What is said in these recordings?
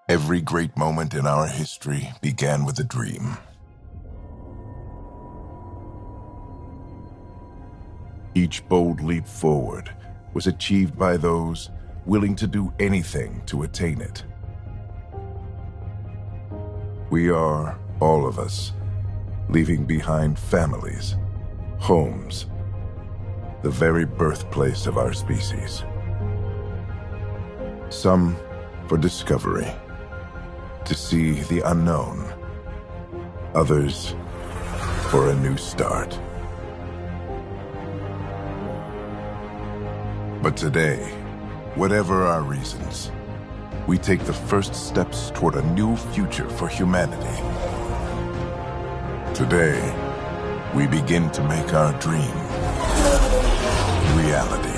Every great moment in our history began with a dream. Each bold leap forward was achieved by those willing to do anything to attain it. We are, all of us, leaving behind families, homes, the very birthplace of our species. Some for discovery, to see the unknown. Others for a new start. But today, whatever our reasons, we take the first steps toward a new future for humanity. Today, we begin to make our dream reality.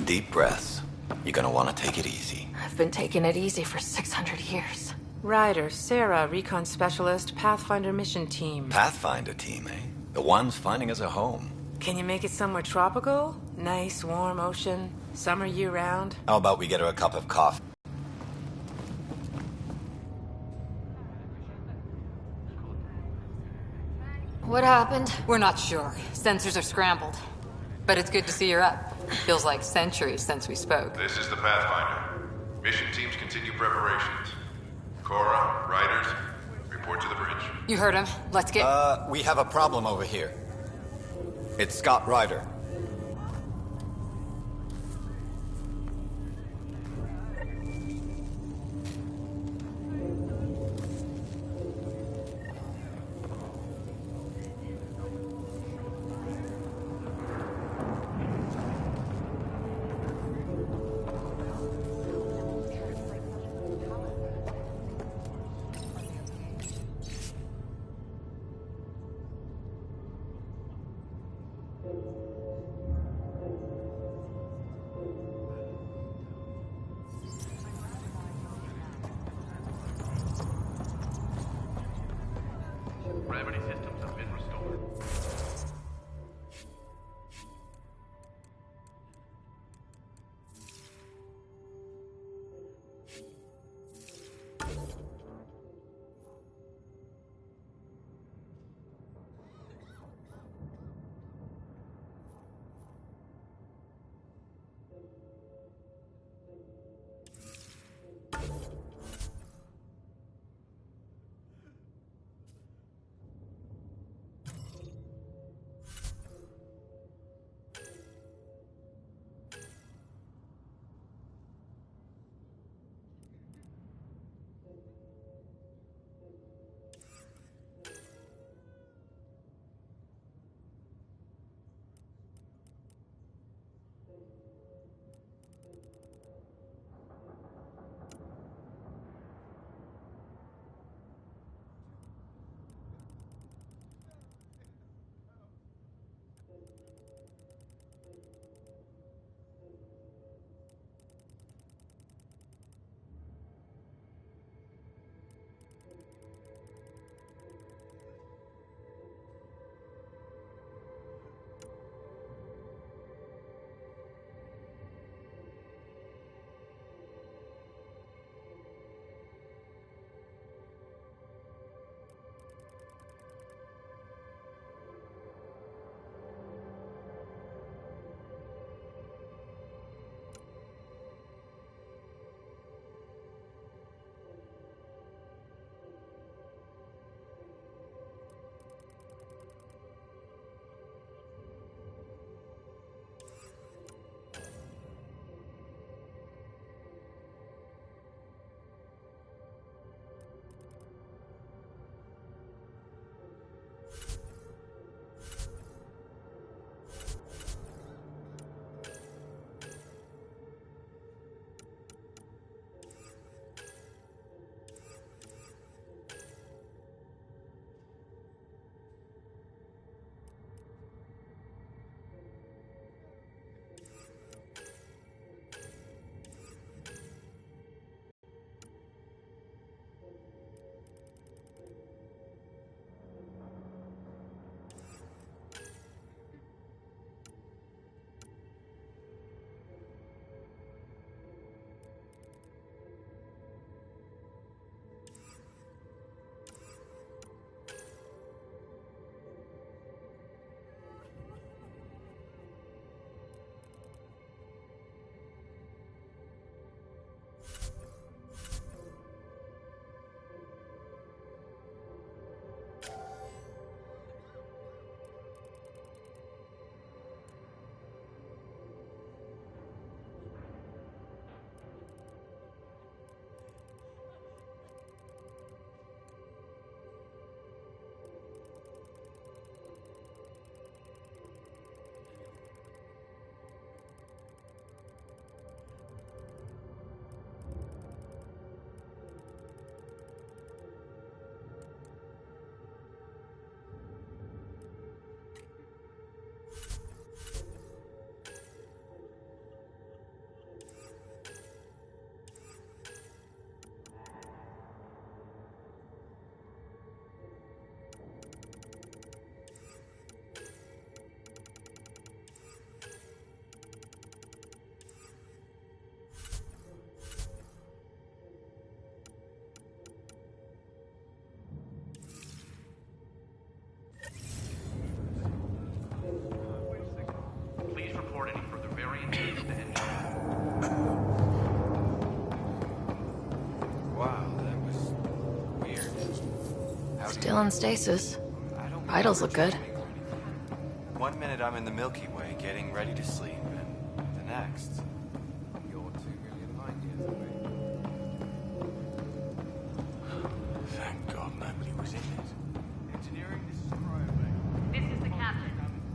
Deep breaths. You're gonna want to take it easy. I've been taking it easy for 600 years. Ryder, Sarah, Recon Specialist, Pathfinder mission team. Pathfinder team, eh? The ones finding us a home. Can you make it somewhere tropical? Nice, warm ocean, summer year-round? How about we get her a cup of coffee? What happened? We're not sure. Sensors are scrambled. But it's good to see you're up. Feels like centuries since we spoke. This is the Pathfinder. Mission teams continue preparations. Cora, Riders, report to the bridge. You heard him. Let's get... We have a problem over here. It's Scott Ryder. gravity systems have been restored. Still in stasis. Vitals look good. One minute I'm in the Milky Way getting ready to sleep, and the next... You're 2 million light years away. Thank God nobody was in it. Engineering, this is Cryobay. This is the captain.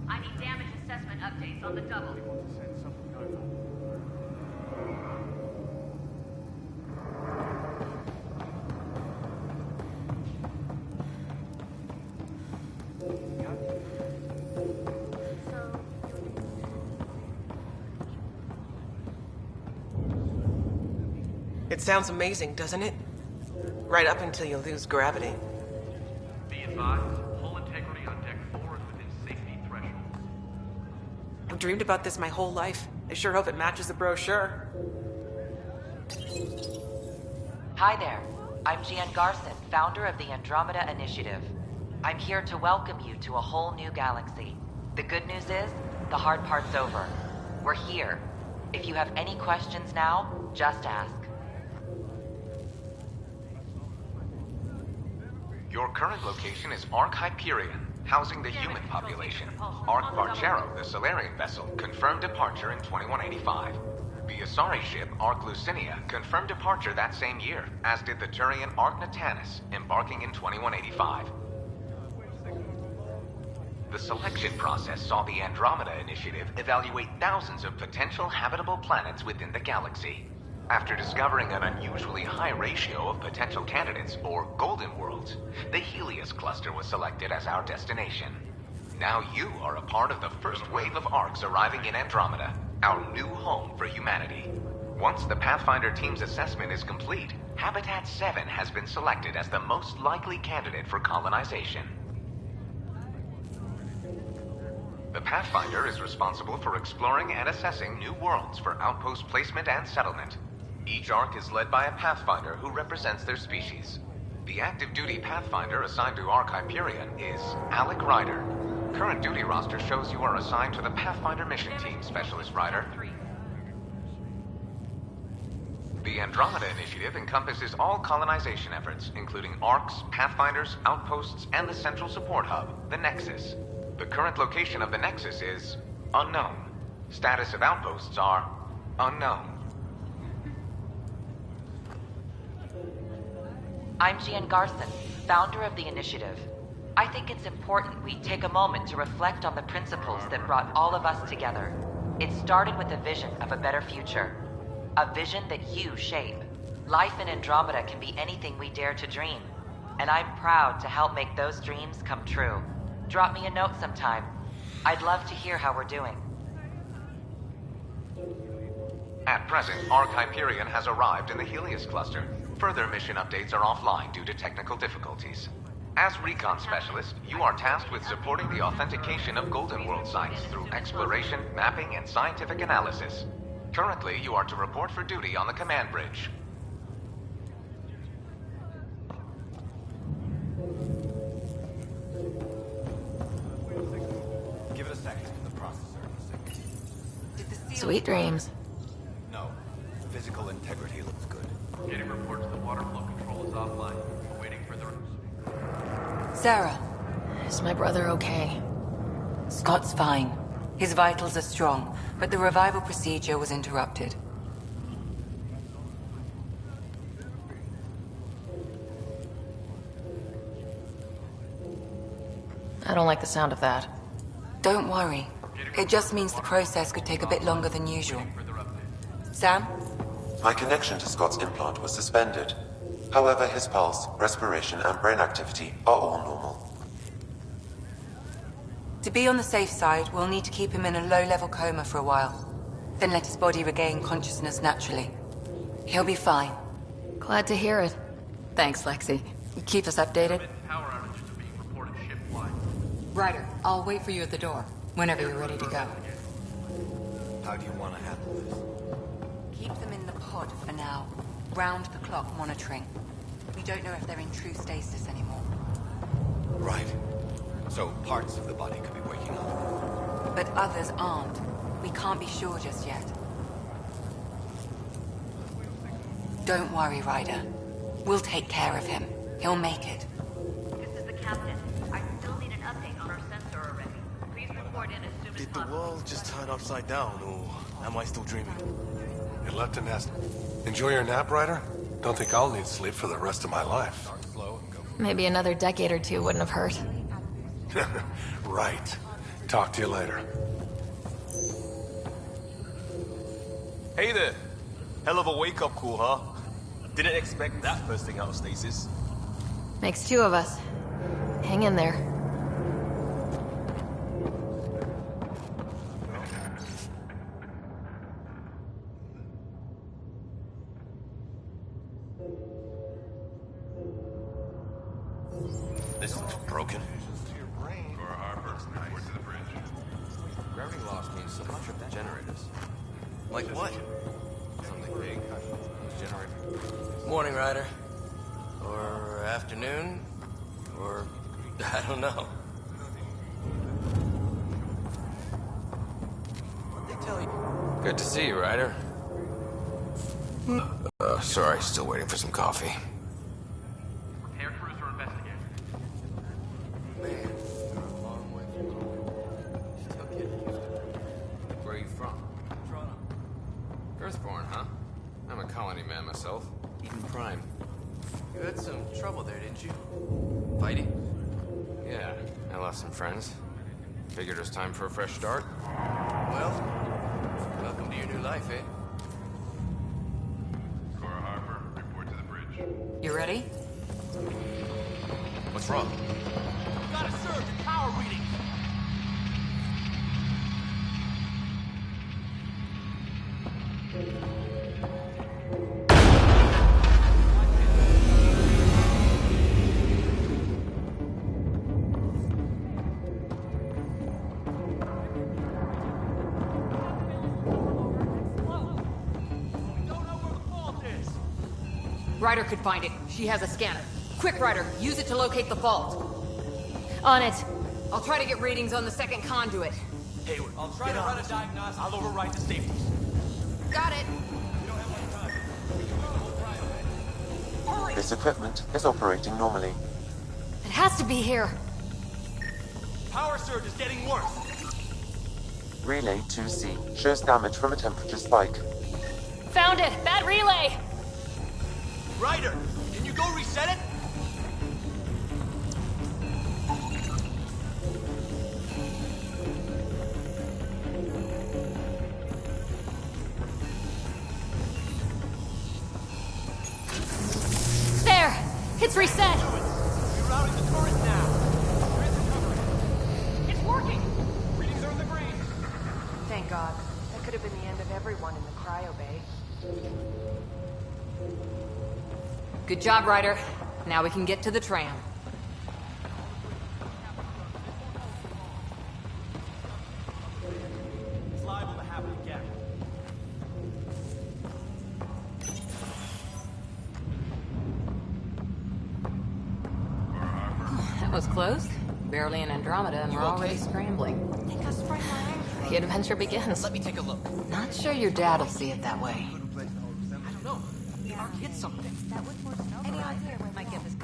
I need damage assessment updates on the double. We want to send something over. It sounds amazing, doesn't it? Right up until you lose gravity. Be advised, I've dreamed about this my whole life. I sure hope it matches the brochure. Hi there. I'm Gian Garson, founder of the Andromeda Initiative. I'm here to welcome you to a whole new galaxy. The good news is, the hard part's over. We're here. If you have any questions now, just ask. Your current location is Ark Hyperion, housing the human population. Ark Barchero, the Solarian vessel, confirmed departure in 2185. The Asari ship, Ark Lucinia, confirmed departure that same year, as did the Turian Ark Natanus, embarking in 2185. The selection process saw the Andromeda Initiative evaluate thousands of potential habitable planets within the galaxy. After discovering an unusually high ratio of potential candidates, or golden worlds, the Helios cluster was selected as our destination. Now you are a part of the first wave of Arks arriving in Andromeda, our new home for humanity. Once the Pathfinder team's assessment is complete, Habitat 7 has been selected as the most likely candidate for colonization. The Pathfinder is responsible for exploring and assessing new worlds for outpost placement and settlement. Each Ark is led by a Pathfinder who represents their species. The active duty Pathfinder assigned to Ark Hyperion is Alec Ryder. Current duty roster shows you are assigned to the Pathfinder Mission Team, Specialist Ryder. The Andromeda Initiative encompasses all colonization efforts, including Arks, Pathfinders, outposts, and the central support hub, the Nexus. The current location of the Nexus is unknown. Status of outposts are unknown. I'm Gian Garson, founder of the Initiative. I think it's important we take a moment to reflect on the principles that brought all of us together. It started with a vision of a better future. A vision that you shape. Life in Andromeda can be anything we dare to dream. And I'm proud to help make those dreams come true. Drop me a note sometime. I'd love to hear how we're doing. At present, Ark Hyperion has arrived in the Helios cluster. Further mission updates are offline due to technical difficulties. As recon specialist, you are tasked with supporting the authentication of Golden World sites through exploration, mapping, and scientific analysis. Currently, you are to report for duty on the command bridge. Give it a second. The processor. Sweet dreams. No. Physical integrity looks good. Getting reports the water flow control is offline. We're waiting for the... Sarah, Is my brother okay? Scott's fine. His vitals are strong, but the revival procedure was interrupted. I don't like the sound of that. Don't worry. It just means the process could take a bit longer than usual. Sam? My connection to Scott's implant was suspended. However, his pulse, respiration, and brain activity are all normal. To be on the safe side, we'll need to keep him in a low-level coma for a while. Then let his body regain consciousness naturally. He'll be fine. Glad to hear it. Thanks, Lexi. Keep us updated. Power outages are being reported ship-wide. Ryder, I'll wait for you at the door, whenever you're ready to go. How do you want to handle this? Keep them in the pod for now. Round-the-clock monitoring. We don't know if they're in true stasis anymore. Right. So parts of the body could be waking up. But others aren't. We can't be sure just yet. Don't worry, Ryder. We'll take care of him. He'll make it. This is the captain. I still need an update on our sensor array. Please report in as soon as Did the possible. world just turn upside down, or am I still dreaming? It left a nest. Enjoy your nap, Ryder? Don't think I'll need sleep for the rest of my life. Maybe another decade or two wouldn't have hurt. Right. Talk to you later. Hey there! Hell of a wake-up call, huh? Didn't expect that first thing out of stasis. Makes two of us. Hang in there. This looks broken. Cora Harper, report to the bridge. Gravity loss means so much of the generators. Like what? Something big. Those generators. Morning, Ryder. Or afternoon. Or I don't know. What'd they tell you? Good to see you, Ryder. Sorry, still waiting for some coffee. Repair crews are investigating. Man, you're a long way from home. Still getting used to it. Where are you from? Toronto. Earthborn, huh? I'm a colony man myself. Eden Prime. You had some trouble there, didn't you? Fighting? Yeah, I lost some friends. Figured it was time for a fresh start. Well, welcome to your new life, eh? Cora Harper, report to the bridge. You ready? What's wrong? Got a surge in power readings! Ryder could find it. She has a scanner. Quick, Ryder, use it to locate the fault. On it. I'll try to get readings on the second conduit. Hayward, I'll try to run a diagnostic. I'll override the safeties. Got it. This equipment is operating normally. It has to be here. Power surge is getting worse. Relay 2C shows damage from a temperature spike. Found it. Bad relay. Ryder, can you go reset it? There. It's reset. Rerouting the current now. Grid's recovering. It's working. Readings are in the green. Thank God. That could have been the end of everyone in the cryo bay. Good job, Ryder. Now we can get to the tram. It's liable to happen again. That was close. Barely in Andromeda, and we're already scrambling. The adventure begins. Let me take a look. Not sure your dad will see it that way. I don't know. Our hit something. Any idea where might get this?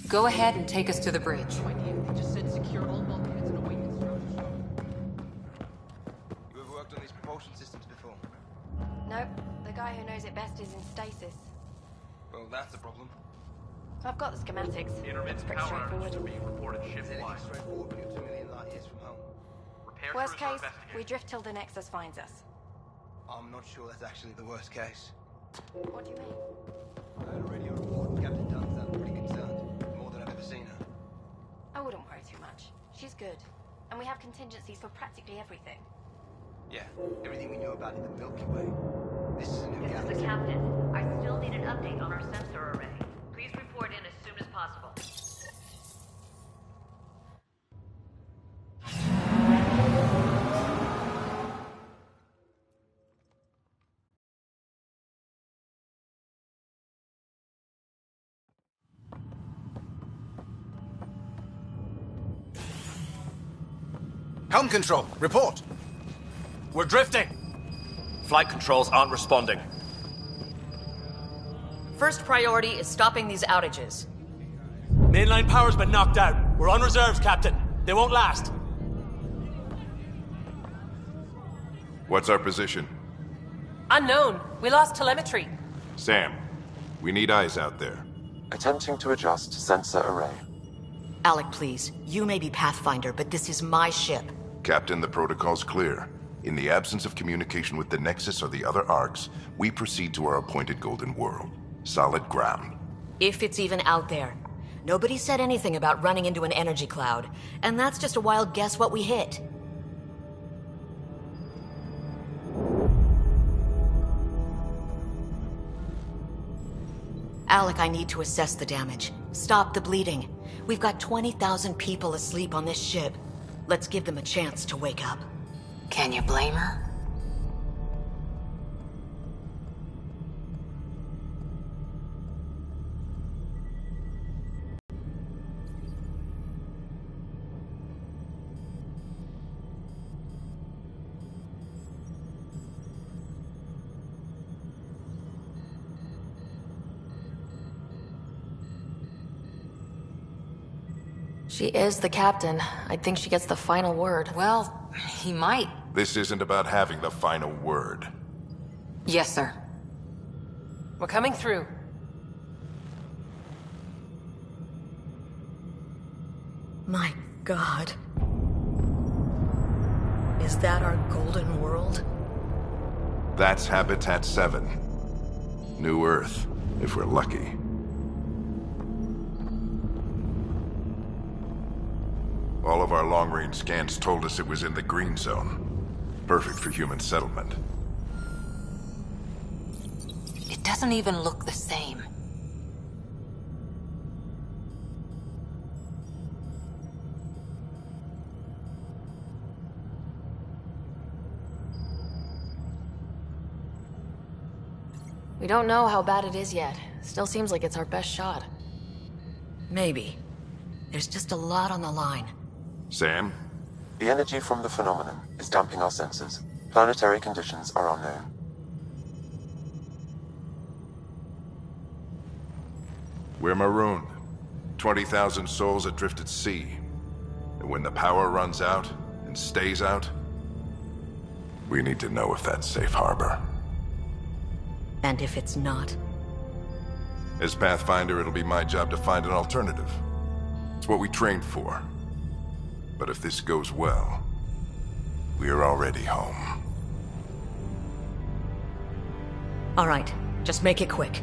Go ahead and take us to the bridge. They just said secure all bulkheads and await instructions. You ever worked on these propulsion systems before? Nope. The guy who knows it best is in stasis. Well, that's a problem. I've got the schematics. It's pretty straightforward. It's straightforward, but you're 2 million light years from home. Worst case, we drift till the Nexus finds us. I'm not sure that's actually the worst case. What do you mean? I heard a radio report and Captain Dunn sounded pretty concerned. More than I've ever seen her. I wouldn't worry too much. She's good. And we have contingencies for practically everything. Yeah, everything we know about in the Milky Way. This is a new This is galaxy. the captain. I still need an update on our sensor array. Please report in as soon as possible. Helm control, report. We're drifting. Flight controls aren't responding. First priority is stopping these outages. Mainline power's been knocked out. We're on reserves, Captain. They won't last. What's our position? Unknown. We lost telemetry. Sam, we need eyes out there. Attempting to adjust sensor array. Alec, please. You may be Pathfinder, but this is my ship. Captain, the protocol's clear. In the absence of communication with the Nexus or the other arcs, we proceed to our appointed Golden World. Solid ground. If it's even out there. Nobody said anything about running into an energy cloud, and that's just a wild guess what we hit. Alec, I need to assess the damage. Stop the bleeding. We've got 20,000 people asleep on this ship. Let's give them a chance to wake up. Can you blame her? She is the captain. I think she gets the final word. Well, he might. This isn't about having the final word. Yes, sir. We're coming through. My God. Is that our golden world? That's Habitat 7. New Earth, if we're lucky. All of our long-range scans told us it was in the green zone. Perfect for human settlement. It doesn't even look the same. We don't know how bad it is yet. Still seems like it's our best shot. Maybe. There's just a lot on the line. Sam? The energy from the phenomenon is damping our sensors. Planetary conditions are unknown. We're marooned. 20,000 souls adrift at sea. And when the power runs out, and stays out, we need to know if that's safe harbor. And if it's not? As Pathfinder, it'll be my job to find an alternative. It's what we trained for. But if this goes well, we're already home. All right, just make it quick.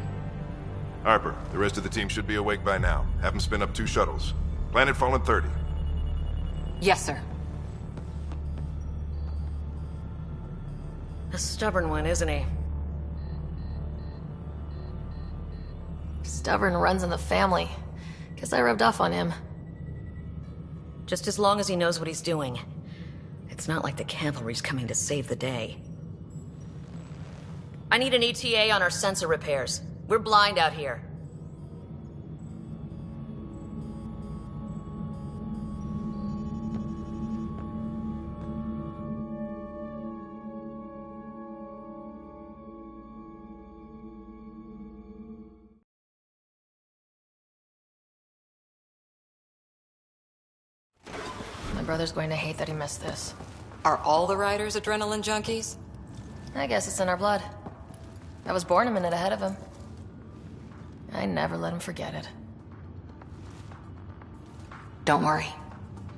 Harper, the rest of the team should be awake by now. Have them spin up 2 shuttles. Planet Fallen 30. Yes, sir. A stubborn one, isn't he? Stubborn runs in the family. Guess I rubbed off on him. Just as long as he knows what he's doing. It's not like the cavalry's coming to save the day. I need an ETA on our sensor repairs. We're blind out here. brother's going to hate that he missed this. Are all the riders adrenaline junkies? I guess it's in our blood. I was born a minute ahead of him. I never let him forget it. Don't worry.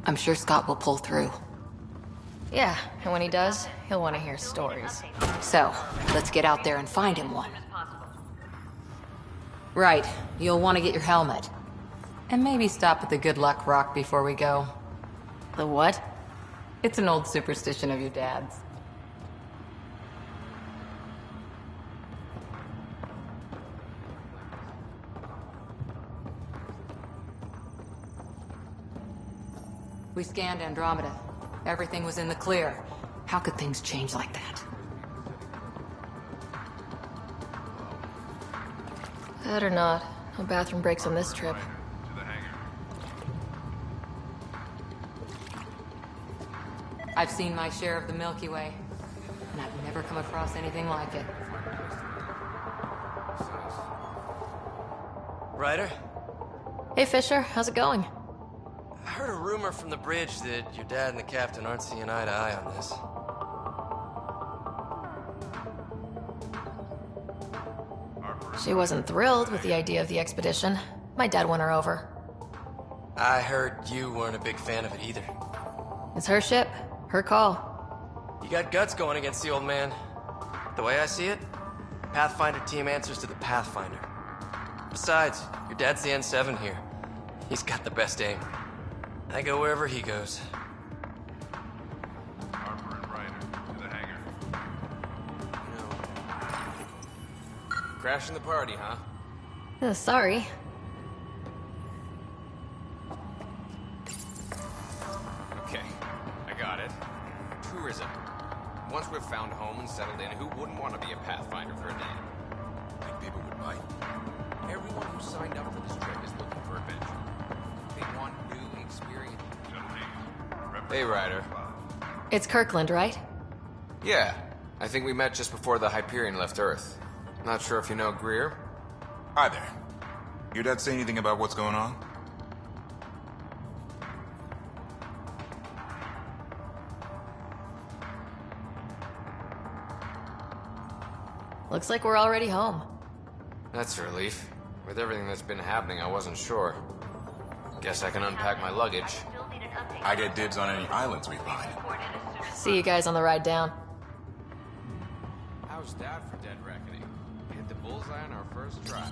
I'm sure Scott will pull through. Yeah, and when he does, he'll want to hear stories. So, let's get out there and find him one. Right, you'll want to get your helmet. And maybe stop at the Good Luck Rock before we go. The what? It's an old superstition of your dad's. We scanned Andromeda. Everything was in the clear. How could things change like that? Better not. No bathroom breaks on this trip. I've seen my share of the Milky Way, and I've never come across anything like it. Ryder? Hey, Fisher. How's it going? I heard a rumor from the bridge that your dad and the captain aren't seeing eye to eye on this. She wasn't thrilled with the idea of the expedition. My dad won her over. I heard you weren't a big fan of it either. It's her ship. Her call. You got guts going against the old man. The way I see it, Pathfinder team answers to the Pathfinder. Besides, your dad's the N7 here. He's got the best aim. I go wherever he goes. Harper and Ryder, to the hangar. Crashing the party, huh? Sorry. Okay, I got it. Tourism. Once we've found home and settled in, who wouldn't want to be a Pathfinder for a day? Think people would bite? Everyone who signed up for this trip is looking for adventure. They want new experience. Hey, Ryder. It's Kirkland, right? Yeah, I think we met just before the Hyperion left Earth. Not sure if you know Greer? Hi there. Your dad say anything about what's going on? Looks like we're already home. That's a relief. With everything that's been happening, I wasn't sure. Guess I can unpack my luggage. I get dibs on any islands we find. See you guys on the ride down. How's that for dead reckoning? Hit the bullseye on our first try.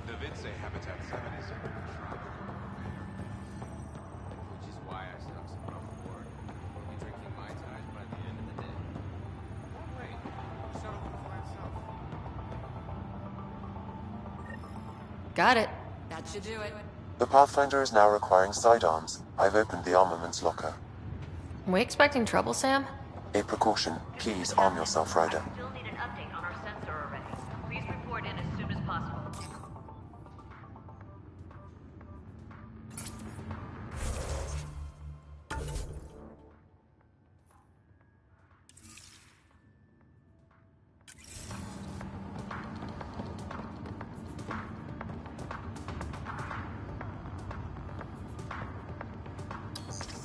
The vids say Habitat 7 is in trouble. Which is why I stuck some on board. We'll be drinking Mai Tais by the end of the day. Oh, wait. The shuttle can fly itself. Got it. That should do it. The Pathfinder is now requiring sidearms. I've opened the armaments locker. We expecting trouble, Sam? A precaution. Please arm yourself, Ryder. Still need an update on our sensor array. Please report in as soon as possible.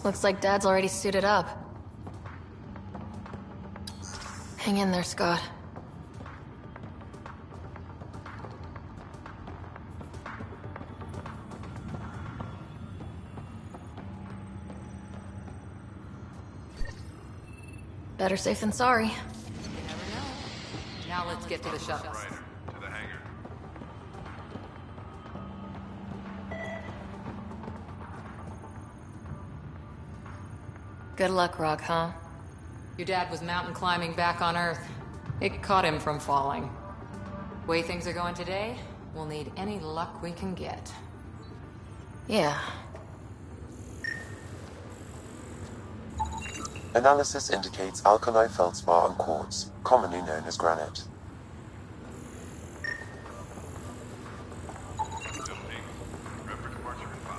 Looks like Dad's already suited up. Hang in there, Scott. Better safe than sorry. You never know. Now let's get to the shuttles. Ryder, to the hangar. Good luck, Rock, huh? Your dad was mountain climbing back on Earth. It caught him from falling. Way things are going today, we'll need any luck we can get. Yeah. Analysis indicates alkali feldspar and quartz, commonly known as granite. Building. Prep for departure in 5.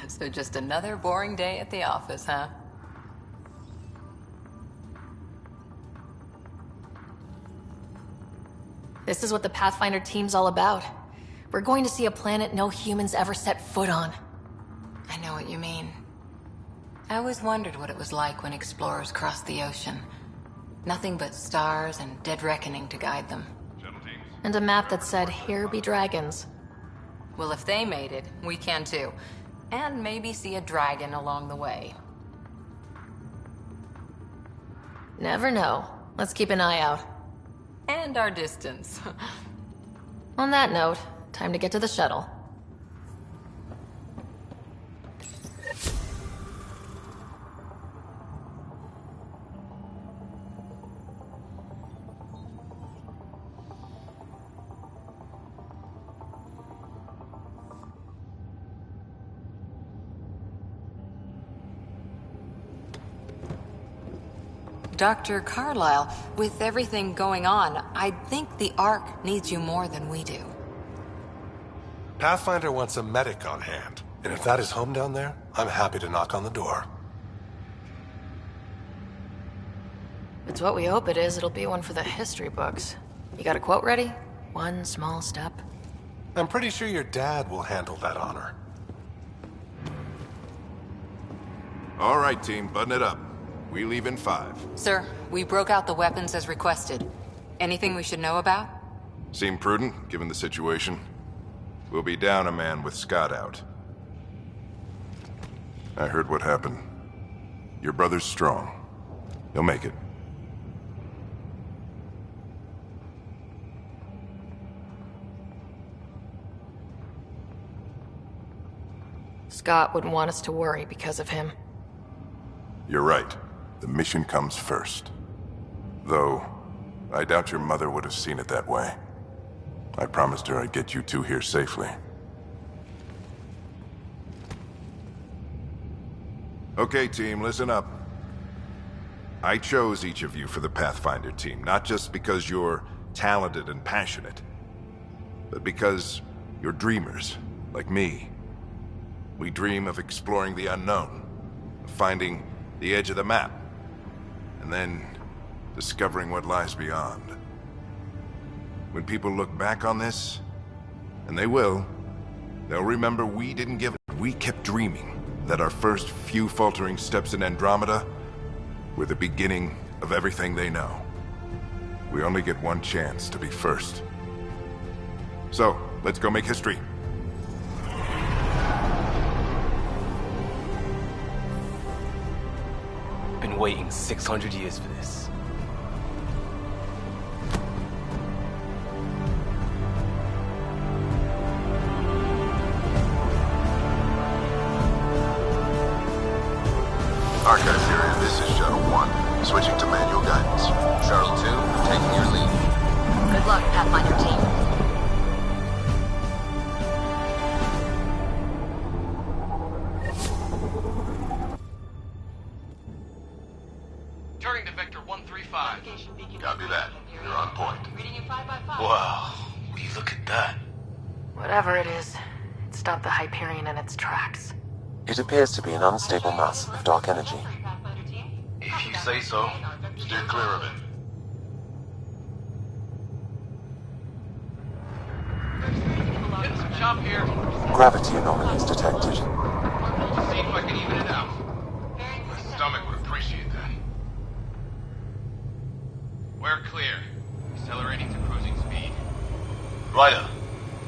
So just another boring day at the office, huh? This is what the Pathfinder team's all about. We're going to see a planet no humans ever set foot on. I know what you mean. I always wondered what it was like when explorers crossed the ocean. Nothing but stars and dead reckoning to guide them. And a map that said, "Here be dragons." Well, if they made it, we can too. And maybe see a dragon along the way. Never know. Let's keep an eye out. And our distance. On that note, time to get to the shuttle. Dr. Carlyle, with everything going on, I think the Ark needs you more than we do. Pathfinder wants a medic on hand, and if that is home down there, I'm happy to knock on the door. If it's what we hope it is, it'll be one for the history books. You got a quote ready? One small step. I'm pretty sure your dad will handle that honor. All right, team, button it up. We leave in 5. Sir, we broke out the weapons as requested. Anything we should know about? Seem prudent, given the situation. We'll be down a man with Scott out. I heard what happened. Your brother's strong. He'll make it. Scott wouldn't want us to worry because of him. You're right. The mission comes first. Though, I doubt your mother would have seen it that way. I promised her I'd get you two here safely. Okay, team, listen up. I chose each of you for the Pathfinder team, not just because you're talented and passionate, but because you're dreamers, like me. We dream of exploring the unknown, of finding the edge of the map, and then discovering what lies beyond. When people look back on this, and they will, they'll remember we didn't give it. We kept dreaming that our first few faltering steps in Andromeda were the beginning of everything they know. We only get one chance to be first. So, let's go make history. Been waiting 600 years for this. Archive area, this is Shuttle 1. Switching to manual guidance. Shuttle 2, taking your lead. Good luck, Pathfinder team. Turning to Vector 135. Copy that. You're on point. Wow, will you look at that? Whatever it is, it stopped the Hyperion in its tracks. It appears to be an unstable mass of dark energy. If you say so. Steer clear of it. Getting some chop here. Gravity anomalies detected. See if I can even it out. My stomach would appreciate that. We're clear. Accelerating to cruising speed. Ryder,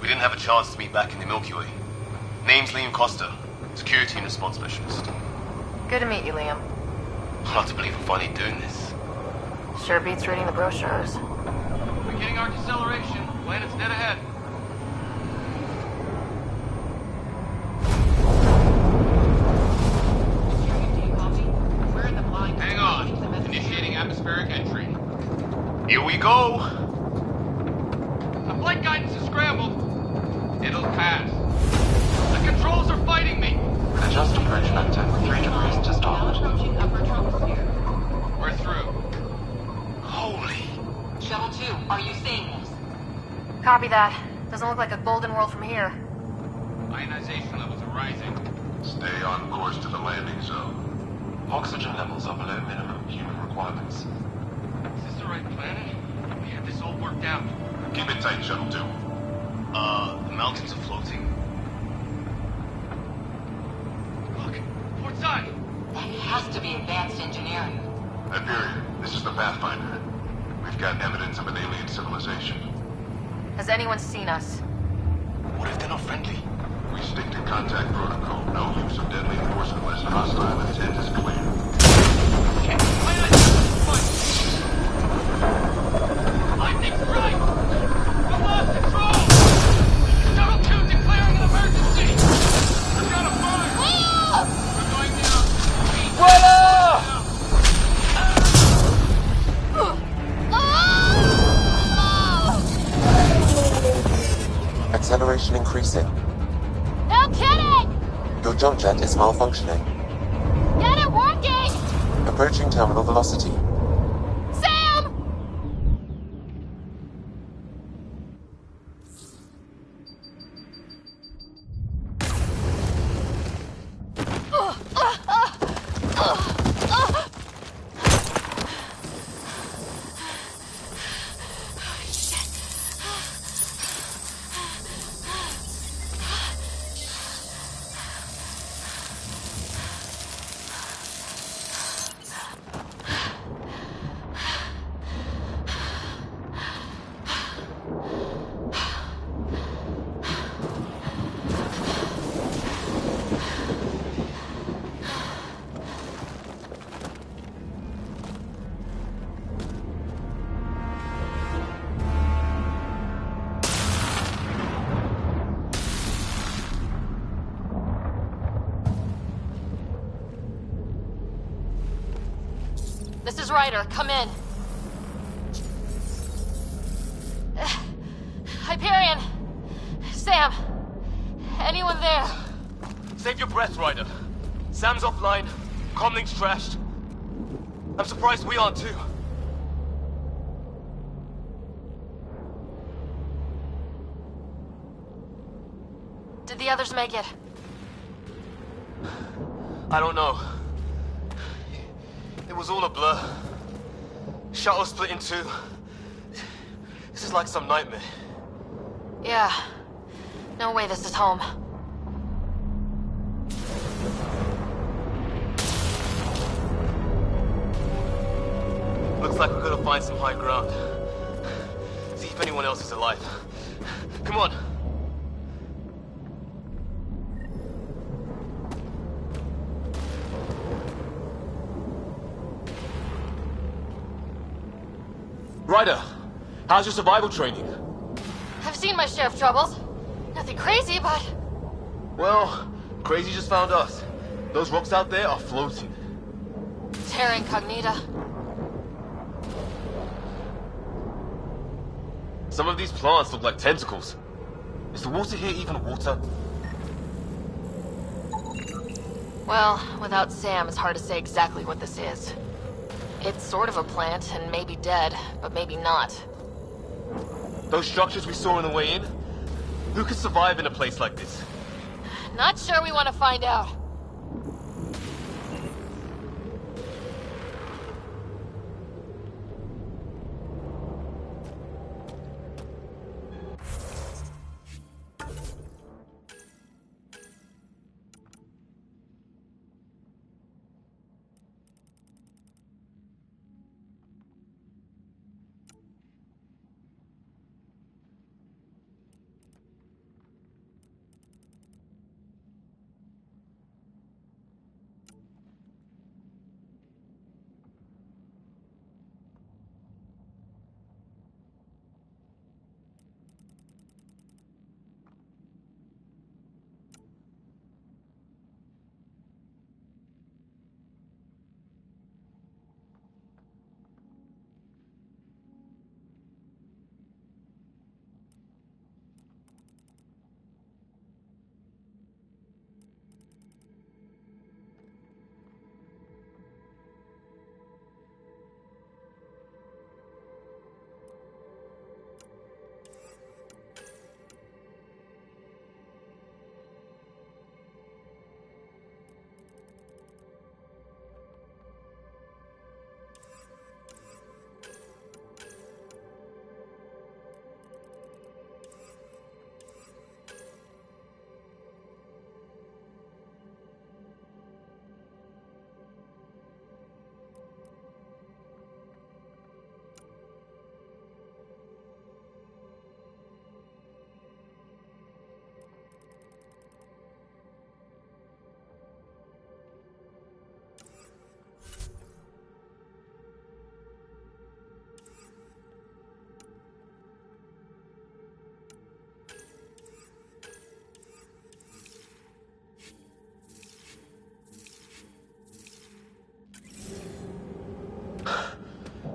we didn't have a chance to meet back in the Milky Way. Name's Liam Costa, Security and Response Specialist. Good to meet you, Liam. Hard to believe we're finally doing this. Sure beats reading the brochures. Beginning our deceleration. Planet's dead ahead. Hang on. Initiating atmospheric entry. Here we go! The flight guidance is scrambled. It'll pass. The controls are fighting me. Adjust approach vector 3 degrees to starboard. We're through. Holy. Shuttle 2, are you seeing this? Copy that. Doesn't look like a golden world from here. Ionization levels are rising. Stay on course to the landing zone. Oxygen levels are below minimum human requirements. Is this the right planet? We had this all worked out. Keep it tight, Shuttle 2. The mountains are floating. Look, port side! That has to be advanced engineering. Hyperion, this is the Pathfinder. We've got evidence of an alien civilization. Has anyone seen us? What if they're not friendly? We stick to contact protocol. No use of deadly force unless hostile intent is clear. Lightning's right! We lost control! Shuttle 2 declaring an emergency! We've got a fire! We're going down! Acceleration increasing. No kidding! Your jump jet is malfunctioning. Get it working! Approaching terminal velocity. Sam! This is Ryder. Come in. Hyperion! Sam! Anyone there? Save your breath, Ryder. Sam's offline. Comlink's trashed. I'm surprised we aren't too. Did the others make it? I don't know. It was all a blur. Shuttle split in two. This is like some nightmare. Yeah. No way this is home. Looks like we're gonna find some high ground. See if anyone else is alive. Come on. Ryder, how's your survival training? I've seen my share of troubles. Nothing crazy, but... Well, crazy just found us. Those rocks out there are floating. Terra Incognita. Some of these plants look like tentacles. Is the water here even water? Well, without Sam, it's hard to say exactly what this is. It's sort of a plant, and maybe dead, but maybe not. Those structures we saw on the way in? Who could survive in a place like this? Not sure we want to find out.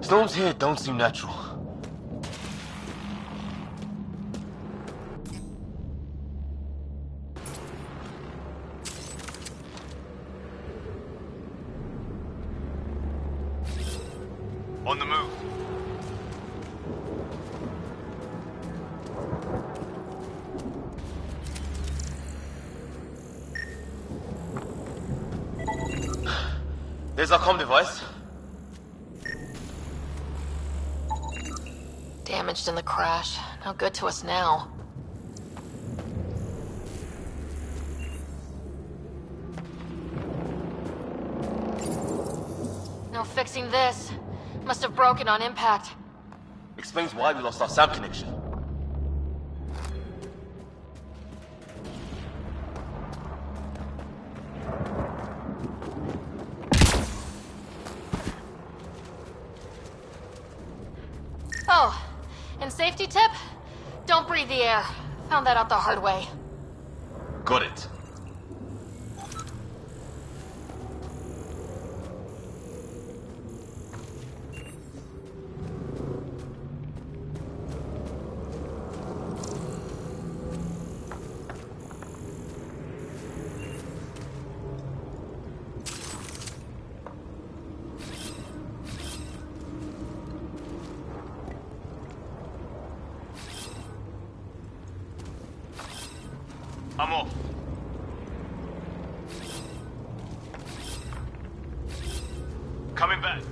Storms here don't seem natural. On the move. There's our comm device. Damaged in the crash. No good to us now. No fixing this. Must have broken on impact. Explains why we lost our SAM connection. Oh, and safety tip? Don't breathe the air. Found that out the hard way. Got it. I'm off. Coming back.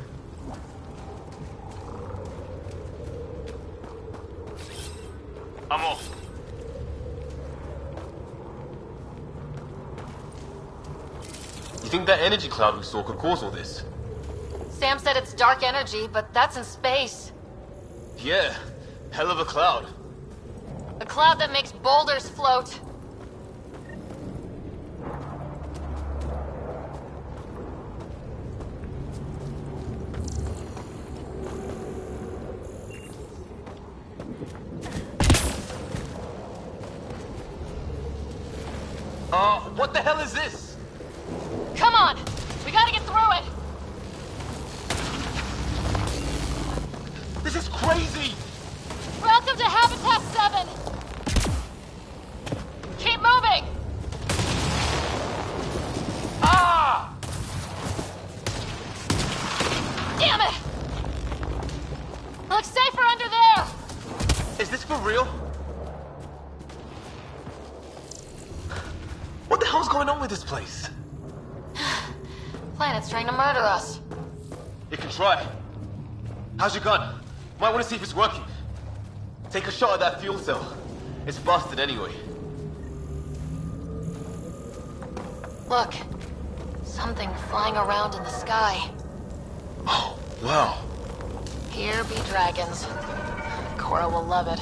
I'm off. You think that energy cloud we saw could cause all this? Sam said it's dark energy, but that's in space. Yeah, hell of a cloud. A cloud that makes boulders float. What the hell is this? Come on! We gotta get through it! This is crazy! Welcome to Habitat 7! Keep moving! Ah! Damn it! Looks safer under there! Is this for real? What the hell's going on with this place? Planet's trying to murder us. You can try. How's your gun? Might want to see if it's working. Take a shot at that fuel cell. It's busted anyway. Look. Something flying around in the sky. Oh, wow. Here be dragons. Cora will love it.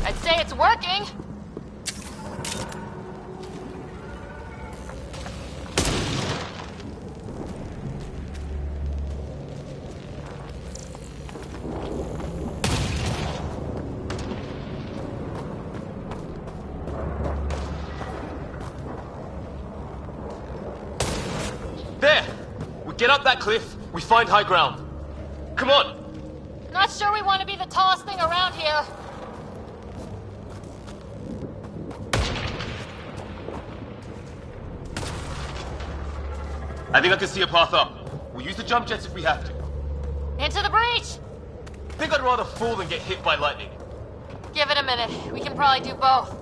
I'd say it's working. There! We get up that cliff, we find high ground. Come on! Not sure we want to be the tallest thing around here. I think I can see a path up. We'll use the jump jets if we have to. Into the breach! Think I'd rather fall than get hit by lightning. Give it a minute. We can probably do both.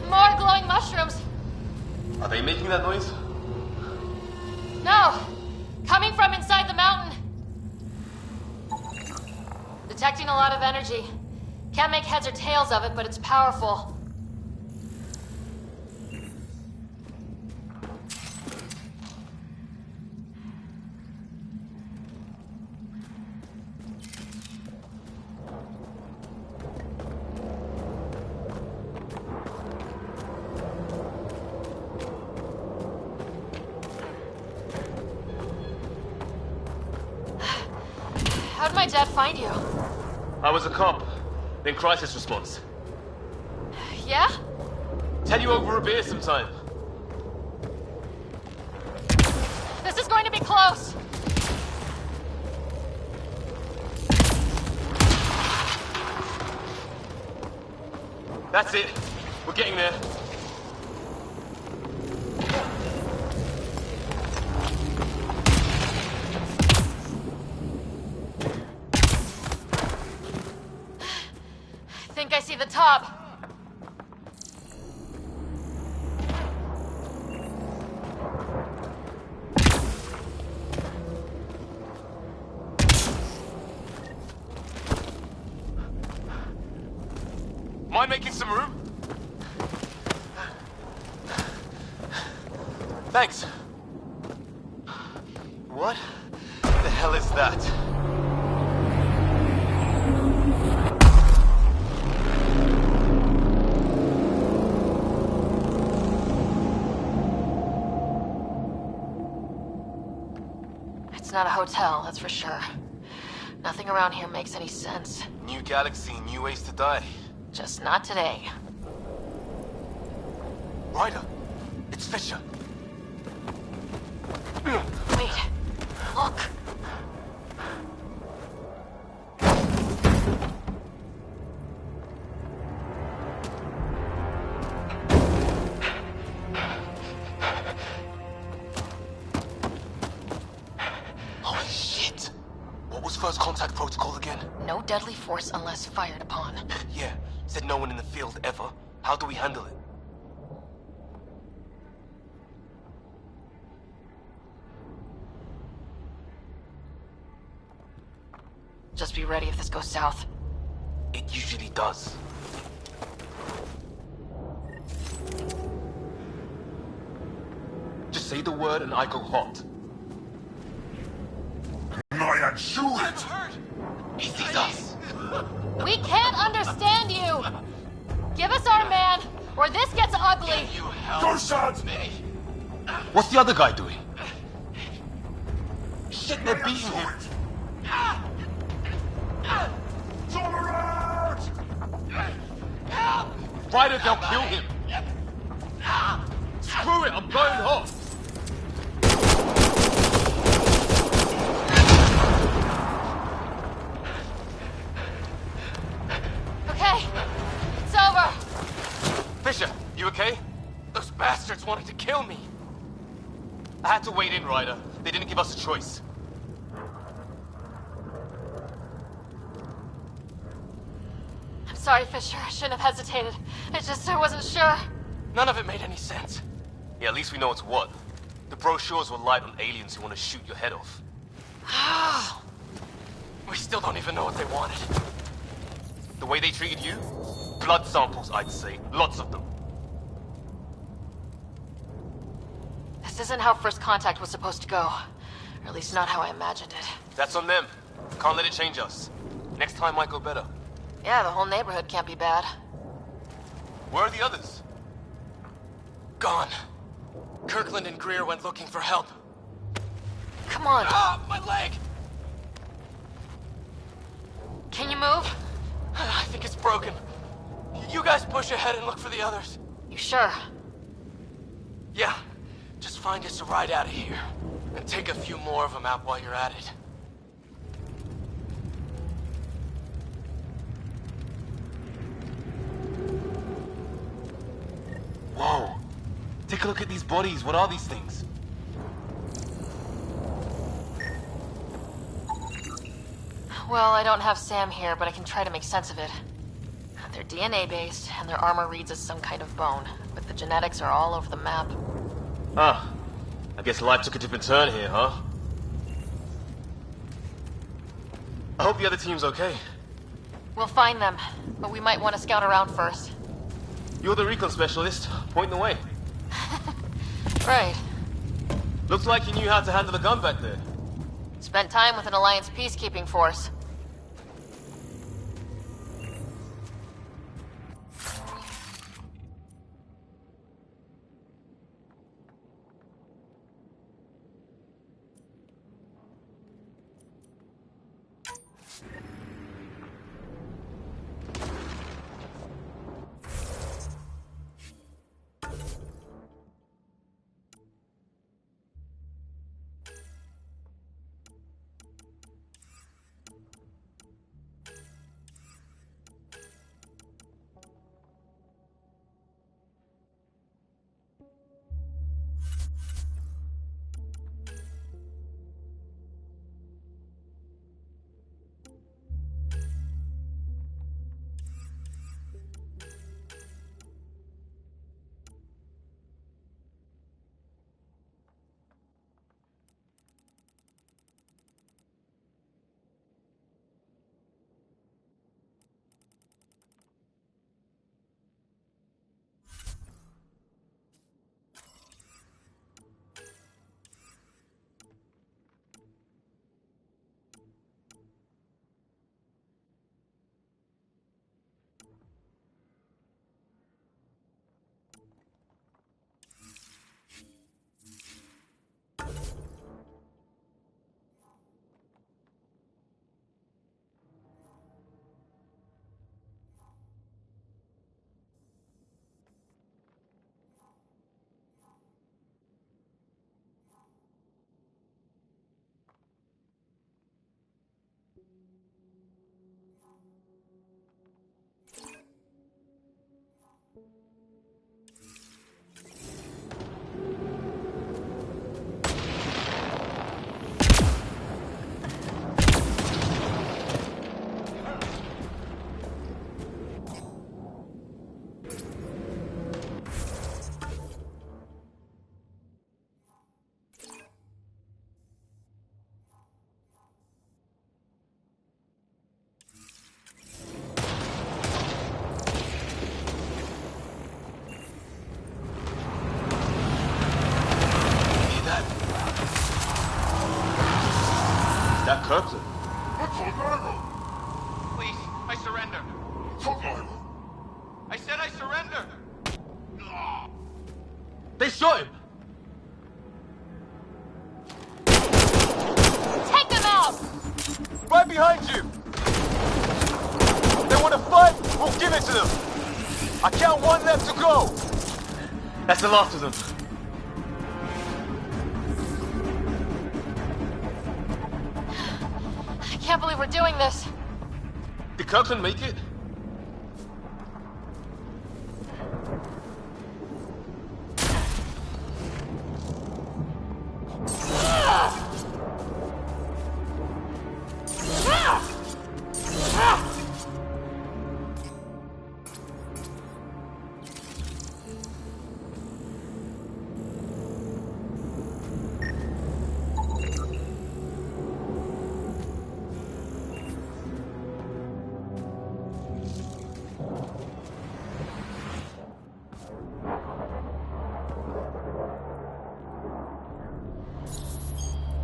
More glowing mushrooms. Are they making that noise? No! Coming from inside the mountain. Detecting a lot of energy. Can't make heads or tails of it, but it's powerful. How'd my dad find you? I was a cop, then crisis response. Yeah? Tell you over a beer sometime. This is going to be close. That's it. We're getting there. I think I see the top. Mind making some room? Thanks. What the hell is that? It's not a hotel, that's for sure. Nothing around here makes any sense. New galaxy, new ways to die. Just not today. Ryder, it's Fisher. Wait, look. Holy shit! What was first contact protocol again? No deadly force unless fired upon. Yeah, said no one in the field ever. How do we handle it? Just be ready if this goes south. It usually does. Just say the word and I go hot. I shoot it! He sees us. We can't understand you! Give us our man, or this gets ugly! Go, shots! What's the other guy doing? Shit, they're beating him. Turn around! Ryder, they'll kill him. Screw it, I'm going home. Okay, it's over. Fisher, you okay? Those bastards wanted to kill me. I had to wait in, Ryder. They didn't give us a choice. I'm sorry, Fisher. I shouldn't have hesitated. I wasn't sure. None of it made any sense. Yeah, at least we know it's what. The brochures were light on aliens who want to shoot your head off. We still don't even know what they wanted. The way they treated you? Blood samples, I'd say. Lots of them. This isn't how first contact was supposed to go. Or at least not how I imagined it. That's on them. Can't let it change us. Next time might go better. Yeah, the whole neighborhood can't be bad. Where are the others? Gone. Kirkland and Greer went looking for help. Come on. Ah, my leg! Can you move? I think it's broken. You guys push ahead and look for the others. You sure? Yeah. Just find us a ride out of here. And take a few more of them out while you're at it. Whoa. Take a look at these bodies. What are these things? Well, I don't have Sam here, but I can try to make sense of it. They're DNA-based, and their armor reads as some kind of bone, but the genetics are all over the map. Ah. I guess life took a different turn here, huh? I hope the other team's okay. We'll find them, but we might want to scout around first. You're the recon specialist. Point the way. Right. Looks like you knew how to handle a gun back there. Spent time with an Alliance peacekeeping force. That Kirkland. Please, I surrender. I said I surrender. They shot him! Take them out! Right behind you! If they want to fight, we'll give it to them! I count one left to go! That's the last of them. I can't believe we're doing this. Did Kirkland make it?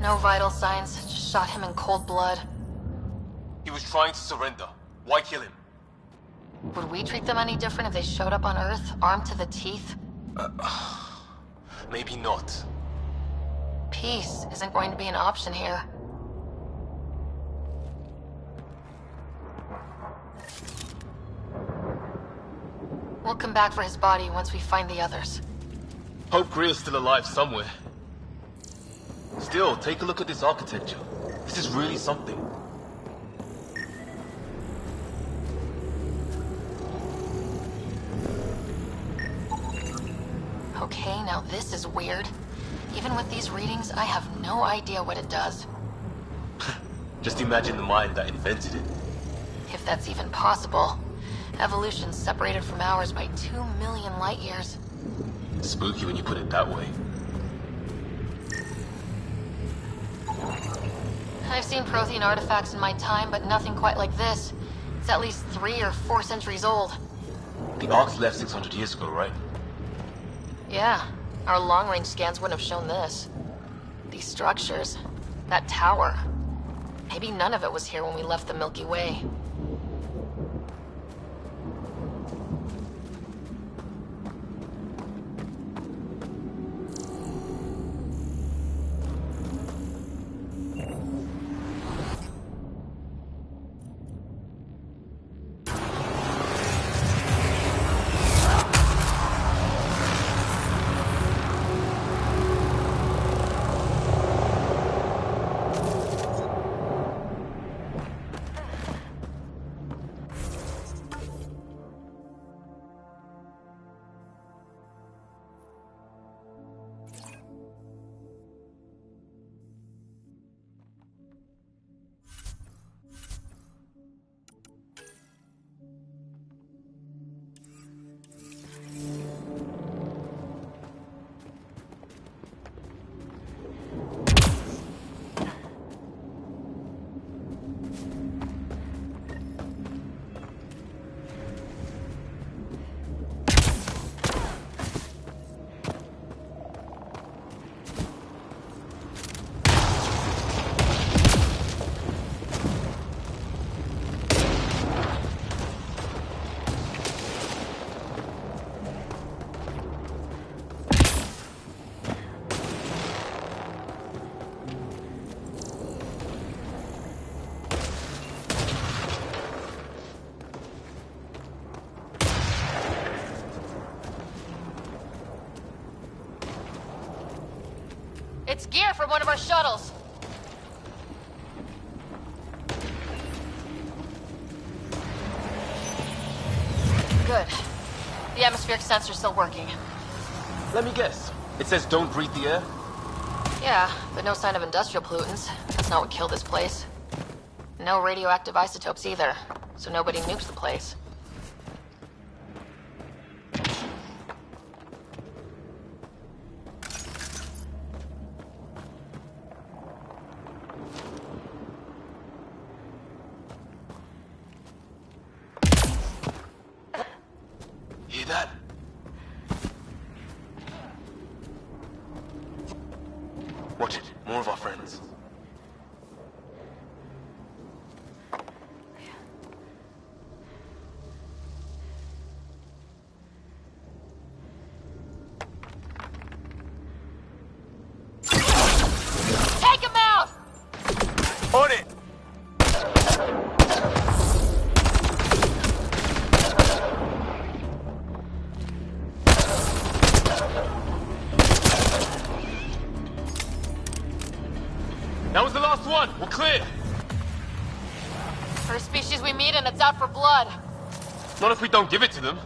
No vital signs, just shot him in cold blood. He was trying to surrender. Why kill him? Would we treat them any different if they showed up on Earth, armed to the teeth? Maybe not. Peace isn't going to be an option here. We'll come back for his body once we find the others. Hope Greer's still alive somewhere. Still, take a look at this architecture. This is really something. Okay, now this is weird. Even with these readings, I have no idea what it does. Just imagine the mind that invented it. If that's even possible. Evolution's separated from ours by 2 million light years. Spooky when you put it that way. I've seen Prothean artifacts in my time, but nothing quite like this. It's at least 3 or 4 centuries old. The Ark's left 600 years ago, right? Yeah, our long-range scans wouldn't have shown this. These structures, that tower. Maybe none of it was here when we left the Milky Way. It's gear from one of our shuttles. Good. The atmospheric sensor's still working. Let me guess. It says don't breathe the air? Yeah, but no sign of industrial pollutants. That's not what killed this place. No radioactive isotopes either, so nobody nukes the place. Hear that? Watch it. More of our friends. Take him out! On it! That was the last one. We're clear. First species we meet and it's out for blood. Not if we don't give it to them.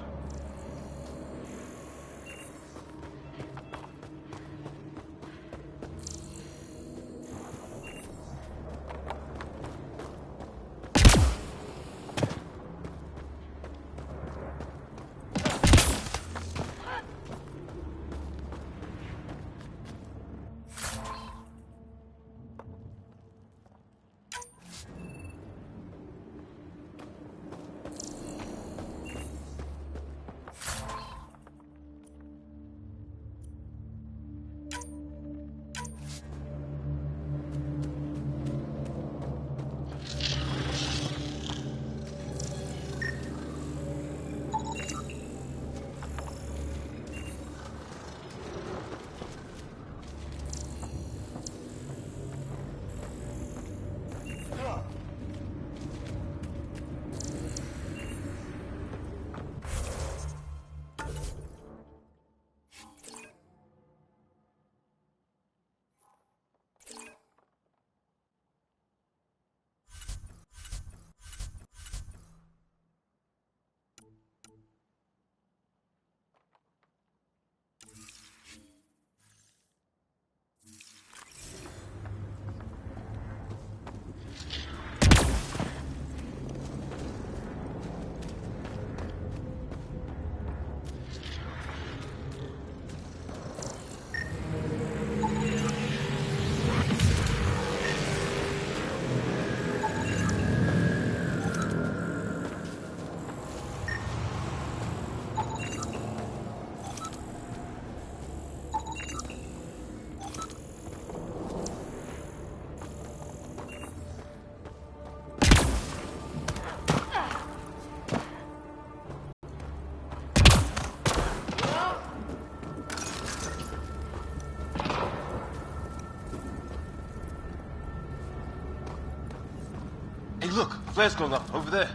Hey, look, flare's going up over there.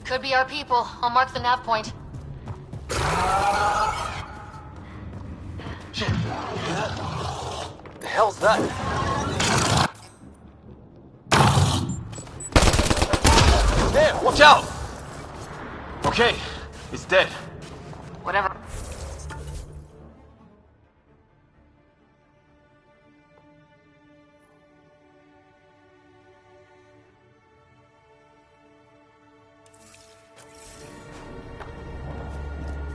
Could be our people. I'll mark the nav point. Shit, you hear that? The hell's that? There, watch out! Okay, it's dead. Whatever.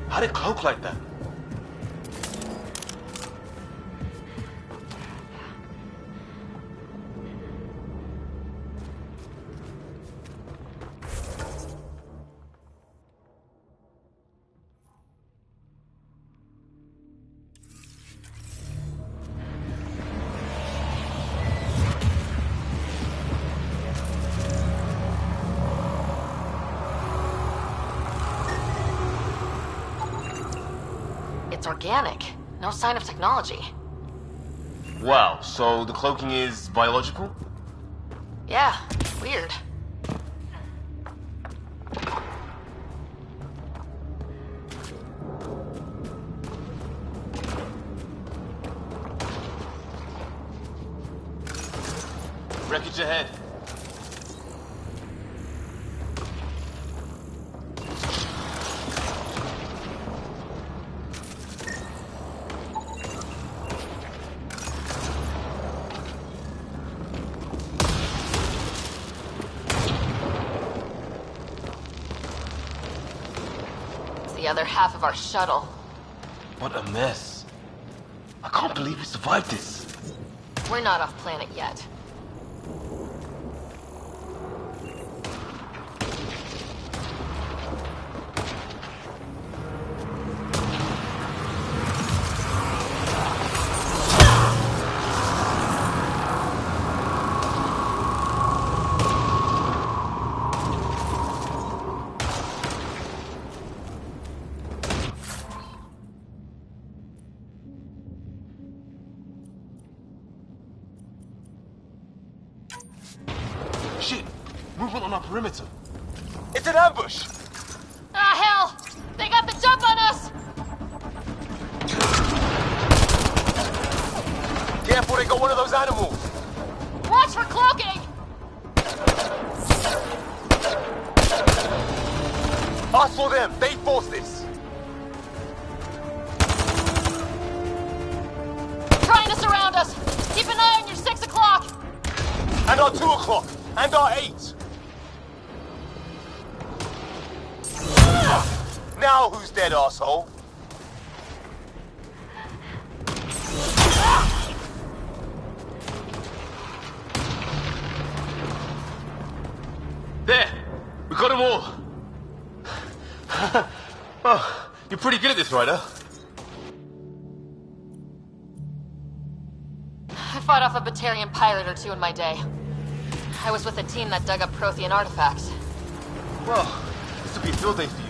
How'd it cloak like that? It's organic. No sign of technology. Wow, so the cloaking is biological? Yeah, weird. Wreckage ahead. the other half of our shuttle. What a mess. I can't believe we survived this. We're not off planet yet. Shit! Movement on our perimeter. It's an ambush! Ah, hell! They got the jump on us! Careful, they got one of those animals! Watch for cloaking! I saw them! They forced this! Trying to surround us! Keep an eye on your 6 o'clock! And our 2 o'clock! And our 8! Now who's dead, asshole? There! We got them all! Oh, you're pretty good at this, Ryder. I fought off a Batarian pirate or two in my day. I was with a team that dug up Prothean artifacts. Well, this will be a field day for you.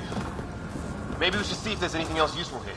Maybe we should see if there's anything else useful here.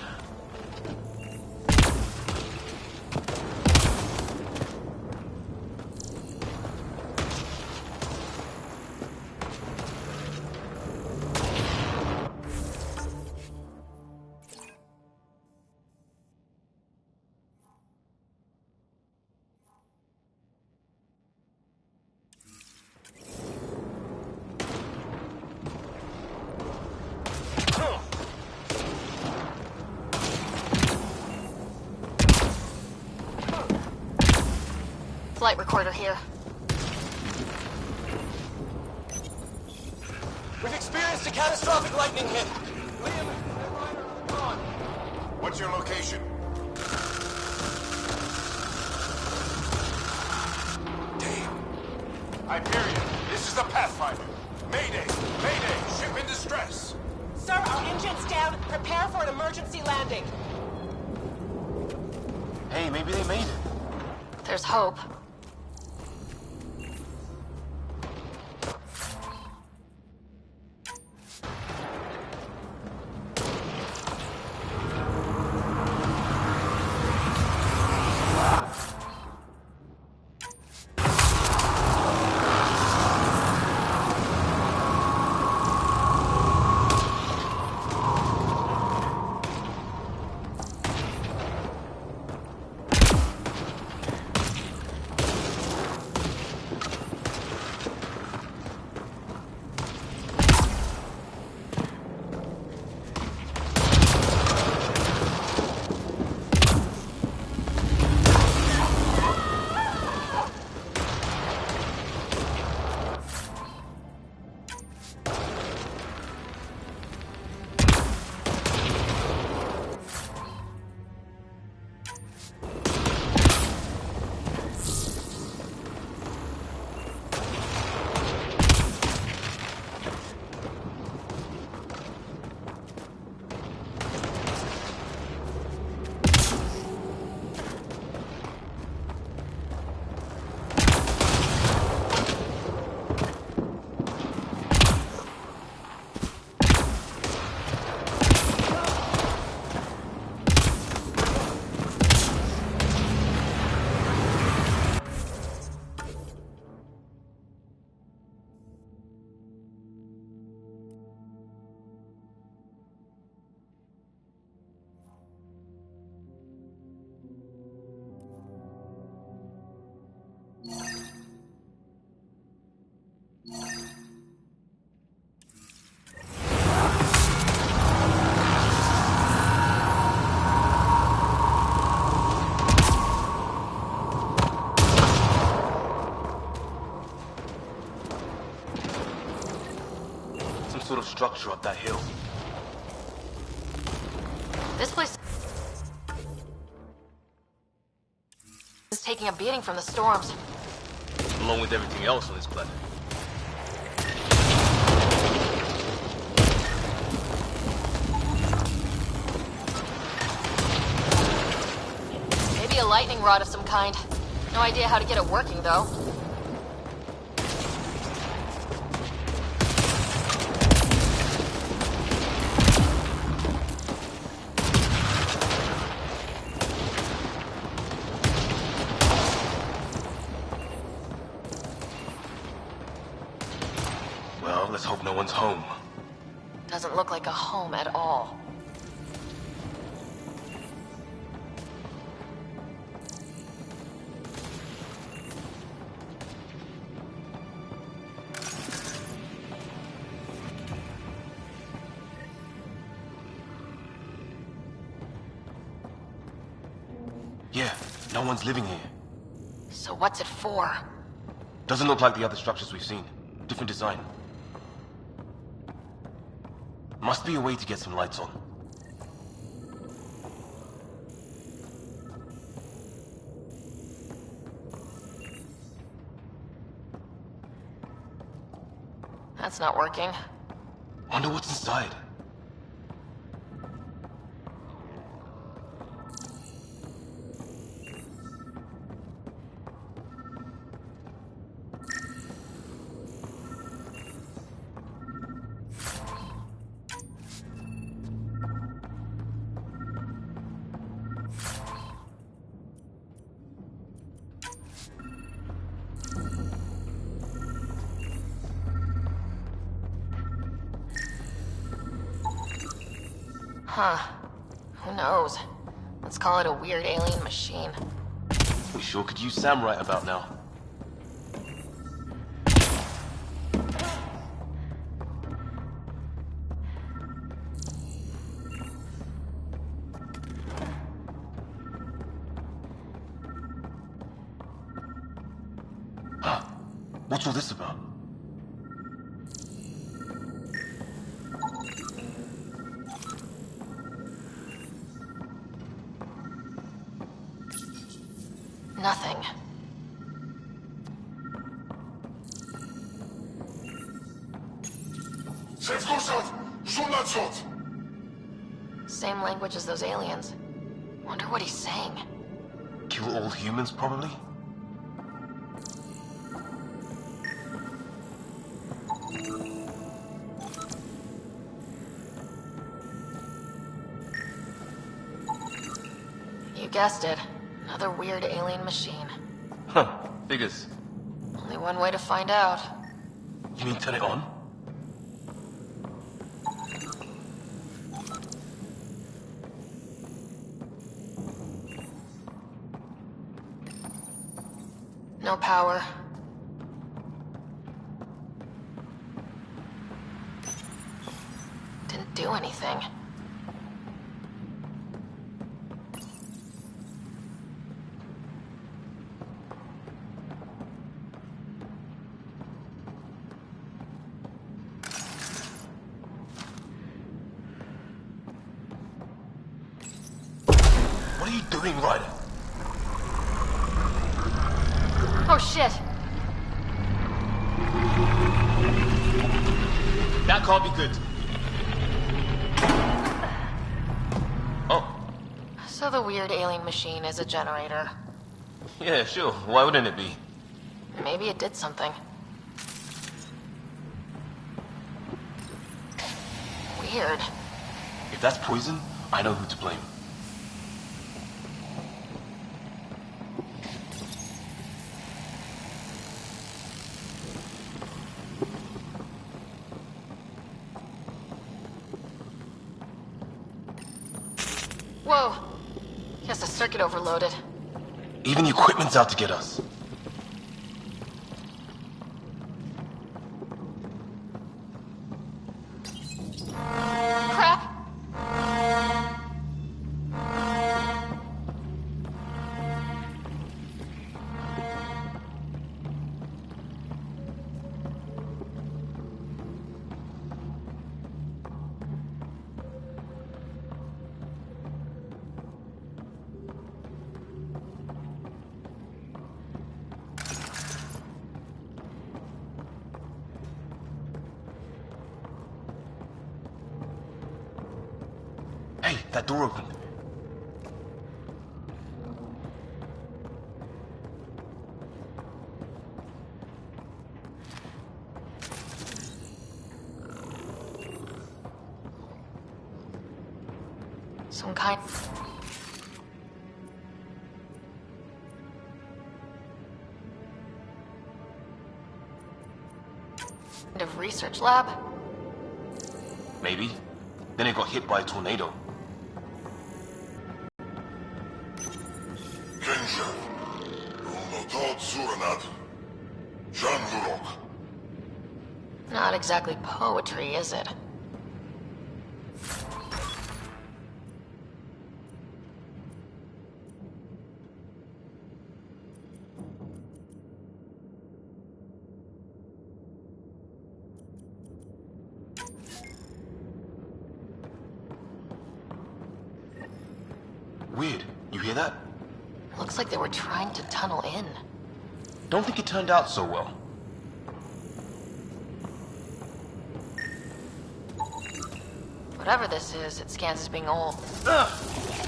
Flight recorder here. We've experienced a catastrophic lightning hit. What's your location? Damn. Hyperion, this is the Pathfinder. Mayday! Mayday! Ship in distress! Sir, our engine's down. Prepare for an emergency landing. Hey, maybe they made it. There's hope. Sort of structure up that hill. beating from the storms. Along with everything else on this planet. Maybe a lightning rod of some kind. No idea how to get it working, though. Well, let's hope no one's home. Doesn't look like a home at all. Yeah, no one's living here. So what's it for? Doesn't look like the other structures we've seen. Different design. Must be a way to get some lights on. That's not working. Wonder what's inside. Huh. Who knows? Let's call it a weird alien machine. We sure could use Sam right about now. Huh. What's all this about? Nothing. Same language as those aliens. Wonder what he's saying. Kill all humans, probably? You guessed it. Another weird alien machine. Huh. Figures. Only one way to find out. You mean turn it on? No power. Didn't do anything. What are you doing, Ryder? Oh shit! That can't be good. Oh. So the weird alien machine is a generator. Yeah, sure. Why wouldn't it be? Maybe it did something. Weird. If that's poison, I know who to blame. Whoa! Guess the circuit overloaded. Even the equipment's out to get us. Crap! that door opened. Some kind of research lab? Maybe. Then it got hit by a tornado. Not exactly poetry, is it? Weird. You hear that? Looks like they were trying to tunnel in. Don't think it turned out so well. Whatever this is, it scans as being old.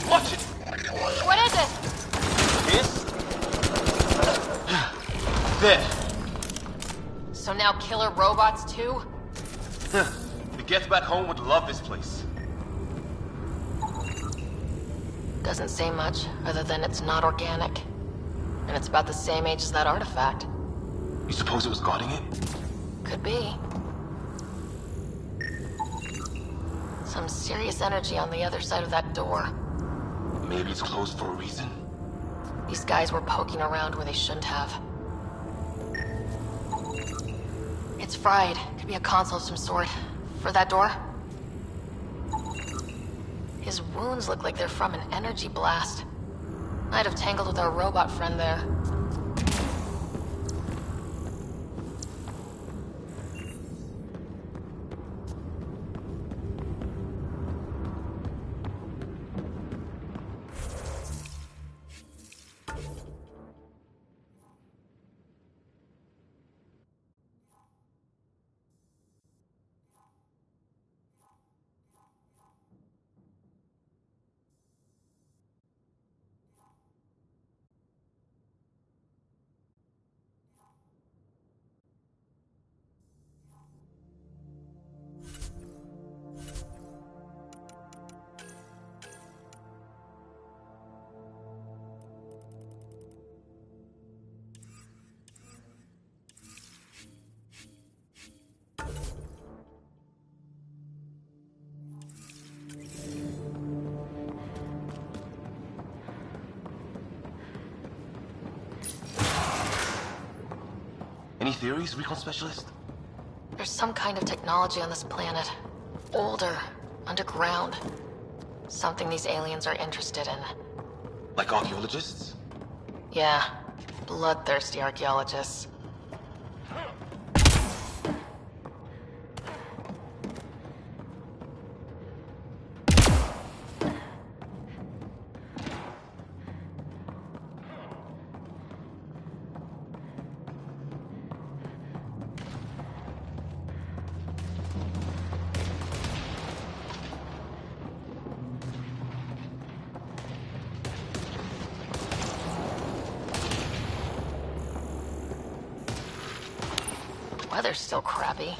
Watch it! What is it? This? There. So now killer robots too? The Geth back home would love this place. Doesn't say much, other than it's not organic. And it's about the same age as that artifact. You suppose it was guarding it? Could be. Some serious energy on the other side of that door. Maybe it's closed for a reason. These guys were poking around where they shouldn't have. It's fried. Could be a console of some sort. For that door? His wounds look like they're from an energy blast. Might have tangled with our robot friend there. Any theories, recon specialist? There's some kind of technology on this planet. Older, underground. Something these aliens are interested in. Like archaeologists? Yeah, bloodthirsty archaeologists. Weather's still crappy.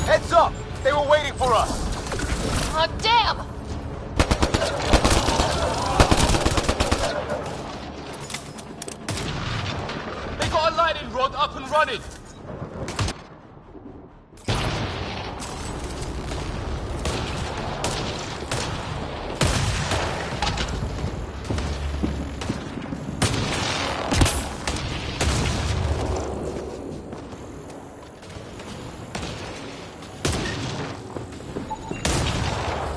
Heads up! They were waiting for us! Oh, damn! They got a lightning rod up and running!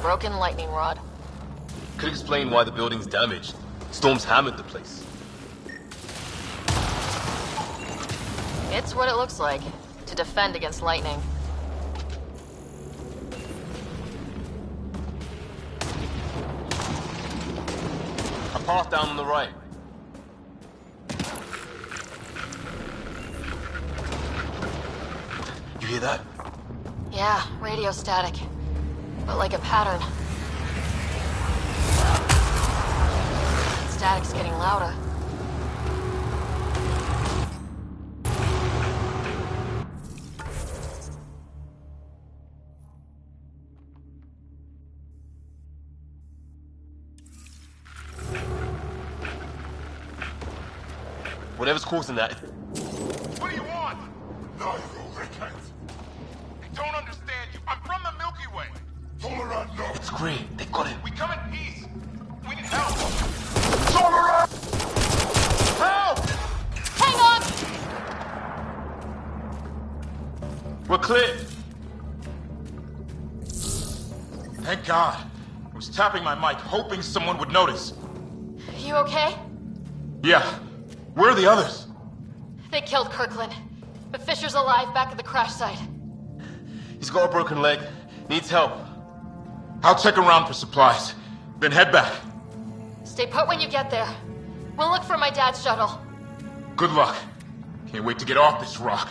Broken lightning rod. Could explain why the building's damaged. Storms hammered the place. It's what it looks like. To defend against lightning. A path down on the right. You hear that? Yeah, radio static. But like a pattern. Static's getting louder. Whatever's causing that. What do you want? No, you can't. I don't understand you. I'm from the Milky Way. Tolerant, no. It's great. They got it. We come in peace. We need help. Tolerant! Help! Hang on! We're clear. Thank God. I was tapping my mic, hoping someone would notice. You okay? Yeah. Where are the others? They killed Kirkland. But Fisher's alive back at the crash site. He's got a broken leg. Needs help. I'll check around for supplies. Then head back. Stay put when you get there. We'll look for my dad's shuttle. Good luck. Can't wait to get off this rock.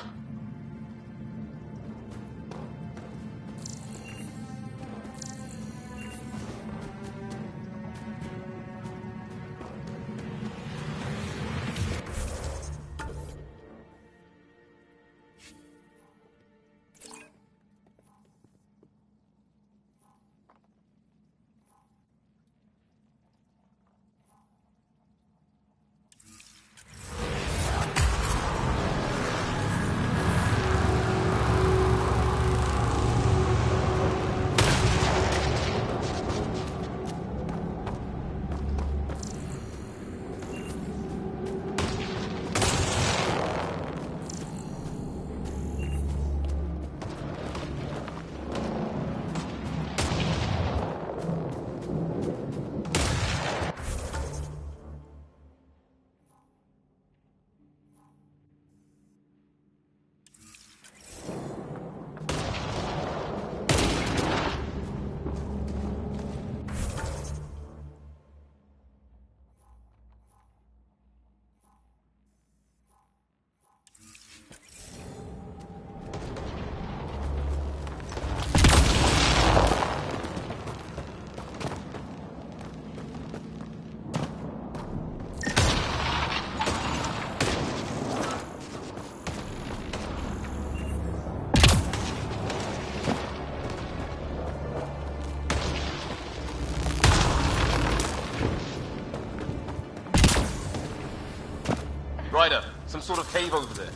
Ryder, some sort of cave over there.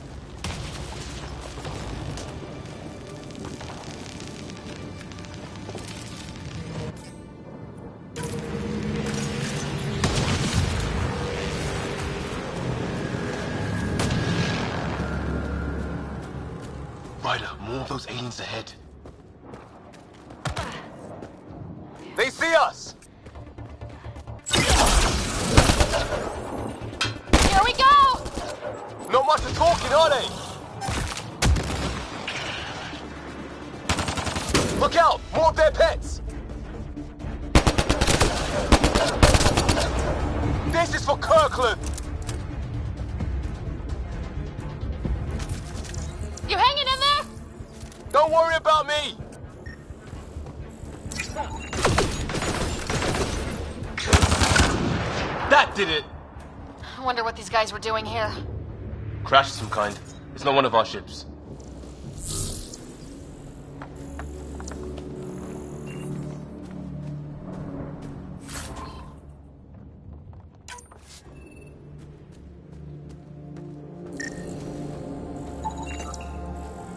Ryder, more of those aliens ahead. They see us! Here we go! Not much of talking, are they? Look out! More of their pets! This is for Kirkland! You hanging in there? Don't worry about me! That did it! I wonder what these guys were doing here. Crash of some kind. It's not one of our ships.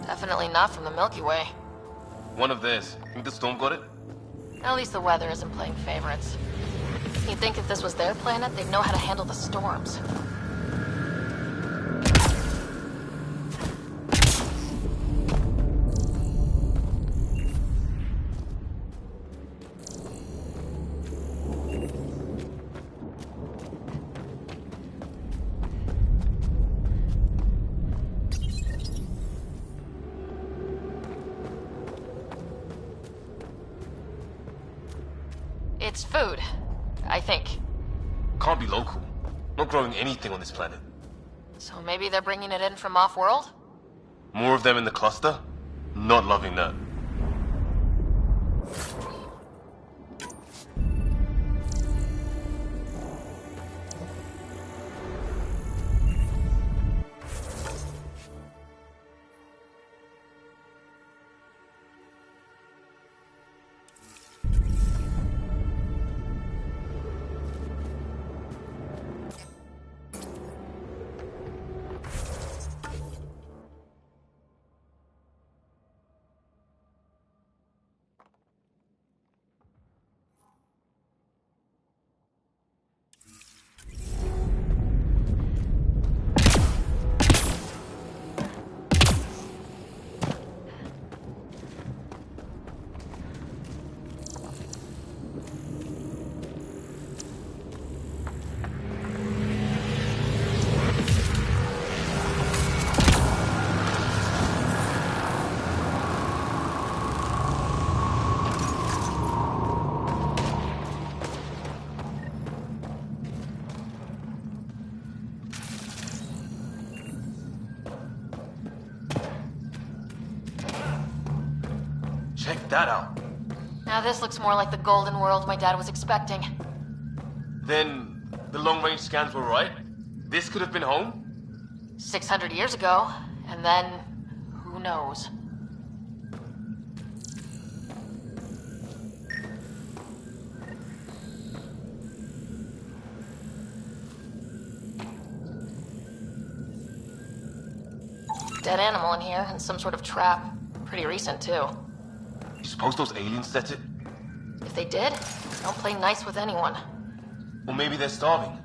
Definitely not from the Milky Way. One of theirs. Think the storm got it? At least the weather isn't playing favorites. You'd think if this was their planet, they'd know how to handle the storms. It's food, I think. Can't be local. Not growing anything on this planet. So maybe they're bringing it in from off-world? More of them in the cluster? Not loving that. Check that out. Now this looks more like the golden world my dad was expecting. Then the long-range scans were right? This could have been home? 600 years ago, and then who knows? Dead animal in here, and some sort of trap. Pretty recent, too. You suppose those aliens set it? If they did, they don't play nice with anyone. Or maybe they're starving.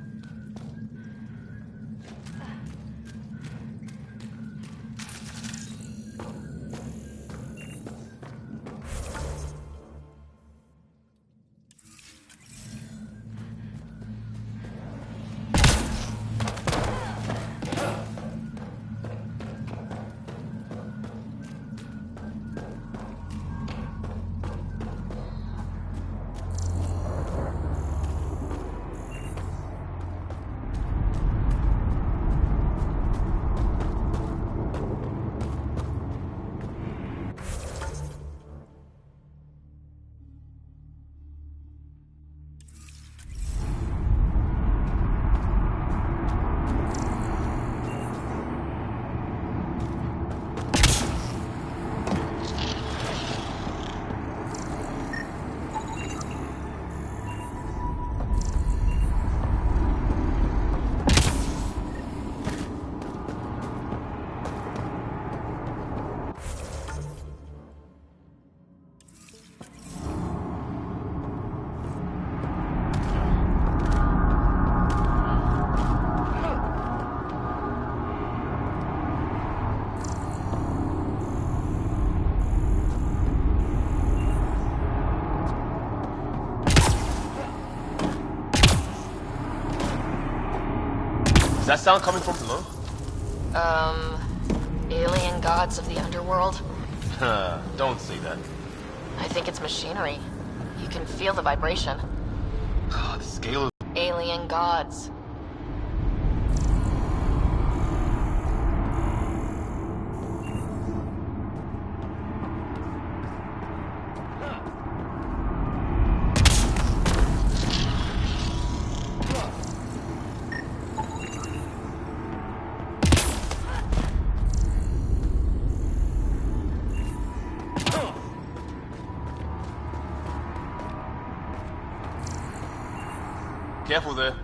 Is that sound coming from below? Alien gods of the underworld? Don't say that. I think it's machinery. You can feel the vibration. The scale of... Alien gods. Careful there.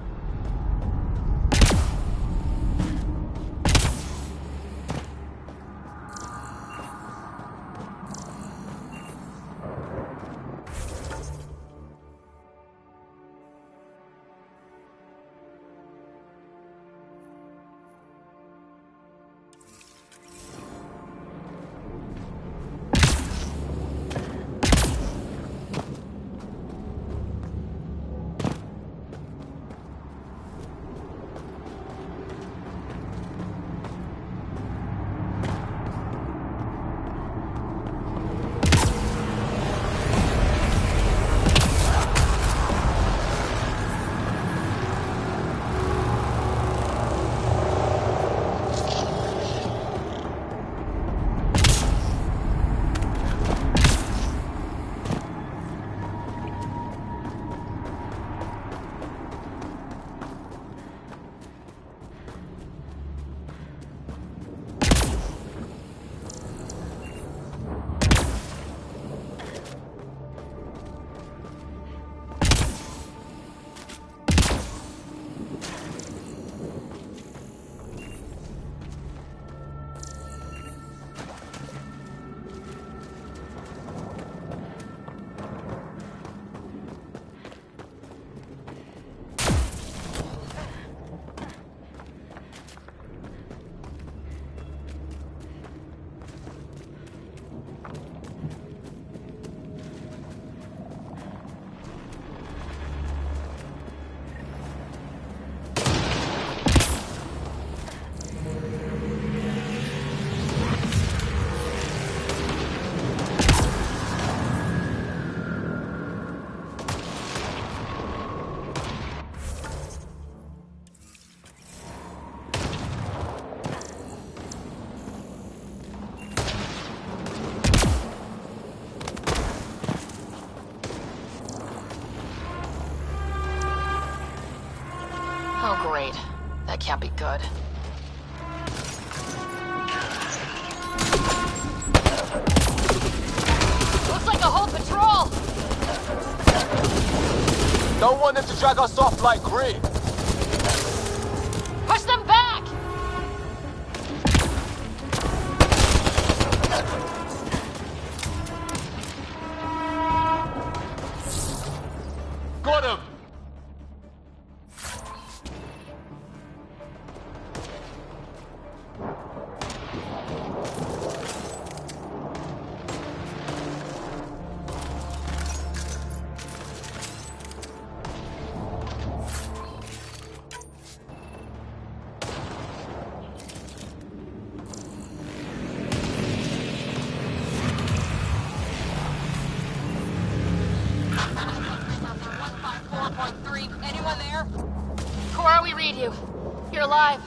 can't be good. Looks like a whole patrol! Don't want them to drag us off like Grid. Push them back! Got him! Anyone there? Cora, we read you. You're alive.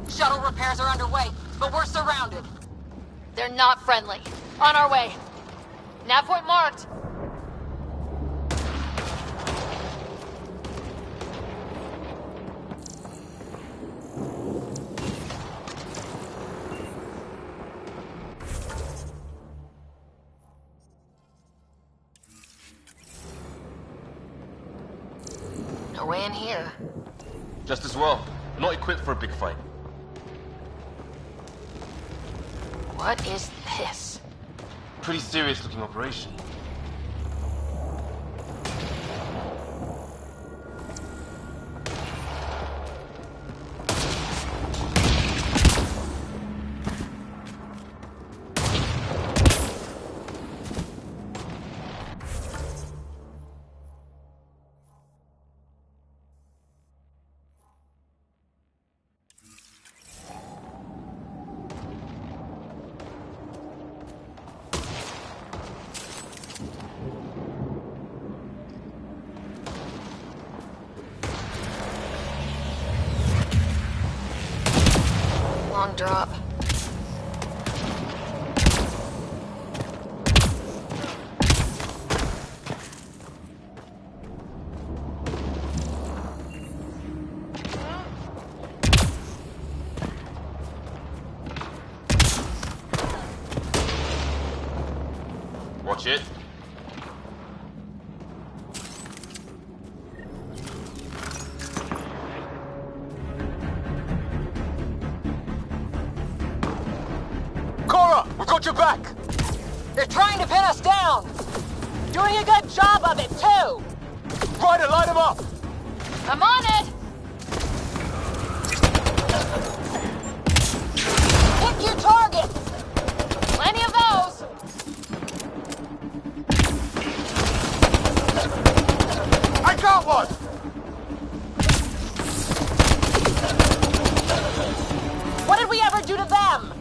Shuttle repairs are underway, but we're surrounded. They're not friendly. On our way. Nav point marked. No way in here. Just as well. We're not equipped for a big fight. What is this? Pretty serious looking operation. Long drop. Watch it. Cora, we've got your back. They're trying to pin us down. Doing a good job of it, too. Ryder, light him up. I'm on it. Pick your target. Plenty of those. I got one. What did we ever do to them?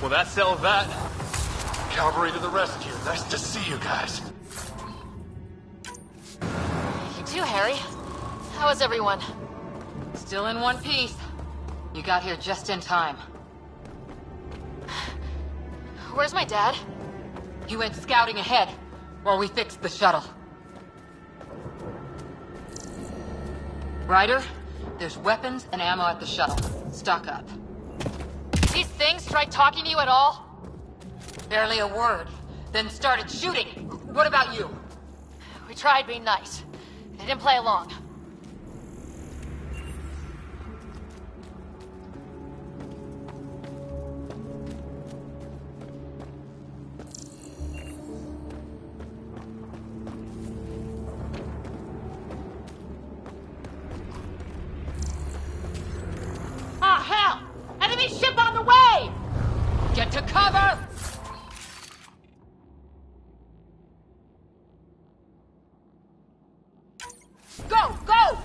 Well, that settled that. Cavalry to the rescue. Nice to see you guys. You too, Harry. How is everyone? Still in one piece. You got here just in time. Where's my dad? He went scouting ahead while we fixed the shuttle. Ryder, there's weapons and ammo at the shuttle. Stock up. These things tried talking to you at all? Barely a word. Then started shooting. What about you? We tried being nice. They didn't play along. Ah, hell! Enemy ship on the way! Get to cover! Go, go!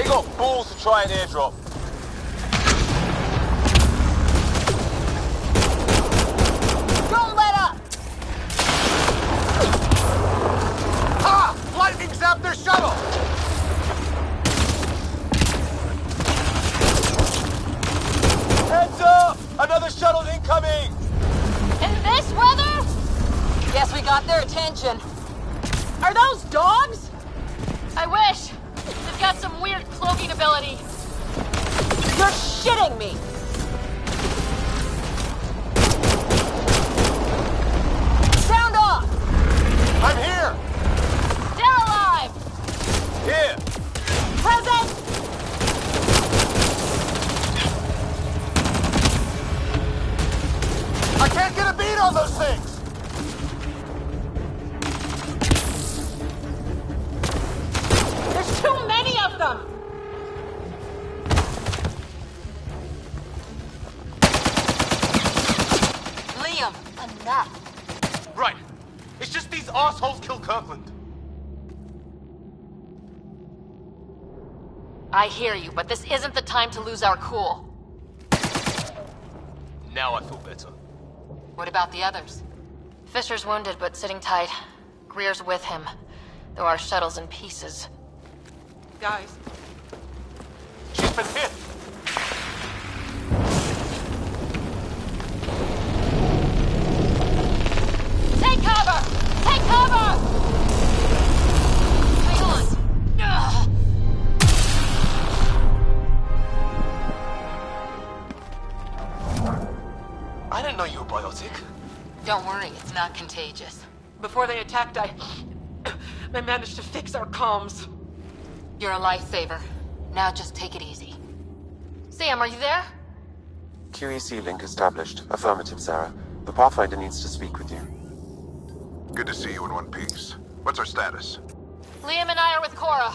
They got balls to try an airdrop. Don't let up! Ha! Lightning zapped their shuttle! Heads up! Another shuttle incoming! In this weather? Guess we got their attention. Are those dogs? I wish. They've got some weird cloaking ability. You're shitting me! Sound off! I'm here! Still alive! Here! Present! I can't get a beat on those things! There's too many of them! Liam, enough. Right. It's just these assholes killed Kirkland. I hear you, but this isn't the time to lose our cool. Now I feel better. What about the others? Fisher's wounded, but sitting tight. Greer's with him, though our shuttle's in pieces. Guys, She's been hit! Take cover! Take cover! Hang on! Ugh. I didn't know you were biotic. Don't worry, it's not contagious. before they attacked, I managed to fix our comms. You're a lifesaver. Now just take it easy. Sam, are you there? QEC link established. Affirmative, Sarah. The Pathfinder needs to speak with you. Good to see you in one piece. What's our status? Liam and I are with Cora.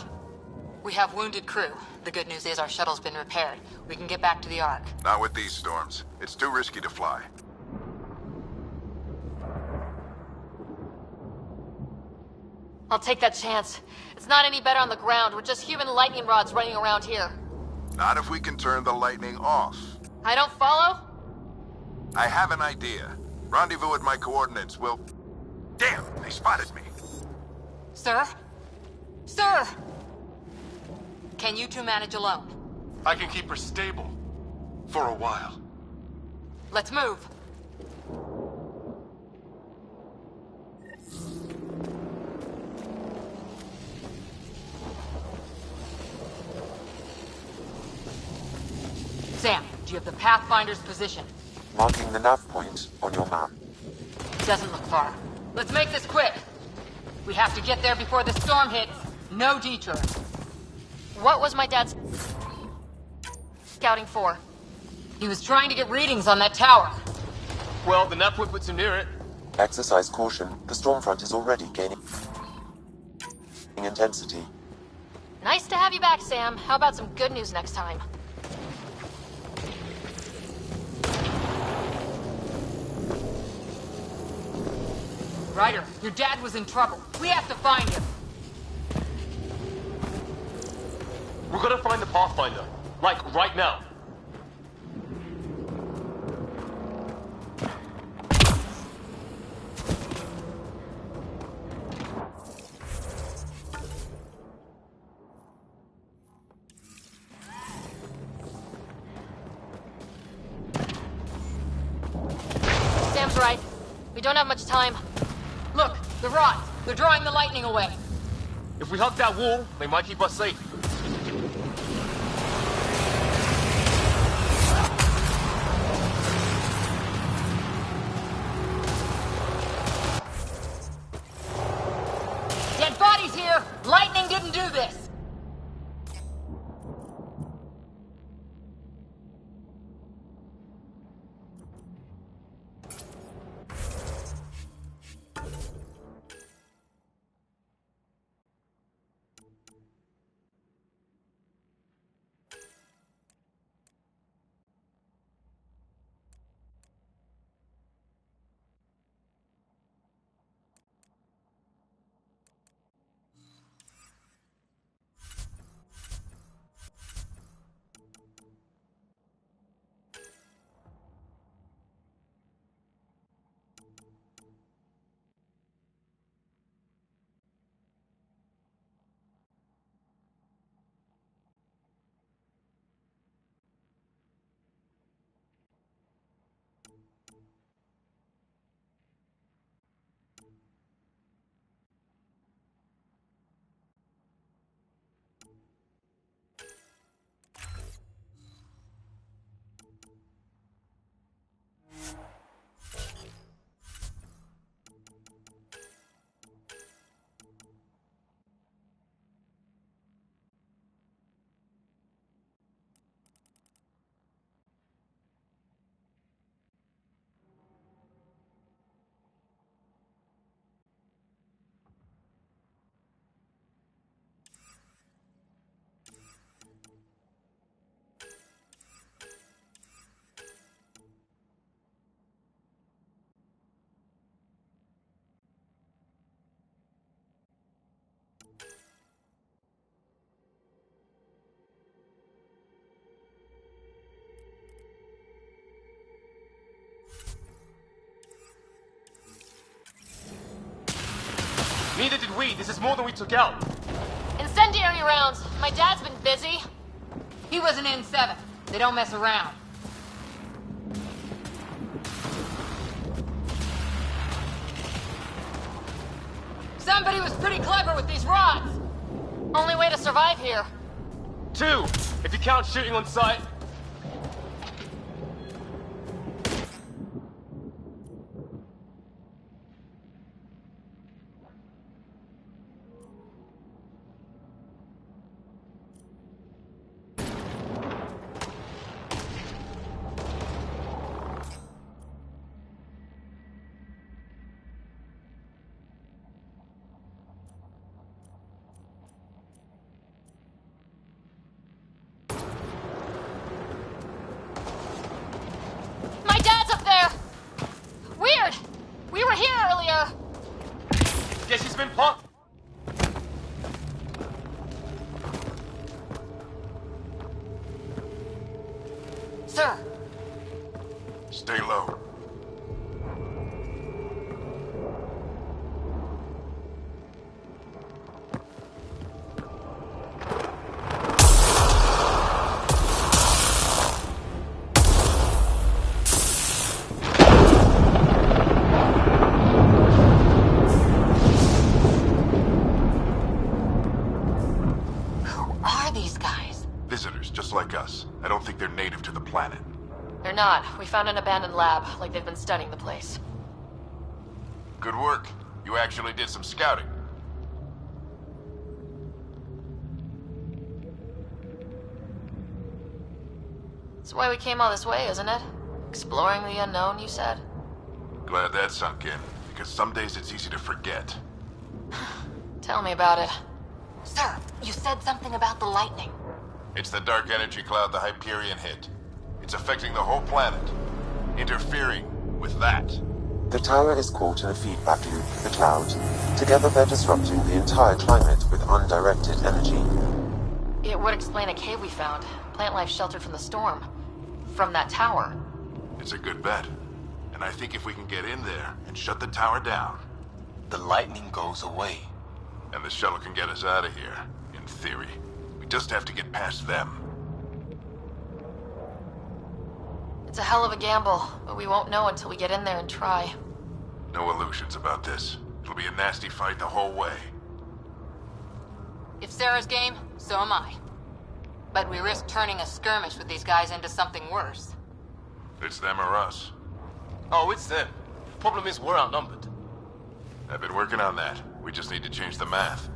We have wounded crew. The good news is our shuttle's been repaired. We can get back to the Ark. Not with these storms. It's too risky to fly. I'll take that chance. It's not any better on the ground. We're just human lightning rods running around here. Not if we can turn the lightning off. I don't follow? I have an idea. Rendezvous at my coordinates. We'll... Damn, they spotted me. Sir? Sir! Can you two manage alone? I can keep her stable. For a while. Let's move. Sam, do you have the Pathfinder's position? Marking the nav point on your map. Doesn't look far. Let's make this quick. We have to get there before the storm hits. No detour. What was my dad's scouting for? He was trying to get readings on that tower. Well, the nav point puts him near it. Exercise caution. The storm front is already gaining intensity. Nice to have you back, Sam. How about some good news next time? Ryder, your dad was in trouble. We have to find him. We're gonna find the Pathfinder. Like, right now. Sam's right. We don't have much time. Look, the rods. They're drawing the lightning away. If we hug that wall, they might keep us safe. Dead bodies here! Lightning didn't do this! Neither did we. This is more than we took out. Incendiary rounds. My dad's been busy. He was an N7. They don't mess around. Somebody was pretty clever with these rods. Only way to survive here. 2, if you count shooting on sight. My dad's up there! Weird! We were here earlier! Guess he's been parked. Sir, Stay low. who are these guys? Visitors, just like us. I don't think they're native to the planet. They're not. We found an abandoned lab, like they've been studying the place. Good work. You actually did some scouting. That's why we came all this way, isn't it? Exploring the unknown, you said? Glad that sunk in, because some days it's easy to forget. Tell me about it. Sir, you said something about the lightning. It's the dark energy cloud the Hyperion hit. It's affecting the whole planet. Interfering with that. The tower is caught in a feedback loop with the cloud. Together they're disrupting the entire climate with undirected energy. It would explain a cave we found. Plant life sheltered from the storm. From that tower. It's a good bet. And I think if we can get in there and shut the tower down, the lightning goes away. And the shuttle can get us out of here, in theory. We just have to get past them. It's a hell of a gamble, but we won't know until we get in there and try. No illusions about this. It'll be a nasty fight the whole way. If Sarah's game, so am I. But we risk turning a skirmish with these guys into something worse. It's them or us. Oh, it's them. Problem is, we're outnumbered. I've been working on that. We just need to change the math.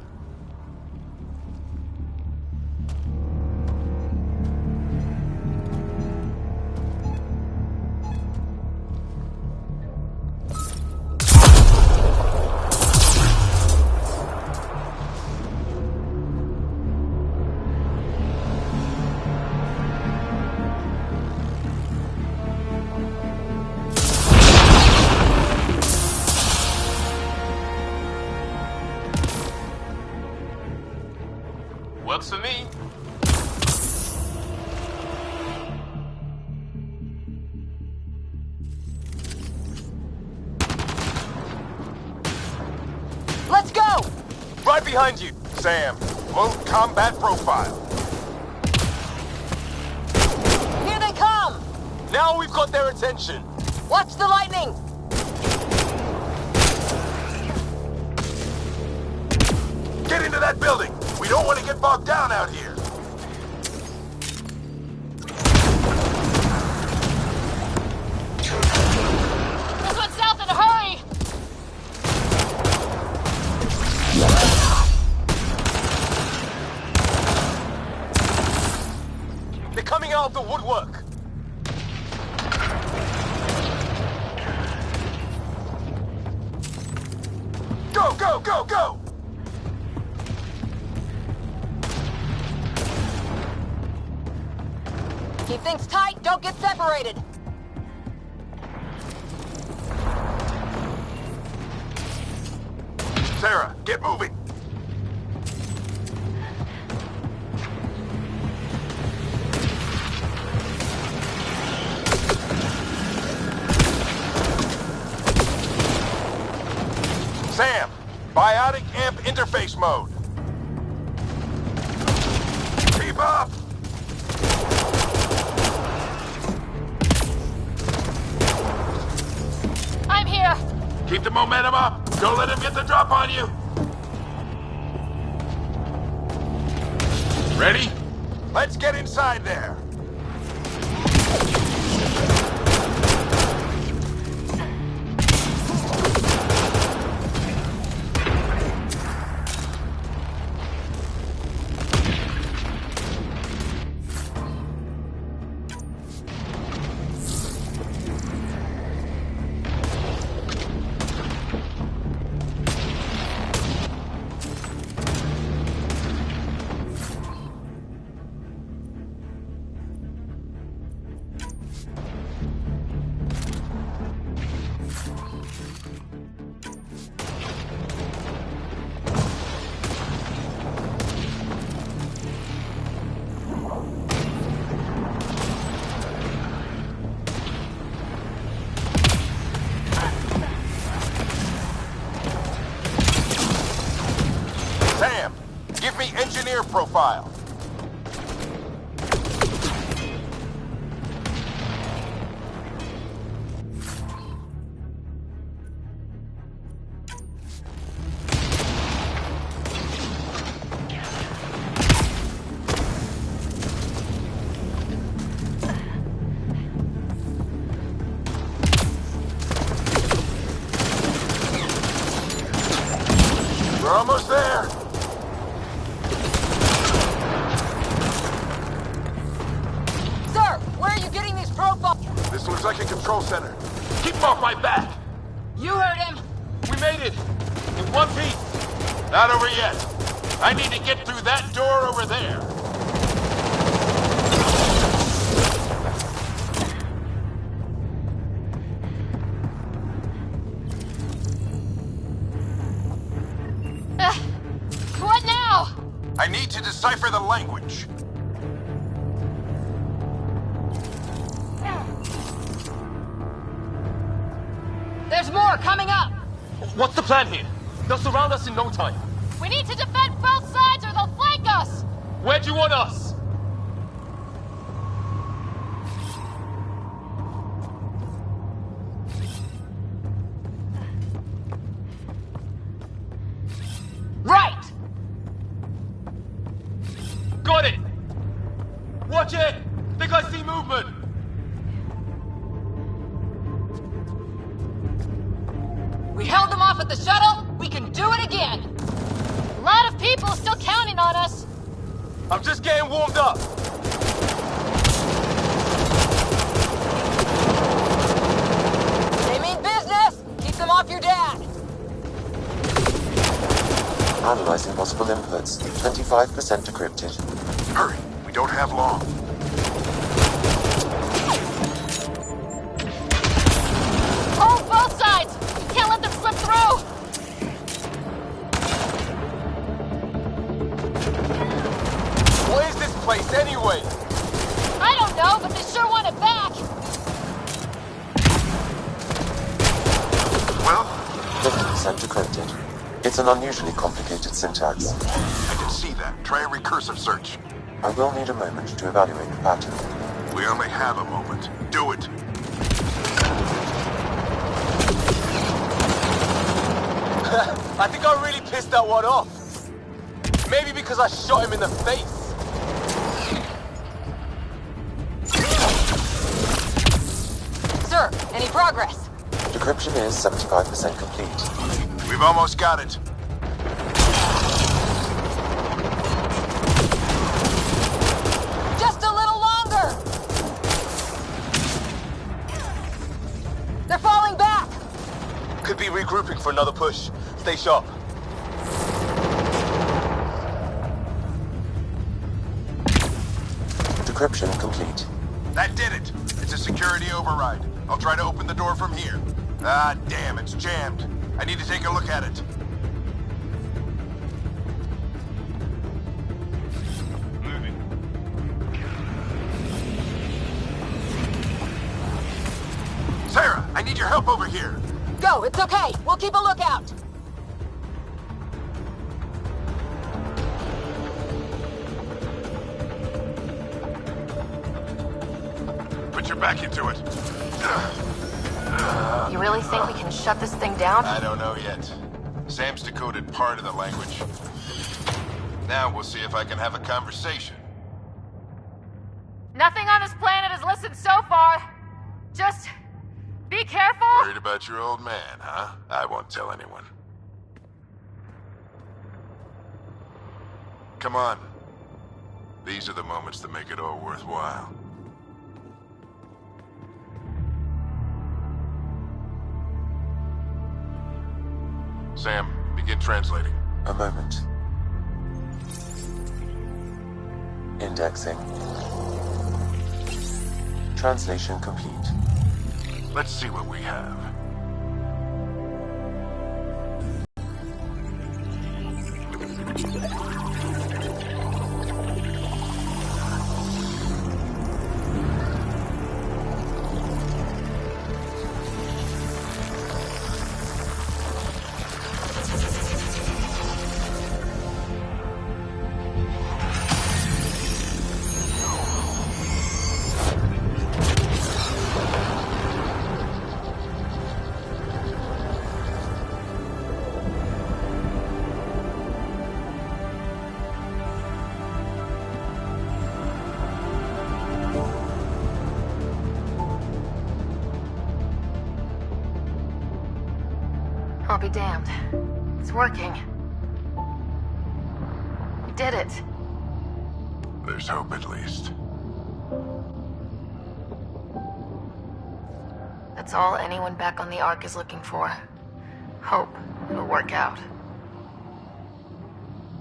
Works for me. Let's go! Right behind you. Sam, load combat profile. Here they come! Now we've got their attention. Watch the lightning! Get into that building! We don't want to get bogged down out here! Let's run south in a hurry! They're coming out of the woodwork. Go, go, go, go! Keep things tight, don't get separated! Sarah, get moving! Sam, biotic hyperspace mode. Keep up! I'm here! Keep the momentum up! Don't let him get the drop on you! Ready? Let's get inside there! Sam, give me engineer profile. We're almost there. Sir, where are you getting these profiles? This looks like a control center. Keep him off my back! You heard him! We made it! In one piece! Not over yet. I need to get through that door over there. What now? I need to decipher the language. There's more coming up! What's the plan here? They'll surround us in no time. We need to defend both sides or they'll flank us! Where do you want us? Right! Got it! Watch it! Think I see movement! We held them off at the shuttle, we can do it again! A lot of people still counting on us! I'm just getting warmed up! They mean business! Keep them off your dad! Analyzing possible inputs. 25% decrypted. Hurry, we don't have long. Hold both sides! Can't let them slip through! What is this place anyway? I don't know, but they sure want it back! Well? 50% decrypted. It's an unusually complicated syntax. I can see that. Try a recursive search. I will need a moment to evaluate the pattern. We only have a moment. Do it. I think I really pissed that one off. Maybe because I shot him in the face. Sir, any progress? Decryption is 75% complete. We've almost got it. Just a little longer! They're falling back! Could be regrouping for another push. Stay sharp. Decryption complete. That did it. It's a security override. I'll try to open the door from here. Ah, damn, it's jammed. I need to take a look at it. Moving. Sarah, I need your help over here. Go, it's okay. We'll keep a lookout. back into it. You really think we can shut this thing down? I don't know yet. Sam's decoded part of the language. Now we'll see if I can have a conversation. Nothing on this planet has listened so far. Just be careful. Worried about your old man, huh? I won't tell anyone. Come on. These are the moments that make it all worthwhile. Sam, begin translating. A moment. Indexing. Translation complete. Let's see what we have. I'll be damned. It's working. We did it. There's hope at least. That's all anyone back on the Ark is looking for. Hope it'll work out.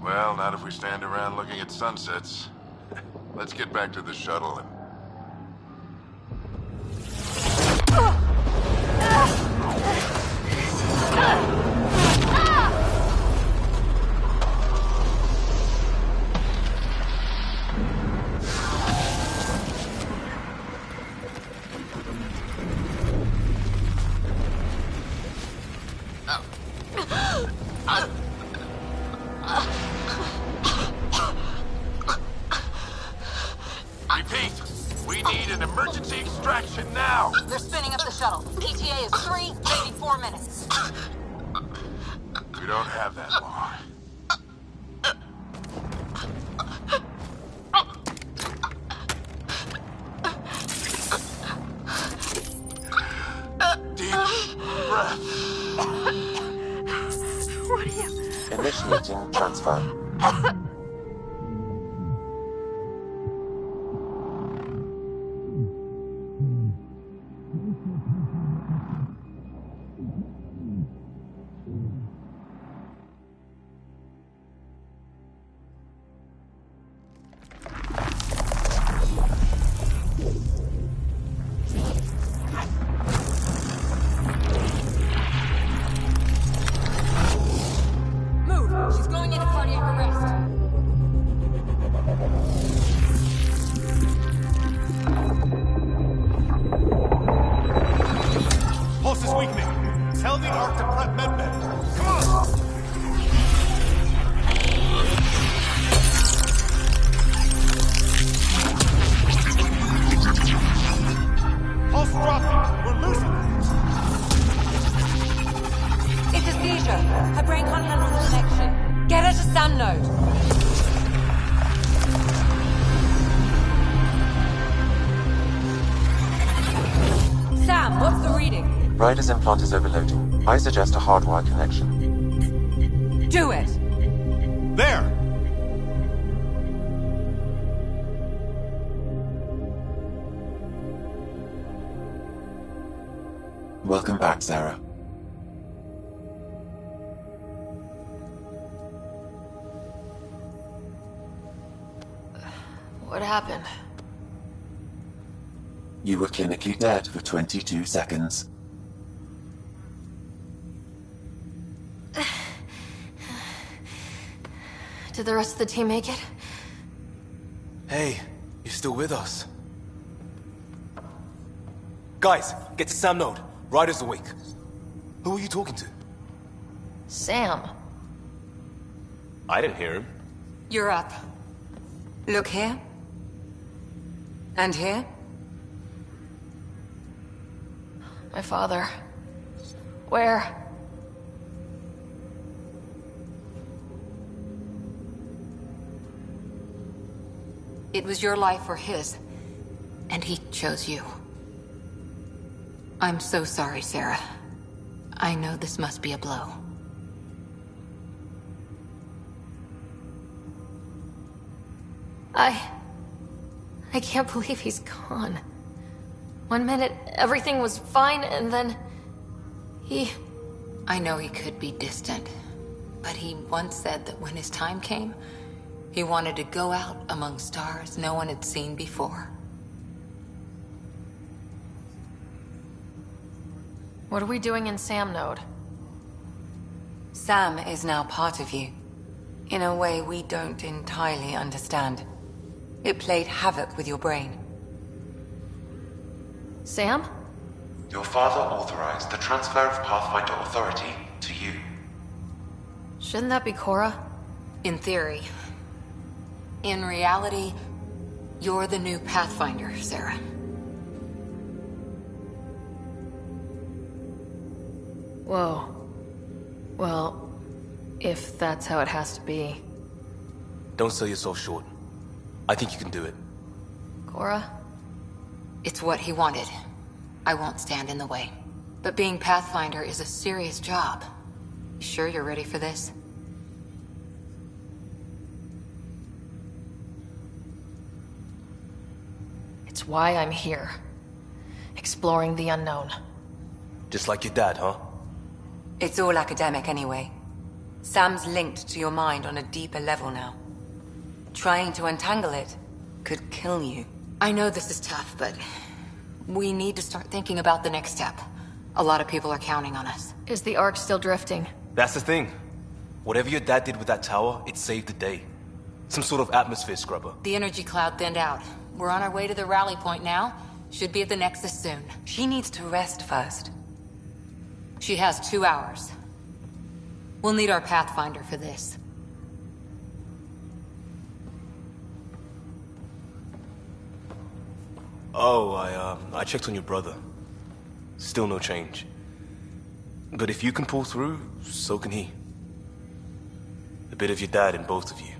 Well, not if we stand around looking at sunsets. Let's get back to the shuttle and... Repeat, we need an emergency extraction now! They're spinning up the shuttle. ETA is 3, maybe 4 minutes. We don't have that long. Deep breath. What are you... Initiating transfer. Move! She's going into cardiac arrest. Pulse is weakening. Tell the Ark to prep medbay. Come on! Pulse dropping. We're losing it. It's a seizure. Her brain can't handle the connection. Get her to sound node. Sam, what's the reading? Ryder's implant is overloading. I suggest a hardwire connection. Do it! There! Welcome back, Sarah. What happened? You were clinically dead for 22 seconds. Did the rest of the team make it? Hey, you're still with us. Guys, get to Sam Node. Ryder's awake. Who are you talking to? Sam. I didn't hear him. You're up. Look here. And here. My father. Where? It was your life or his, and he chose you. I'm so sorry, Sarah. I know this must be a blow. I can't believe he's gone. 1 minute, everything was fine, and then... I know he could be distant, but he once said that when his time came, he wanted to go out among stars no one had seen before. What are we doing in Sam Node? Sam is now part of you, in a way we don't entirely understand. It played havoc with your brain. Sam? Your father authorized the transfer of Pathfinder authority to you. Shouldn't that be Cora? In theory. In reality, you're the new Pathfinder, Sarah. Whoa. Well, if that's how it has to be. Don't sell yourself short. I think you can do it. Cora? It's what he wanted. I won't stand in the way. But being Pathfinder is a serious job. You sure you're ready for this? It's why I'm here. Exploring the unknown. Just like your dad, huh? It's all academic anyway. Sam's linked to your mind on a deeper level now. Trying to untangle it could kill you. I know this is tough, but we need to start thinking about the next step. A lot of people are counting on us. Is the Ark still drifting? That's the thing. Whatever your dad did with that tower, it saved the day. Some sort of atmosphere scrubber. The energy cloud thinned out. We're on our way to the rally point now. Should be at the Nexus soon. She needs to rest first. She has 2 hours. We'll need our Pathfinder for this. Oh, I checked on your brother. Still no change. But if you can pull through, so can he. A bit of your dad in both of you.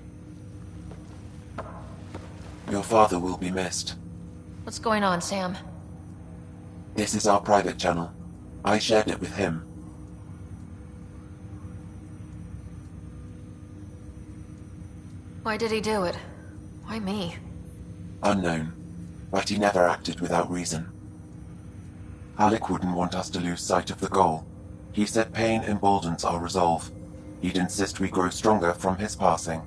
Your father will be missed. What's going on, Sam? This is our private channel. I shared it with him. Why did he do it? Why me? Unknown, but he never acted without reason. Alec wouldn't want us to lose sight of the goal. He said pain emboldens our resolve. He'd insist we grow stronger from his passing.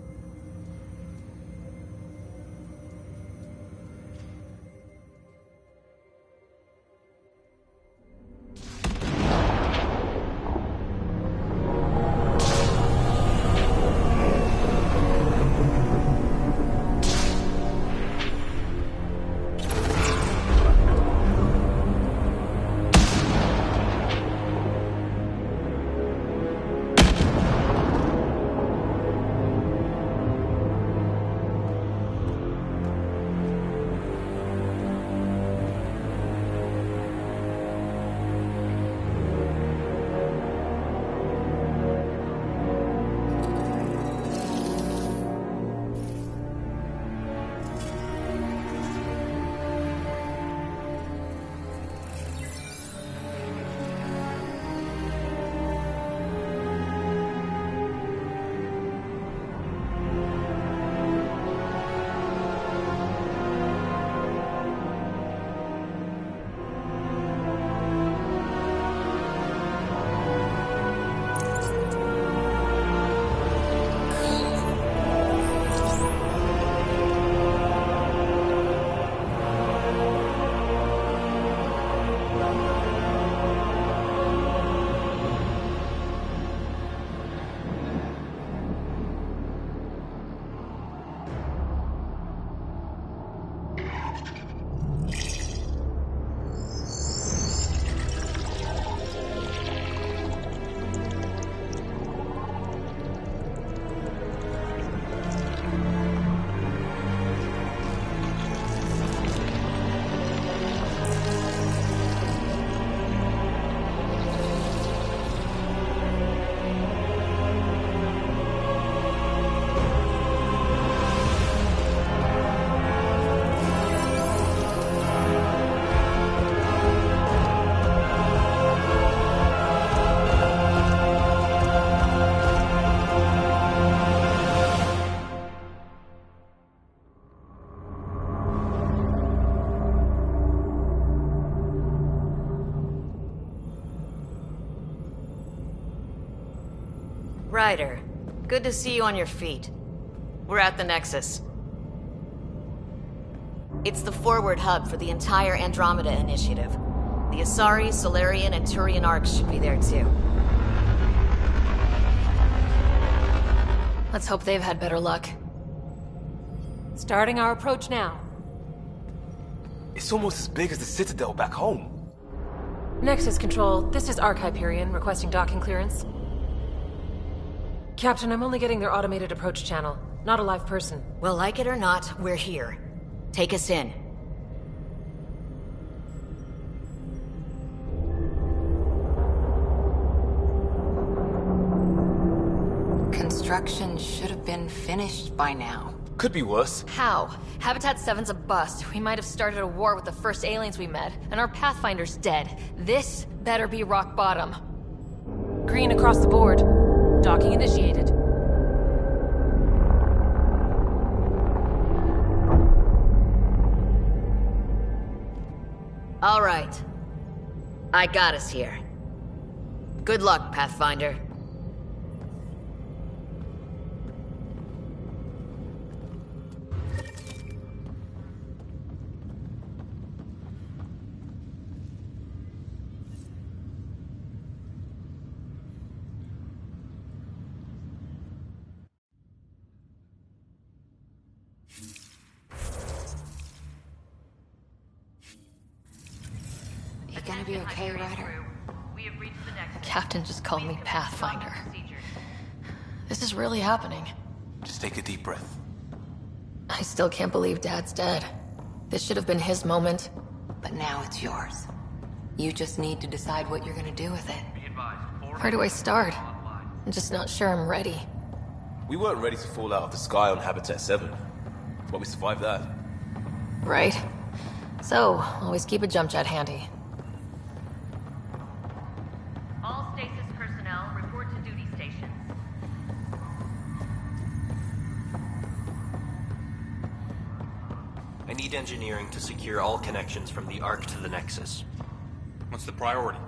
Ryder, good to see you on your feet. We're at the Nexus. It's the forward hub for the entire Andromeda initiative. The Asari, Solarian, and Turian arcs should be there too. Let's hope they've had better luck. Starting our approach now. It's almost as big as the Citadel back home. Nexus Control, this is Arc Hyperion requesting docking clearance. Captain, I'm only getting their automated approach channel, not a live person. Well, like it or not, we're here. Take us in. Construction should have been finished by now. Could be worse. How? Habitat 7's a bust. We might have started a war with the first aliens we met, and our Pathfinder's dead. This better be rock bottom. Green across the board. Docking initiated. All right. I got us here. Good luck, Pathfinder. You gonna be okay, Ryder? The captain just called me Pathfinder. This is really happening. Just take a deep breath. I still can't believe Dad's dead. This should have been his moment. But now it's yours. You just need to decide what you're gonna do with it. Where do I start? I'm just not sure I'm ready. We weren't ready to fall out of the sky on Habitat 7, but we survived that. Right? So, always keep a jump jet handy. All stasis personnel report to duty stations. I need engineering to secure all connections from the Ark to the Nexus. What's the priority?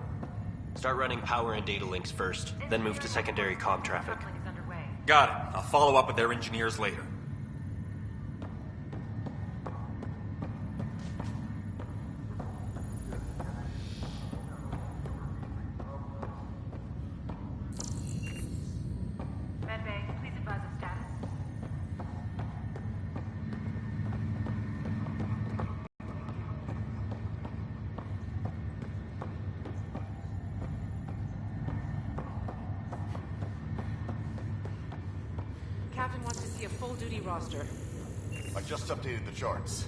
Start running power and data links first, then move to secondary comm traffic. Got it. I'll follow up with their engineers later. Medbay, please advise of status. Captain wants to see a full-duty roster. I just updated the charts.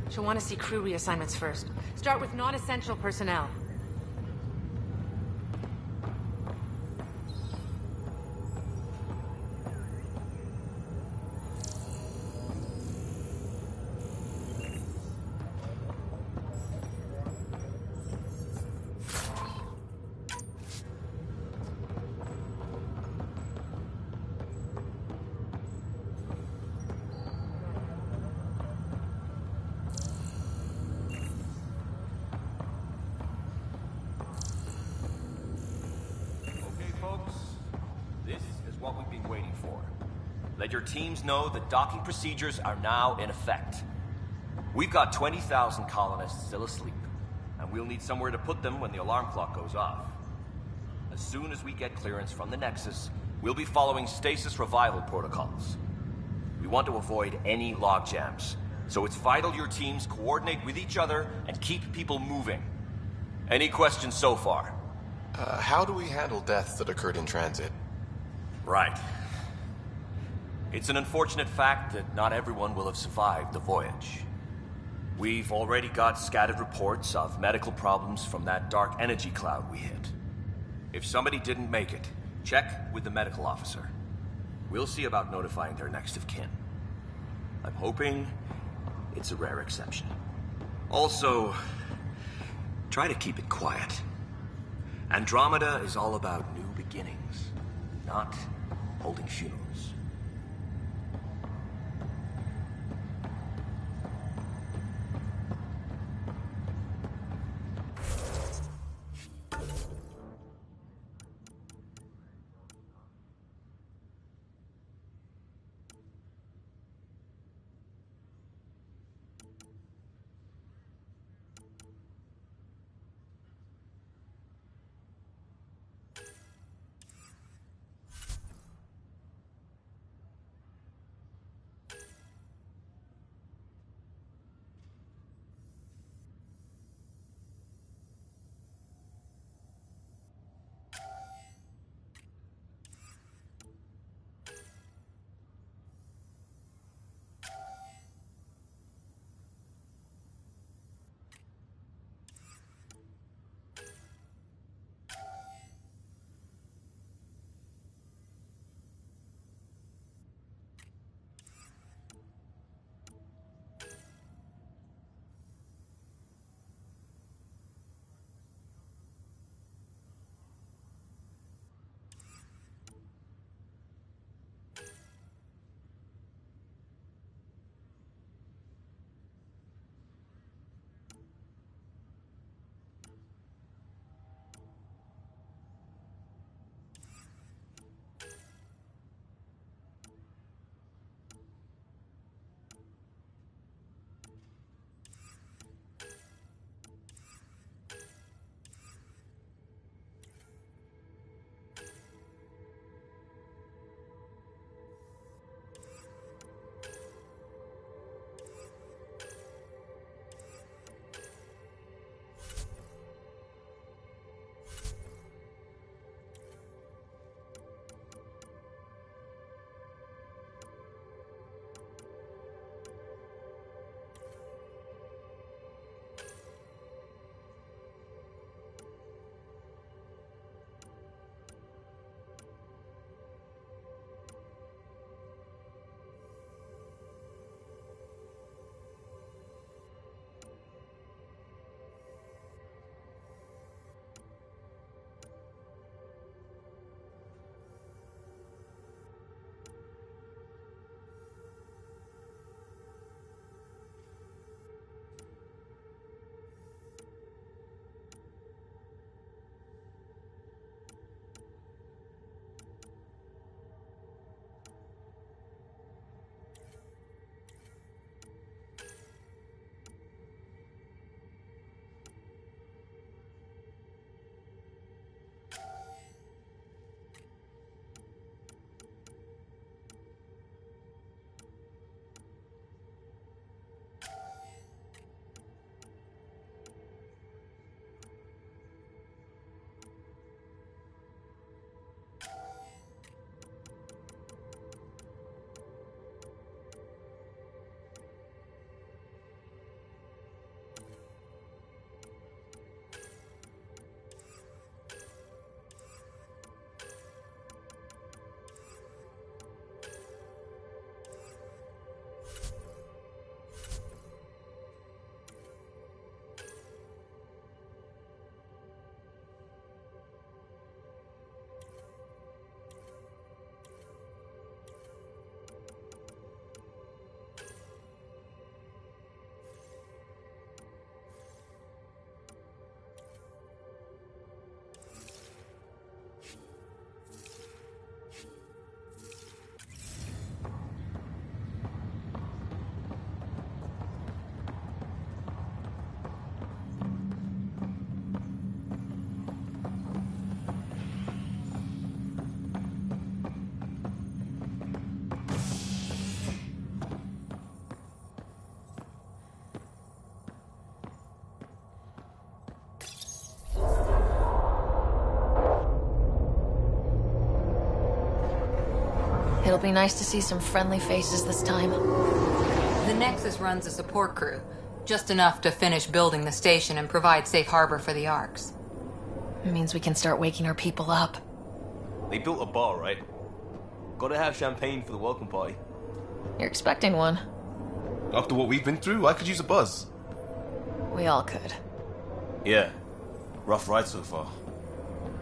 She'll want to see crew reassignments first. Start with non-essential personnel. What we've been waiting for. Let your teams know that docking procedures are now in effect. We've got 20,000 colonists still asleep, and we'll need somewhere to put them when the alarm clock goes off. As soon as we get clearance from the Nexus, we'll be following stasis revival protocols. We want to avoid any logjams, so it's vital your teams coordinate with each other and keep people moving. Any questions so far? How do we handle deaths that occurred in transit? Right. It's an unfortunate fact that not everyone will have survived the voyage. We've already got scattered reports of medical problems from that dark energy cloud we hit. If somebody didn't make it, check with the medical officer. We'll see about notifying their next of kin. I'm hoping it's a rare exception. Also, try to keep it quiet. Andromeda is all about new beginnings, not holding funerals. It'll be nice to see some friendly faces this time. The Nexus runs a support crew. Just enough to finish building the station and provide safe harbor for the Arks. It means we can start waking our people up. They built a bar, right? Gotta have champagne for the welcome party. You're expecting one. After what we've been through, I could use a buzz. We all could. Yeah. Rough ride so far.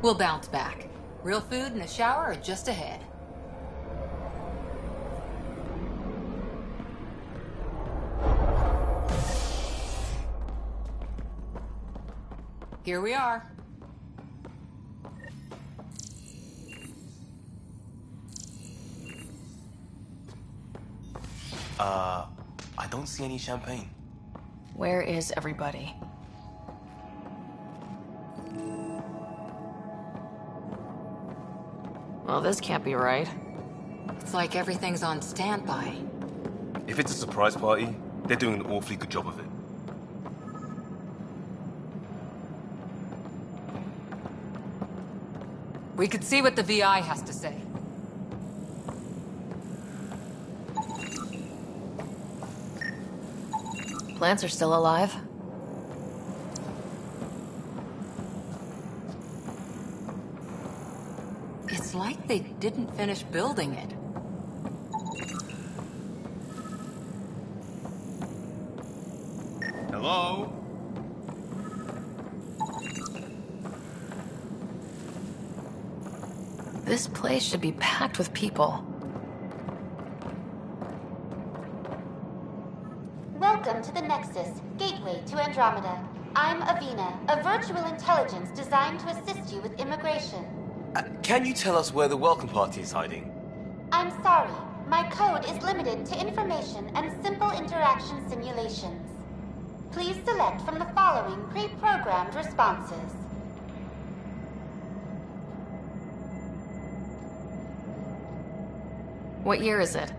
We'll bounce back. Real food and a shower are just ahead. Here we are. I don't see any champagne. Where is everybody? Well, this can't be right. It's like everything's on standby. If it's a surprise party, they're doing an awfully good job of it. We could see what the VI has to say. Plants are still alive. It's like they didn't finish building it. Hello? This place should be packed with people. Welcome to the Nexus, gateway to Andromeda. I'm Avina, a virtual intelligence designed to assist you with immigration. Can you tell us where the welcome party is hiding? I'm sorry, my code is limited to information and simple interaction simulations. Please select from the following pre-programmed responses. What year is it?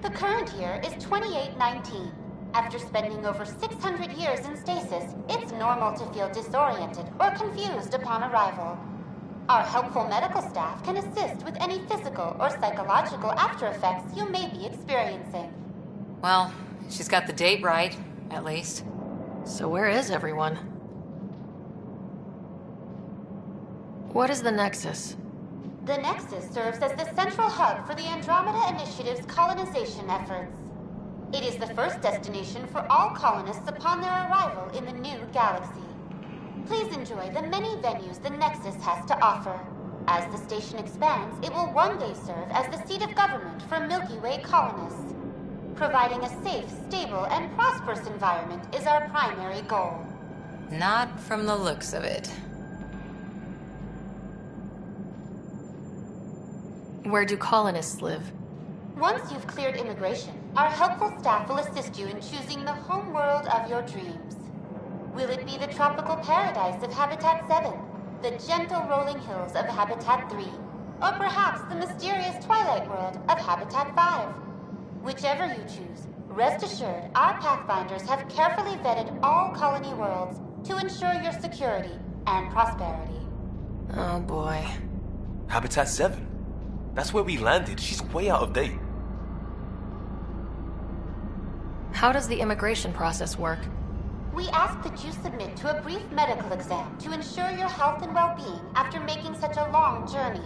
The current year is 2819. After spending over 600 years in stasis, it's normal to feel disoriented or confused upon arrival. Our helpful medical staff can assist with any physical or psychological after effects you may be experiencing. Well, she's got the date right, at least. So where is everyone? What is the Nexus? The Nexus serves as the central hub for the Andromeda Initiative's colonization efforts. It is the first destination for all colonists upon their arrival in the new galaxy. Please enjoy the many venues the Nexus has to offer. As the station expands, it will one day serve as the seat of government for Milky Way colonists. Providing a safe, stable, and prosperous environment is our primary goal. Not from the looks of it. Where do colonists live? Once you've cleared immigration, our helpful staff will assist you in choosing the home world of your dreams. Will it be the tropical paradise of Habitat 7, the gentle rolling hills of Habitat 3, or perhaps the mysterious twilight world of Habitat 5? Whichever you choose, rest assured our Pathfinders have carefully vetted all colony worlds to ensure your security and prosperity. Oh boy. Habitat 7? That's where we landed. She's way out of date. How does the immigration process work? We ask that you submit to a brief medical exam to ensure your health and well-being after making such a long journey.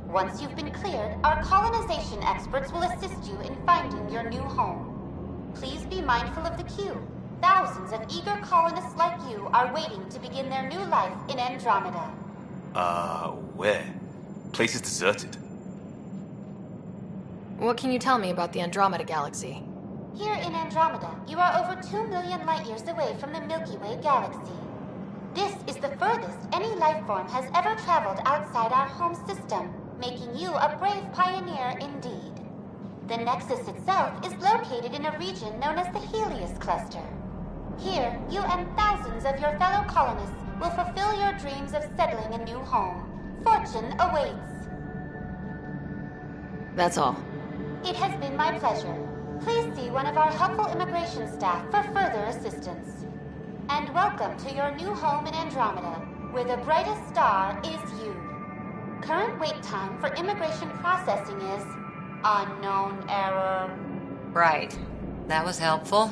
Once you've been cleared, our colonization experts will assist you in finding your new home. Please be mindful of the queue. Thousands of eager colonists like you are waiting to begin their new life in Andromeda. Where? Place is deserted. What can you tell me about the Andromeda galaxy? Here in Andromeda, you are over 2 million light-years away from the Milky Way galaxy. This is the furthest any life form has ever traveled outside our home system, making you a brave pioneer indeed. The Nexus itself is located in a region known as the Helios Cluster. Here, you and thousands of your fellow colonists will fulfill your dreams of settling a new home. Fortune awaits. That's all. It has been my pleasure. Please see one of our helpful immigration staff for further assistance. And welcome to your new home in Andromeda, where the brightest star is you. Current wait time for immigration processing is Unknown error. Right. That was helpful.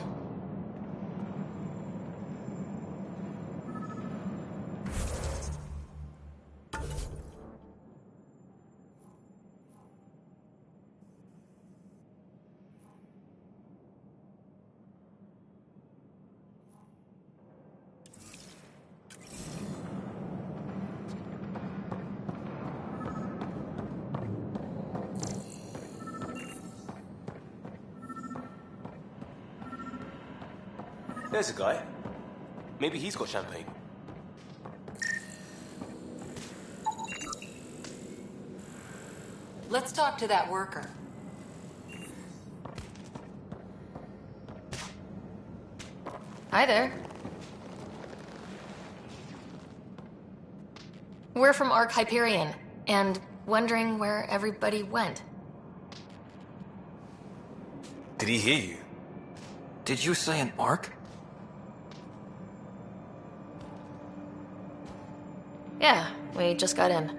There's a guy. Maybe he's got champagne. Let's talk to that worker. Hi there. We're from Ark Hyperion, and wondering where everybody went. Did he hear you? Did you say an arc? Yeah, we just got in.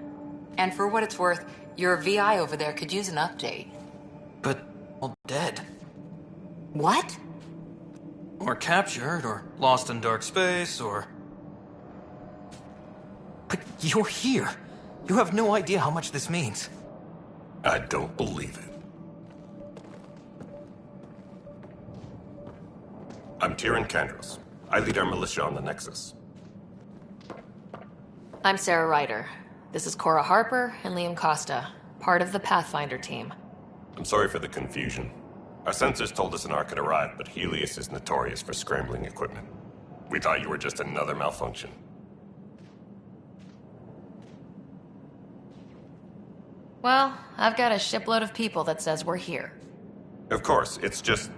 And for what it's worth, your VI over there could use an update. But all dead. What? Or captured, or lost in dark space, or... But you're here. You have no idea how much this means. I don't believe it. I'm Tyrion Kandros. I lead our militia on the Nexus. I'm Sarah Ryder. This is Cora Harper and Liam Costa, part of the Pathfinder team. I'm sorry for the confusion. Our sensors told us an Ark had arrived, but Helios is notorious for scrambling equipment. We thought you were just another malfunction. Well, I've got a shipload of people that says we're here. Of course, it's just...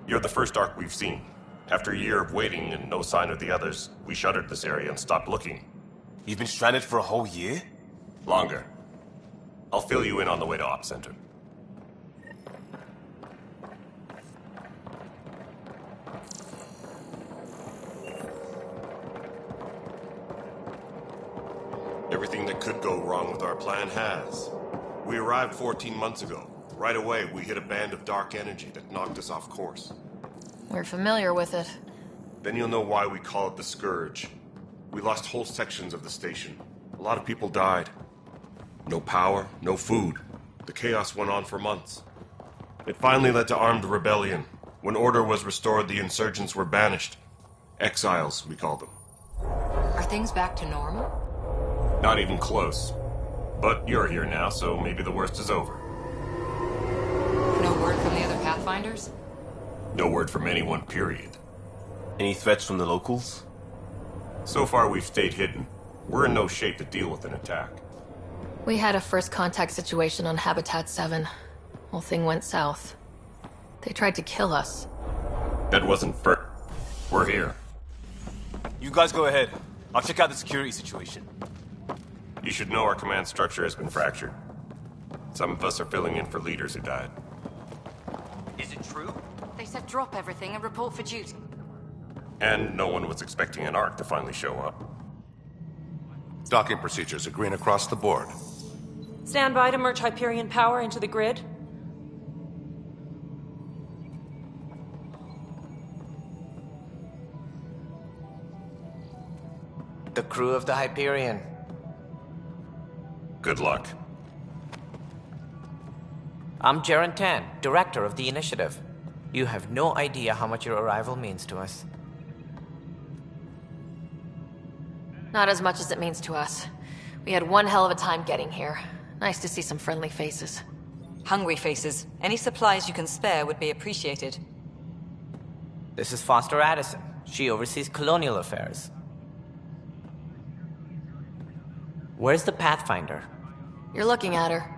you're the first Ark we've seen. After a year of waiting and no sign of the others, we shuttered this area and stopped looking. You've been stranded for a whole year? Longer. I'll fill you in on the way to Op Center. Everything that could go wrong with our plan has. We arrived 14 months ago. Right away, we hit a band of dark energy that knocked us off course. We're familiar with it. Then you'll know why we call it the Scourge. We lost whole sections of the station. A lot of people died. No power, no food. The chaos went on for months. It finally led to armed rebellion. When order was restored, the insurgents were banished. Exiles, we call them. Are things back to normal? Not even close. But you're here now, so maybe the worst is over. No word from the other Pathfinders? No word from anyone, period. Any threats from the locals? So far, we've stayed hidden. We're in no shape to deal with an attack. We had a first contact situation on Habitat 7. Whole thing went south. They tried to kill us. That wasn't first. We're here. You guys go ahead. I'll check out the security situation. You should know our command structure has been fractured. Some of us are filling in for leaders who died. Is it true? They said drop everything and report for duty. And no one was expecting an Ark to finally show up. Docking procedures are green across the board. Stand by to merge Hyperion power into the grid. The crew of the Hyperion. Good luck. I'm Jaren Tan, director of the initiative. You have no idea how much your arrival means to us. Not as much as it means to us. We had one hell of a time getting here. Nice to see some friendly faces. Hungry faces. Any supplies you can spare would be appreciated. This is Foster Addison. She oversees colonial affairs. Where's the Pathfinder? You're looking at her.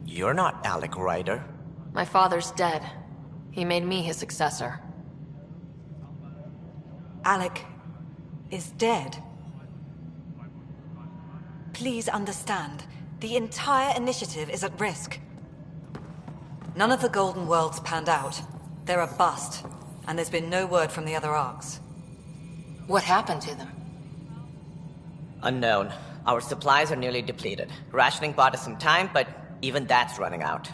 You're not Alec Ryder. My father's dead. He made me his successor. Alec is dead. Please understand, the entire initiative is at risk. None of the Golden Worlds panned out. They're a bust, and there's been no word from the other Arks. What happened to them? Unknown. Our supplies are nearly depleted. Rationing bought us some time, but Even that's running out.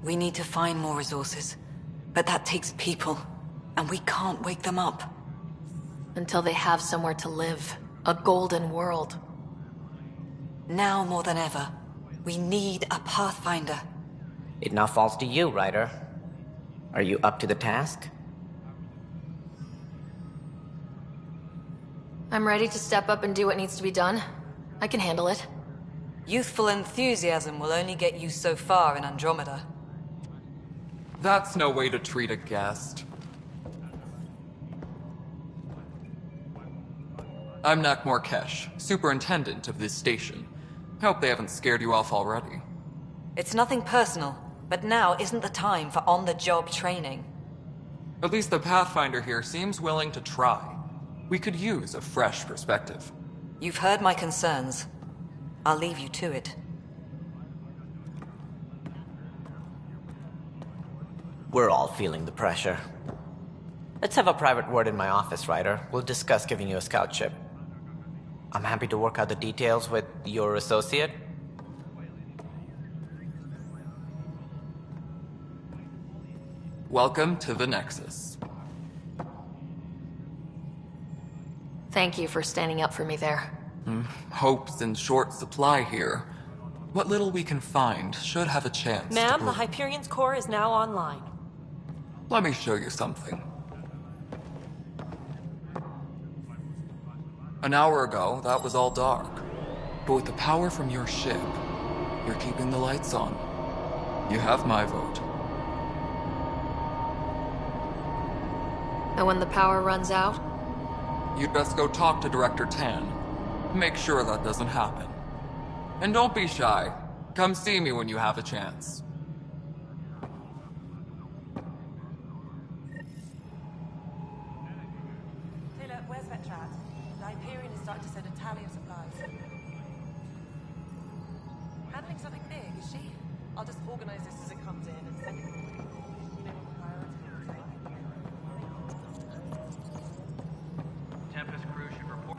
We need to find more resources. But that takes people. And we can't wake them up. Until they have somewhere to live. A golden world. Now more than ever, we need a Pathfinder. It now falls to you, Ryder. Are you up to the task? I'm ready to step up and do what needs to be done. I can handle it. Youthful enthusiasm will only get you so far in Andromeda. That's no way to treat a guest. I'm Nak Morkesh, superintendent of this station. Hope they haven't scared you off already. It's nothing personal, but now isn't the time for on-the-job training. At least the Pathfinder here seems willing to try. We could use a fresh perspective. You've heard my concerns. I'll leave you to it. We're all feeling the pressure. Let's have a private word in my office, Ryder. We'll discuss giving you a scout ship. I'm happy to work out the details with your associate. Welcome to the Nexus. Thank you for standing up for me there. Hope's in short supply here. What little we can find should have a chance to Ma'am, the grow. Hyperion's core is now online. Let me show you something. An hour ago, that was all dark. But with the power from your ship, you're keeping the lights on. You have my vote. And when the power runs out? You'd best go talk to Director Tan. Make sure that doesn't happen. And don't be shy. Come see me when you have a chance. Taylor, where's Vetrat? The Hyperion is starting to send a tally of supplies. Handling something big, is she? I'll just organize this as it comes in and send it forward. You know what the priority is. Tempest crew should report.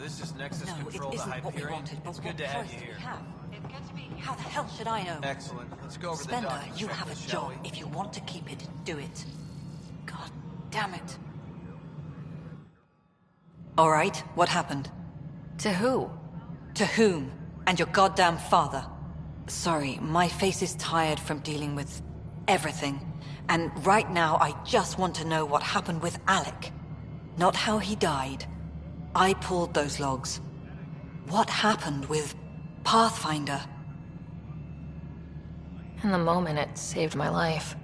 this is Nexus No, Control it to isn't what we Hyperion. wanted, but It's what good to have choice you do we here. have? How the hell should I know? Excellent. Let's go over the Spender, docking you have a checklist, shall job. we? If you want to keep it, do it. God damn it. All right, what happened? To who? To whom? And your goddamn father. Sorry, my face is tired from dealing with everything. And right now, I just want to know what happened with Alec. Not how he died. I pulled those logs. What happened with Pathfinder? In the moment, it saved my life.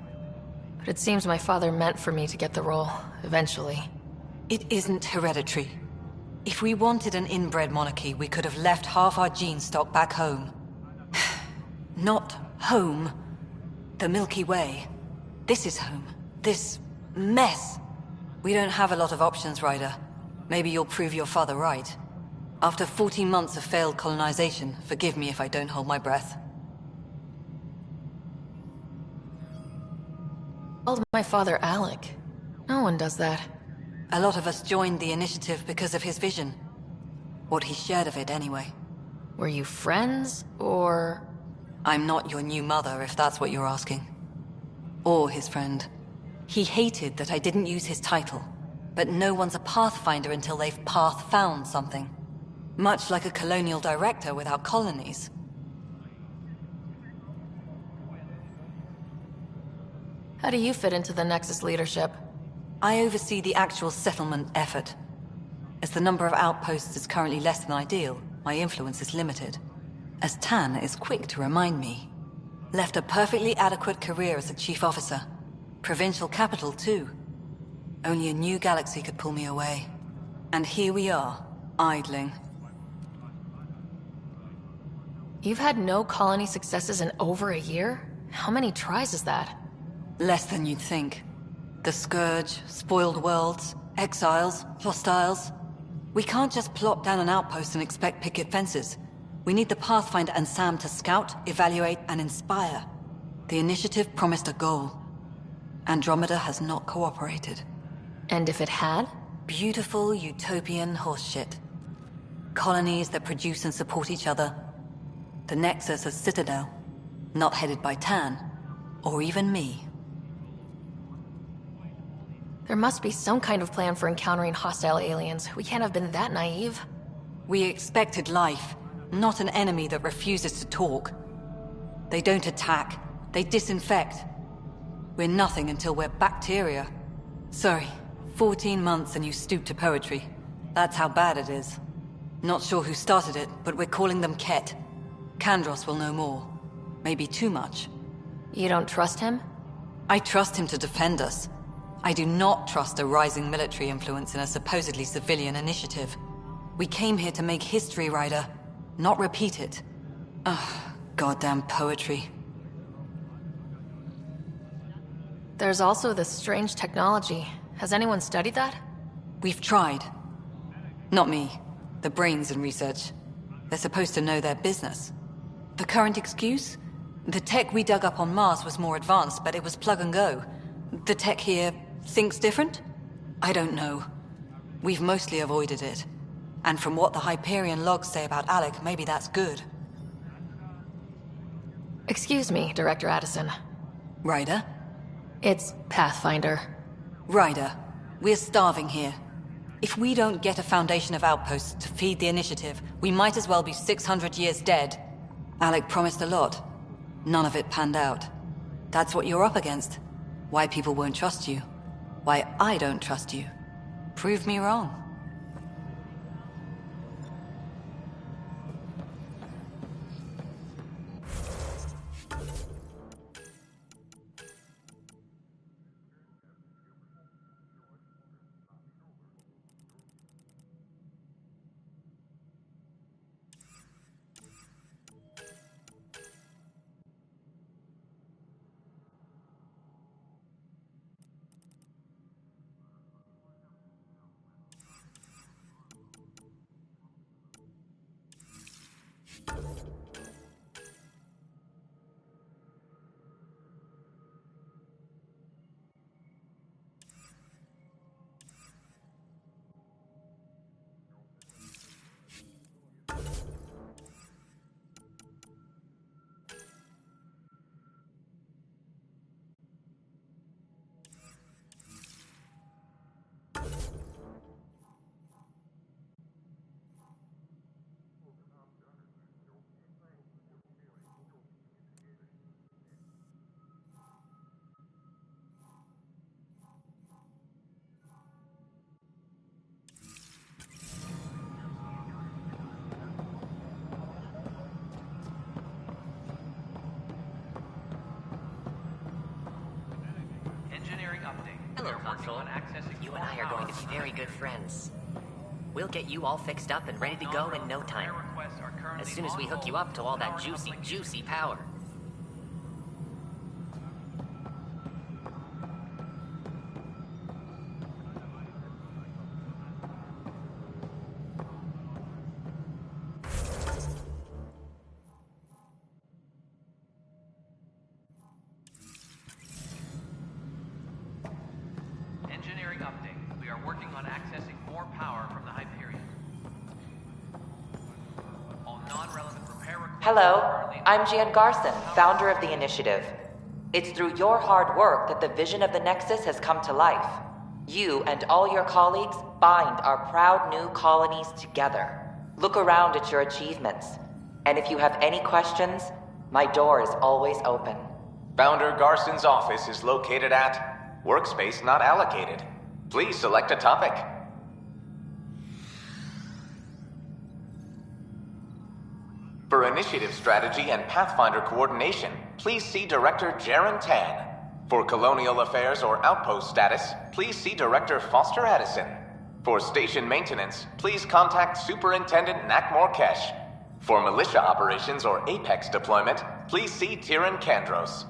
But it seems my father meant for me to get the role, eventually. It isn't hereditary. If we wanted an inbred monarchy, we could have left half our gene stock back home. Not home. The Milky Way. This is home. This mess. We don't have a lot of options, Ryder. Maybe you'll prove your father right. After 14 months of failed colonization, forgive me if I don't hold my breath. Called my father Alec. No one does that. A lot of us joined the initiative because of his vision. What he shared of it, anyway. Were you friends, or...? I'm not your new mother, if that's what you're asking. Or his friend. He hated that I didn't use his title. But no one's a Pathfinder until they've path-found something. Much like a colonial director without colonies. How do you fit into the Nexus leadership? I oversee the actual settlement effort. As the number of outposts is currently less than ideal, my influence is limited. As Tan is quick to remind me. Left a perfectly adequate career as a chief officer. Provincial capital, too. Only a new galaxy could pull me away. And here we are, idling. You've had no colony successes in over a year? How many tries is that? Less than you'd think. The Scourge, spoiled worlds, exiles, hostiles. We can't just plop down an outpost and expect picket fences. We need the Pathfinder and Sam to scout, evaluate, and inspire. The initiative promised a goal. Andromeda has not cooperated. And if it had? Beautiful utopian horseshit. Colonies that produce and support each other. The Nexus as Citadel. Not headed by Tan. Or even me. There must be some kind of plan for encountering hostile aliens. We can't have been that naive. We expected life, not an enemy that refuses to talk. They don't attack. They disinfect. We're nothing until we're bacteria. Sorry, 14 months and you stoop to poetry. That's how bad it is. Not sure who started it, but we're calling them Ket. Kandros will know more. Maybe too much. You don't trust him? I trust him to defend us. I do not trust a rising military influence in a supposedly civilian initiative. We came here to make history, Ryder, not repeat it. Ugh, goddamn poetry. There's also this strange technology. Has anyone studied that? We've tried. Not me. The brains in research. They're supposed to know their business. The current excuse? The tech we dug up on Mars was more advanced, but it was plug and go. The tech here thinks different? I don't know. We've mostly avoided it. And from what the Hyperion logs say about Alec, maybe that's good. Excuse me, Director Addison. Ryder? It's Pathfinder. Ryder, we're starving here. If we don't get a foundation of outposts to feed the initiative, we might as well be 600 years dead. Alec promised a lot. None of it panned out. That's what you're up against. Why people won't trust you. Why I don't trust you. Prove me wrong. Hello, Console. You and I are going to be very good friends. We'll get you all fixed up and ready to go in no time. As soon as we hook you up to all that juicy, juicy power. Engineering update. We are working on accessing more power from the Hyperion. All non-relevant repair requests. Hello, I'm Jan Garson, founder of the initiative. It's through your hard work that the vision of the Nexus has come to life. You and all your colleagues bind our proud new colonies together. Look around at your achievements. And if you have any questions, my door is always open. Founder Garson's office is located at Workspace Not Allocated. Please select a topic. For initiative strategy and Pathfinder coordination, please see Director Jaren Tan. For colonial affairs or outpost status, please see Director Foster Addison. For station maintenance, please contact Superintendent Nakmor Kesh. For militia operations or Apex deployment, please see Tyran Kandros.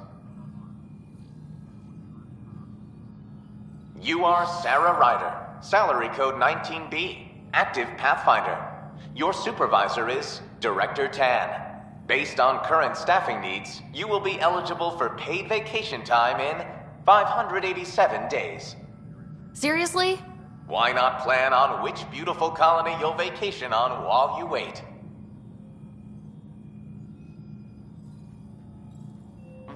You are Sarah Ryder, salary code 19B, active Pathfinder. Your supervisor is Director Tan. Based on current staffing needs, you will be eligible for paid vacation time in 587 days. Seriously? Why not plan on which beautiful colony you'll vacation on while you wait?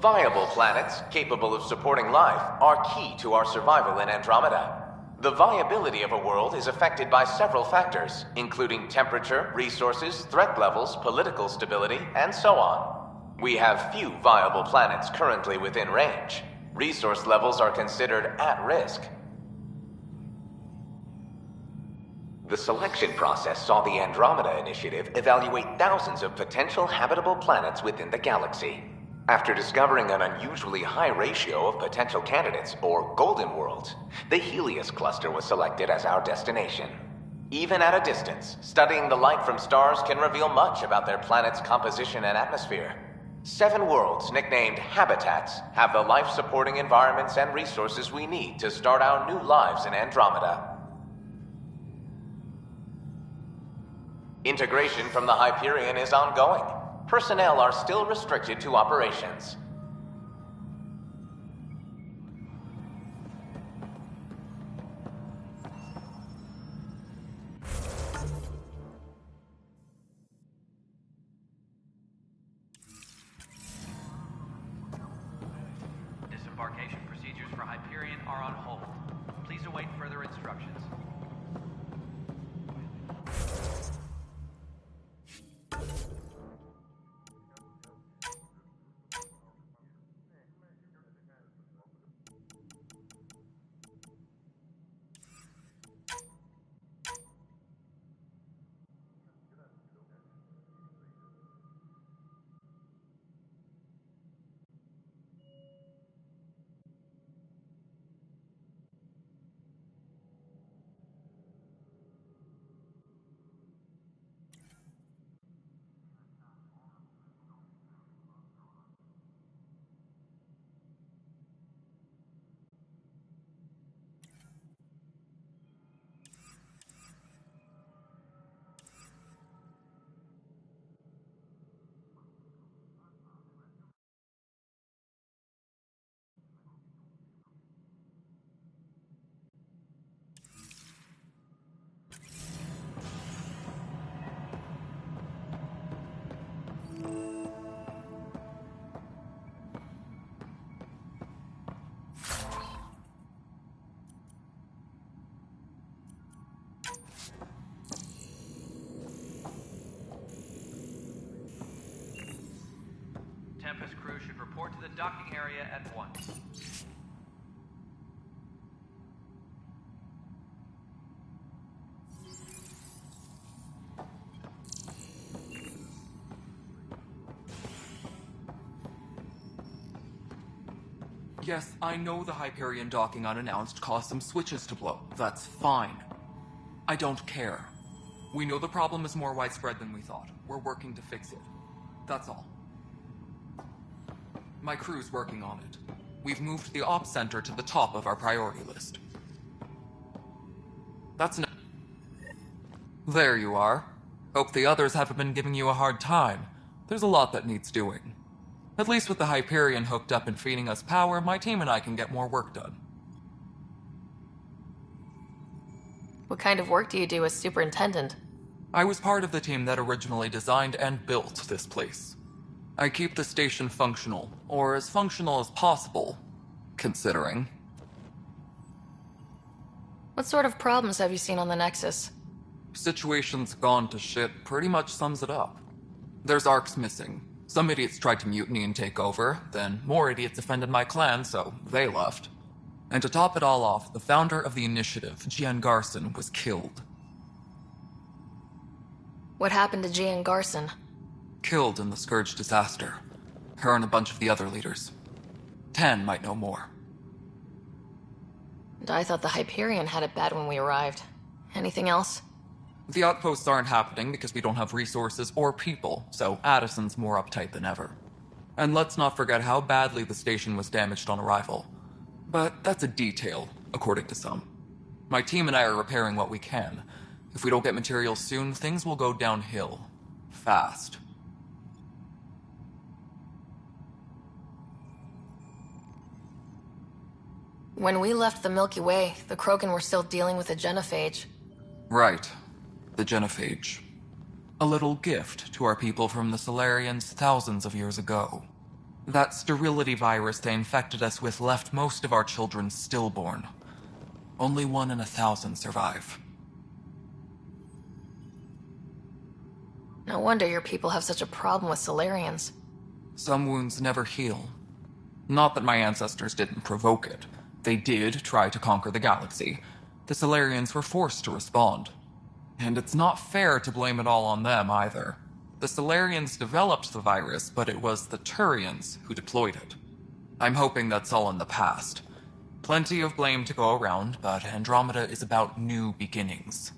Viable planets capable of supporting life are key to our survival in Andromeda. The viability of a world is affected by several factors, including temperature, resources, threat levels, political stability, and so on. We have few viable planets currently within range. Resource levels are considered at risk. The selection process saw the Andromeda Initiative evaluate thousands of potential habitable planets within the galaxy. After discovering an unusually high ratio of potential candidates, or golden worlds, the Helios cluster was selected as our destination. Even at a distance, studying the light from stars can reveal much about their planet's composition and atmosphere. 7 worlds, nicknamed habitats, have the life-supporting environments and resources we need to start our new lives in Andromeda. Integration from the Hyperion is ongoing. Personnel are still restricted to operations. Disembarkation procedures for Hyperion are on hold. Please await further instructions. Tempest crew should report to the docking area at once. Yes, I know the Hyperion docking unannounced caused some switches to blow. That's fine. I don't care. We know the problem is more widespread than we thought. We're working to fix it. That's all. My crew's working on it. We've moved the Ops Center to the top of our priority list. That's no... There you are. Hope the others haven't been giving you a hard time. There's a lot that needs doing. At least with the Hyperion hooked up and feeding us power, my team and I can get more work done. What kind of work do you do as superintendent? I was part of the team that originally designed and built this place. I keep the station functional, or as functional as possible, considering. What sort of problems have you seen on the Nexus? Situation's gone to shit pretty much sums it up. There's ARCs missing. Some idiots tried to mutiny and take over, then more idiots offended my clan, so they left. And to top it all off, the founder of the initiative, Gian Garson, was killed. What happened to Gian Garson? Killed in the Scourge disaster. Her and a bunch of the other leaders. Tan might know more. And I thought the Hyperion had it bad when we arrived. Anything else? The outposts aren't happening because we don't have resources or people, so Addison's more uptight than ever. And let's not forget how badly the station was damaged on arrival. But that's a detail, according to some. My team and I are repairing what we can. If we don't get materials soon, things will go downhill. Fast. When we left the Milky Way, the Krogan were still dealing with the genophage. Right. The genophage. A little gift to our people from the Solarians thousands of years ago. That sterility virus they infected us with left most of our children stillborn. Only 1 in 1,000 survive. No wonder your people have such a problem with Solarians. Some wounds never heal. Not that my ancestors didn't provoke it. They did try to conquer the galaxy. The Solarians were forced to respond. And it's not fair to blame it all on them, either. The Solarians developed the virus, but it was the Turians who deployed it. I'm hoping that's all in the past. Plenty of blame to go around, but Andromeda is about new beginnings.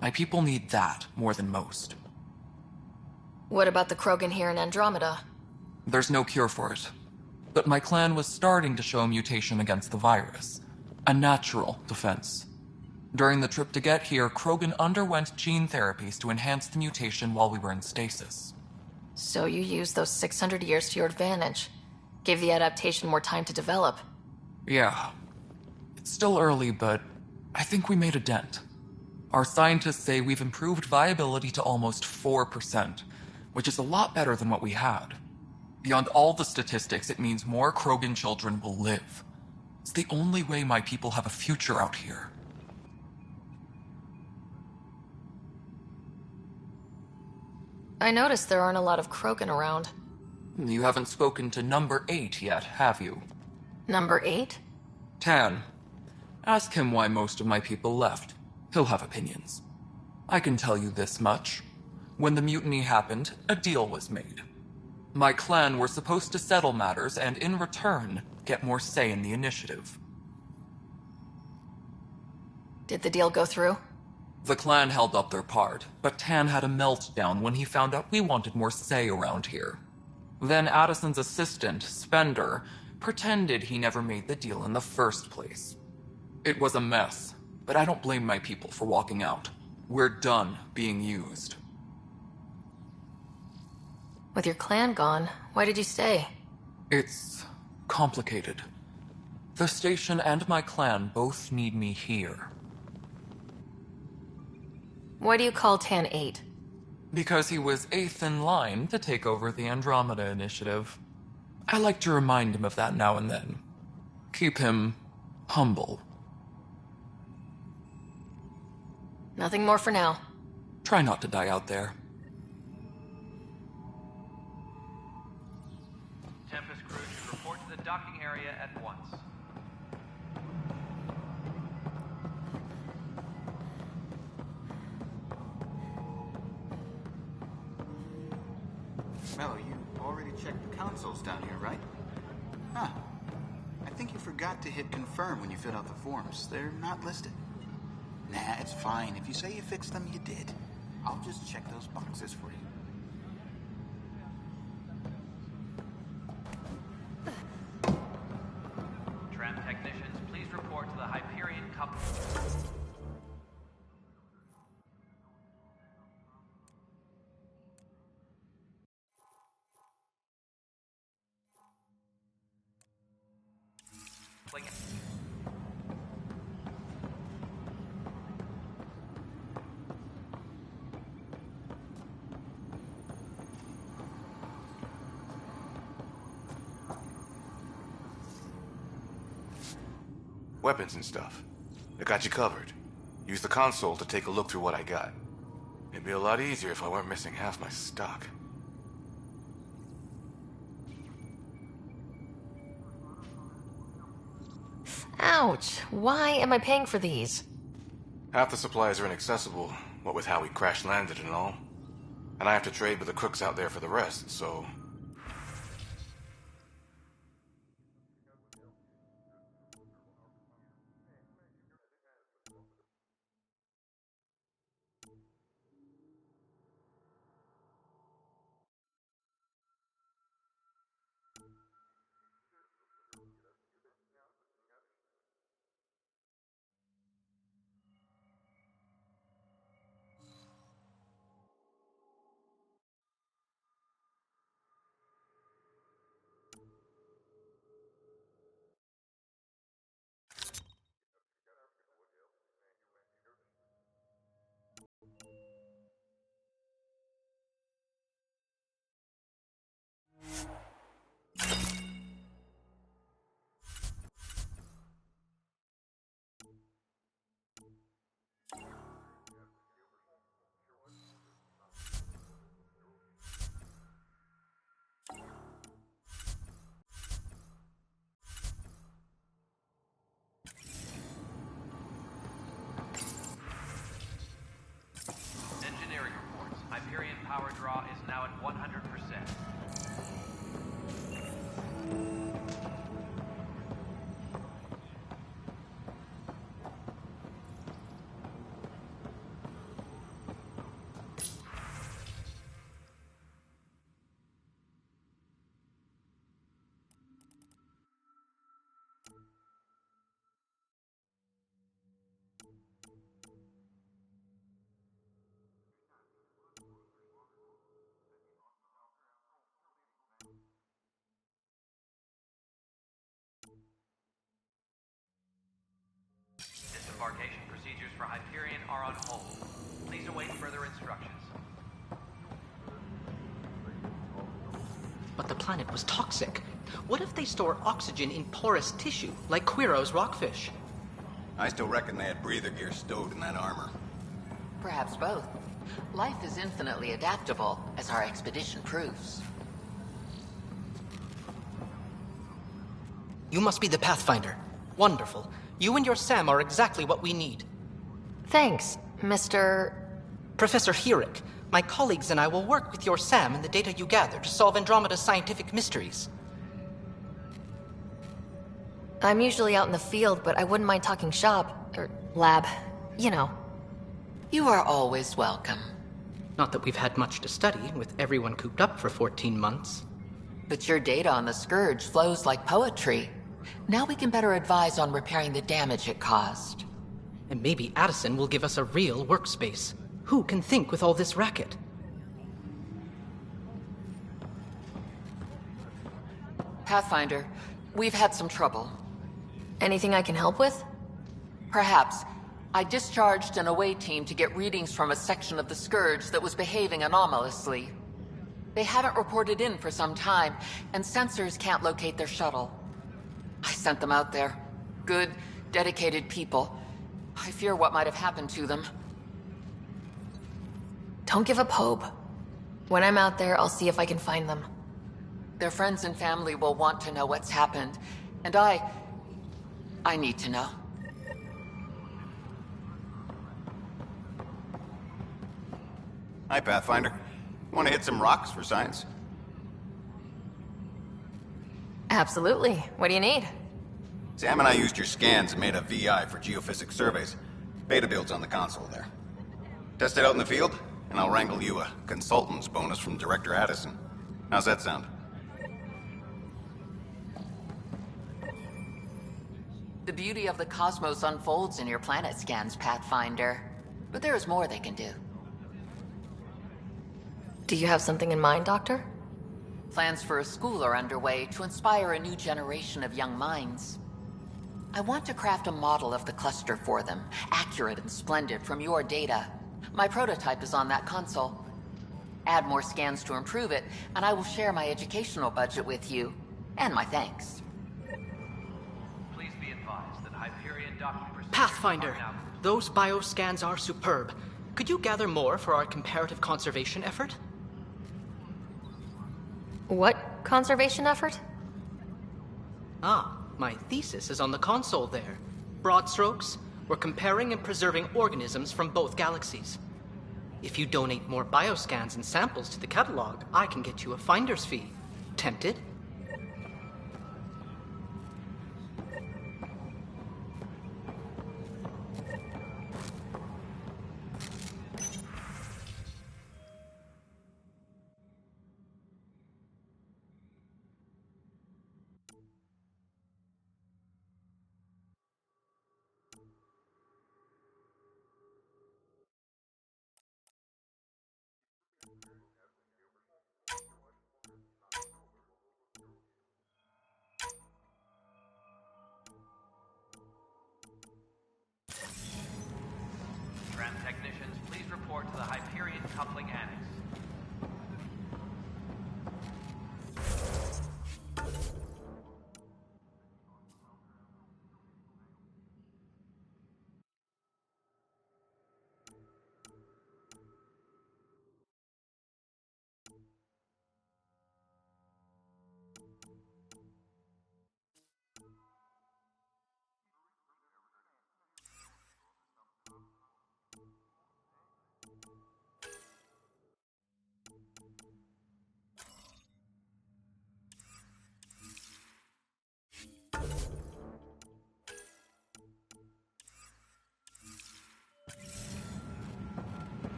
My people need that more than most. What about the Krogan here in Andromeda? There's no cure for it. But my clan was starting to show mutation against the virus. A natural defense. During the trip to get here, Krogan underwent gene therapies to enhance the mutation while we were in stasis. So you used those 600 years to your advantage. Gave the adaptation more time to develop. Yeah. It's still early, but I think we made a dent. Our scientists say we've improved viability to almost 4%, which is a lot better than what we had. Beyond all the statistics, it means more Krogan children will live. It's the only way my people have a future out here. I noticed there aren't a lot of Krogan around. You haven't spoken to number 8 yet, have you? Number 8? Tan. Ask him why most of my people left. He'll have opinions. I can tell you this much. When the mutiny happened, a deal was made. My clan were supposed to settle matters and, in return, get more say in the initiative. Did the deal go through? The clan held up their part, but Tan had a meltdown when he found out we wanted more say around here. Then Addison's assistant, Spender, pretended he never made the deal in the first place. It was a mess, but I don't blame my people for walking out. We're done being used. With your clan gone, why did you stay? It's complicated. The station and my clan both need me here. Why do you call Tan 8? Because he was 8th in line to take over the Andromeda initiative. I like to remind him of that now and then. Keep him humble. Nothing more for now. Try not to die out there. Tempest crew should report to the docking area at once. Mello, you already checked the consoles down here, right? Huh. I think you forgot to hit confirm when you filled out the forms. They're not listed. Nah, it's fine. If you say you fixed them, you did. I'll just check those boxes for you. Tram technicians, please report to the Hyperion Company. Weapons and stuff. I got you covered. Use the console to take a look through what I got. It'd be a lot easier if I weren't missing half my stock. Ouch! Why am I paying for these? Half the supplies are inaccessible, what with how we crash-landed and all. And I have to trade with the crooks out there for the rest, so... Engineering reports. Hyperion power draw is now at 100%. Disembarkation procedures for Hyperion are on hold. Please await further instructions. But the planet was toxic. What if they store oxygen in porous tissue, like Quiro's rockfish? I still reckon they had breather gear stowed in that armor. Perhaps both. Life is infinitely adaptable, as our expedition proves. You must be the Pathfinder. Wonderful. You and your Sam are exactly what we need. Thanks, Mr. Professor Herrick. My colleagues and I will work with your Sam and the data you gather to solve Andromeda's scientific mysteries. I'm usually out in the field, but I wouldn't mind talking shop, or lab, you know. You are always welcome. Not that we've had much to study, with everyone cooped up for 14 months. But your data on the Scourge flows like poetry. Now we can better advise on repairing the damage it caused. And maybe Addison will give us a real workspace. Who can think with all this racket? Pathfinder, we've had some trouble. Anything I can help with? Perhaps. I discharged an away team to get readings from a section of the Scourge that was behaving anomalously. They haven't reported in for some time, and sensors can't locate their shuttle. I sent them out there. Good, dedicated people. I fear what might have happened to them. Don't give up hope. When I'm out there, I'll see if I can find them. Their friends and family will want to know what's happened, and I need to know. Hi, Pathfinder. Want to hit some rocks for science? Absolutely. What do you need? Sam and I used your scans and made a VI for geophysics surveys. Beta builds on the console there. Test it out in the field, and I'll wrangle you a consultant's bonus from Director Addison. How's that sound? The beauty of the cosmos unfolds in your planet scans, Pathfinder. But there is more they can do. Do you have something in mind, Doctor? Plans for a school are underway to inspire a new generation of young minds. I want to craft a model of the cluster for them, accurate and splendid from your data. My prototype is on that console. Add more scans to improve it, and I will share my educational budget with you. And my thanks. Please be advised that Hyperion docking procedures Pathfinder, are now... those bioscans are superb. Could you gather more for our comparative conservation effort? What conservation effort? Ah, my thesis is on the console there. Broad strokes, we're comparing and preserving organisms from both galaxies. If you donate more bioscans and samples to the catalog, I can get you a finder's fee. Tempted? Tram technicians, please report to the Hyperion coupling annex.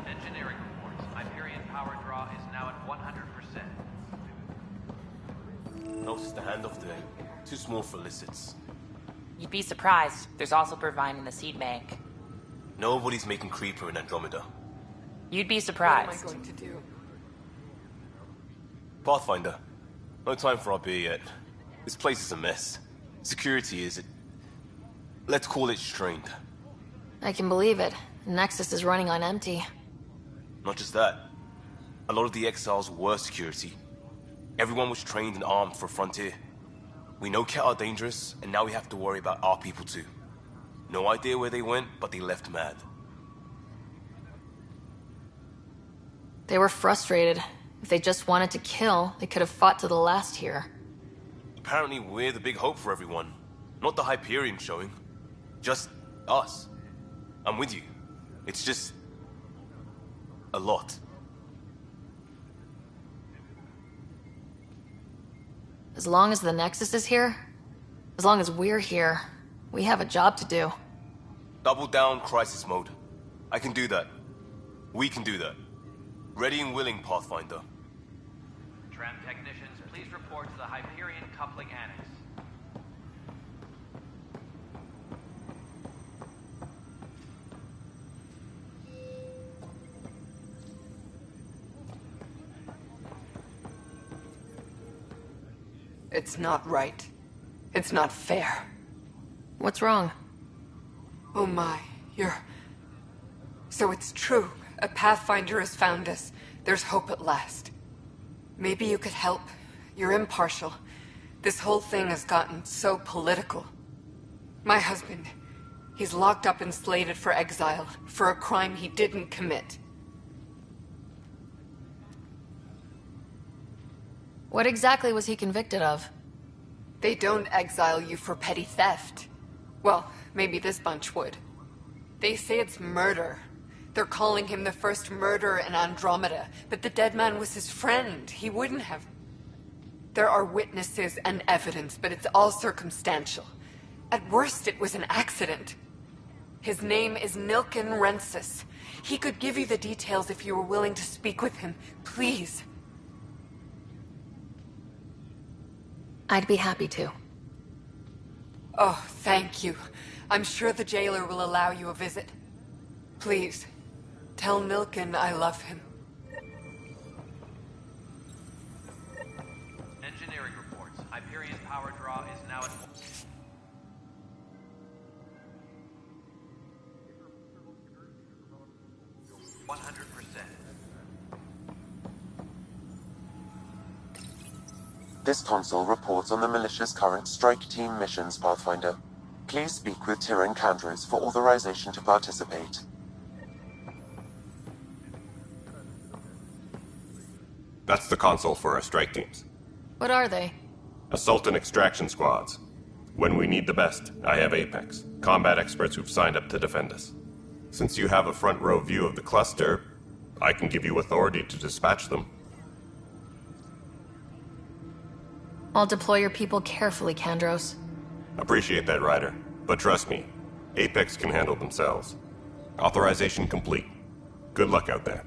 Engineering reports. Hyperion power draw is now at 100%. Notice the handoff today. Too small for lizards. You'd be surprised. There's also Purvine in the seed bank. Nobody's making Creeper in Andromeda. You'd be surprised. What am I going to do? Pathfinder, no time for our beer yet. This place is a mess. Security is... let's call it strained. I can believe it. Nexus is running on empty. Not just that. A lot of the exiles were security. Everyone was trained and armed for Frontier. We know Ket are dangerous, and now we have to worry about our people too. No idea where they went, but they left mad. They were frustrated. If they just wanted to kill, they could have fought to the last here. Apparently we're the big hope for everyone. Not the Hyperion showing. Just us. I'm with you. It's just... a lot. As long as the Nexus is here, as long as we're here, we have a job to do. Double down crisis mode. I can do that. We can do that. Ready and willing, Pathfinder. Tram technicians, please report to the Hyperion coupling annex. It's not right. It's not fair. What's wrong? Oh my, you're... So it's true. A Pathfinder has found us. There's hope at last. Maybe you could help. You're impartial. This whole thing has gotten so political. My husband, he's locked up and slated for exile for a crime he didn't commit. What exactly was he convicted of? They don't exile you for petty theft. Well, maybe this bunch would. They say it's murder. They're calling him the first murderer in Andromeda, but the dead man was his friend. He wouldn't have... There are witnesses and evidence, but it's all circumstantial. At worst, it was an accident. His name is Nilken Rensis. He could give you the details if you were willing to speak with him. Please. I'd be happy to. Oh, thank you. I'm sure the jailer will allow you a visit. Please, tell Nilken I love him. Engineering reports. Hyperion's power draw is now at 100%. This console reports on the militia's current strike team missions, Pathfinder. Please speak with Tyrion Candros for authorization to participate. That's the console for our strike teams. What are they? Assault and extraction squads. When we need the best, I have Apex, combat experts who've signed up to defend us. Since you have a front row view of the cluster, I can give you authority to dispatch them. I'll deploy your people carefully, Kandros. Appreciate that, Ryder. But trust me, Apex can handle themselves. Authorization complete. Good luck out there.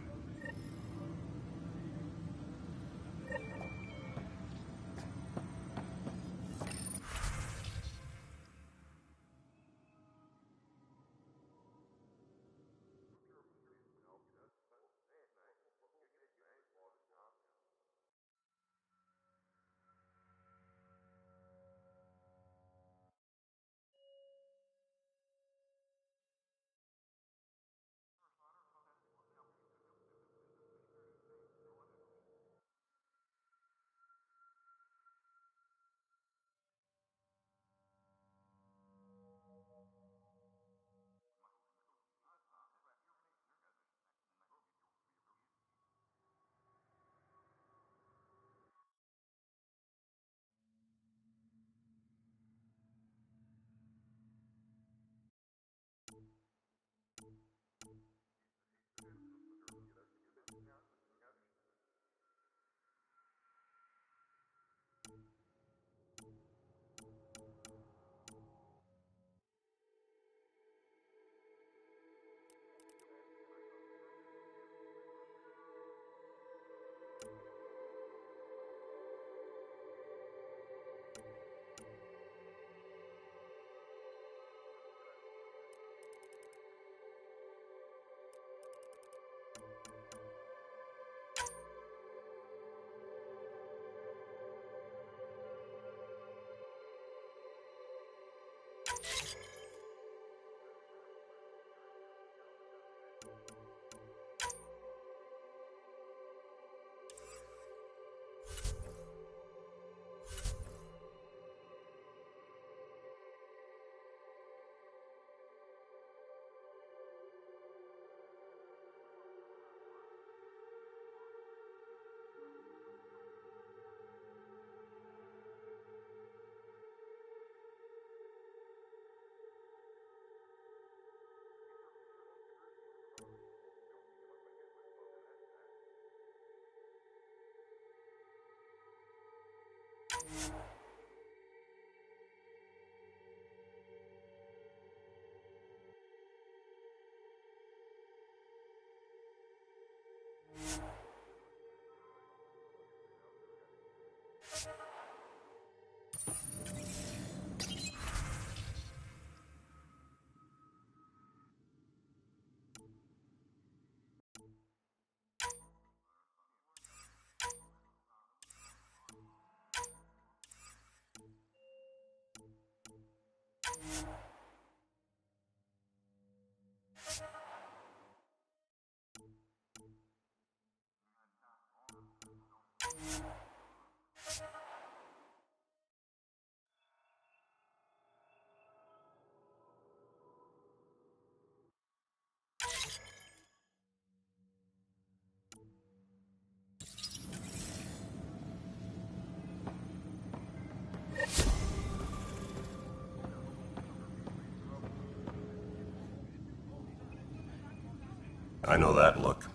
I know that look.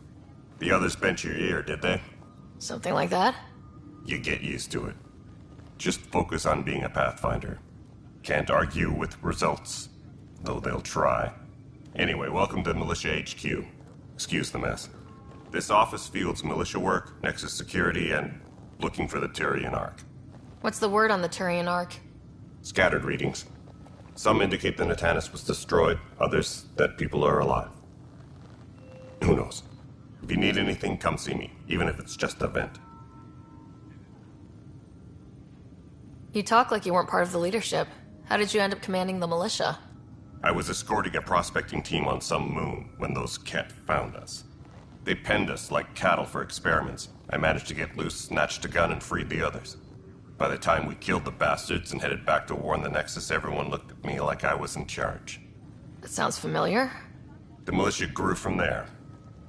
The others bent your ear, did they? Something like that? You get used to it. Just focus on being a Pathfinder. Can't argue with results, though they'll try. Anyway, welcome to Militia HQ. Excuse the mess. This office fields militia work, Nexus security, and looking for the Tyrian Ark. What's the word on the Turian Ark? Scattered readings. Some indicate the Natanus was destroyed, others that people are alive. Who knows? If you need anything, come see me, even if it's just a vent. You talk like you weren't part of the leadership. How did you end up commanding the militia? I was escorting a prospecting team on some moon when those Ket found us. They penned us like cattle for experiments. I managed to get loose, snatched a gun, and freed the others. By the time we killed the bastards and headed back to warn the Nexus, everyone looked at me like I was in charge. That sounds familiar. The militia grew from there.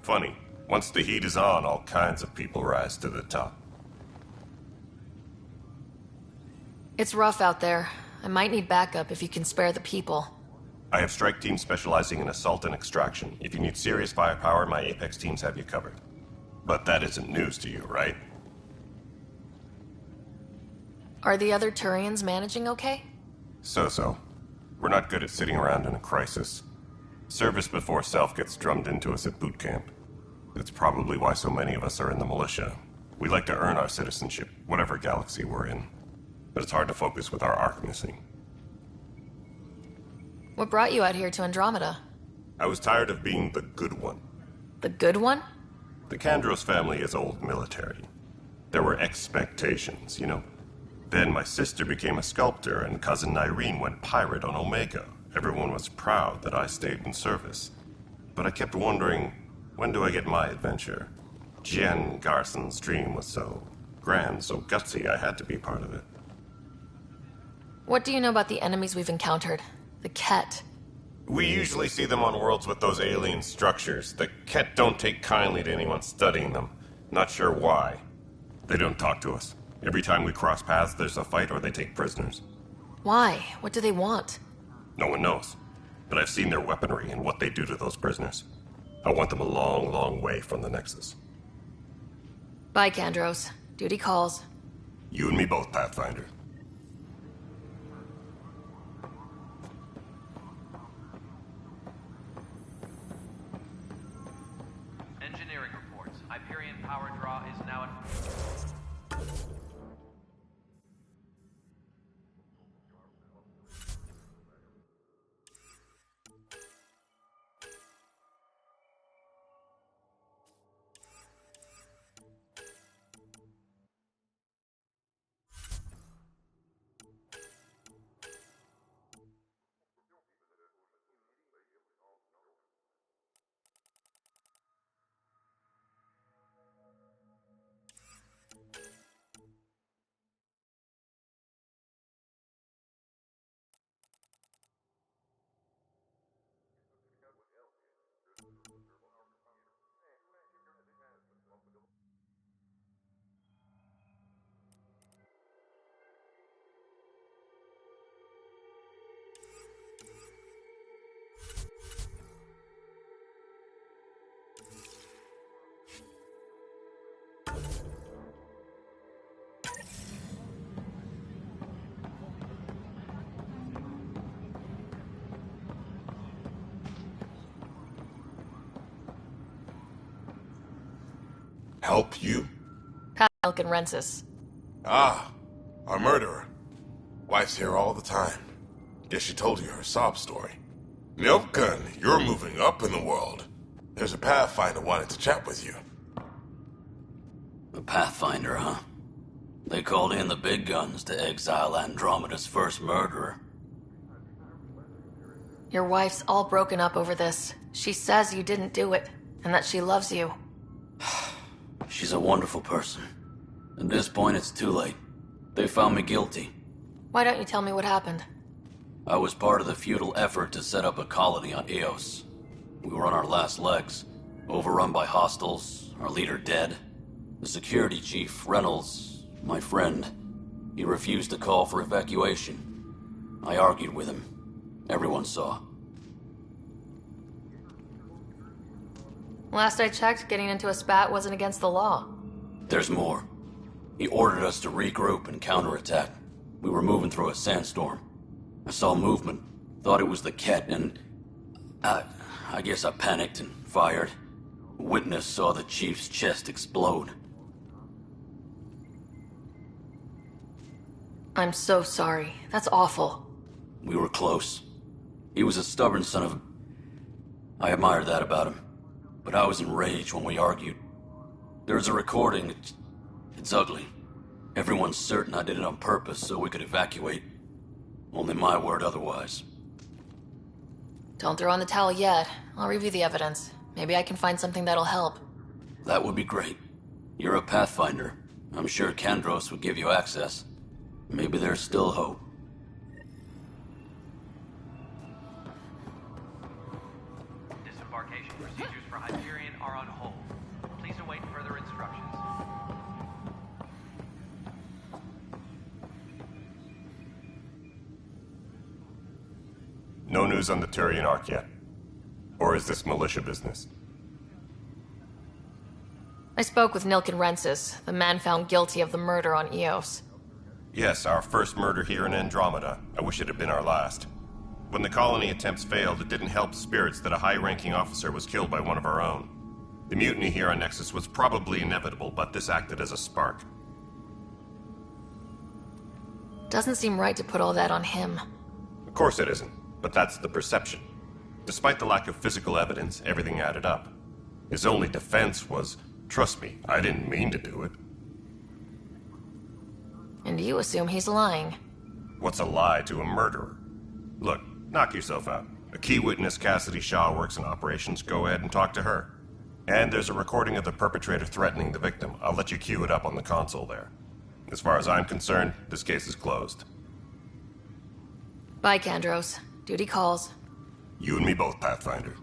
Funny, once the heat is on, all kinds of people rise to the top. It's rough out there. I might need backup if you can spare the people. I have strike teams specializing in assault and extraction. If you need serious firepower, my Apex teams have you covered. But that isn't news to you, right? Are the other Turians managing okay? So-so. We're not good at sitting around in a crisis. Service before self gets drummed into us at boot camp. That's probably why so many of us are in the militia. We like to earn our citizenship, whatever galaxy we're in. But it's hard to focus with our arc missing. What brought you out here to Andromeda? I was tired of being the good one. The good one? The Kandros family is old military. There were expectations, you know. Then my sister became a sculptor and cousin Irene went pirate on Omega. Everyone was proud that I stayed in service. But I kept wondering, when do I get my adventure? Jen Garson's dream was so grand, so gutsy, I had to be part of it. What do you know about the enemies we've encountered? The Ket. We usually see them on worlds with those alien structures. The Ket don't take kindly to anyone studying them. Not sure why. They don't talk to us. Every time we cross paths, there's a fight or they take prisoners. Why? What do they want? No one knows. But I've seen their weaponry and what they do to those prisoners. I want them a long, long way from the Nexus. Bye, Kandros. Duty calls. You and me both, Pathfinder. Engineering reports. Hyperion power draw is now at... Help you? Pat Elkin Rensis. Ah, our murderer. Wife's here all the time. Guess she told you her sob story. Milkgun, you're moving up in the world. There's a Pathfinder wanting to chat with you. A Pathfinder, huh? They called in the big guns to exile Andromeda's first murderer. Your wife's all broken up over this. She says you didn't do it, and that she loves you. She's a wonderful person. At this point, it's too late. They found me guilty. Why don't you tell me what happened? I was part of the futile effort to set up a colony on Eos. We were on our last legs, overrun by hostiles, our leader dead. The security chief, Reynolds, my friend, he refused to call for evacuation. I argued with him. Everyone saw. Last I checked, getting into a spat wasn't against the law. There's more. He ordered us to regroup and counterattack. We were moving through a sandstorm. I saw movement, thought it was the Ket, and I guess I panicked and fired. Witness saw the chief's chest explode. I'm so sorry. That's awful. We were close. He was a stubborn son of a... I admired that about him. But I was enraged when we argued. There's a recording. It's ugly. Everyone's certain I did it on purpose so we could evacuate. Only my word otherwise. Don't throw in the towel yet. I'll review the evidence. Maybe I can find something that'll help. That would be great. You're a Pathfinder. I'm sure Kandros would give you access. Maybe there's still hope. Disembarkation procedures for Hyperion are on hold. Please await further instructions. No news on the Turian Ark yet? Or is this militia business? I spoke with Nilken Rensis, the man found guilty of the murder on Eos. Yes, our first murder here in Andromeda. I wish it had been our last. When the colony attempts failed, it didn't help spirits that a high-ranking officer was killed by one of our own. The mutiny here on Nexus was probably inevitable, but this acted as a spark. Doesn't seem right to put all that on him. Of course it isn't, but that's the perception. Despite the lack of physical evidence, everything added up. His only defense was, trust me, I didn't mean to do it. And you assume he's lying. What's a lie to a murderer? Look, knock yourself out. A key witness, Cassidy Shaw, works in operations. Go ahead and talk to her. And there's a recording of the perpetrator threatening the victim. I'll let you cue it up on the console there. As far as I'm concerned, this case is closed. Bye, Kandros. Duty calls. You and me both, Pathfinder.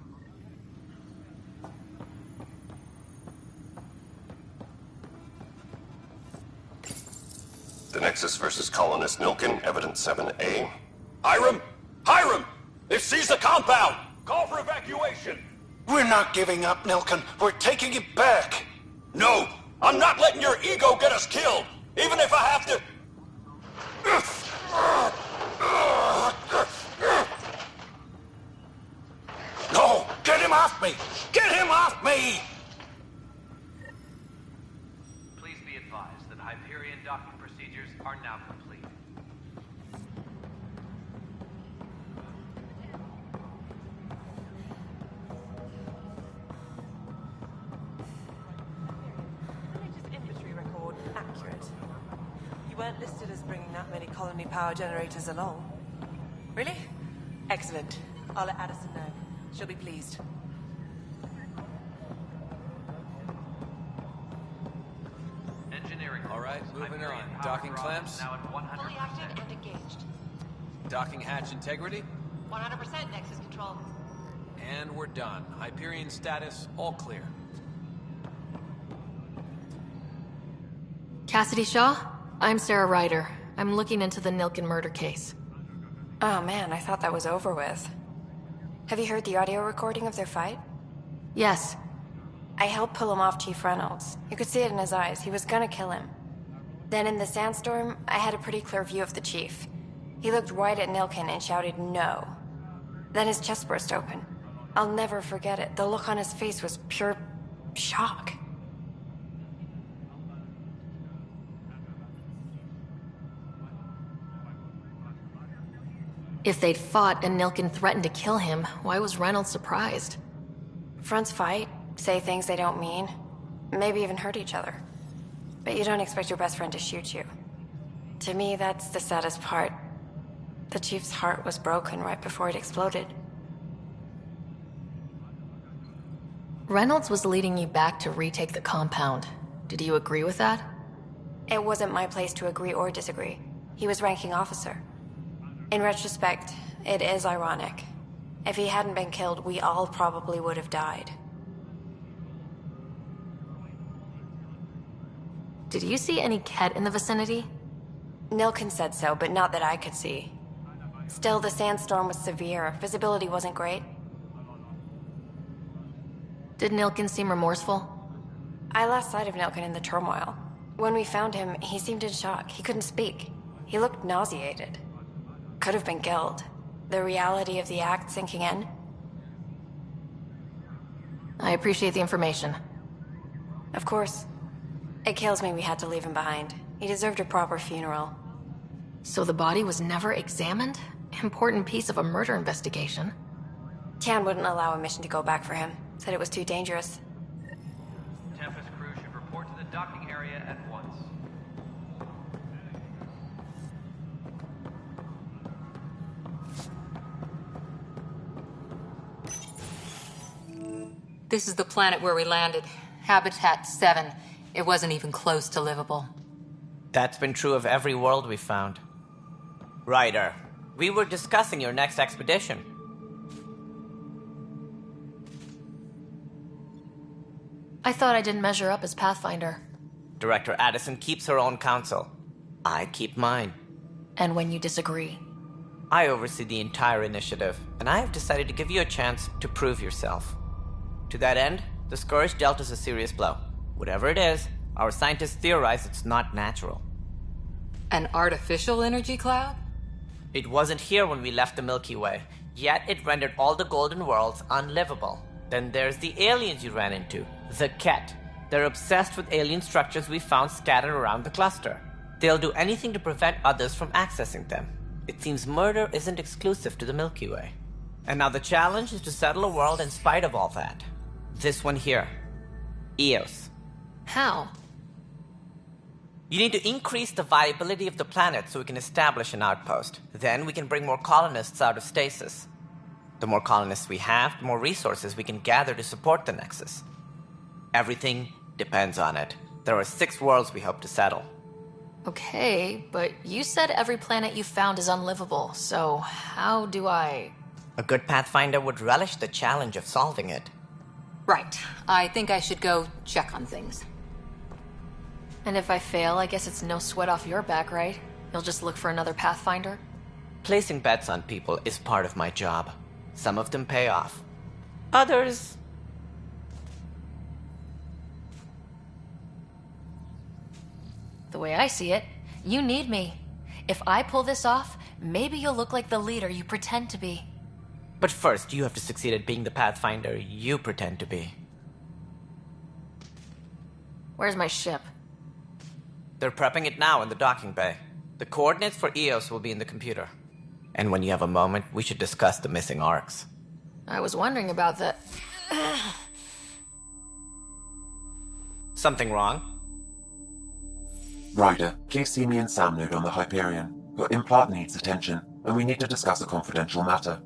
The Nexus versus Colonist Nilken, Evidence 7A. Hiram! Hiram! They've seized the compound! Call for evacuation! We're not giving up, Nilken. We're taking it back. No! I'm not letting your ego get us killed! Even if I have to... No! Get him off me! Get him off me! Please be advised that Hyperion docking procedures are now complete. Latest inventory record accurate. You weren't listed as bringing that many colony power generators along. Really? Excellent. I'll let Addison know. She'll be pleased. Engineering. All right, moving on. Docking clamps. Now at 100%. Fully active and engaged. Docking hatch integrity. 100% Nexus control. And we're done. Hyperion status, all clear. Cassidy Shaw? I'm Sarah Ryder. I'm looking into the Nilken murder case. Oh man, I thought that was over with. Have you heard the audio recording of their fight? Yes. I helped pull him off Chief Reynolds. You could see it in his eyes. He was gonna kill him. Then in the sandstorm, I had a pretty clear view of the Chief. He looked right at Nilken and shouted no. Then his chest burst open. I'll never forget it. The look on his face was pure shock. If they'd fought and Nilken threatened to kill him, why was Reynolds surprised? Fronts fight, say things they don't mean, maybe even hurt each other. But you don't expect your best friend to shoot you. To me, that's the saddest part. The Chief's heart was broken right before it exploded. Reynolds was leading you back to retake the compound. Did you agree with that? It wasn't my place to agree or disagree. He was ranking officer. In retrospect, it is ironic. If he hadn't been killed, we all probably would have died. Did you see any Ket in the vicinity? Nilken said so, but not that I could see. Still, the sandstorm was severe. Visibility wasn't great. Did Nilkin seem remorseful? I lost sight of Nilkin in the turmoil. When we found him, he seemed in shock. He couldn't speak. He looked nauseated. Could have been guilt. The reality of the act sinking in. I appreciate the information. Of course. It kills me we had to leave him behind. He deserved a proper funeral. So the body was never examined? Important piece of a murder investigation. Tian wouldn't allow a mission to go back for him. Said it was too dangerous. Tempest crew should report to the docking area at once. This is the planet where we landed. Habitat 7. It wasn't even close to livable. That's been true of every world we've found. Ryder, we were discussing your next expedition. I thought I didn't measure up as Pathfinder. Director Addison keeps her own counsel. I keep mine. And when you disagree? I oversee the entire initiative, and I have decided to give you a chance to prove yourself. To that end, the Scourge dealt us a serious blow. Whatever it is, our scientists theorize it's not natural. An artificial energy cloud? It wasn't here when we left the Milky Way, yet it rendered all the golden worlds unlivable. Then there's the aliens you ran into, the Ket. They're obsessed with alien structures we found scattered around the cluster. They'll do anything to prevent others from accessing them. It seems murder isn't exclusive to the Milky Way. And now the challenge is to settle a world in spite of all that. This one here. Eos. How? You need to increase the viability of the planet so we can establish an outpost. Then we can bring more colonists out of stasis. The more colonists we have, the more resources we can gather to support the Nexus. Everything depends on it. There are 6 worlds we hope to settle. Okay, but you said every planet you found is unlivable, so how do I... A good Pathfinder would relish the challenge of solving it. Right. I think I should go check on things. And if I fail, I guess it's no sweat off your back, right? You'll just look for another Pathfinder? Placing bets on people is part of my job. Some of them pay off. Others... The way I see it, you need me. If I pull this off, maybe you'll look like the leader you pretend to be. But first, you have to succeed at being the Pathfinder you pretend to be. Where's my ship? They're prepping it now in the docking bay. The coordinates for Eos will be in the computer. And when you have a moment, we should discuss the missing arcs. I was wondering about that. Something wrong? Ryder, please see me and Sam Node on the Hyperion. Your implant needs attention, and we need to discuss a confidential matter.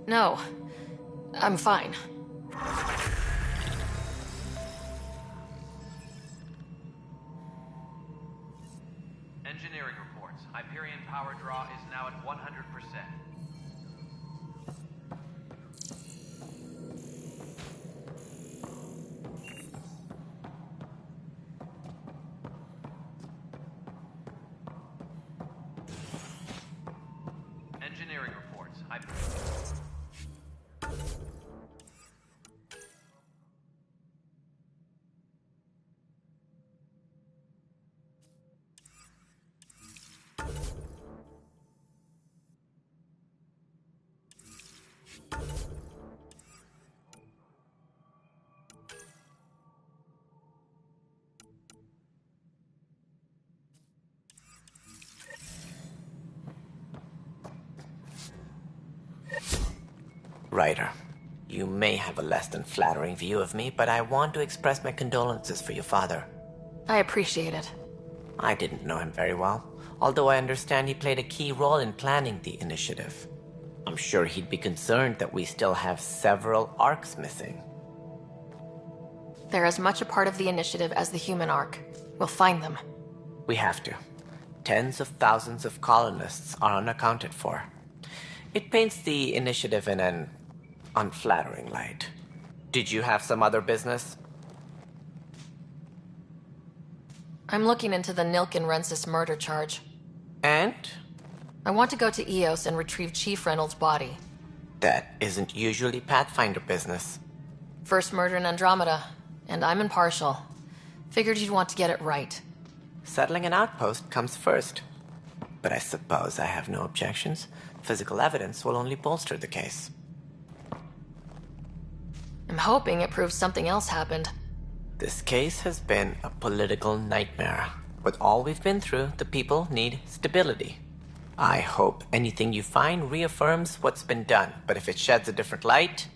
No. I'm fine. Engineering reports. Hyperion power draw is now at 100%. Engineering reports. Ryder, you may have a less than flattering view of me, but I want to express my condolences for your father. I appreciate it. I didn't know him very well, although I understand he played a key role in planning the initiative. I'm sure he'd be concerned that we still have several arcs missing. They're as much a part of the initiative as the human arc. We'll find them. We have to. Tens of thousands of colonists are unaccounted for. It paints the initiative in an unflattering light. Did you have some other business? I'm looking into the Nilkin Rensis murder charge. And? I want to go to Eos and retrieve Chief Reynolds' body. That isn't usually Pathfinder business. First murder in Andromeda, and I'm impartial. Figured you'd want to get it right. Settling an outpost comes first. But I suppose I have no objections. Physical evidence will only bolster the case. I'm hoping it proves something else happened. This case has been a political nightmare. With all we've been through, the people need stability. I hope anything you find reaffirms what's been done, but if it sheds a different light,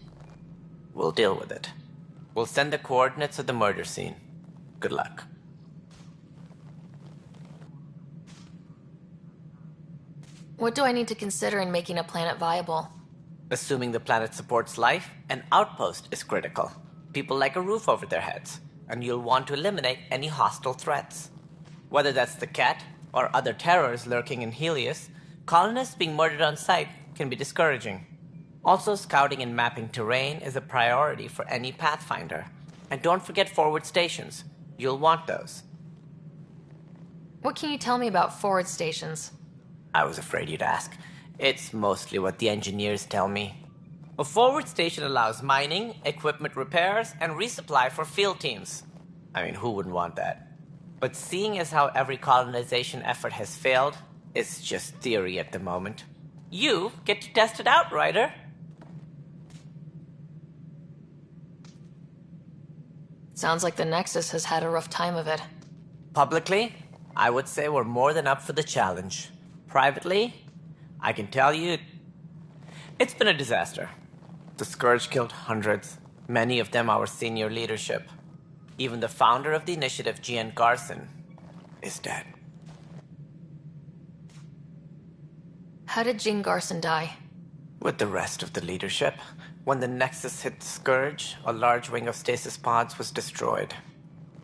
we'll deal with it. We'll send the coordinates of the murder scene. Good luck. What do I need to consider in making a planet viable? Assuming the planet supports life, an outpost is critical. People like a roof over their heads, and you'll want to eliminate any hostile threats. Whether that's the cat or other terrors lurking in Helios, colonists being murdered on sight can be discouraging. Also, scouting and mapping terrain is a priority for any Pathfinder. And don't forget forward stations. You'll want those. What can you tell me about forward stations? I was afraid you'd ask. It's mostly what the engineers tell me. A forward station allows mining, equipment repairs, and resupply for field teams. I mean, who wouldn't want that? But seeing as how every colonization effort has failed, it's just theory at the moment. You get to test it out, Ryder. Sounds like the Nexus has had a rough time of it. Publicly, I would say we're more than up for the challenge. Privately, I can tell you, it's been a disaster. The Scourge killed hundreds, many of them our senior leadership. Even the founder of the initiative, Gian Garson, is dead. How did Jean Garson die? With the rest of the leadership, when the Nexus hit the Scourge, a large wing of stasis pods was destroyed.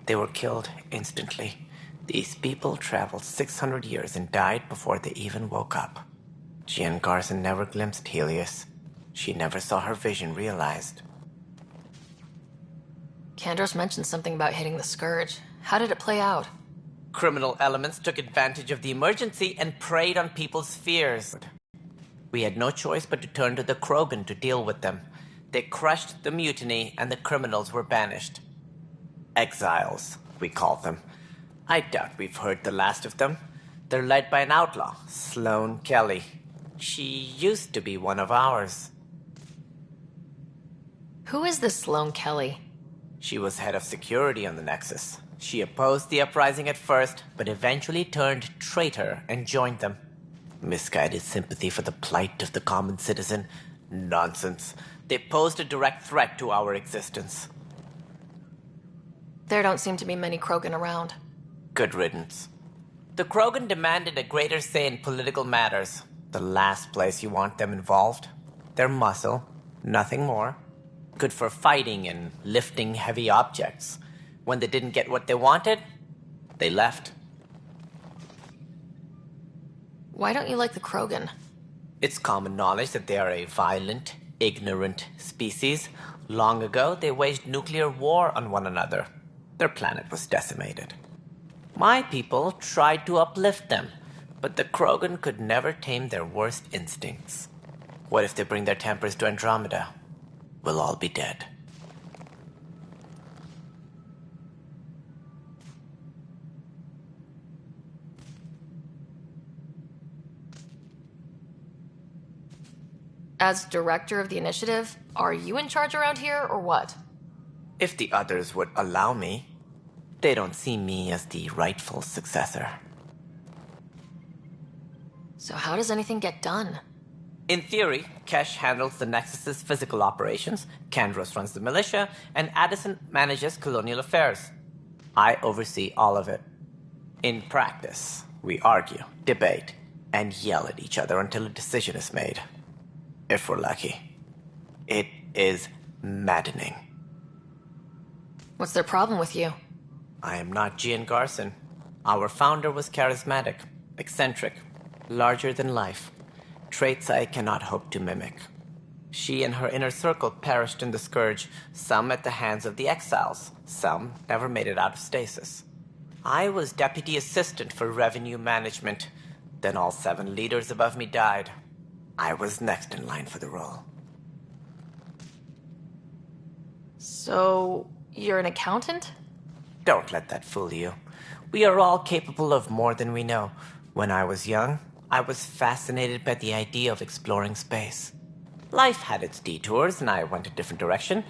They were killed instantly. These people traveled 600 years and died before they even woke up. Jean Garson never glimpsed Helios. She never saw her vision realized. Kandros mentioned something about hitting the Scourge. How did it play out? Criminal elements took advantage of the emergency and preyed on people's fears. We had no choice but to turn to the Krogan to deal with them. They crushed the mutiny and the criminals were banished. Exiles, we call them. I doubt we've heard the last of them. They're led by an outlaw, Sloane Kelly. She used to be one of ours. Who is this Sloane Kelly? She was head of security on the Nexus. She opposed the uprising at first, but eventually turned traitor and joined them. Misguided sympathy for the plight of the common citizen? Nonsense. They posed a direct threat to our existence. There don't seem to be many Krogan around. Good riddance. The Krogan demanded a greater say in political matters. The last place you want them involved. Their muscle, nothing more. Good for fighting and lifting heavy objects. When they didn't get what they wanted, they left. Why don't you like the Krogan? It's common knowledge that they are a violent, ignorant species. Long ago, they waged nuclear war on one another. Their planet was decimated. My people tried to uplift them, but the Krogan could never tame their worst instincts. What if they bring their tempers to Andromeda? We'll all be dead. As director of the initiative, are you in charge around here, or what? If the others would allow me, they don't see me as the rightful successor. So how does anything get done? In theory, Kesh handles the Nexus's physical operations, Kandros runs the militia, and Addison manages colonial affairs. I oversee all of it. In practice, we argue, debate, and yell at each other until a decision is made. If we're lucky. It is maddening. What's their problem with you? I am not Gian Garson. Our founder was charismatic, eccentric, larger than life. Traits I cannot hope to mimic. She and her inner circle perished in the Scourge, some at the hands of the Exiles, some never made it out of stasis. I was deputy assistant for revenue management. Then all 7 leaders above me died. I was next in line for the role. So, you're an accountant? Don't let that fool you. We are all capable of more than we know. When I was young, I was fascinated by the idea of exploring space. Life had its detours, and I went a different direction.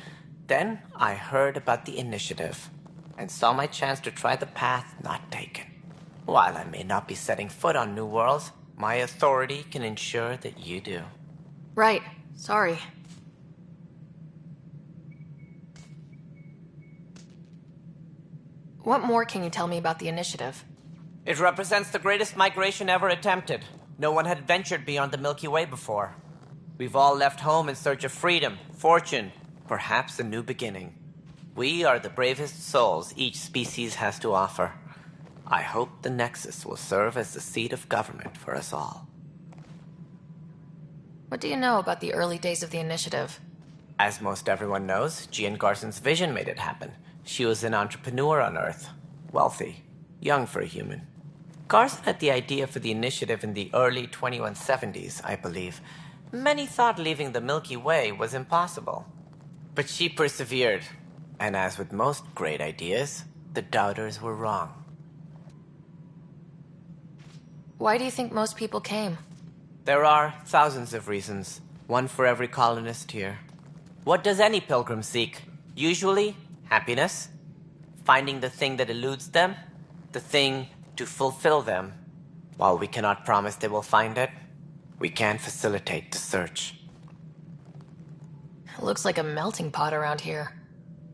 Then I heard about the initiative, and saw my chance to try the path not taken. While I may not be setting foot on new worlds, my authority can ensure that you do. Right. Sorry. What more can you tell me about the initiative? It represents the greatest migration ever attempted. No one had ventured beyond the Milky Way before. We've all left home in search of freedom, fortune, perhaps a new beginning. We are the bravest souls each species has to offer. I hope the Nexus will serve as the seat of government for us all. What do you know about the early days of the initiative? As most everyone knows, Jean Garson's vision made it happen. She was an entrepreneur on Earth. Wealthy. Young for a human. Garson had the idea for the initiative in the early 2170s, I believe. Many thought leaving the Milky Way was impossible. But she persevered. And as with most great ideas, the doubters were wrong. Why do you think most people came? There are thousands of reasons, one for every colonist here. What does any pilgrim seek? Usually, happiness. Finding the thing that eludes them. The thing to fulfill them. While we cannot promise they will find it, we can facilitate the search. It looks like a melting pot around here.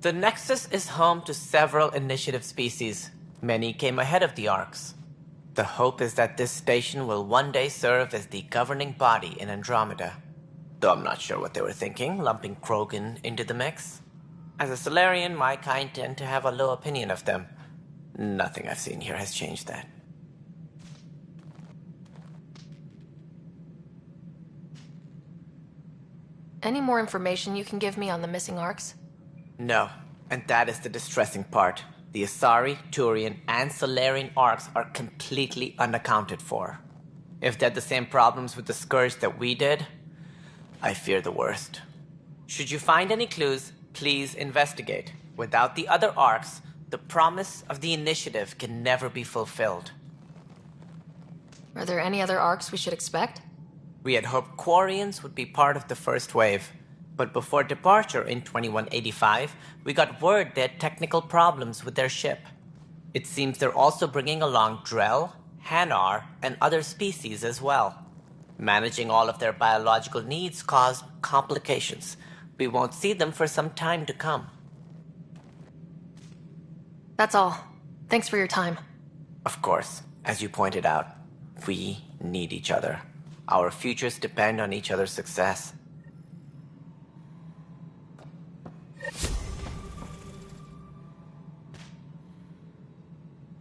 The Nexus is home to several initiative species. Many came ahead of the Arks. The hope is that this station will one day serve as the governing body in Andromeda. Though I'm not sure what they were thinking, lumping Krogan into the mix. As a Solarian, my kind tend to have a low opinion of them. Nothing I've seen here has changed that. Any more information you can give me on the missing Arks? No, and that is the distressing part. The Asari, Turian, and Solarian Arks are completely unaccounted for. If they had the same problems with the Scourge that we did, I fear the worst. Should you find any clues, please investigate. Without the other Arks, the promise of the initiative can never be fulfilled. Are there any other Arks we should expect? We had hoped Quarians would be part of the first wave. But before departure in 2185, we got word they had technical problems with their ship. It seems they're also bringing along Drell, Hanar, and other species as well. Managing all of their biological needs caused complications. We won't see them for some time to come. That's all. Thanks for your time. Of course, as you pointed out, we need each other. Our futures depend on each other's success.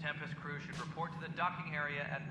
Tempest crew should report to the docking area at...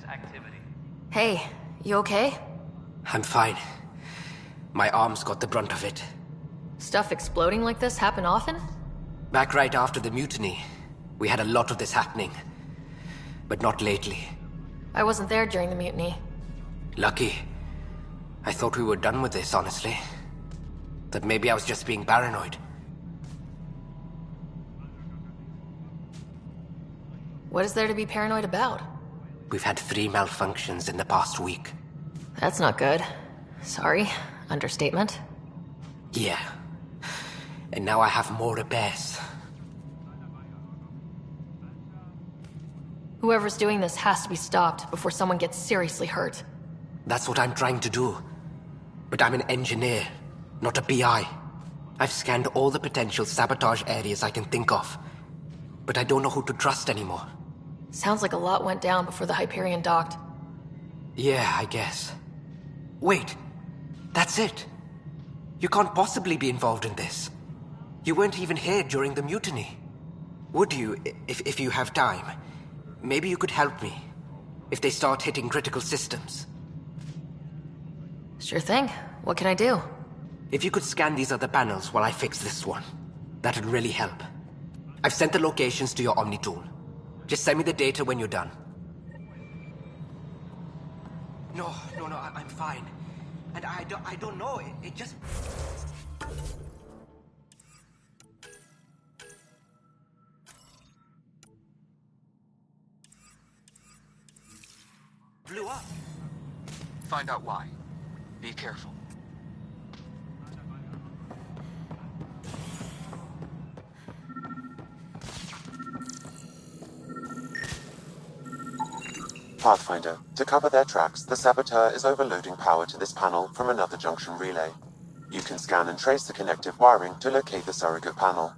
activity. Hey, you okay? I'm fine. My arms got the brunt of it. Stuff exploding like this happen often? Back right after the mutiny, we had a lot of this happening. But not lately. I wasn't there during the mutiny. Lucky. I thought we were done with this, honestly. That maybe I was just being paranoid. What is there to be paranoid about? We've had 3 malfunctions in the past week. That's not good. Sorry. Understatement. Yeah. And now I have more repairs. Whoever's doing this has to be stopped before someone gets seriously hurt. That's what I'm trying to do. But I'm an engineer, not a PI. I've scanned all the potential sabotage areas I can think of. But I don't know who to trust anymore. Sounds like a lot went down before the Hyperion docked. Yeah, I guess. Wait. That's it. You can't possibly be involved in this. You weren't even here during the mutiny. Would you, if you have time? Maybe you could help me. If they start hitting critical systems. Sure thing. What can I do? If you could scan these other panels while I fix this one, that'd really help. I've sent the locations to your Omni tool. Just send me the data when you're done. No, I'm fine. And I don't know, it just... blew up. Find out why. Be careful. Pathfinder, to cover their tracks, the saboteur is overloading power to this panel from another junction relay. You can scan and trace the connective wiring to locate the surrogate panel.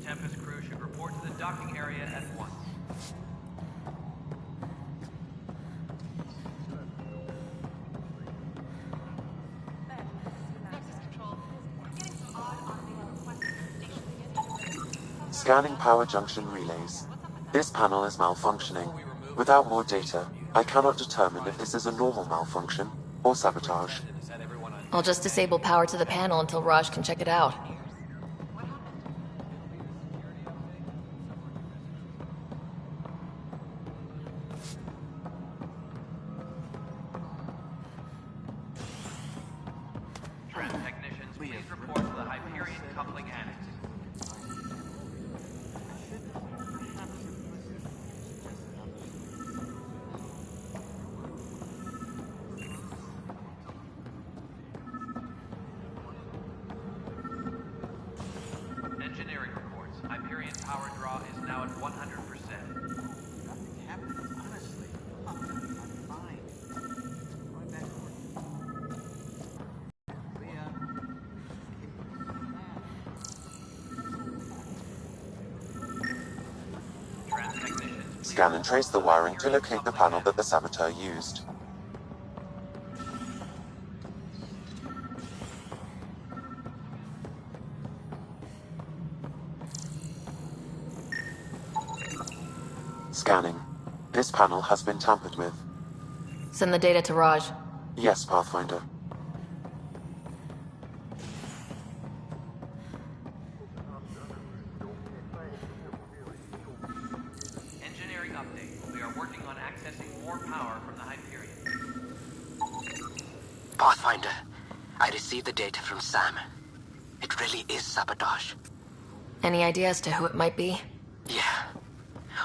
Tempest crew should report to the docking area at once. Scanning power junction relays. This panel is malfunctioning. Without more data, I cannot determine if this is a normal malfunction or sabotage. I'll just disable power to the panel until Raj can check it out. Technicians, please report to the Hyperion coupling annex. Engineering reports. Hyperion power draw is now at 100%. Nothing happened, honestly. I'm fine. Going back to work. Scan and trace the wiring to locate the panel that the saboteur used. Scanning. This panel has been tampered with. Send the data to Raj. Yes, Pathfinder. Engineering update. We are working on accessing more power from the Hyperion. Pathfinder, I received the data from Sam. It really is sabotage. Any idea as to who it might be? Yeah.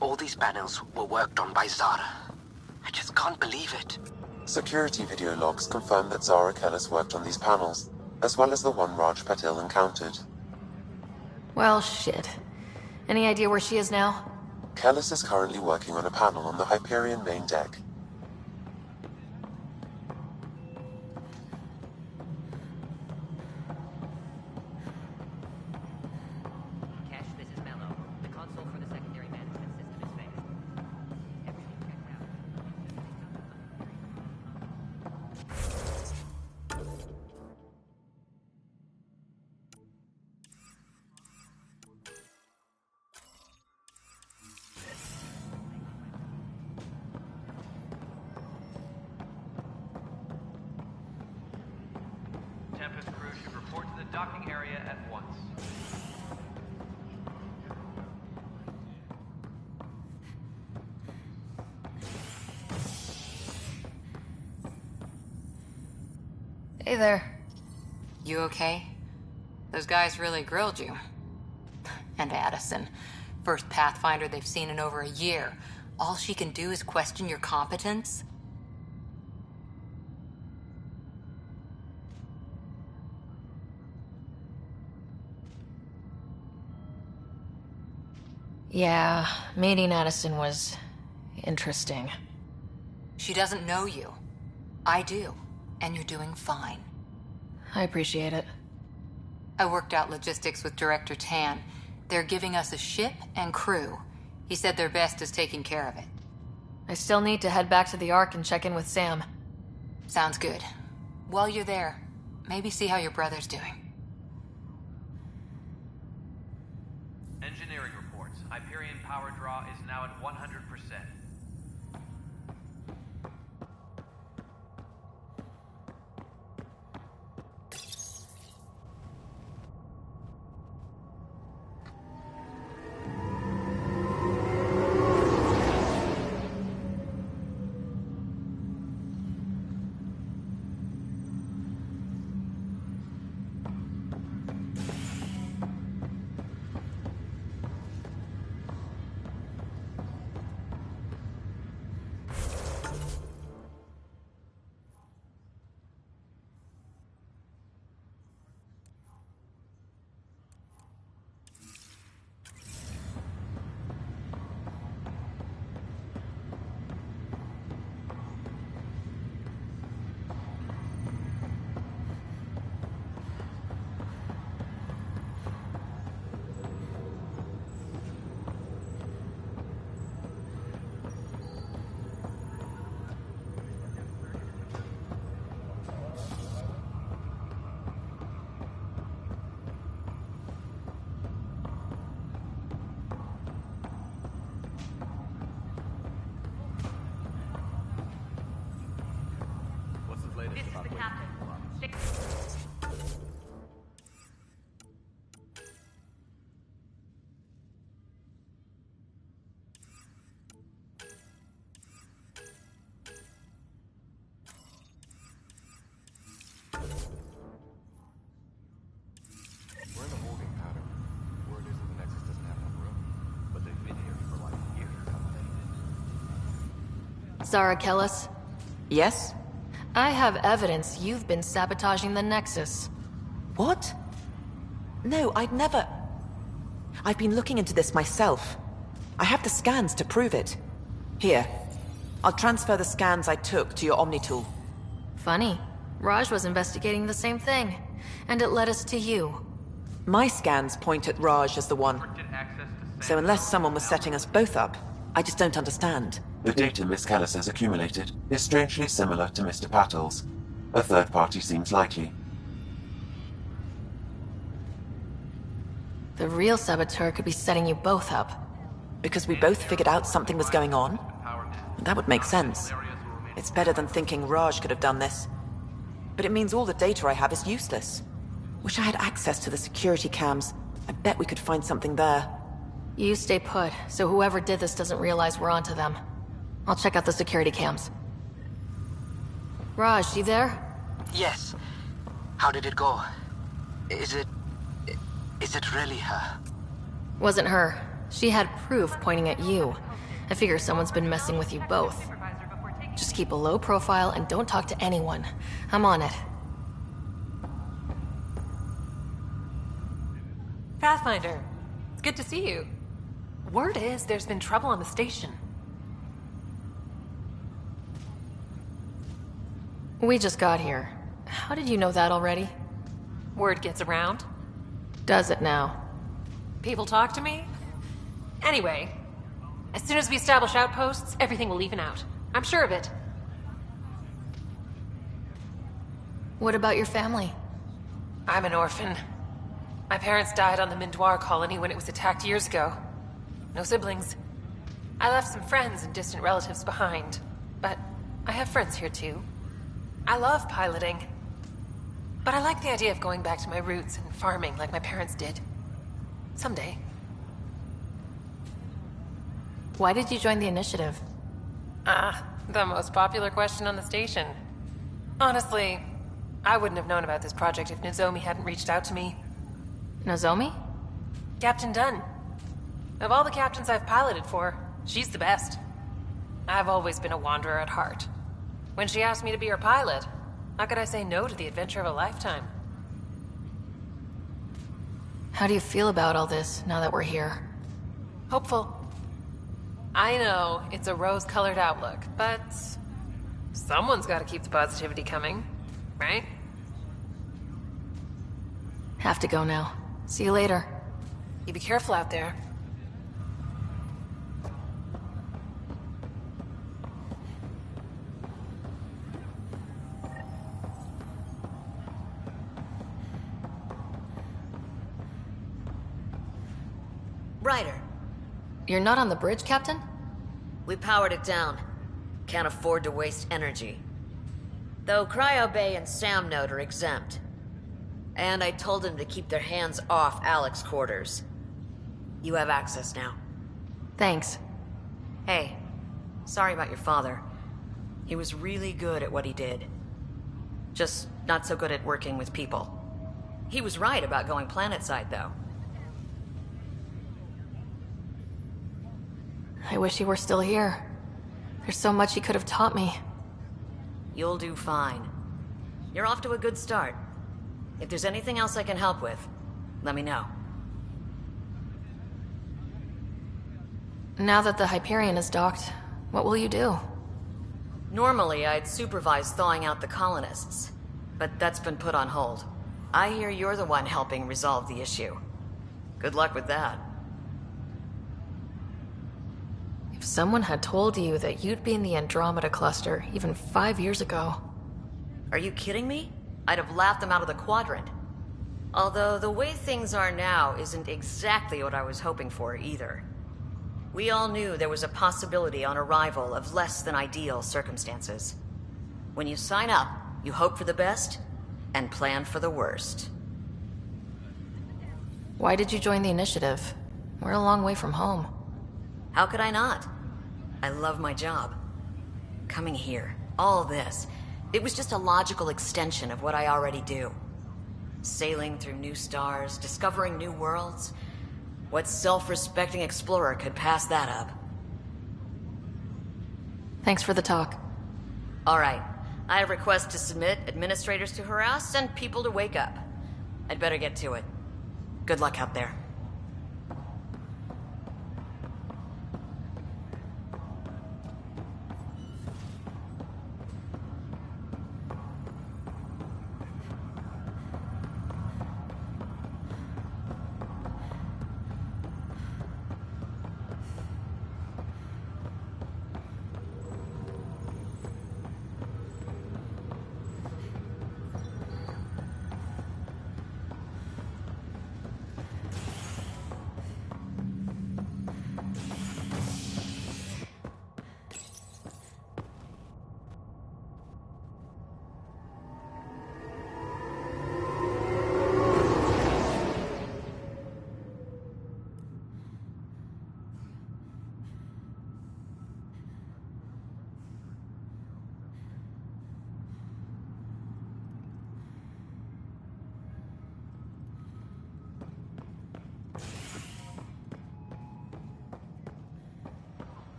All these panels were worked on by Zara. I just can't believe it. Security video logs confirm that Zara Kellis worked on these panels, as well as the one Raj Patil encountered. Well, shit. Any idea where she is now? Kellis is currently working on a panel on the Hyperion main deck. Cash, this is Mello. The console for the secondary management system is fixed. Everything checked out. docking area at once. Hey there. You okay? Those guys really grilled you. And Addison. First Pathfinder they've seen in over a year. All she can do is question your competence? Yeah, meeting Addison was interesting. She doesn't know you. I do. And you're doing fine. I appreciate it. I worked out logistics with Director Tan. They're giving us a ship and crew. He said their best is taking care of it. I still need to head back to the Ark and check in with Sam. Sounds good. While you're there, maybe see how your brother's doing. Engineering reports. Hyperion power draw is now at 100%. This is the captain. We're in a holding pattern. Word is that the Nexus doesn't have enough room, but they've been here for like years, haven't they? Zara Kellis? Yes? I have evidence you've been sabotaging the Nexus. What? No, I'd never... I've been looking into this myself. I have the scans to prove it. Here. I'll transfer the scans I took to your Omni tool. Funny. Raj was investigating the same thing, and it led us to you. My scans point at Raj as the one. So unless someone was setting us both up, I just don't understand. The data Miss Kellis has accumulated is strangely similar to Mr. Pattle's. A third party seems likely. The real saboteur could be setting you both up. Because we both figured out something was going on? That would make sense. It's better than thinking Raj could have done this. But it means all the data I have is useless. Wish I had access to the security cams. I bet we could find something there. You stay put, so whoever did this doesn't realize we're onto them. I'll check out the security cams. Raj, you there? Yes. How did it go? Is it really her? Wasn't her. She had proof pointing at you. I figure someone's been messing with you both. Just keep a low profile and don't talk to anyone. I'm on it. Pathfinder, it's good to see you. Word is there's been trouble on the station. We just got here. How did you know that already? Word gets around. Does it now? People talk to me? Anyway, as soon as we establish outposts, everything will even out. I'm sure of it. What about your family? I'm an orphan. My parents died on the Mindoir colony when it was attacked years ago. No siblings. I left some friends and distant relatives behind, but I have friends here too. I love piloting. But I like the idea of going back to my roots and farming like my parents did. Someday. Why did you join the initiative? The most popular question on the station. Honestly, I wouldn't have known about this project if Nozomi hadn't reached out to me. Nozomi? Captain Dunn. Of all the captains I've piloted for, she's the best. I've always been a wanderer at heart. When she asked me to be her pilot, how could I say no to the adventure of a lifetime? How do you feel about all this now that we're here? Hopeful. I know it's a rose-colored outlook, but someone's got to keep the positivity coming, right? Have to go now. See you later. You be careful out there. Ryder. You're not on the bridge, Captain? We powered it down. Can't afford to waste energy. Though Cryo Bay and Sam Node are exempt. And I told them to keep their hands off Alec's quarters. You have access now. Thanks. Hey, sorry about your father. He was really good at what he did. Just not so good at working with people. He was right about going planetside, though. I wish he were still here. There's so much he could have taught me. You'll do fine. You're off to a good start. If there's anything else I can help with, let me know. Now that the Hyperion is docked, what will you do? Normally, I'd supervise thawing out the colonists, but that's been put on hold. I hear you're the one helping resolve the issue. Good luck with that. If someone had told you that you'd be in the Andromeda cluster even 5 years ago... Are you kidding me? I'd have laughed them out of the quadrant. Although the way things are now isn't exactly what I was hoping for either. We all knew there was a possibility on arrival of less than ideal circumstances. When you sign up, you hope for the best and plan for the worst. Why did you join the initiative? We're a long way from home. How could I not? I love my job. Coming here, all this, it was just a logical extension of what I already do. Sailing through new stars, discovering new worlds. What self-respecting explorer could pass that up? Thanks for the talk. All right. I have requests to submit, administrators to harass, and people to wake up. I'd better get to it. Good luck out there.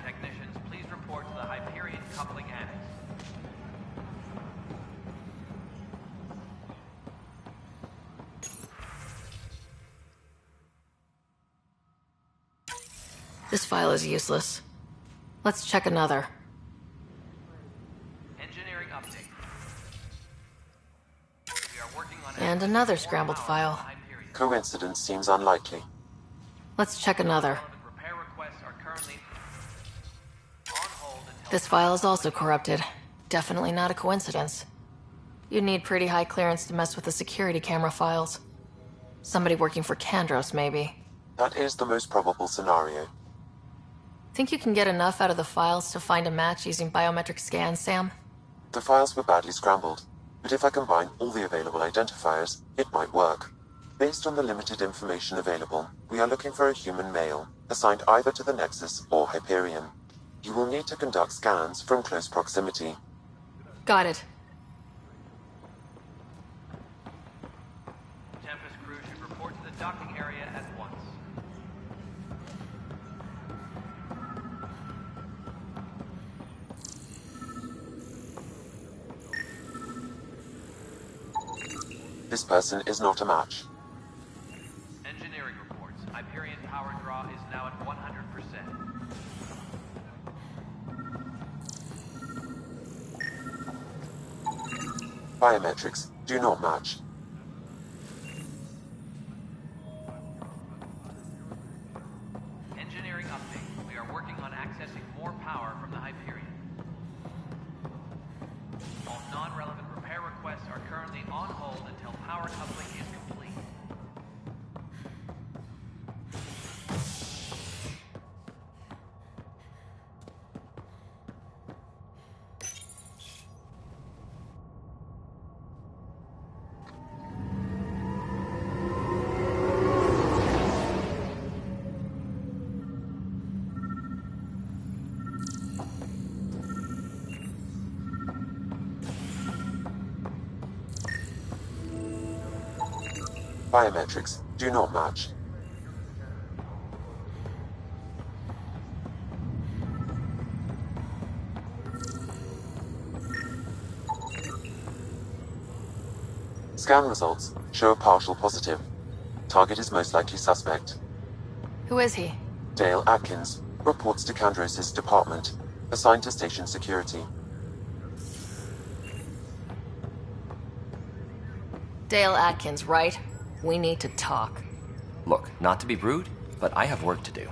Technicians, please report to the Hyperion coupling annex. This file is useless. Let's check another. Engineering update. We are working on And another scrambled file. Coincidence seems unlikely. Let's check another. repair requests are currently This file is also corrupted. Definitely not a coincidence. You'd need pretty high clearance to mess with the security camera files. Somebody working for Kandros, maybe. That is the most probable scenario. Think you can get enough out of the files to find a match using biometric scans, Sam? The files were badly scrambled. but if I combine all the available identifiers, it might work. Based on the limited information available, we are looking for a human male, assigned either to the Nexus or Hyperion. You will need to conduct scans from close proximity. Got it. Tempest crew should report to the docking area at once. This person is not a match. Engineering reports. Hyperion power draw is now at 100%. Biometrics do not match. Engineering update. We are working on accessing more power from the Hyperion. All non-relevant repair requests are currently on hold until power coupling is complete. Biometrics do not match. Scan results show a partial positive. Target is most likely suspect. Who is he? Dale Atkins, reports to Kandros' department, assigned to station security. Dale Atkins, right? We need to talk. Look, not to be rude, but I have work to do.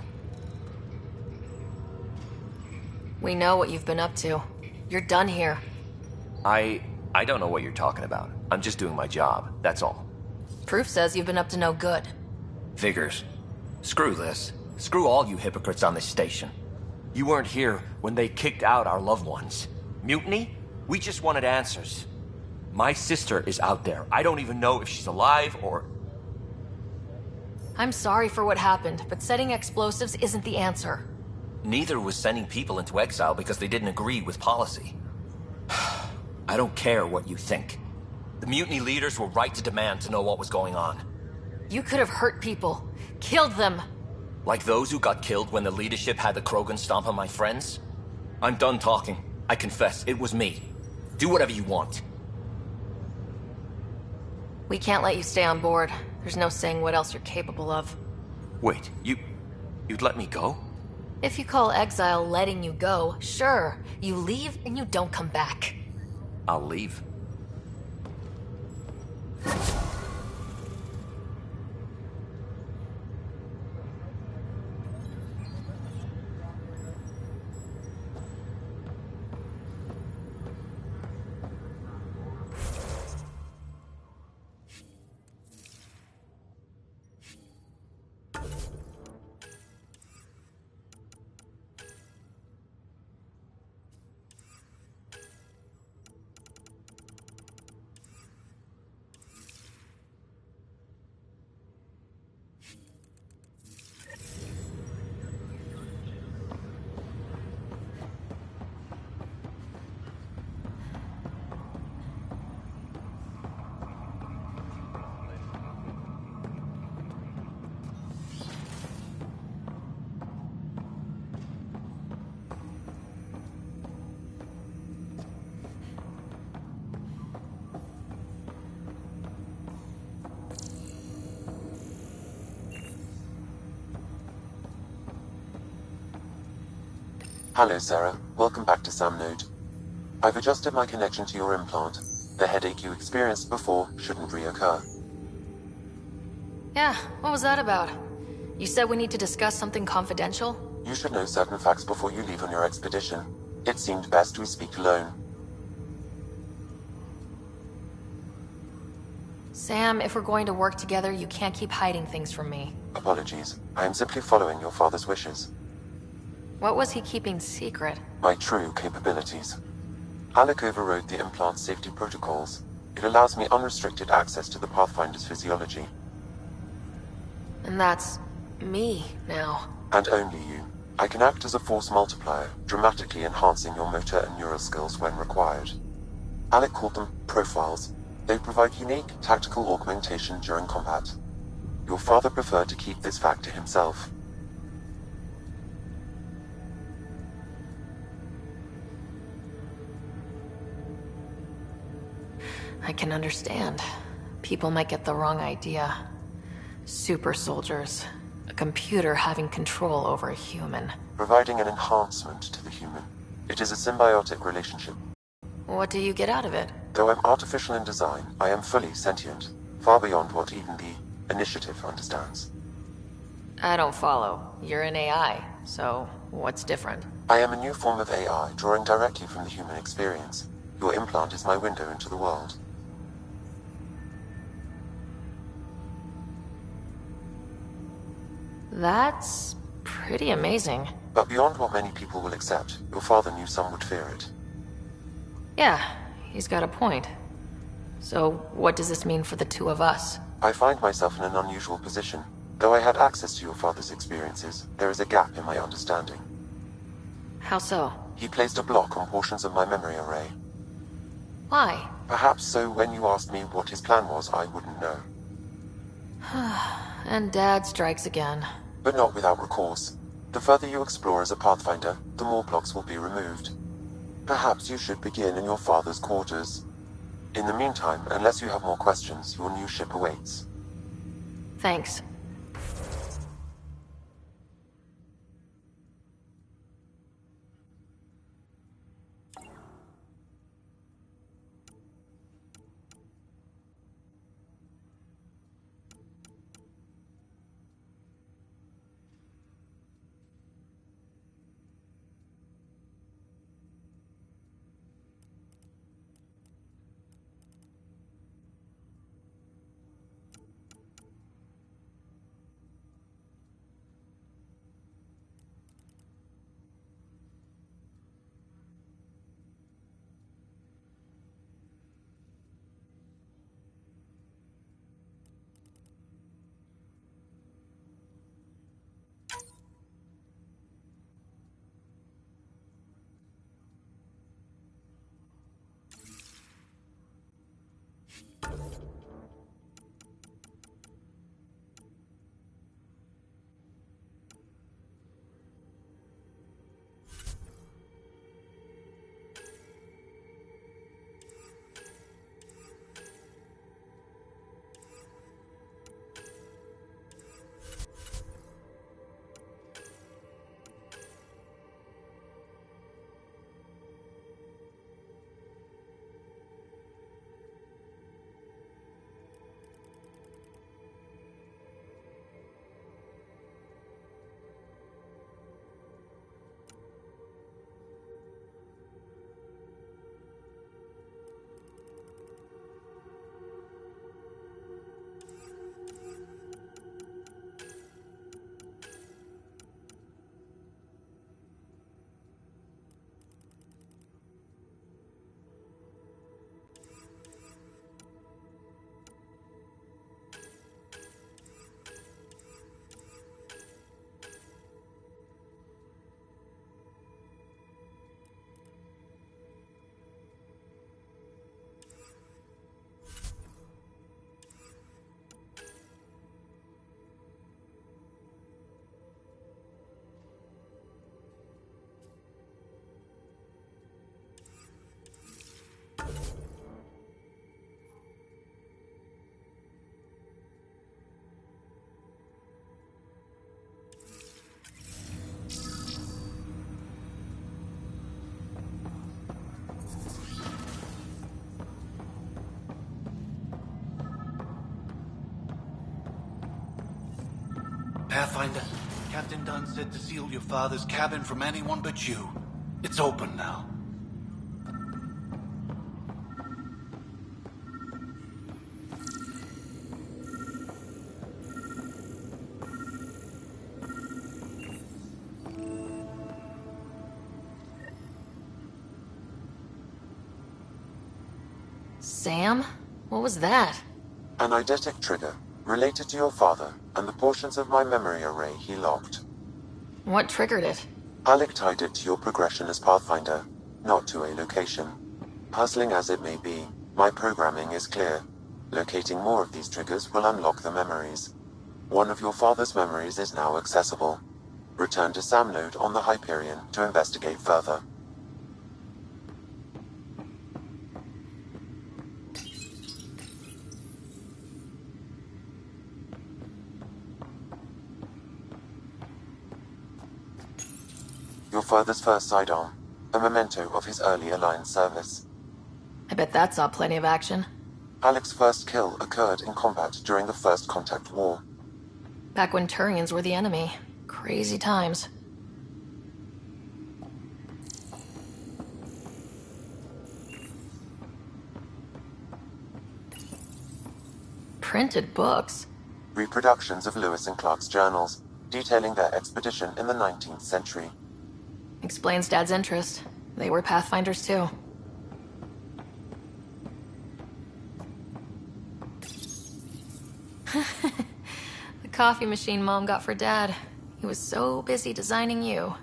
We know what you've been up to. You're done here. I don't know what you're talking about. I'm just doing my job, that's all. Proof says you've been up to no good. Figures. Screw this. Screw all you hypocrites on this station. You weren't here when they kicked out our loved ones. Mutiny? We just wanted answers. My sister is out there. I don't even know if she's alive or... I'm sorry for what happened, but setting explosives isn't the answer. Neither was sending people into exile because they didn't agree with policy. I don't care what you think. The mutiny leaders were right to demand to know what was going on. You could have hurt people. Killed them. Like those who got killed when the leadership had the Krogan stomp on my friends? I'm done talking. I confess, it was me. Do whatever you want. We can't let you stay on board. There's no saying what else you're capable of. Wait, you'd let me go? If you call exile letting you go, sure. You leave and you don't come back. I'll leave. Hello, Sarah. Welcome back to Sam Node. I've adjusted my connection to your implant. The headache you experienced before shouldn't reoccur. Yeah, what was that about? You said we need to discuss something confidential? You should know certain facts before you leave on your expedition. It seemed best we speak alone. Sam, if we're going to work together, you can't keep hiding things from me. Apologies. I am simply following your father's wishes. What was he keeping secret? My true capabilities. Alec overrode the implant safety protocols. It allows me unrestricted access to the Pathfinder's physiology. And that's me now. And only you. I can act as a force multiplier, dramatically enhancing your motor and neural skills when required. Alec called them profiles. They provide unique tactical augmentation during combat. Your father preferred to keep this fact to himself. I can understand. People might get the wrong idea. Super soldiers. A computer having control over a human. Providing an enhancement to the human. It is a symbiotic relationship. What do you get out of it? Though I'm artificial in design, I am fully sentient. Far beyond what even the Initiative understands. I don't follow. You're an AI, so what's different? I am a new form of AI, drawing directly from the human experience. Your implant is my window into the world. That's pretty amazing. But beyond what many people will accept, your father knew some would fear it. Yeah, he's got a point. So what does this mean for the two of us? I find myself in an unusual position. Though I had access to your father's experiences, there is a gap in my understanding. How so? He placed a block on portions of my memory array. Why? Perhaps so when you asked me what his plan was, I wouldn't know. And Dad strikes again. But not without recourse. The further you explore as a Pathfinder, the more blocks will be removed. Perhaps you should begin in your father's quarters. In the meantime, unless you have more questions, your new ship awaits. Thanks. Pathfinder, Captain Dunn said to seal your father's cabin from anyone but you. It's open now. Sam? What was that? An eidetic trigger, related to your father, and the portions of my memory array he locked. What triggered it? Alec tied it to your progression as Pathfinder, not to a location. Puzzling as it may be, my programming is clear. Locating more of these triggers will unlock the memories. One of your father's memories is now accessible. Return to Sam Node on the Hyperion to investigate further. Your father's first sidearm, a memento of his early Alliance service. I bet that saw plenty of action. Alec's first kill occurred in combat during the First Contact War. Back when Turians were the enemy. Crazy times. Printed books? Reproductions of Lewis and Clark's journals, detailing their expedition in the 19th century. Explains Dad's interest. They were Pathfinders too. The coffee machine Mom got for Dad. He was so busy designing you.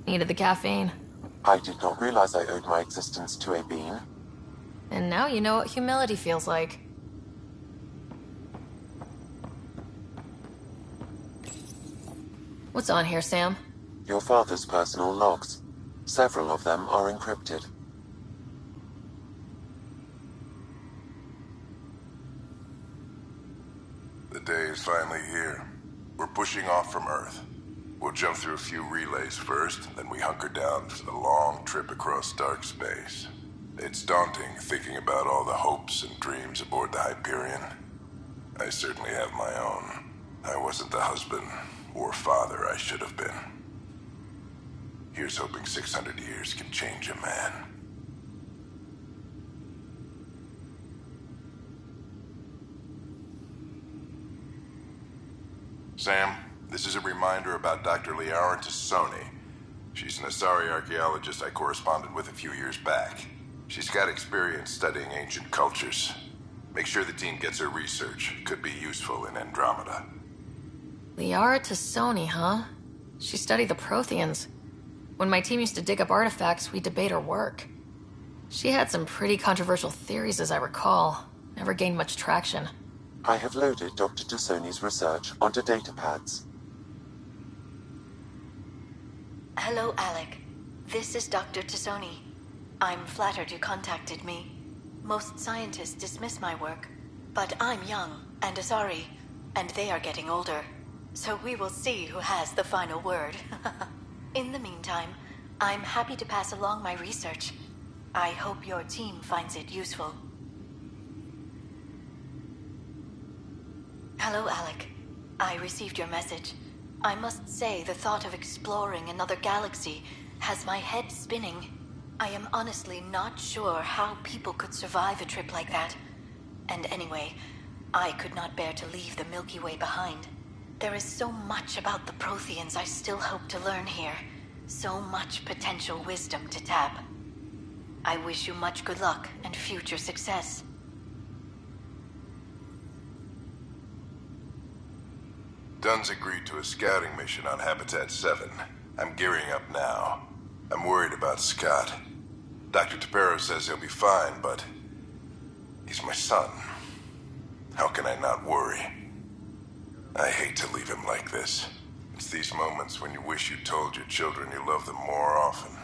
Needed the caffeine. I did not realize I owed my existence to a bean. And now you know what humility feels like. What's on here, Sam? Your father's personal logs. Several of them are encrypted. The day is finally here. We're pushing off from Earth. We'll jump through a few relays first, then we hunker down for the long trip across dark space. It's daunting thinking about all the hopes and dreams aboard the Hyperion. I certainly have my own. I wasn't the husband or father I should have been. Here's hoping 600 years can change a man. Sam, this is a reminder about Dr. Liara Tassoni. She's an Asari archaeologist I corresponded with a few years back. She's got experience studying ancient cultures. Make sure the team gets her research. Could be useful in Andromeda. Liara Tassoni, huh? She studied the Protheans. When my team used to dig up artifacts, we'd debate her work. She had some pretty controversial theories, as I recall. Never gained much traction. I have loaded Dr. Tassoni's research onto datapads. Hello, Alec. This is Dr. Tassoni. I'm flattered you contacted me. Most scientists dismiss my work, but I'm young and Asari, and they are getting older. So we will see who has the final word. In the meantime, I'm happy to pass along my research. I hope your team finds it useful. Hello, Alec. I received your message. I must say the thought of exploring another galaxy has my head spinning. I am honestly not sure how people could survive a trip like that. And anyway, I could not bear to leave the Milky Way behind. There is so much about the Protheans I still hope to learn here. So much potential wisdom to tap. I wish you much good luck and future success. Dunn's agreed to a scouting mission on Habitat 7. I'm gearing up now. I'm worried about Scott. Dr. Tapero says he'll be fine, but he's my son. How can I not worry? I hate to leave him like this. It's these moments when you wish you told your children you love them more often.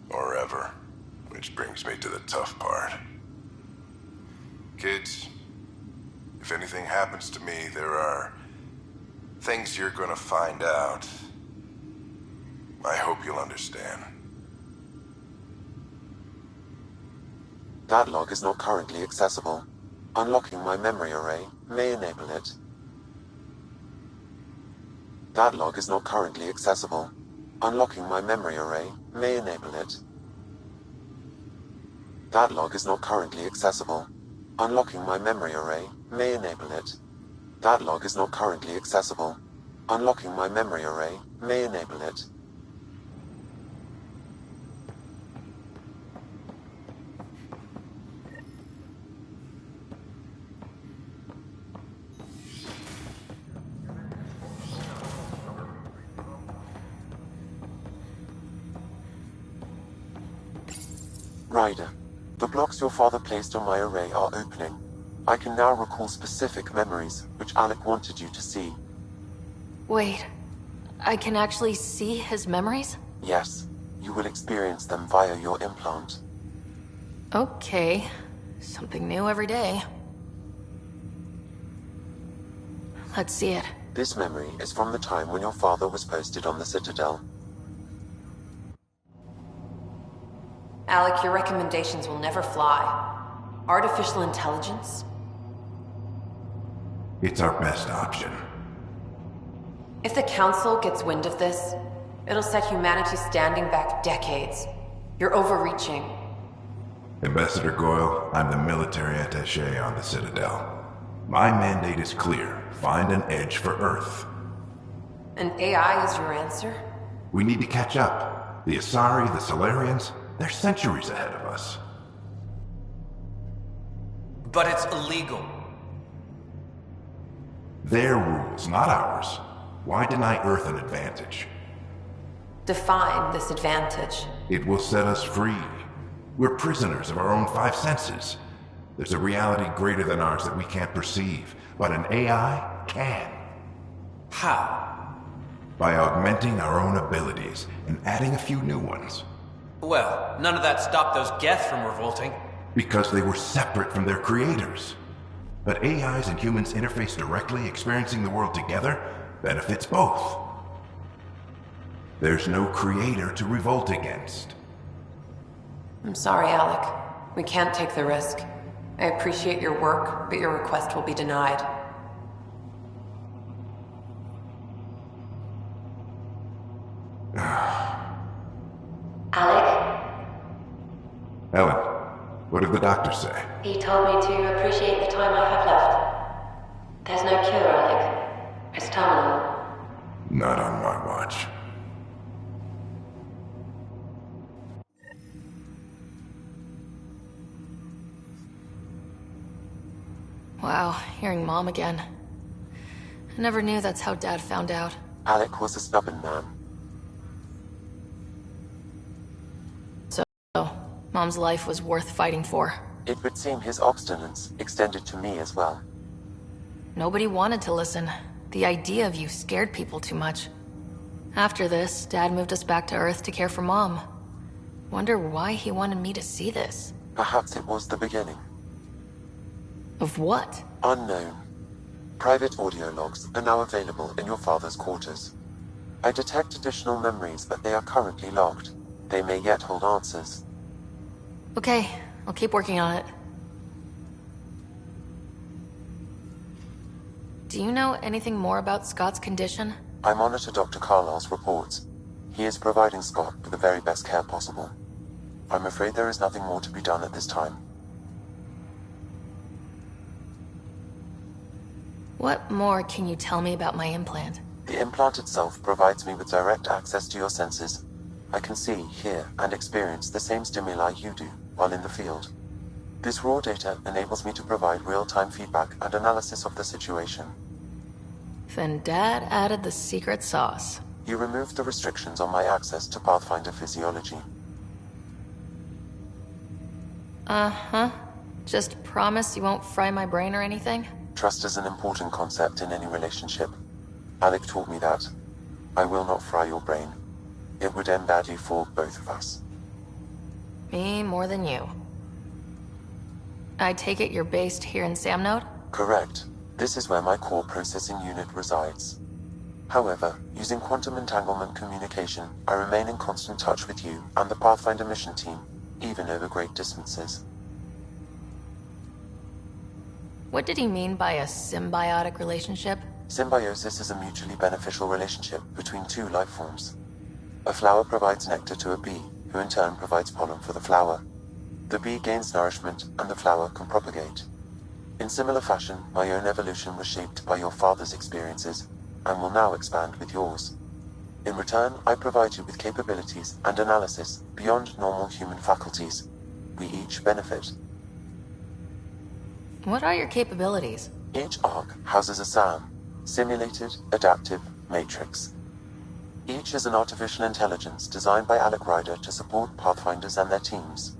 Or ever. Which brings me to the tough part. Kids, if anything happens to me, there are things you're gonna find out. I hope you'll understand. That log is not currently accessible. Unlocking my memory array may enable it. That log is not currently accessible. Unlocking my memory array may enable it. That log is not currently accessible. Unlocking my memory array may enable it. That log is not currently accessible. Unlocking my memory array may enable it. Ryder, the blocks your father placed on my array are opening. I can now recall specific memories, which Alec wanted you to see. Wait, I can actually see his memories? Yes, you will experience them via your implant. Okay, something new every day. Let's see it. This memory is from the time when your father was posted on the Citadel. Alec, your recommendations will never fly. Artificial intelligence? It's our best option. If the Council gets wind of this, it'll set humanity standing back decades. You're overreaching. Ambassador Goyle, I'm the military attaché on the Citadel. My mandate is clear. Find an edge for Earth. And AI is your answer? We need to catch up. The Asari, the Solarians, they're centuries ahead of us. But it's illegal. Their rules, not ours. Why deny Earth an advantage? Define this advantage. It will set us free. We're prisoners of our own five senses. There's a reality greater than ours that we can't perceive, but an AI can. How? By augmenting our own abilities and adding a few new ones. Well, none of that stopped those Geth from revolting. Because they were separate from their creators. But AIs and humans interface directly, experiencing the world together, benefits both. There's no creator to revolt against. I'm sorry, Alec. We can't take the risk. I appreciate your work, but your request will be denied. Alec? Ellen, what did the doctor say? He told me to appreciate the time I have left. There's no cure, Alec. It's terminal. Not on my watch. Wow, hearing Mom again. I never knew that's how Dad found out. Alec was a stubborn man. So, Mom's life was worth fighting for. It would seem his obstinance extended to me as well. Nobody wanted to listen. The idea of you scared people too much. After this, Dad moved us back to Earth to care for Mom. Wonder why he wanted me to see this. Perhaps it was the beginning. Of what? Unknown. Private audio logs are now available in your father's quarters. I detect additional memories, but they are currently logged. They may yet hold answers. Okay, I'll keep working on it. Do you know anything more about Scott's condition? I monitor Dr. Carlisle's reports. He is providing Scott with the very best care possible. I'm afraid there is nothing more to be done at this time. What more can you tell me about my implant? The implant itself provides me with direct access to your senses. I can see, hear, and experience the same stimuli you do while in the field. This raw data enables me to provide real-time feedback and analysis of the situation. Then Dad added the secret sauce. He removed the restrictions on my access to Pathfinder physiology. Uh-huh. Just promise you won't fry my brain or anything? Trust is an important concept in any relationship. Alec taught me that. I will not fry your brain. It would end badly for both of us. Me more than you. I take it you're based here in Samnode? Correct. This is where my core processing unit resides. However, using quantum entanglement communication, I remain in constant touch with you and the Pathfinder mission team, even over great distances. What did he mean by a symbiotic relationship? Symbiosis is a mutually beneficial relationship between two life forms. A flower provides nectar to a bee, who in turn provides pollen for the flower. The bee gains nourishment, and the flower can propagate. In similar fashion, my own evolution was shaped by your father's experiences, and will now expand with yours. In return, I provide you with capabilities and analysis beyond normal human faculties. We each benefit. What are your capabilities? Each arc houses a SAM, Simulated Adaptive Matrix. Each is an artificial intelligence designed by Alec Ryder to support Pathfinders and their teams.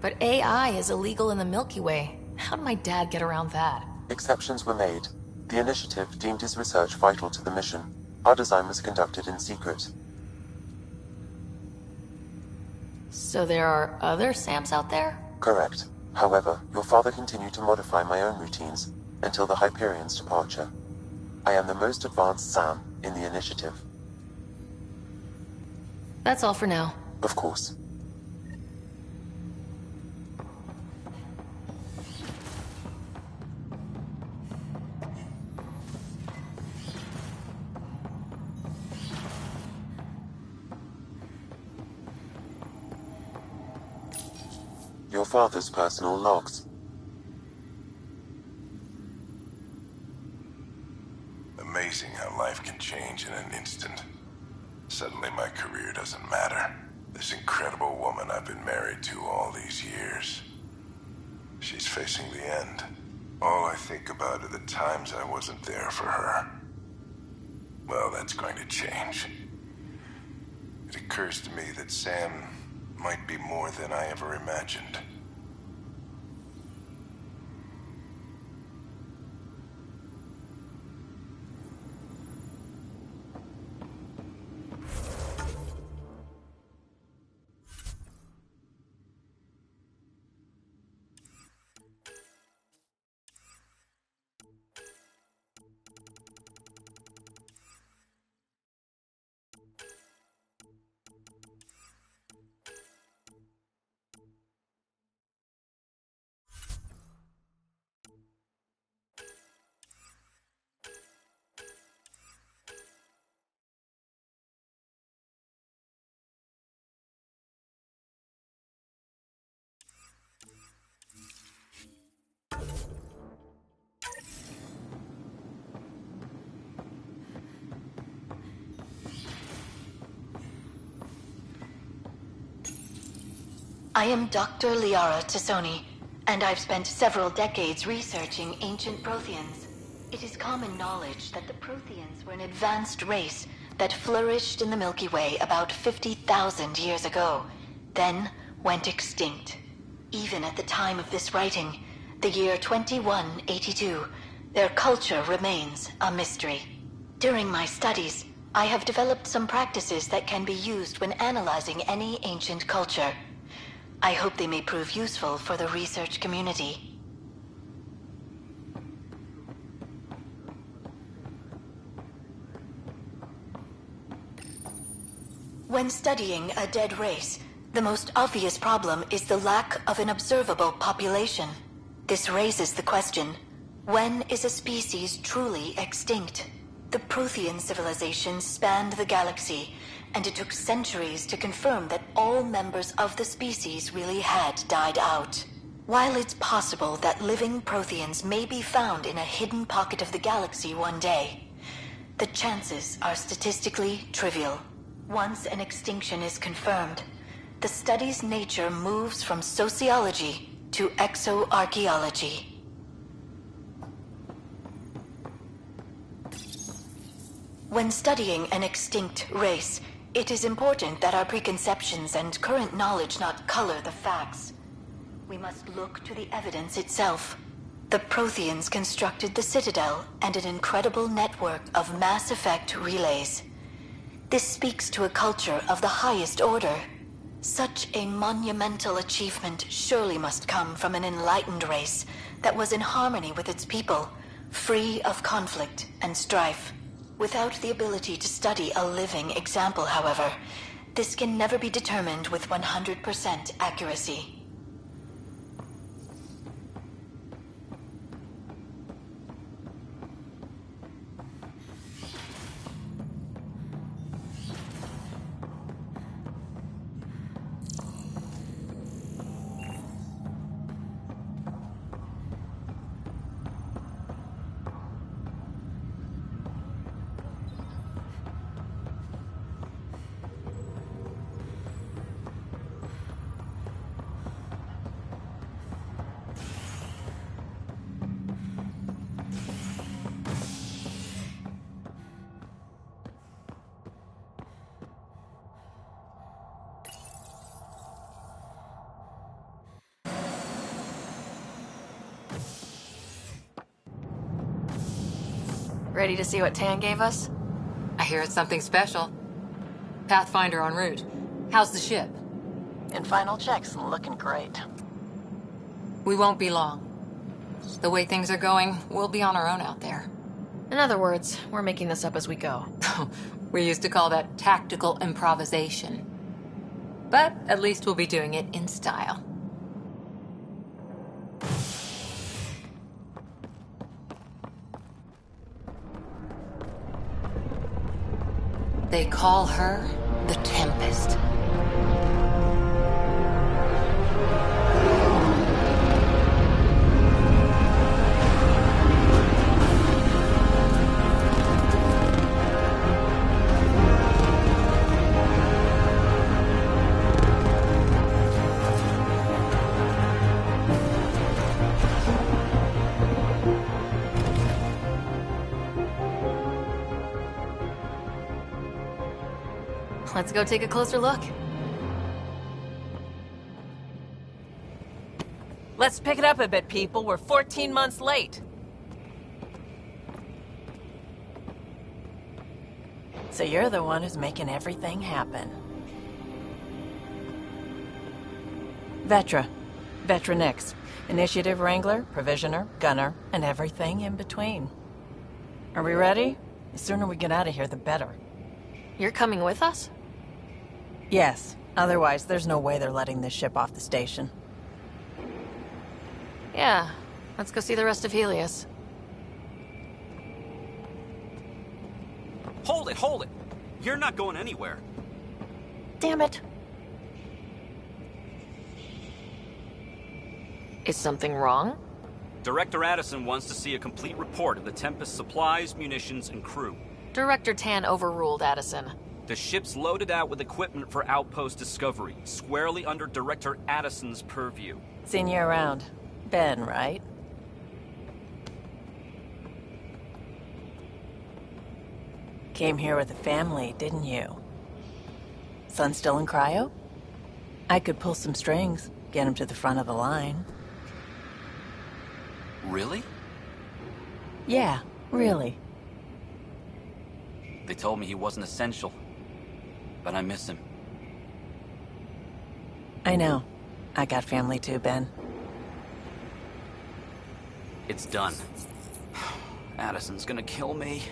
But AI is illegal in the Milky Way. How did my dad get around that? Exceptions were made. The initiative deemed his research vital to the mission. Our design was conducted in secret. So there are other Sams out there? Correct. However, your father continued to modify my own routines until the Hyperion's departure. I am the most advanced Sam in the initiative. That's all for now. Of course. Your father's personal logs. Amazing how life can change in an instant. Suddenly my career doesn't matter. This incredible woman I've been married to all these years. She's facing the end. All I think about are the times I wasn't there for her. Well, that's going to change. It occurs to me that Sam might be more than I ever imagined. I am Dr. Liara Tassoni, and I've spent several decades researching ancient Protheans. It is common knowledge that the Protheans were an advanced race that flourished in the Milky Way about 50,000 years ago, then went extinct. Even at the time of this writing, the year 2182, their culture remains a mystery. During my studies, I have developed some practices that can be used when analyzing any ancient culture. I hope they may prove useful for the research community. When studying a dead race, the most obvious problem is the lack of an observable population. This raises the question, when is a species truly extinct? The Prothean civilization spanned the galaxy, and it took centuries to confirm that all members of the species really had died out. While it's possible that living Protheans may be found in a hidden pocket of the galaxy one day, the chances are statistically trivial. Once an extinction is confirmed, the study's nature moves from sociology to exoarchaeology. When studying an extinct race, it is important that our preconceptions and current knowledge not color the facts. We must look to the evidence itself. The Protheans constructed the Citadel and an incredible network of Mass Effect relays. This speaks to a culture of the highest order. Such a monumental achievement surely must come from an enlightened race that was in harmony with its people, free of conflict and strife. Without the ability to study a living example, however, this can never be determined with 100% accuracy. Ready to see what Tan gave us? I hear it's something special. Pathfinder en route. How's the ship? In final checks, looking great. We won't be long. The way things are going, we'll be on our own out there. In other words, we're making this up as we go. We used to call that tactical improvisation. But at least we'll be doing it in style. They call her the Tempest. Let's go take a closer look. Let's pick it up a bit, people. We're 14 months late. So you're the one who's making everything happen. Vetra. Vetra Nix. Initiative Wrangler, Provisioner, Gunner, and everything in between. Are we ready? The sooner we get out of here, the better. You're coming with us? Yes. Otherwise, there's no way they're letting this ship off the station. Yeah. Let's go see the rest of Helios. Hold it, hold it! You're not going anywhere. Damn it. Is something wrong? Director Addison wants to see a complete report of the Tempest's supplies, munitions, and crew. Director Tan overruled Addison. The ship's loaded out with equipment for outpost discovery, squarely under Director Addison's purview. Seen you around. Ben, right? Came here with a family, didn't you? Son still in cryo? I could pull some strings, get him to the front of the line. Really? Yeah, really. They told me he wasn't essential, but I miss him. I know. I got family too, Ben. It's done. Addison's gonna kill me.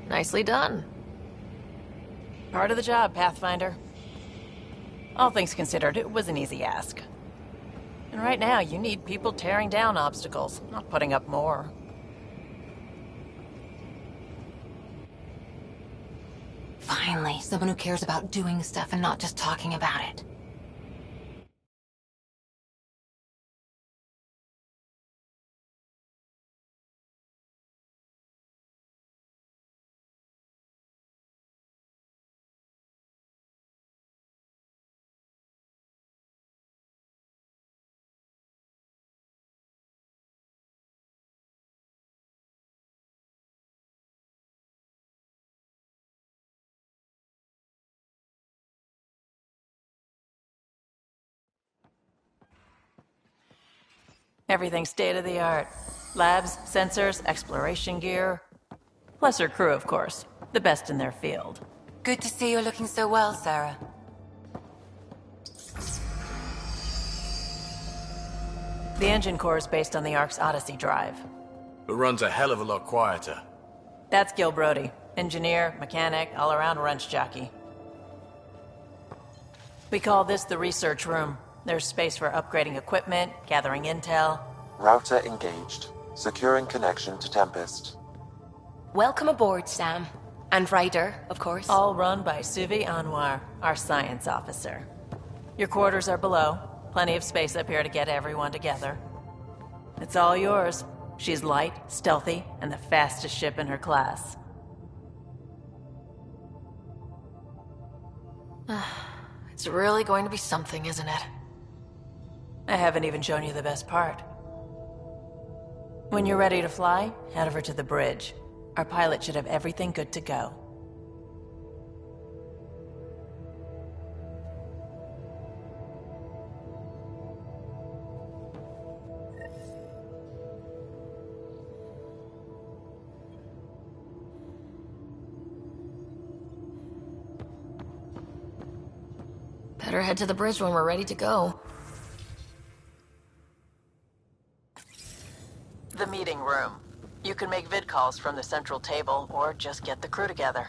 Nicely done. Part of the job, Pathfinder. All things considered, it was an easy ask. And right now, you need people tearing down obstacles, not putting up more. Finally, someone who cares about doing stuff and not just talking about it. Everything's state-of-the-art. Labs, sensors, exploration gear. Plus her crew, of course. The best in their field. Good to see you looking so well, Sarah. The engine core is based on the Ark's Odyssey drive. It runs a hell of a lot quieter. That's Gil Brody. Engineer, mechanic, all-around wrench jockey. We call this the research room. There's space for upgrading equipment, gathering intel. Router engaged. Securing connection to Tempest. Welcome aboard, Sam. And Ryder, of course. All run by Suvi Anwar, our science officer. Your quarters are below. Plenty of space up here to get everyone together. It's all yours. She's light, stealthy, and the fastest ship in her class. It's really going to be something, isn't it? I haven't even shown you the best part. When you're ready to fly, head over to the bridge. Our pilot should have everything good to go. Better head to the bridge when we're ready to go. The meeting room. You can make vid calls from the central table, or just get the crew together.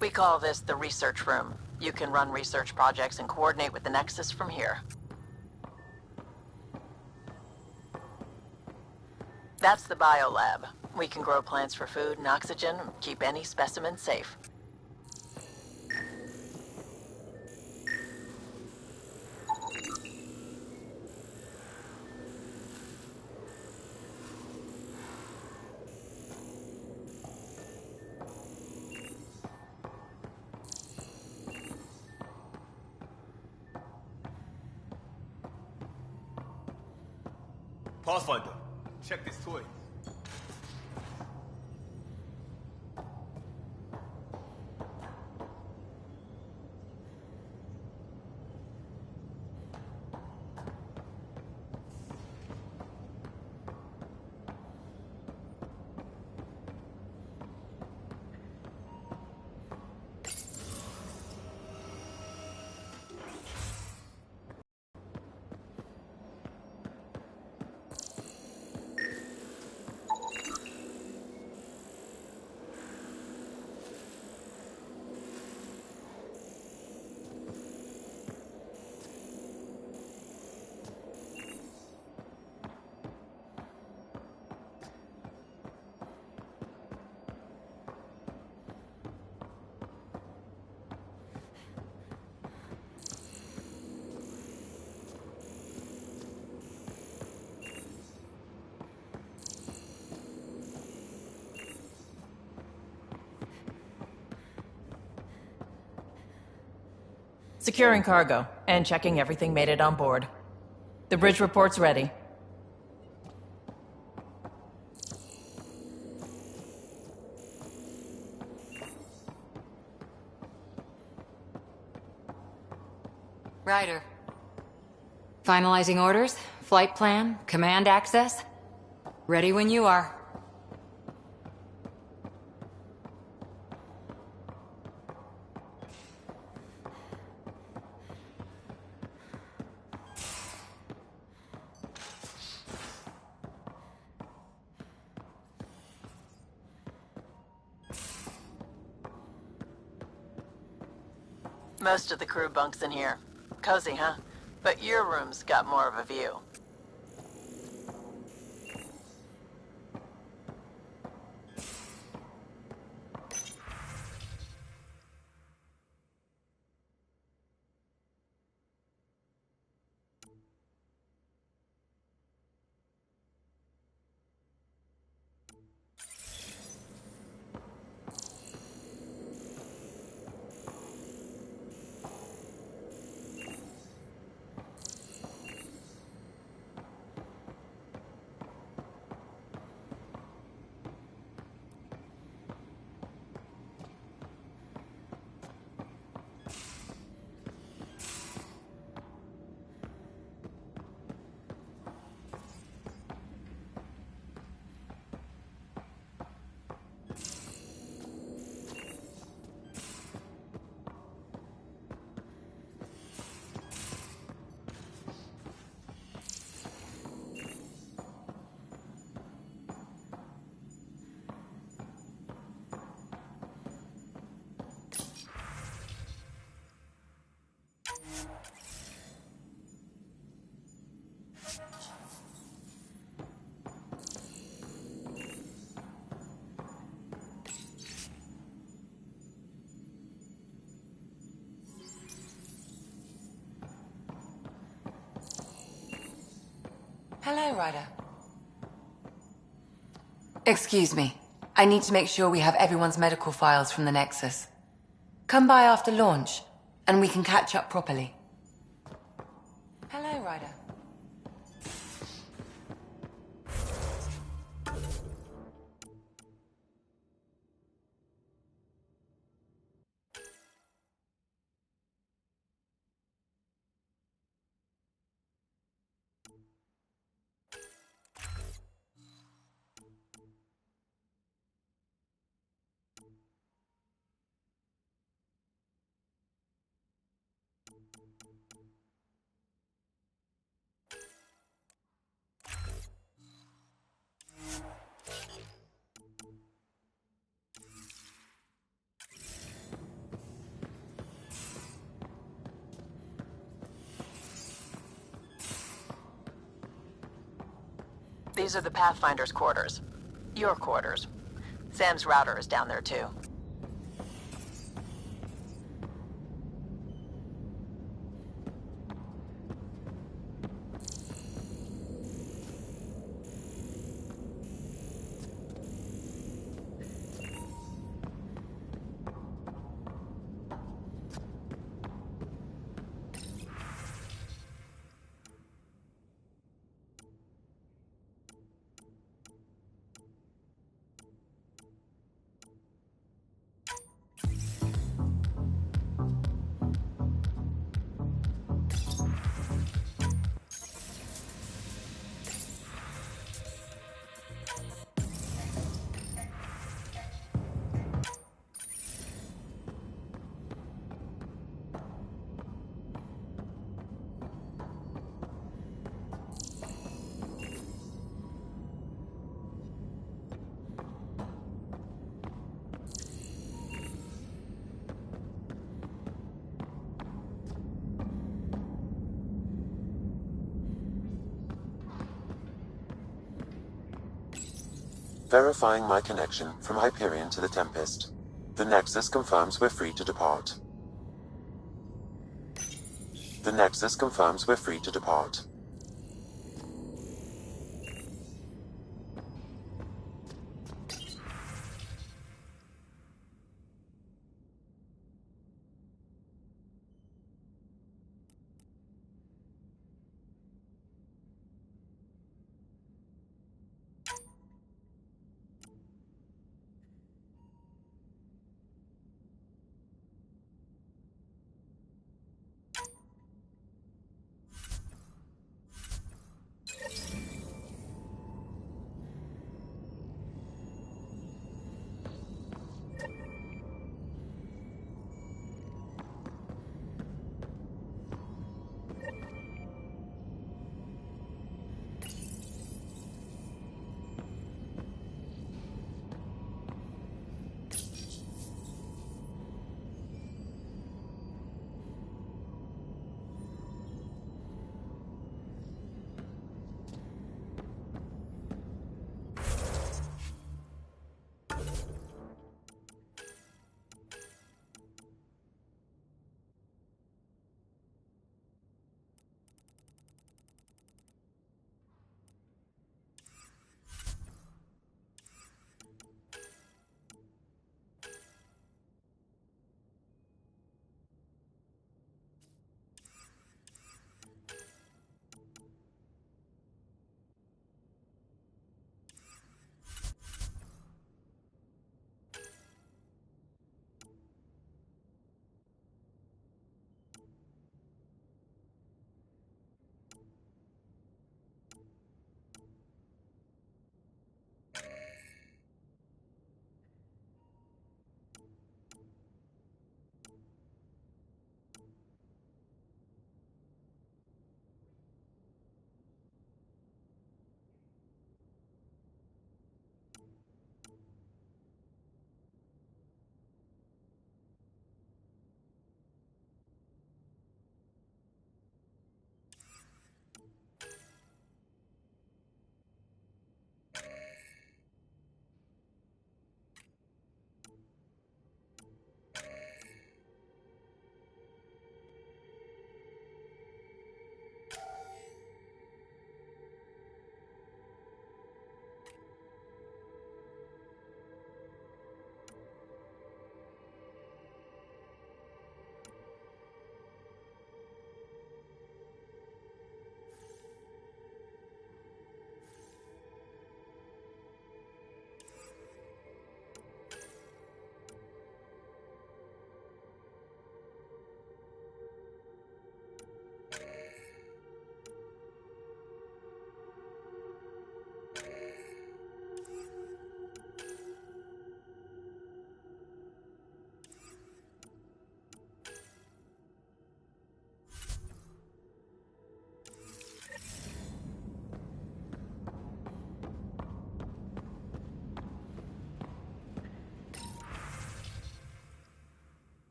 We call this the research room. You can run research projects and coordinate with the Nexus from here. That's the biolab. We can grow plants for food and oxygen, and keep any specimen safe. Pathfinder, check this toy. Securing cargo, and checking everything made it on board. The bridge report's ready. Ryder. Finalizing orders, flight plan, command access. Ready when you are. Most of the crew bunks in here. Cozy, huh? But your room's got more of a view. Hello, Ryder. Excuse me. I need to make sure we have everyone's medical files from the Nexus. Come by after launch, and we can catch up properly. Hello, Ryder. These are the Pathfinder's quarters. Your quarters. Sam's router is down there too. Verifying my connection from Hyperion to the Tempest. The Nexus confirms we're free to depart. The Nexus confirms we're free to depart.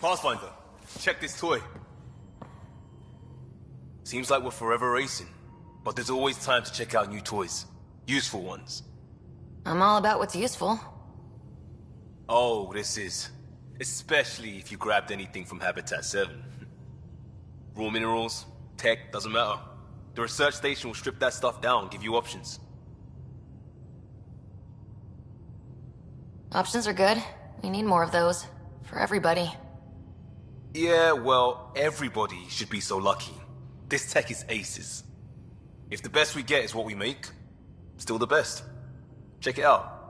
Pathfinder, check this toy. Seems like we're forever racing, but there's always time to check out new toys. Useful ones. I'm all about what's useful. Oh, this is. Especially if you grabbed anything from Habitat 7. Raw minerals, tech, doesn't matter. The research station will strip that stuff down, give you options. Options are good. We need more of those. For everybody. Yeah, well, everybody should be so lucky. This tech is aces. If the best we get is what we make, still the best. Check it out.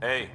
Hey.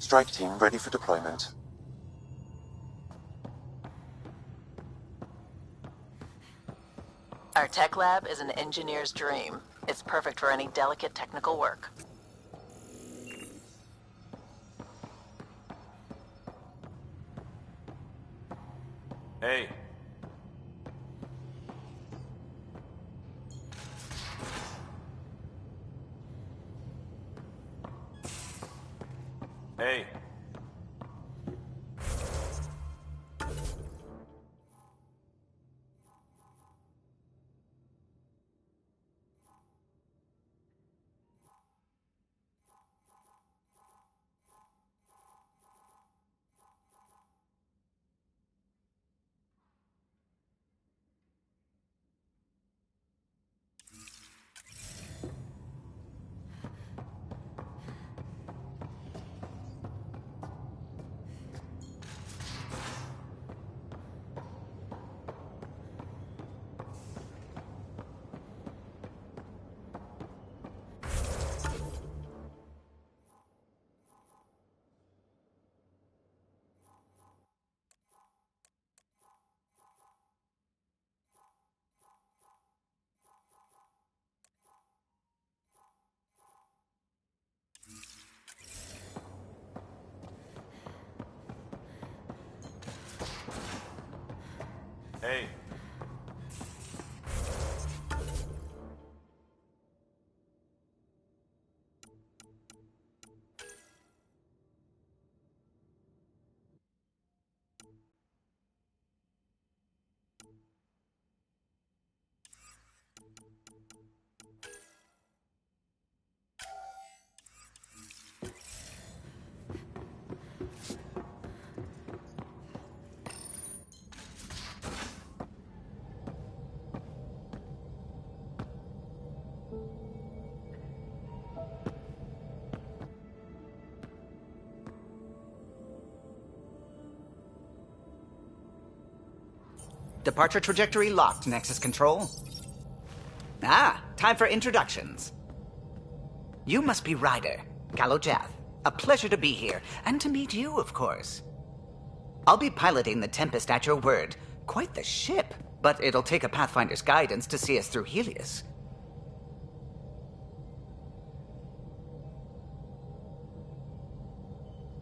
Strike team ready for deployment. Our tech lab is an engineer's dream. It's perfect for any delicate technical work. Hey. Hey. Hey. Departure trajectory locked, Nexus Control. Ah, time for introductions. You must be Ryder, Kalojath. A pleasure to be here, and to meet you, of course. I'll be piloting the Tempest at your word. Quite the ship, but it'll take a Pathfinder's guidance to see us through Helios.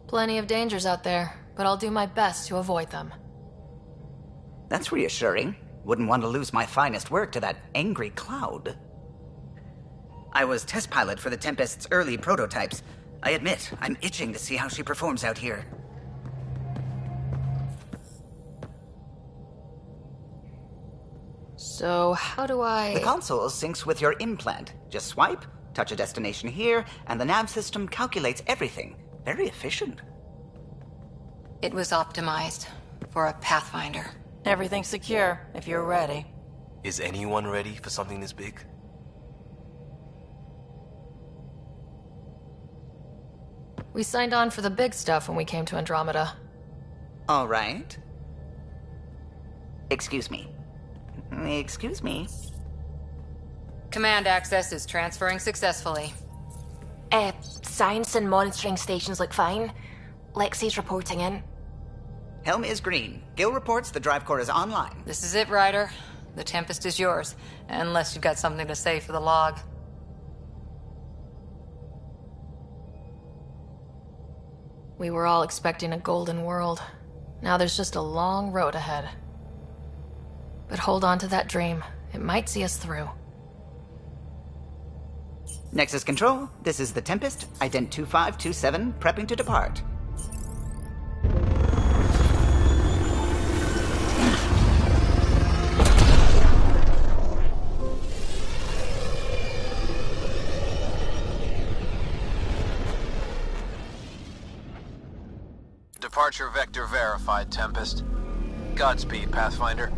Plenty of dangers out there, but I'll do my best to avoid them. That's reassuring. Wouldn't want to lose my finest work to that angry cloud. I was test pilot for the Tempest's early prototypes. I admit, I'm itching to see how she performs out here. So, how do I... The console syncs with your implant. Just swipe, touch a destination here, and the nav system calculates everything. Very efficient. It was optimized for a Pathfinder. Everything's secure, if you're ready. Is anyone ready for something this big? We signed on for the big stuff when we came to Andromeda. All right. Excuse me. Excuse me. Command access is transferring successfully. Science and monitoring stations look fine. Lexi's reporting in. Helm is green. Gil reports the drive core is online. This is it, Ryder. The Tempest is yours, unless you've got something to say for the log. We were all expecting a golden world. Now there's just a long road ahead. But hold on to that dream. It might see us through. Nexus Control, this is the Tempest, Ident 2527, prepping to depart. Departure vector verified, Tempest. Godspeed, Pathfinder.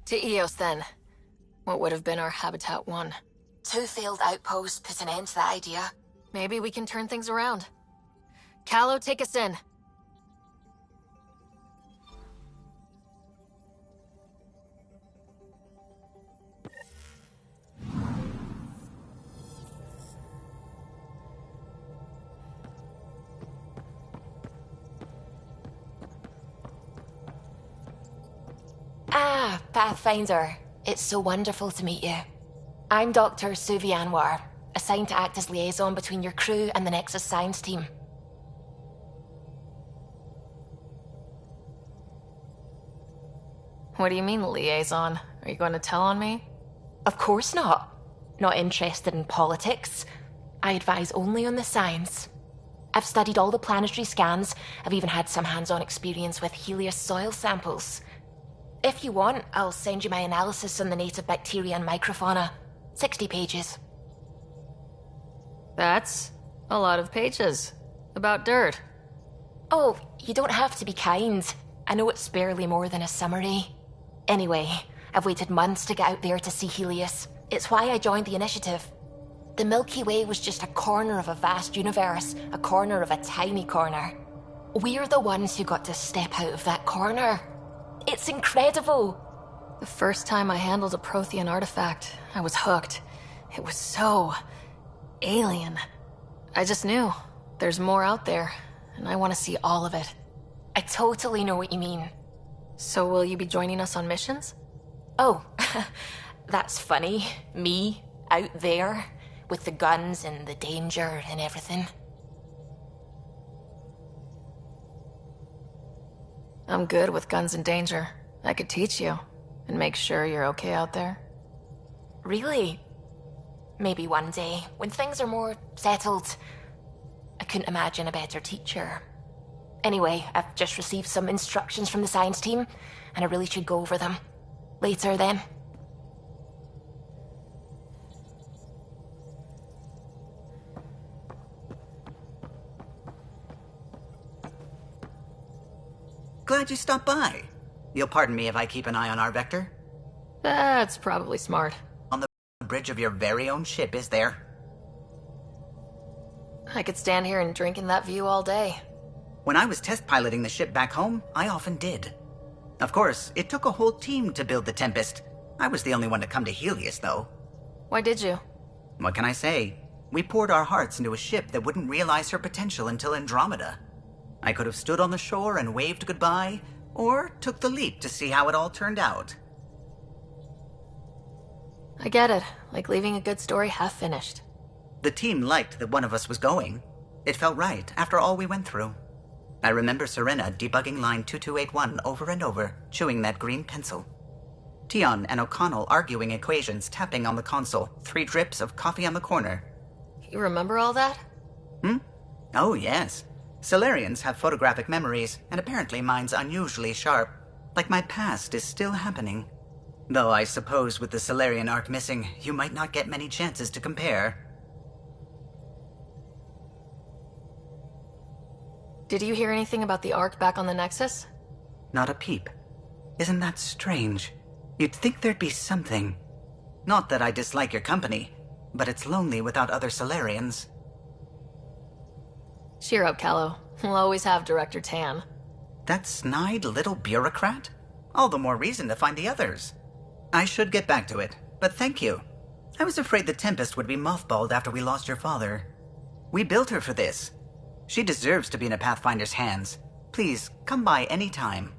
To Eos, then. What would have been our Habitat 1? 2 failed outposts put an end to that idea. Maybe we can turn things around. Callow, take us in. Ah, Pathfinder. It's so wonderful to meet you. I'm Dr. Suvi Anwar, assigned to act as liaison between your crew and the Nexus science team. What do you mean, liaison? Are you going to tell on me? Of course not. Not interested in politics. I advise only on the science. I've studied all the planetary scans. I've even had some hands-on experience with Helios soil samples. If you want, I'll send you my analysis on the native bacteria and microfauna. 60 pages. That's a lot of pages. About dirt. Oh, you don't have to be kind. I know it's barely more than a summary. Anyway, I've waited months to get out there to see Helios. It's why I joined the initiative. The Milky Way was just a corner of a vast universe, a corner of a tiny corner. We're the ones who got to step out of that corner. It's incredible. The first time I handled a Prothean artifact, I was hooked. It was so alien. I just knew there's more out there, and I want to see all of it. I totally know what you mean. So will you be joining us on missions? Oh, that's funny. Me, out there, with the guns and the danger and everything. I'm good with guns and danger. I could teach you, and make sure you're okay out there. Really? Maybe one day, when things are more settled. I couldn't imagine a better teacher. Anyway, I've just received some instructions from the science team, and I really should go over them. Later, then. Glad you stopped by. You'll pardon me if I keep an eye on our vector? That's probably smart. On the bridge of your very own ship, is there? I could stand here and drink in that view all day. When I was test piloting the ship back home, I often did. Of course, it took a whole team to build the Tempest. I was the only one to come to Helios, though. Why did you? What can I say? We poured our hearts into a ship that wouldn't realize her potential until Andromeda. I could have stood on the shore and waved goodbye, or took the leap to see how it all turned out. I get it. Like leaving a good story half finished. The team liked that one of us was going. It felt right after all we went through. I remember Serena debugging line 2281 over and over, chewing that green pencil. Tion and O'Connell arguing equations, tapping on the console, 3 drips of coffee on the corner. You remember all that? Oh, yes. Solarians have photographic memories, and apparently mine's unusually sharp. Like my past is still happening. Though I suppose with the Solarian arc missing, you might not get many chances to compare. Did you hear anything about the Ark back on the Nexus? Not a peep. Isn't that strange? You'd think there'd be something. Not that I dislike your company, but it's lonely without other Solarians. Cheer up, Callow. We'll always have Director Tan. That snide little bureaucrat? All the more reason to find the others. I should get back to it, but thank you. I was afraid the Tempest would be mothballed after we lost your father. We built her for this. She deserves to be in a Pathfinder's hands. Please, come by any time.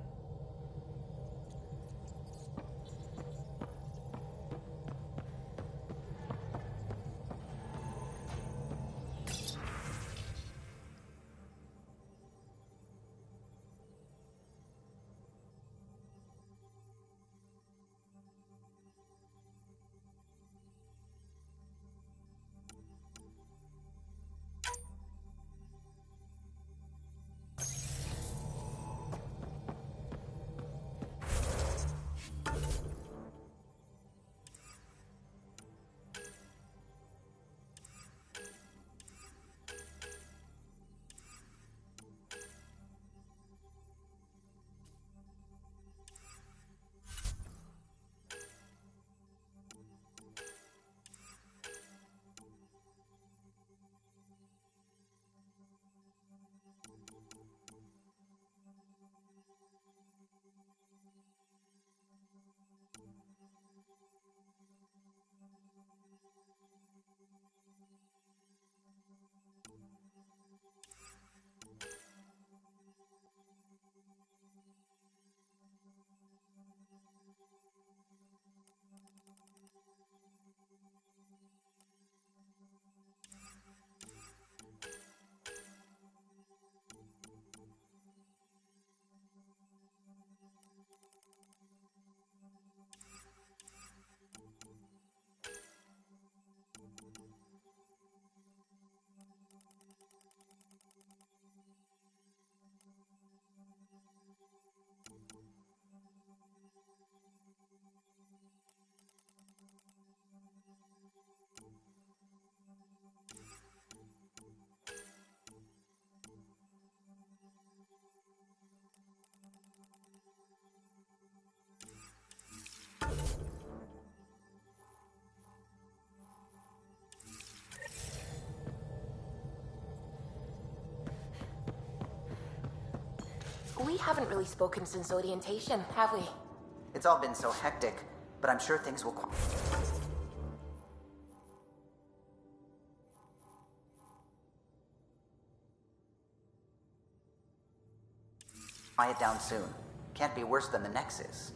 We haven't really spoken since orientation, have we? It's all been so hectic, but I'm sure things will quiet down soon. Can't be worse than the Nexus.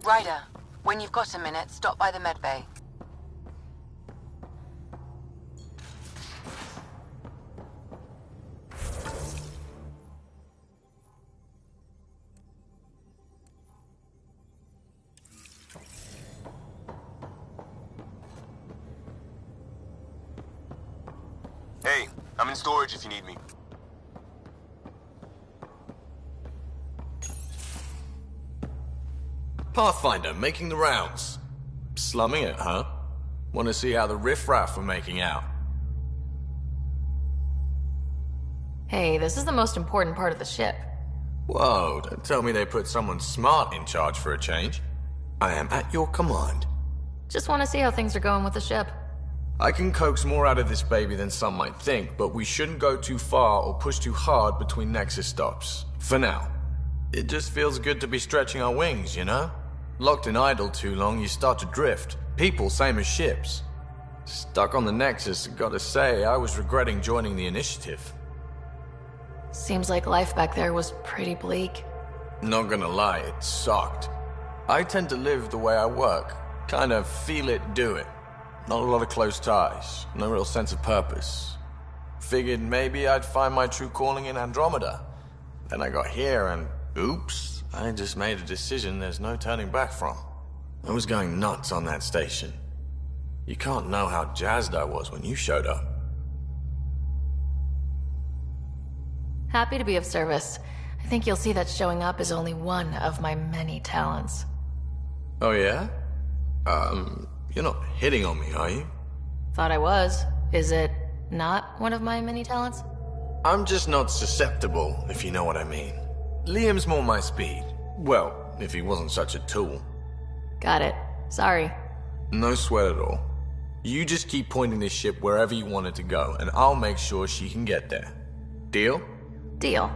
Ryder, when you've got a minute, stop by the medbay. Hey, I'm in storage if you need me. Pathfinder, making the rounds. Slumming it, huh? Want to see how the riffraff are making out? Hey, this is the most important part of the ship. Whoa, don't tell me they put someone smart in charge for a change. I am at your command. Just want to see how things are going with the ship. I can coax more out of this baby than some might think, but we shouldn't go too far or push too hard between Nexus stops. For now. It just feels good to be stretching our wings, you know? Locked in idle too long, you start to drift. People, same as ships. Stuck on the Nexus, gotta say, I was regretting joining the Initiative. Seems like life back there was pretty bleak. Not gonna lie, it sucked. I tend to live the way I work. Kind of feel it, do it. Not a lot of close ties, no real sense of purpose. Figured maybe I'd find my true calling in Andromeda. Then I got here and, oops, I just made a decision there's no turning back from. I was going nuts on that station. You can't know how jazzed I was when you showed up. Happy to be of service. I think you'll see that showing up is only one of my many talents. Oh yeah? You're not hitting on me, are you? Thought I was. Is it not one of my many talents? I'm just not susceptible, if you know what I mean. Liam's more my speed. Well, if he wasn't such a tool. Got it. Sorry. No sweat at all. You just keep pointing this ship wherever you want it to go, and I'll make sure she can get there. Deal? Deal.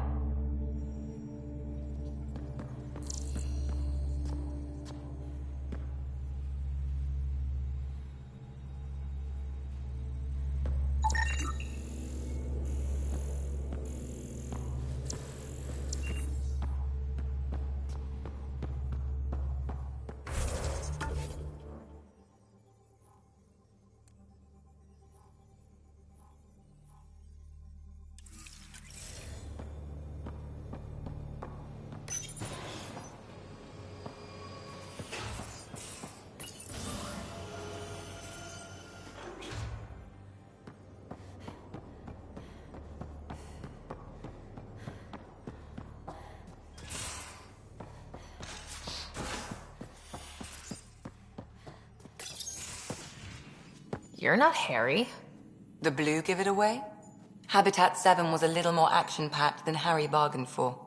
You're not Harry. The blue give it away? Habitat 7 was a little more action-packed than Harry bargained for.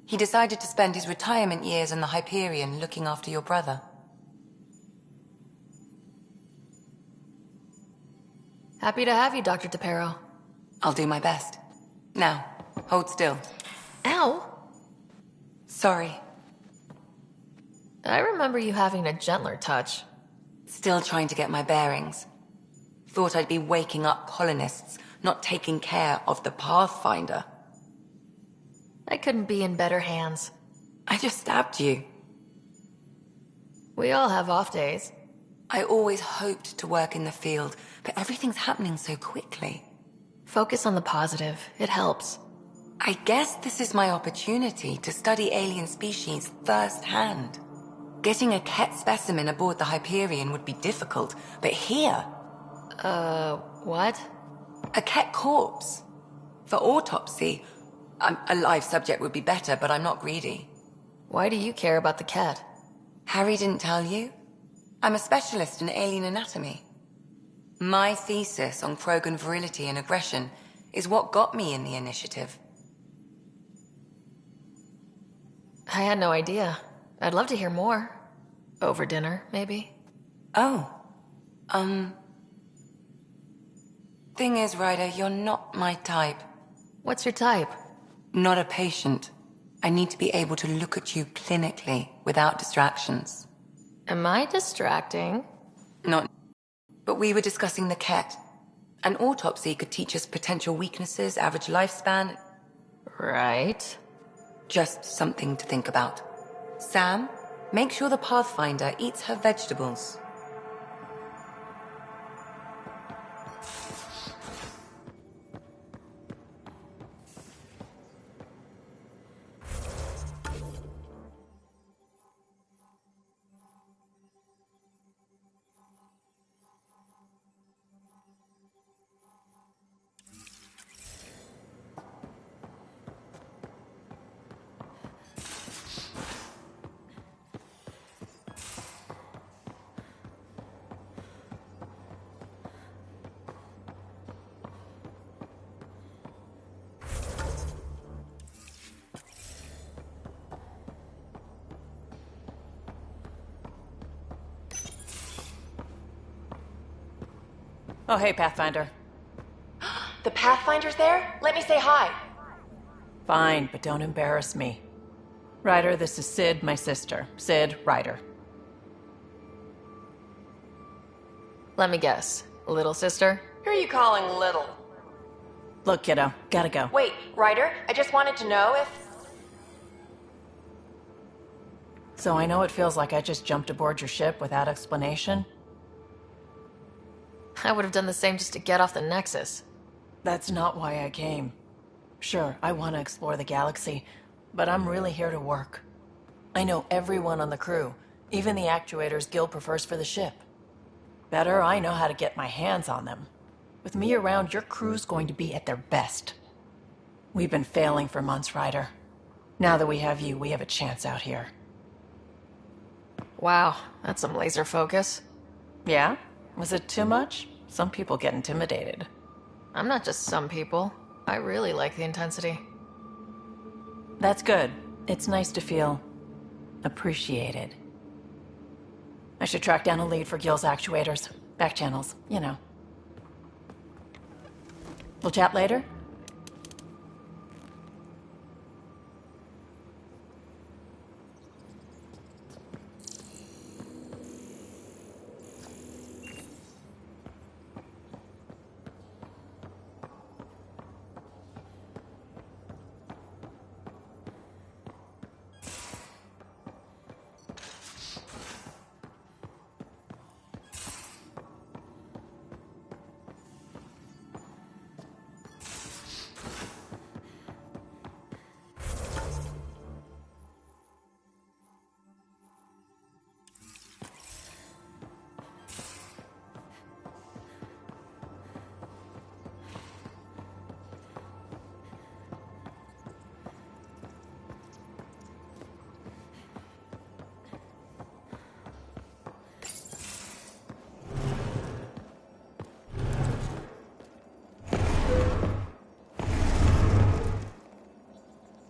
He decided to spend his retirement years in the Hyperion looking after your brother. Happy to have you, Dr. DePero. I'll do my best. Now, hold still. Ow! Sorry. I remember you having a gentler touch. Still trying to get my bearings. Thought I'd be waking up colonists, not taking care of the Pathfinder. I couldn't be in better hands. I just stabbed you. We all have off days. I always hoped to work in the field, but everything's happening so quickly. Focus on the positive. It helps. I guess this is my opportunity to study alien species firsthand. Getting a Ket specimen aboard the Hyperion would be difficult, but here... what? A Ket corpse. For autopsy, a live subject would be better, but I'm not greedy. Why do you care about the Ket? Harry didn't tell you? I'm a specialist in alien anatomy. My thesis on Krogan virility and aggression is what got me in the initiative. I had no idea. I'd love to hear more. Over dinner, maybe? Oh. Thing is, Ryder, you're not my type. What's your type? Not a patient. I need to be able to look at you clinically, without distractions. Am I distracting? Not... But we were discussing the Ket. An autopsy could teach us potential weaknesses, average lifespan... Right. Just something to think about. Sam, make sure the Pathfinder eats her vegetables. Oh, hey, Pathfinder. The Pathfinder's there? Let me say hi. Fine, but don't embarrass me. Ryder, this is Sid, my sister. Sid, Ryder. Let me guess. Little sister? Who are you calling little? Look, kiddo, gotta go. Wait, Ryder, I just wanted to know if... So I know it feels like I just jumped aboard your ship without explanation. I would have done the same just to get off the Nexus. That's not why I came. Sure, I want to explore the galaxy, but I'm really here to work. I know everyone on the crew, even the actuators Gil prefers for the ship. Better, I know how to get my hands on them. With me around, your crew's going to be at their best. We've been failing for months, Ryder. Now that we have you, we have a chance out here. Wow, that's some laser focus. Yeah? Was it too much? Some people get intimidated. I'm not just some people. I really like the intensity. That's good. It's nice to feel appreciated. I should track down a lead for Gil's actuators. Back channels, you know. We'll chat later?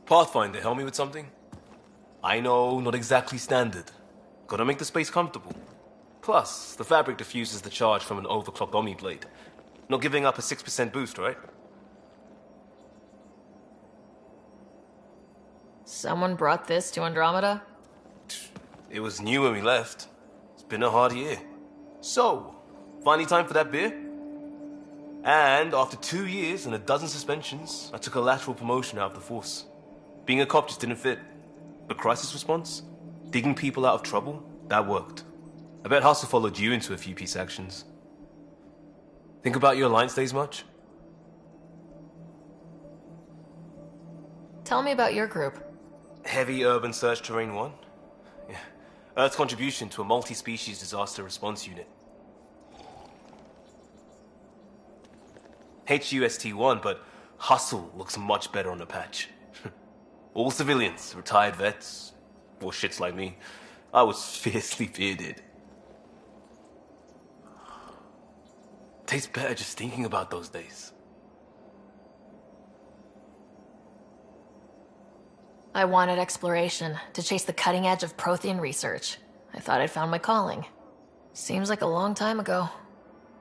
Pathfinder, help me with something? I know, not exactly standard. Gotta make the space comfortable. Plus, the fabric diffuses the charge from an overclocked Omni blade. Not giving up a 6% boost, right? Someone brought this to Andromeda? It was new when we left. It's been a hard year. So, finally time for that beer? And after 2 years and a dozen suspensions, I took a lateral promotion out of the force. Being a cop just didn't fit. But crisis response? Digging people out of trouble? That worked. I bet Hustle followed you into a few peace actions. Think about your Alliance days much? Tell me about your group. Heavy Urban Search Terrain 1? Yeah. Earth's contribution to a multi-species disaster response unit. HUST-1, but Hustle looks much better on the patch. All civilians, retired vets, or shits like me. I was fiercely bearded. Tastes better just thinking about those days. I wanted exploration, to chase the cutting edge of Prothean research. I thought I'd found my calling. Seems like a long time ago.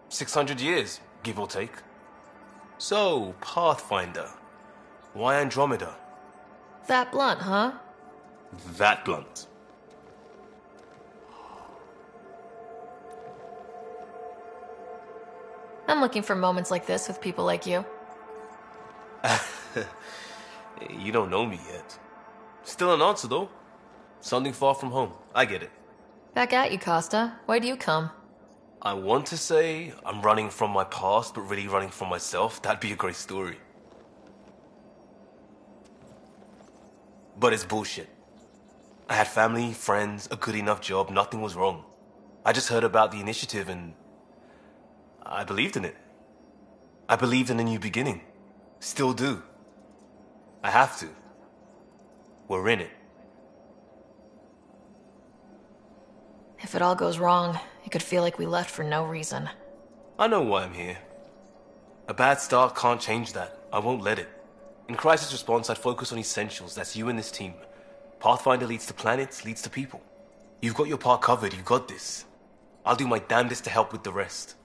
600 years, give or take. So, Pathfinder. Why Andromeda? That blunt, huh? That blunt. I'm looking for moments like this with people like you. You don't know me yet. Still an answer, though. Something far from home. I get it. Back at you, Costa. Why do you come? I want to say I'm running from my past, but really running from myself. That'd be a great story. But it's bullshit. I had family, friends, a good enough job, nothing was wrong. I just heard about the initiative and I believed in it. I believed in a new beginning. Still do. I have to. We're in it. If it all goes wrong, it could feel like we left for no reason. I know why I'm here. A bad start can't change that. I won't let it. In crisis response, I'd focus on essentials. That's you and this team. Pathfinder leads to planets, leads to people. You've got your part covered. You've got this. I'll do my damnedest to help with the rest.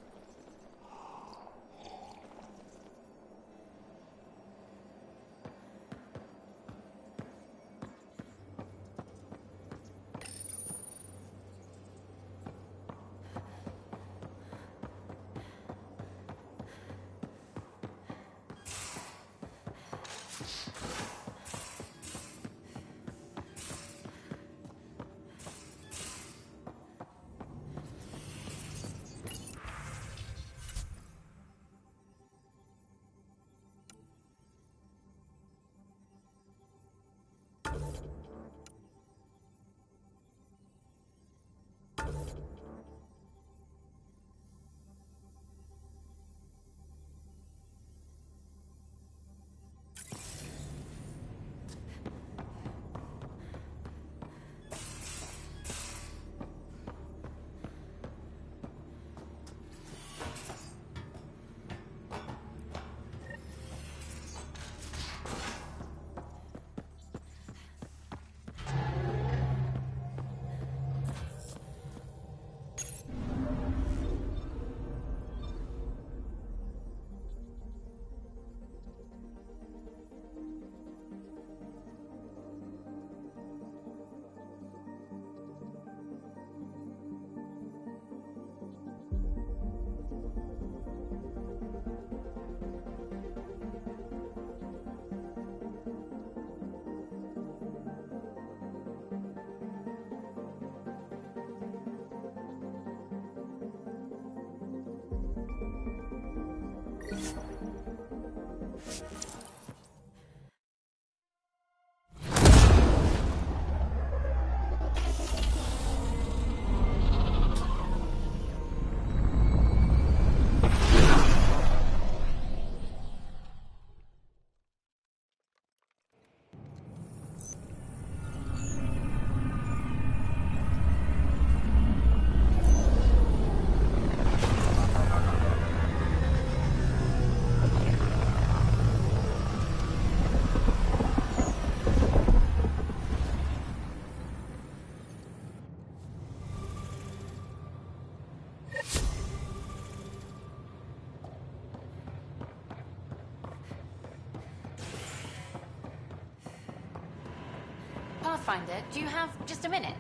Pathfinder, do you have just a minute?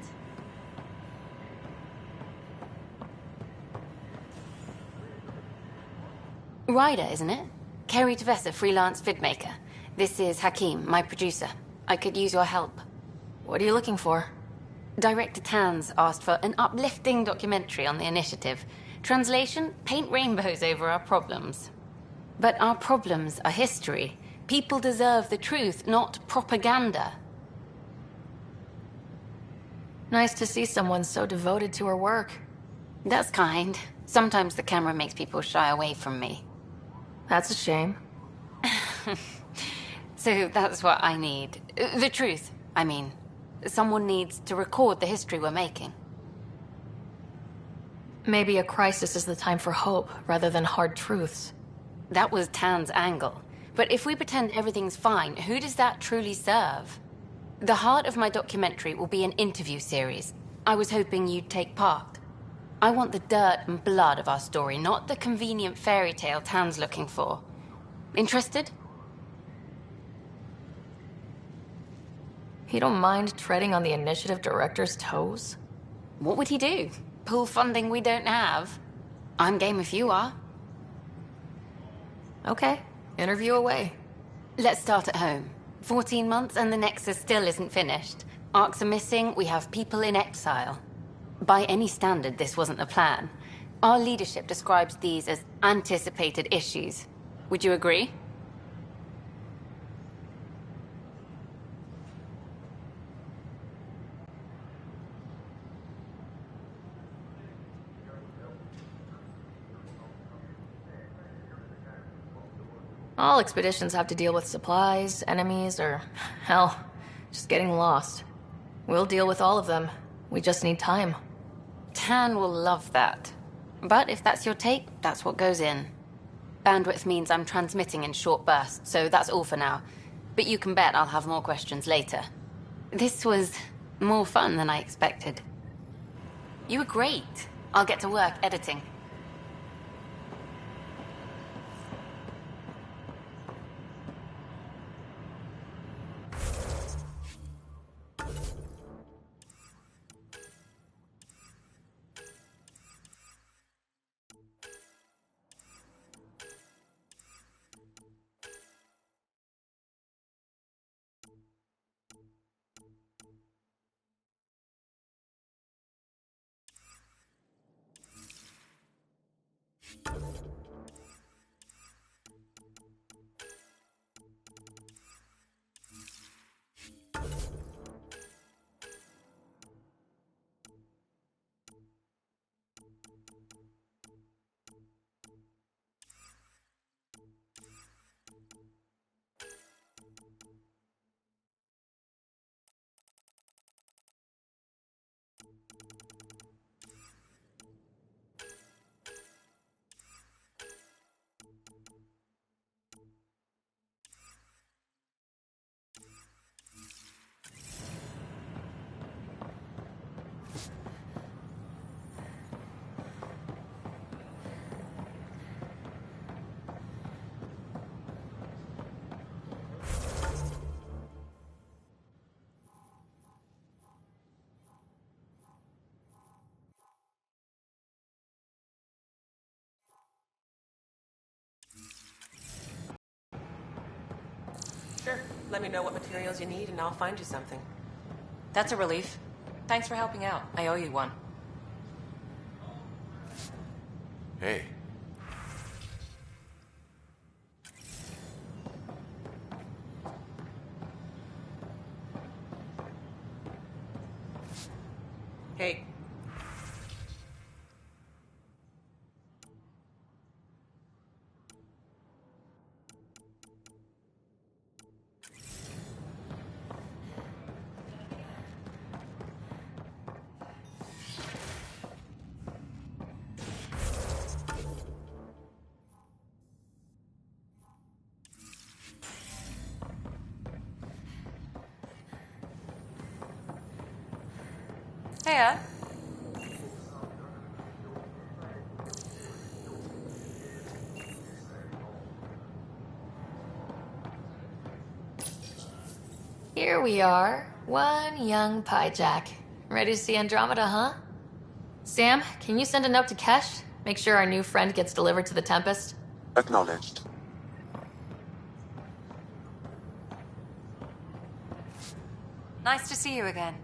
Ryder, isn't it? Kerry Tavessa, freelance vidmaker. This is Hakim, my producer. I could use your help. What are you looking for? Director Tans asked for an uplifting documentary on the initiative. Translation, paint rainbows over our problems. But our problems are history. People deserve the truth, not propaganda. Nice to see someone so devoted to her work. That's kind. Sometimes the camera makes people shy away from me. That's a shame. So that's what I need. The truth, I mean. Someone needs to record the history we're making. Maybe a crisis is the time for hope rather than hard truths. That was Tan's angle. But if we pretend everything's fine, who does that truly serve? The heart of my documentary will be an interview series. I was hoping you'd take part. I want the dirt and blood of our story, not the convenient fairy tale Tan's looking for. Interested? You don't mind treading on the initiative director's toes? What would he do? Pull funding we don't have? I'm game if you are. Okay, interview away. Let's start at home. 14 months and the Nexus still isn't finished. Arcs are missing, we have people in exile. By any standard, this wasn't the plan. Our leadership describes these as anticipated issues. Would you agree? All expeditions have to deal with supplies, enemies, or, hell, just getting lost. We'll deal with all of them. We just need time. Tan will love that. But if that's your take, that's what goes in. Bandwidth means I'm transmitting in short bursts, so that's all for now. But you can bet I'll have more questions later. This was more fun than I expected. You were great. I'll get to work editing. Sure. Let me know what materials you need and I'll find you something. That's a relief. Thanks for helping out. I owe you one. Hey. Hey. Hey, Here we are, one young piejack. Ready to see Andromeda, huh? Sam, can you send a note to Kesh? Make sure our new friend gets delivered to the Tempest? Acknowledged. nice to see you again.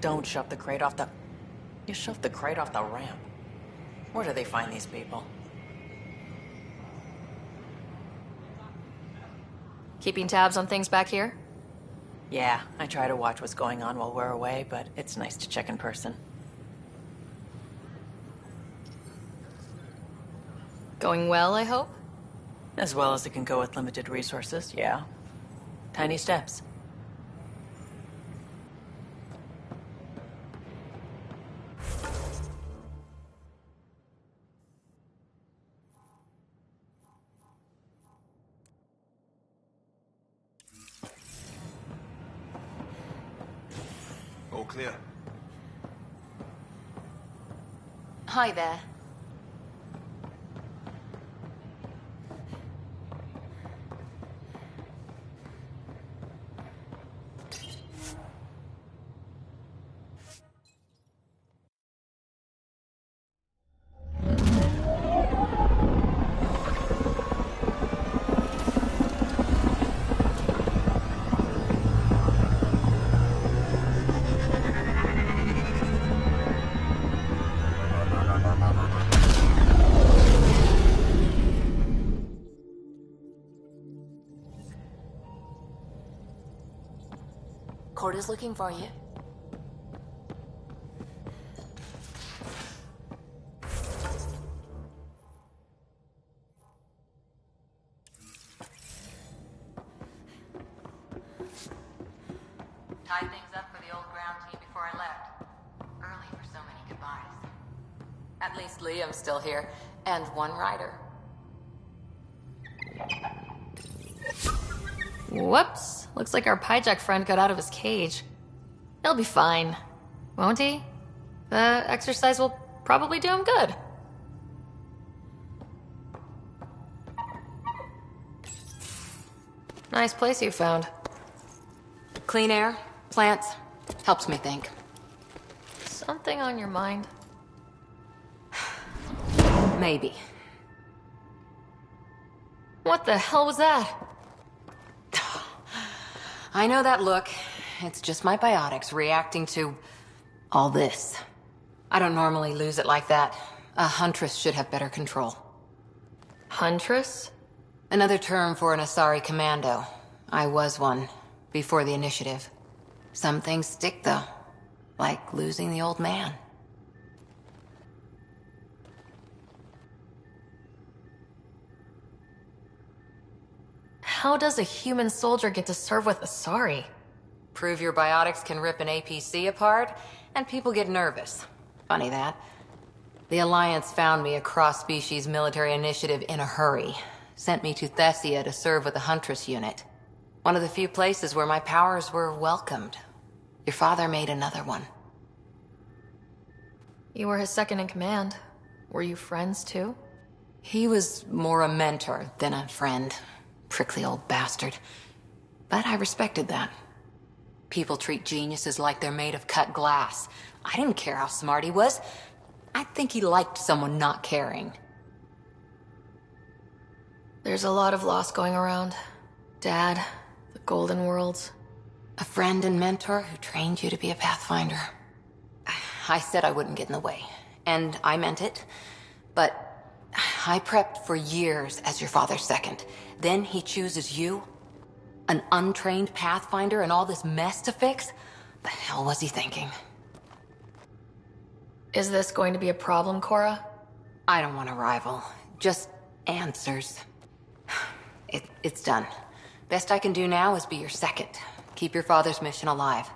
Don't shove the crate off the... You shoved the crate off the ramp. Where do they find these people? Keeping tabs on things back here? Yeah, I try to watch what's going on while we're away, but it's nice to check in person. Going well, I hope? As well as it can go with limited resources, yeah. Tiny steps. All clear. Hi there. Corda's looking for you. Tied things up for the old ground team before I left. Early for so many goodbyes. At least Liam's still here, and one rider. Whoops. Looks like our piejack friend got out of his cage. He'll be fine, won't he? The exercise will probably do him good. Nice place you found. Clean air, plants, helps me think. Something on your mind? Maybe. What the hell was that? I know that look. It's just my biotics reacting to all this. I don't normally lose it like that. A huntress should have better control. Huntress? Another term for an Asari commando. I was one, before the initiative. Some things stick, though. Like losing the old man. How does a human soldier get to serve with Asari? Prove your biotics can rip an APC apart, and people get nervous. Funny that. The Alliance found me a cross-species military initiative in a hurry. Sent me to Thessia to serve with the Huntress unit. One of the few places where my powers were welcomed. Your father made another one. You were his second in command. Were you friends too? He was more a mentor than a friend. Prickly old bastard. But I respected that. People treat geniuses like they're made of cut glass. I didn't care how smart he was. I think he liked someone not caring. There's a lot of loss going around. Dad, the Golden Worlds. A friend and mentor who trained you to be a Pathfinder. I said I wouldn't get in the way, and I meant it. But I prepped for years as your father's second. Then he chooses you? An untrained Pathfinder and all this mess to fix? The hell was he thinking? Is this going to be a problem, Cora? I don't want a rival. Just answers. It's done. Best I can do now is be your second. Keep your father's mission alive.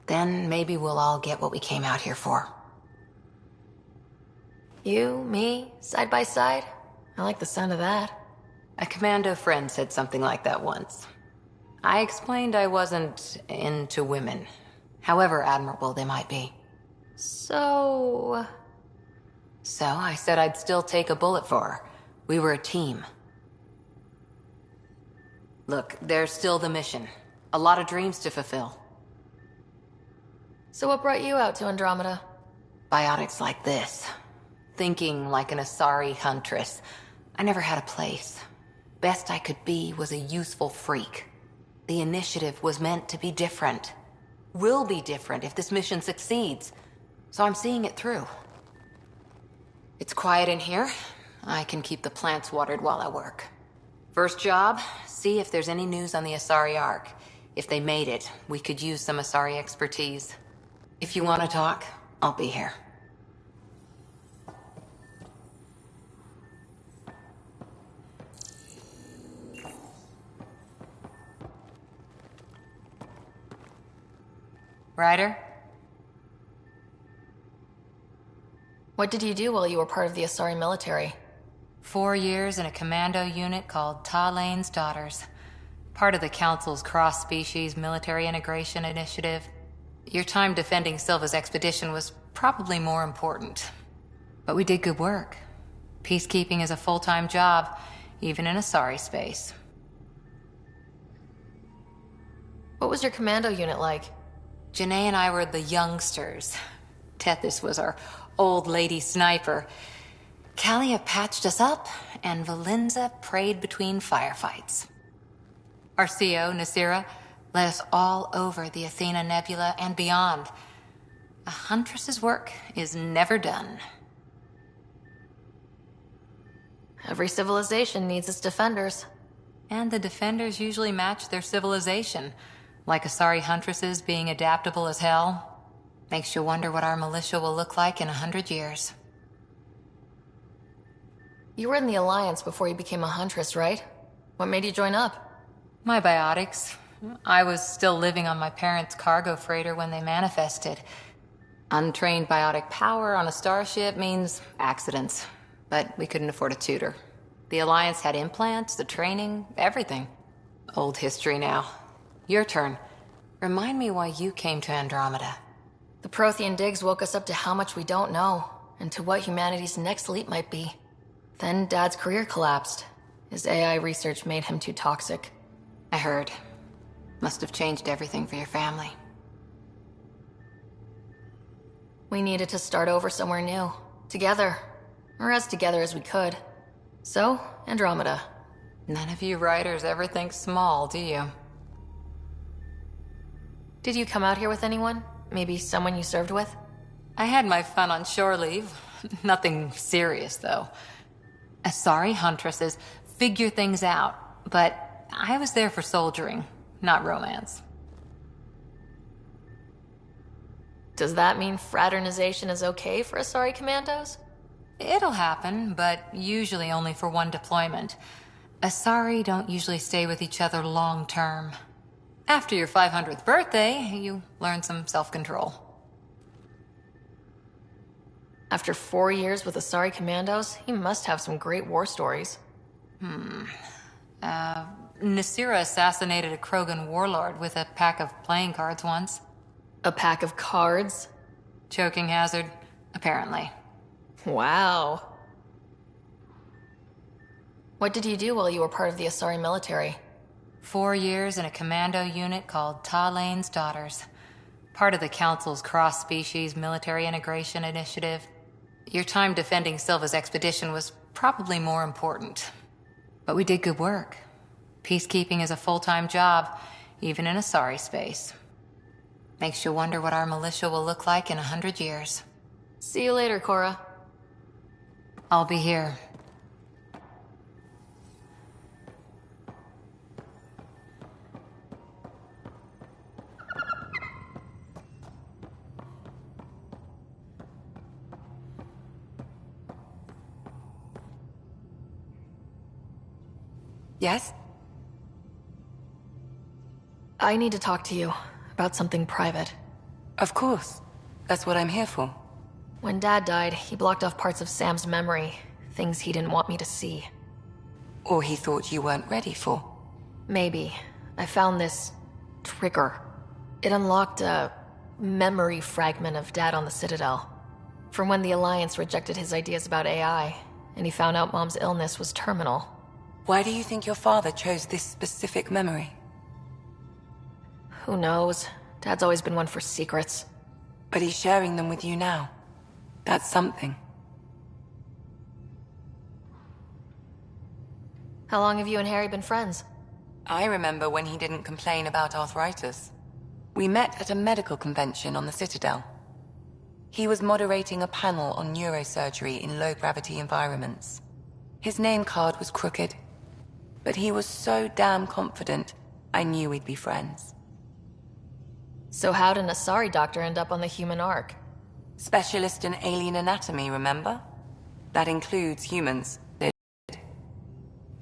Then maybe we'll all get what we came out here for. You, me, side by side? I like the sound of that. A commando friend said something like that once. I explained I wasn't into women, however admirable they might be. So I said I'd still take a bullet for her. We were a team. Look, there's still the mission. A lot of dreams to fulfill. So what brought you out to Andromeda? Biotics like this. Thinking like an Asari huntress. I never had a place. Best I could be was a useful freak. The initiative was meant to be different. Will be different if this mission succeeds. So I'm seeing it through. It's quiet in here. I can keep the plants watered while I work. First job, see if there's any news on the Asari Ark. If they made it, we could use some Asari expertise. If you want to talk, I'll be here. Ryder? What did you do while you were part of the Asari military? 4 years in a commando unit called Ta Lane's Daughters. Part of the Council's cross-species military integration initiative. Your time defending Silva's expedition was probably more important. But we did good work. Peacekeeping is a full-time job, even in Asari space. What was your commando unit like? Janae and I were the youngsters. Tethys was our old lady sniper. Kalia patched us up, and Valenza prayed between firefights. Our CO, Nasira, led us all over the Athena Nebula and beyond. A huntress's work is never done. Every civilization needs its defenders. And the defenders usually match their civilization, like Asari huntresses being adaptable as hell. Makes you wonder what our militia will look like in 100 years. You were in the Alliance before you became a huntress, right? What made you join up? My biotics. I was still living on my parents' cargo freighter when they manifested. Untrained biotic power on a starship means accidents. But we couldn't afford a tutor. The Alliance had implants, the training, everything. Old history now. Your turn. Remind me why you came to Andromeda. The Prothean digs woke us up to how much we don't know, and to what humanity's next leap might be. Then Dad's career collapsed. His AI research made him too toxic. I heard. Must have changed everything for your family. We needed to start over somewhere new. Together. Or as together as we could. So, Andromeda. None of you writers ever think small, do you? Did you come out here with anyone? Maybe someone you served with? I had my fun on shore leave. Nothing serious, though. Asari huntresses figure things out, but I was there for soldiering, not romance. Does that mean fraternization is okay for Asari commandos? It'll happen, but usually only for one deployment. Asari don't usually stay with each other long term. After your 500th birthday, you learn some self-control. After 4 years with Asari commandos, he must have some great war stories. Nasira assassinated a Krogan warlord with a pack of playing cards once. A pack of cards? Choking hazard, apparently. Wow. What did you do while you were part of the Asari military? 4 years in a commando unit called Talane's Daughters. Part of the Council's cross-species military integration initiative. Your time defending Silva's expedition was probably more important. But we did good work. Peacekeeping is a full-time job, even in Asari space. Makes you wonder what our militia will look like in 100 years. See you later, Cora. I'll be here. Yes? I need to talk to you about something private. Of course. That's what I'm here for. When Dad died, he blocked off parts of Sam's memory, things he didn't want me to see. Or he thought you weren't ready for. Maybe. I found this trigger. It unlocked a memory fragment of Dad on the Citadel. From when the Alliance rejected his ideas about AI, and he found out Mom's illness was terminal. Why do you think your father chose this specific memory? Who knows? Dad's always been one for secrets. But he's sharing them with you now. That's something. How long have you and Harry been friends? I remember when he didn't complain about arthritis. We met at a medical convention on the Citadel. He was moderating a panel on neurosurgery in low-gravity environments. His name card was crooked, but he was so damn confident, I knew we'd be friends. So how'd an Asari doctor end up on the human Ark? Specialist in alien anatomy, remember? That includes humans.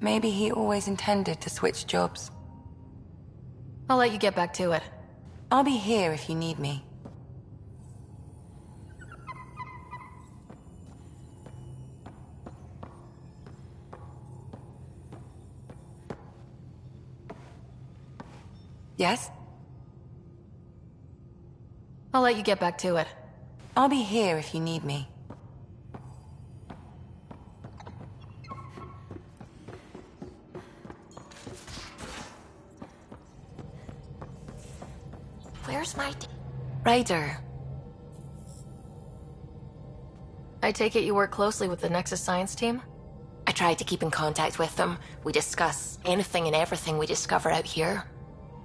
Maybe he always intended to switch jobs. I'll let you get back to it. I'll be here if you need me. Yes? I'll let you get back to it. I'll be here if you need me. Where's my... Ryder. I take it you work closely with the Nexus science team? I try to keep in contact with them. We discuss anything and everything we discover out here.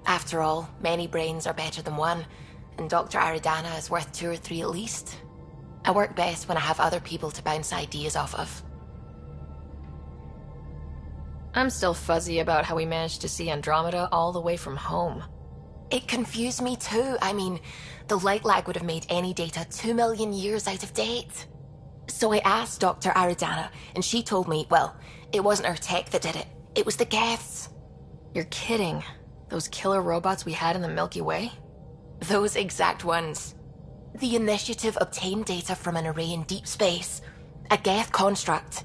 After all, many brains are better than one, and Dr. Aridana is worth 2 or 3 at least. I work best when I have other people to bounce ideas off of. I'm still fuzzy about how we managed to see Andromeda all the way from home. It confused me too. I mean, the light lag would have made any data 2 million years out of date. So I asked Dr. Aridana, and she told me, well, it wasn't her tech that did it. It was the Geths. You're kidding. Those killer robots we had in the Milky Way? Those exact ones. The Initiative obtained data from an array in deep space. A Geth construct.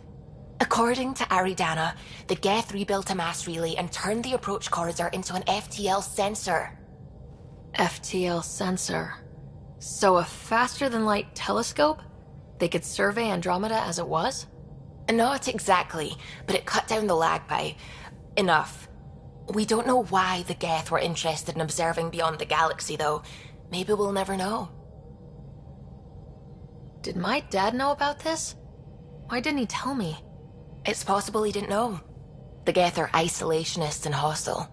According to Aridana, the Geth rebuilt a mass relay and turned the approach corridor into an FTL sensor. FTL sensor. So a faster-than-light telescope? They could survey Andromeda as it was? Not exactly, but it cut down the lag by enough. We don't know why the Geth were interested in observing beyond the galaxy, though. Maybe we'll never know. Did my dad know about this? Why didn't he tell me? It's possible he didn't know. The Geth are isolationist and hostile.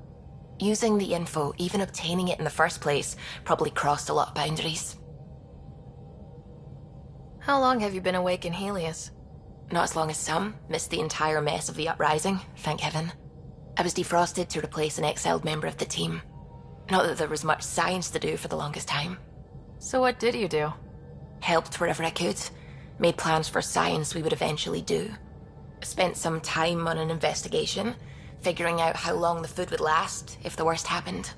Using the info, even obtaining it in the first place, probably crossed a lot of boundaries. How long have you been awake in Helios? Not as long as some. Missed the entire mess of the uprising, thank heaven. I was defrosted to replace an exiled member of the team. Not that there was much science to do for the longest time. So what did you do? Helped wherever I could. Made plans for science we would eventually do. Spent some time on an investigation, figuring out how long the food would last if the worst happened.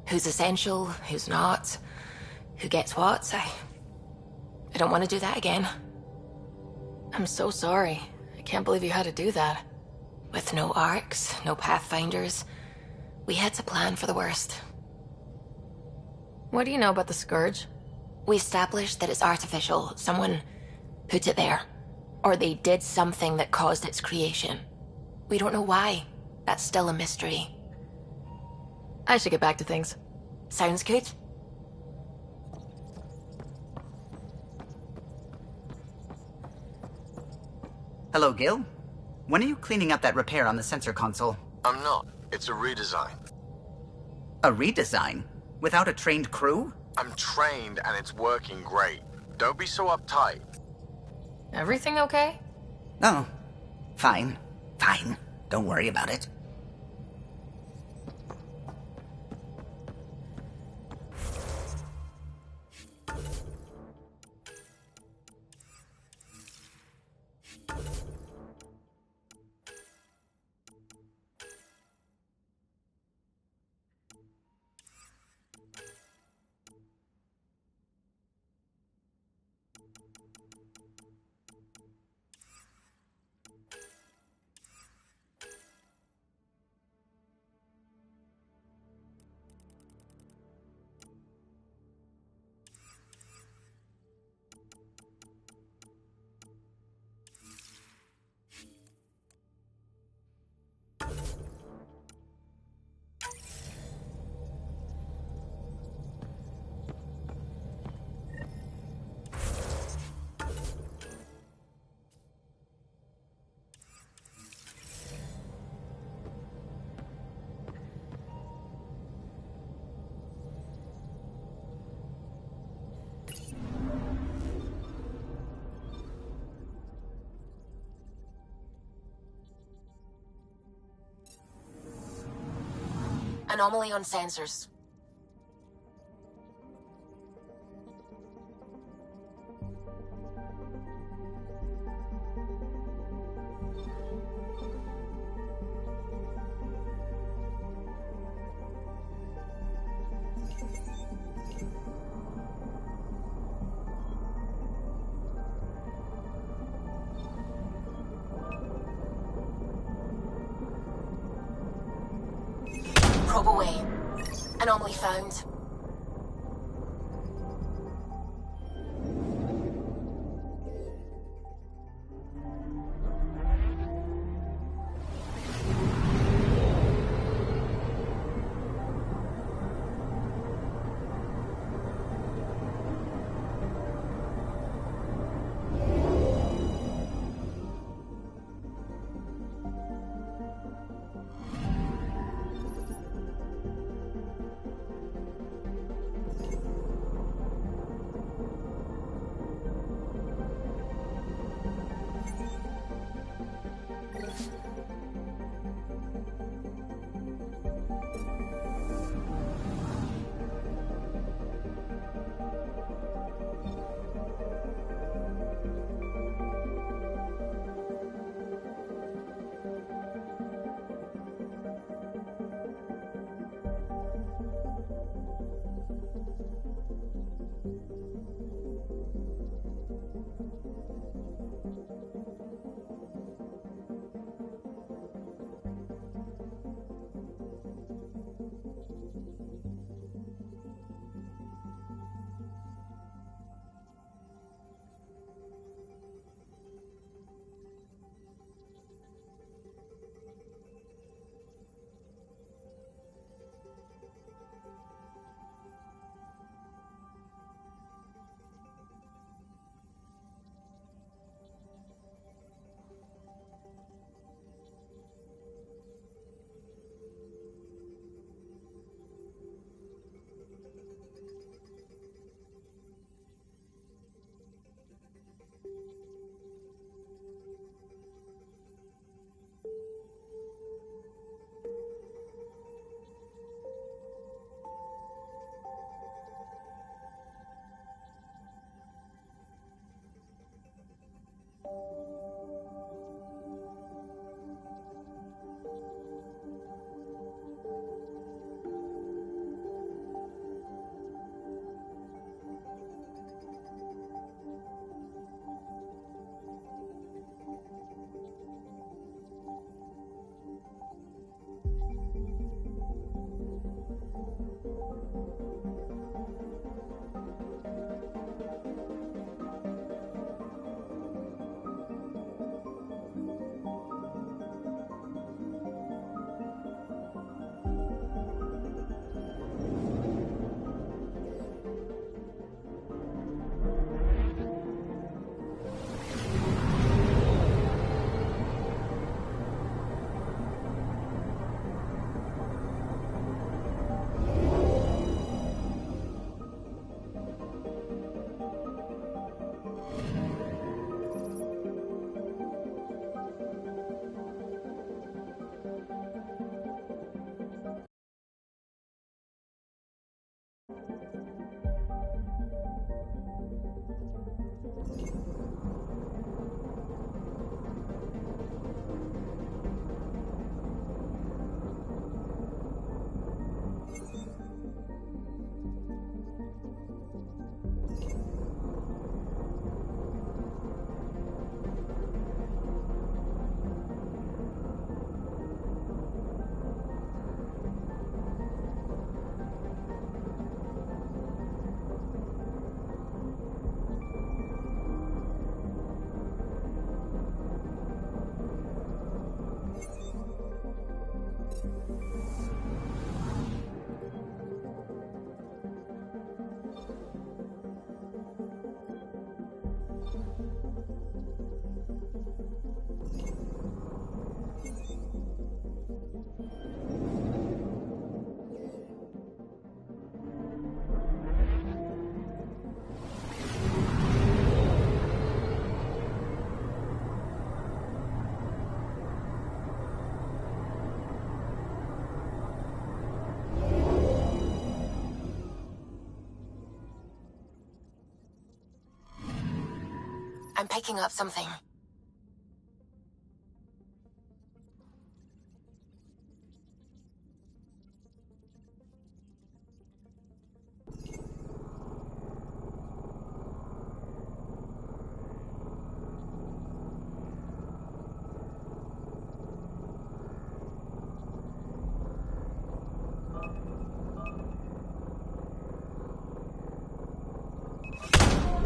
Who's essential, who's not, who gets what. I don't want to do that again. I'm so sorry. I can't believe you had to do that. With no arcs, no Pathfinders, We had to plan for the worst. What do you know about the Scourge? We established that it's artificial. Someone put it there. Or they did something that caused its creation. We don't know why. That's still a mystery. I should get back to things. Sounds good. Hello, Gil. When are you cleaning up that repair on the sensor console? I'm not. It's a redesign. A redesign? Without a trained crew? I'm trained and it's working great. Don't be so uptight. Everything okay? Oh, fine. Fine. Don't worry about it. Anomaly on sensors. Probe away. Anomaly found. I'm picking up something.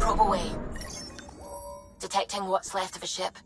Probe away. Detecting what's left of a ship.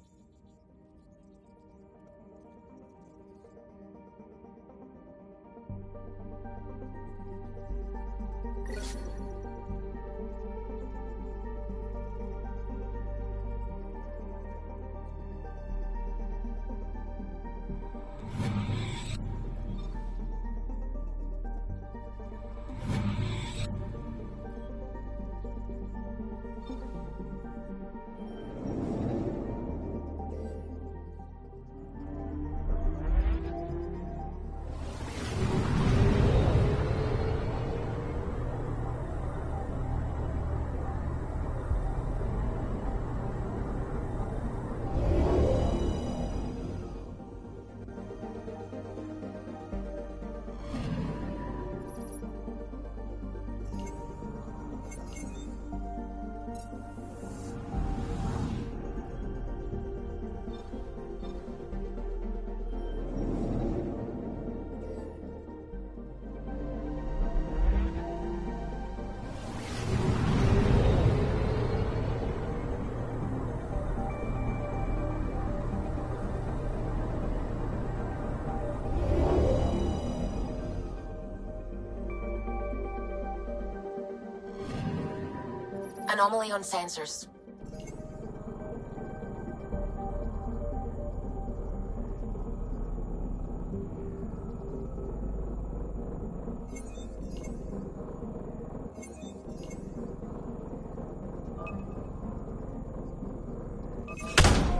Anomaly on sensors.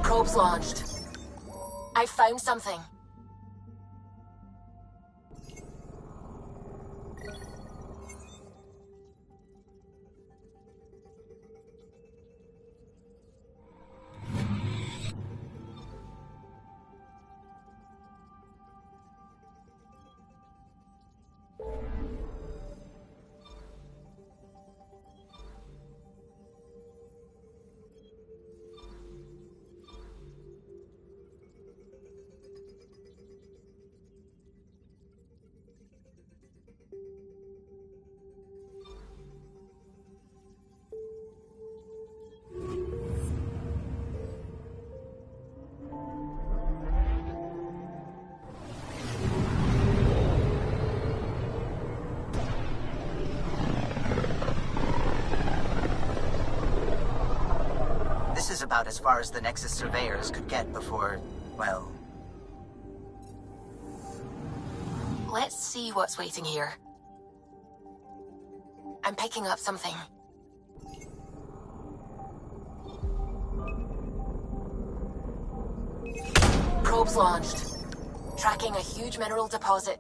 Probes launched. I found something. This is about as far as the Nexus surveyors could get before, well... Let's see what's waiting here. I'm picking up something. Probes launched. Tracking a huge mineral deposit.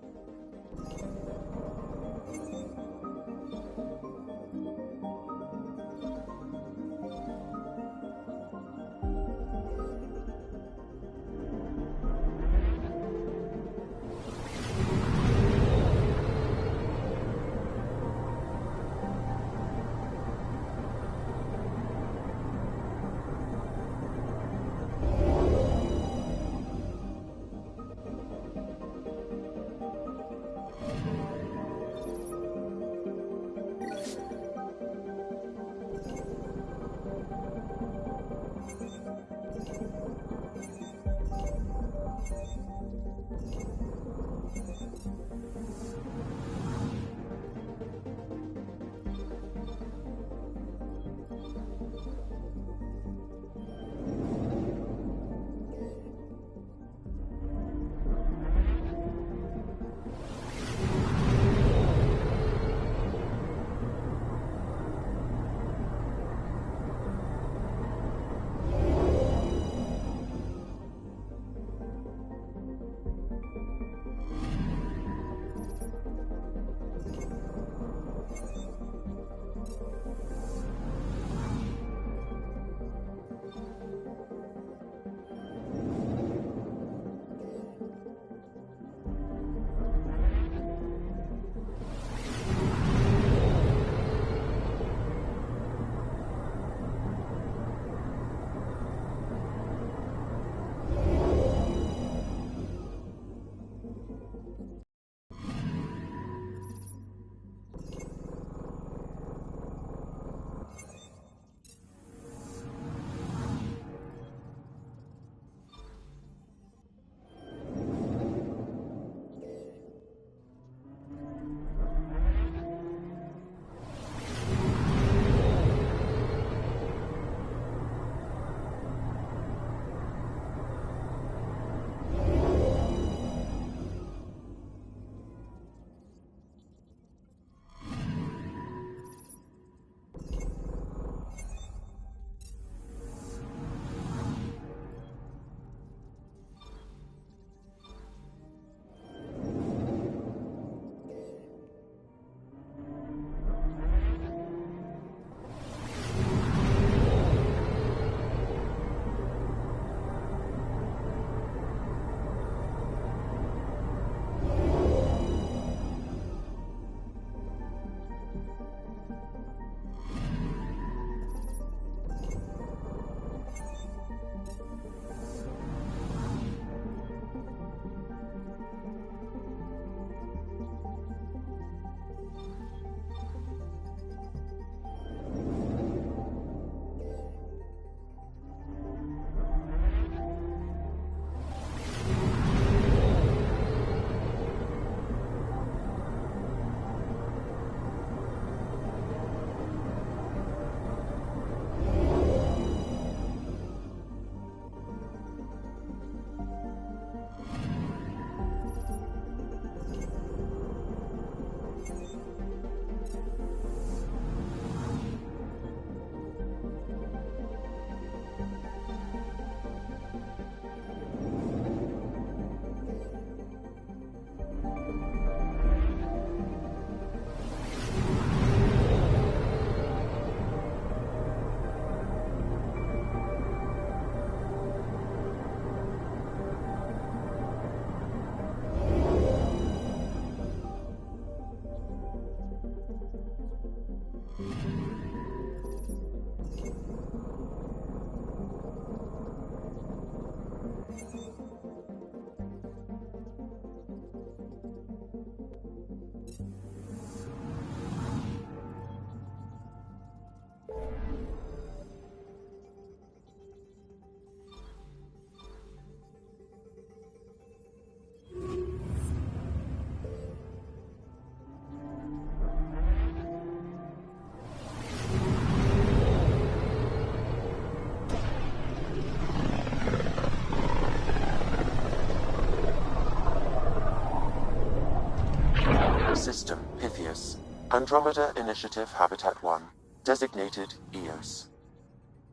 System, Pythias. Andromeda Initiative Habitat 1. Designated EOS.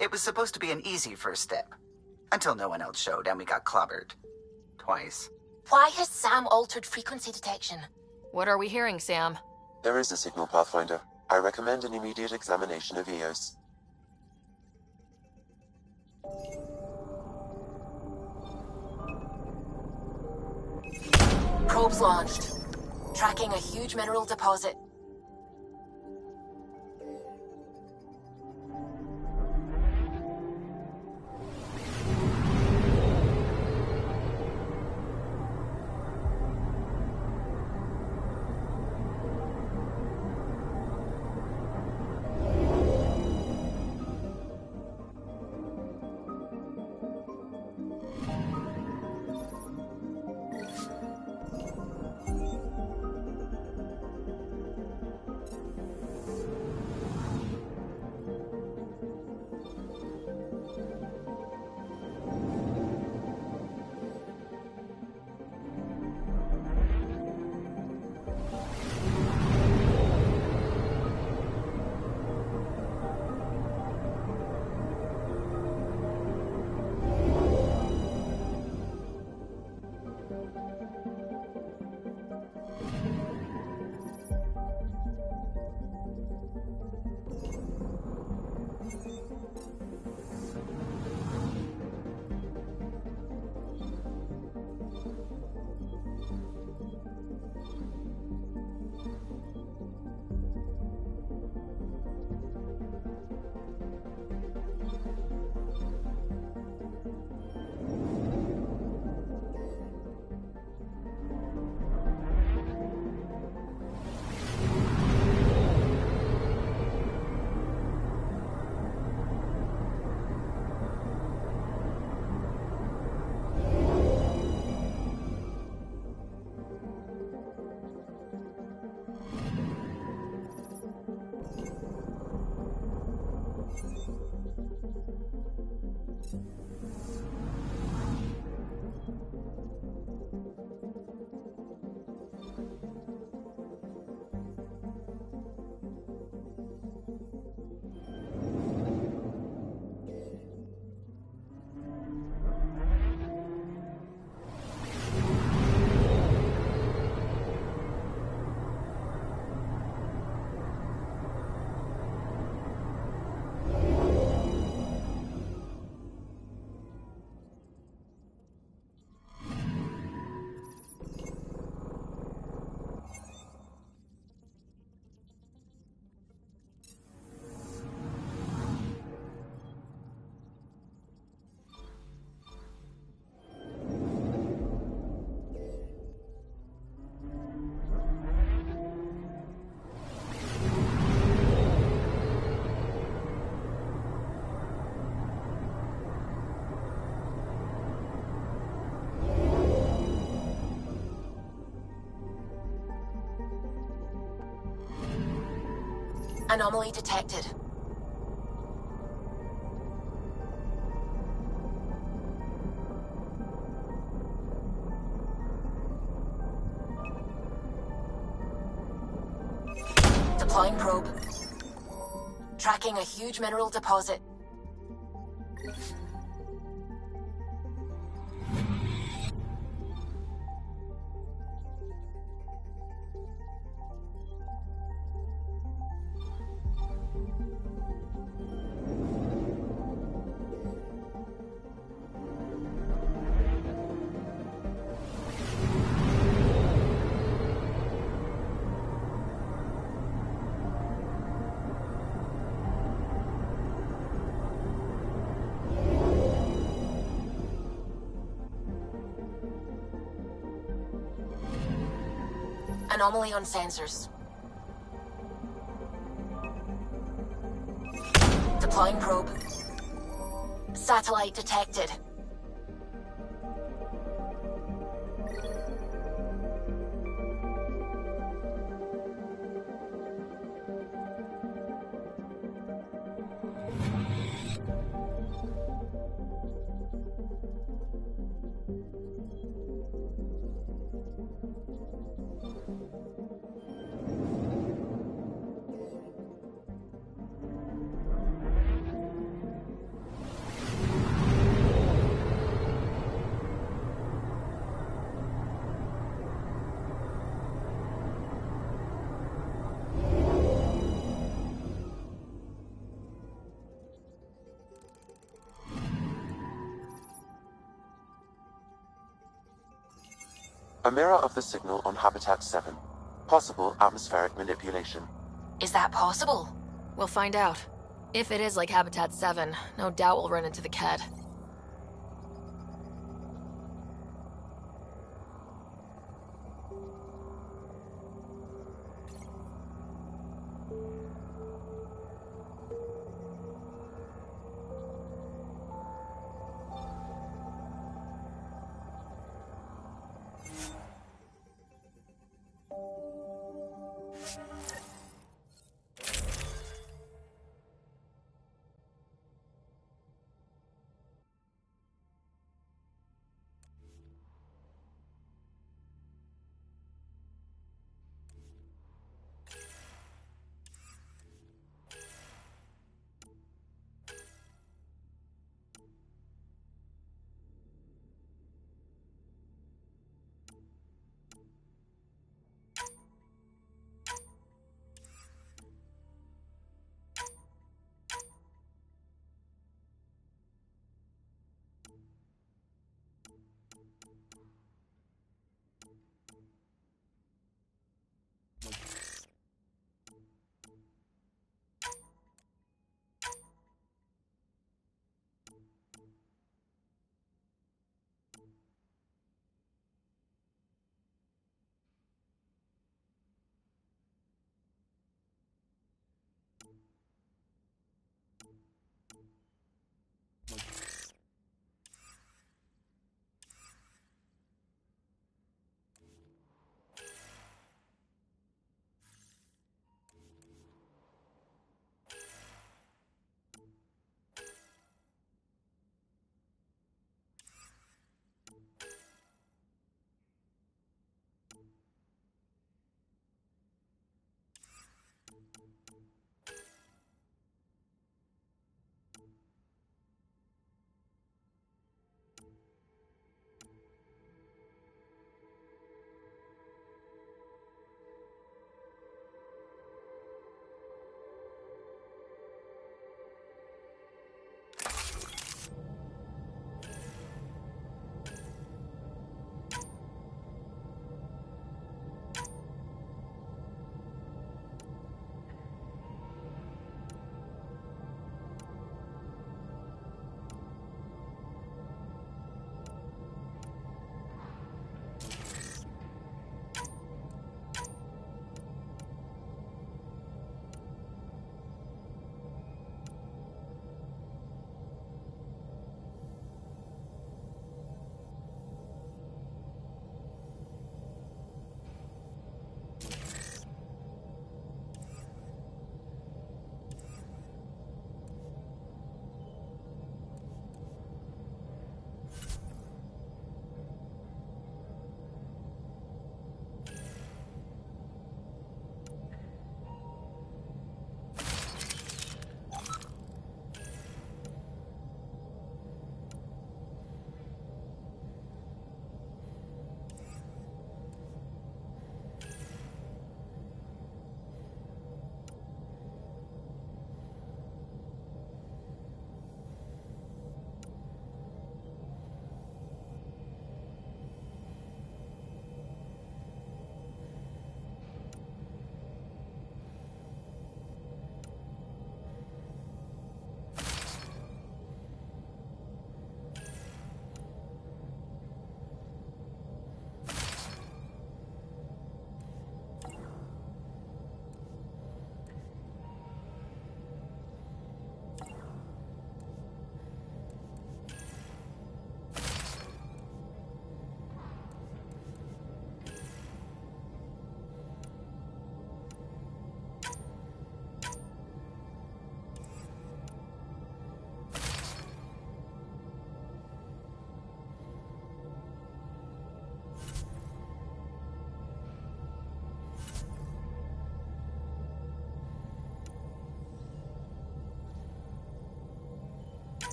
It was supposed to be an easy first step. Until no one else showed and we got clobbered. Twice. Why has Sam altered frequency detection? What are we hearing, Sam? There is a signal, Pathfinder. I recommend an immediate examination of EOS. Probes launched. Tracking a huge mineral deposit. Anomaly detected. Deploying probe. Tracking a huge mineral deposit. Anomaly on sensors. Deploying probe. Satellite detected. A mirror of the signal on Habitat 7. Possible atmospheric manipulation. Is that possible? We'll find out. If it is like Habitat 7, no doubt we'll run into the Ked.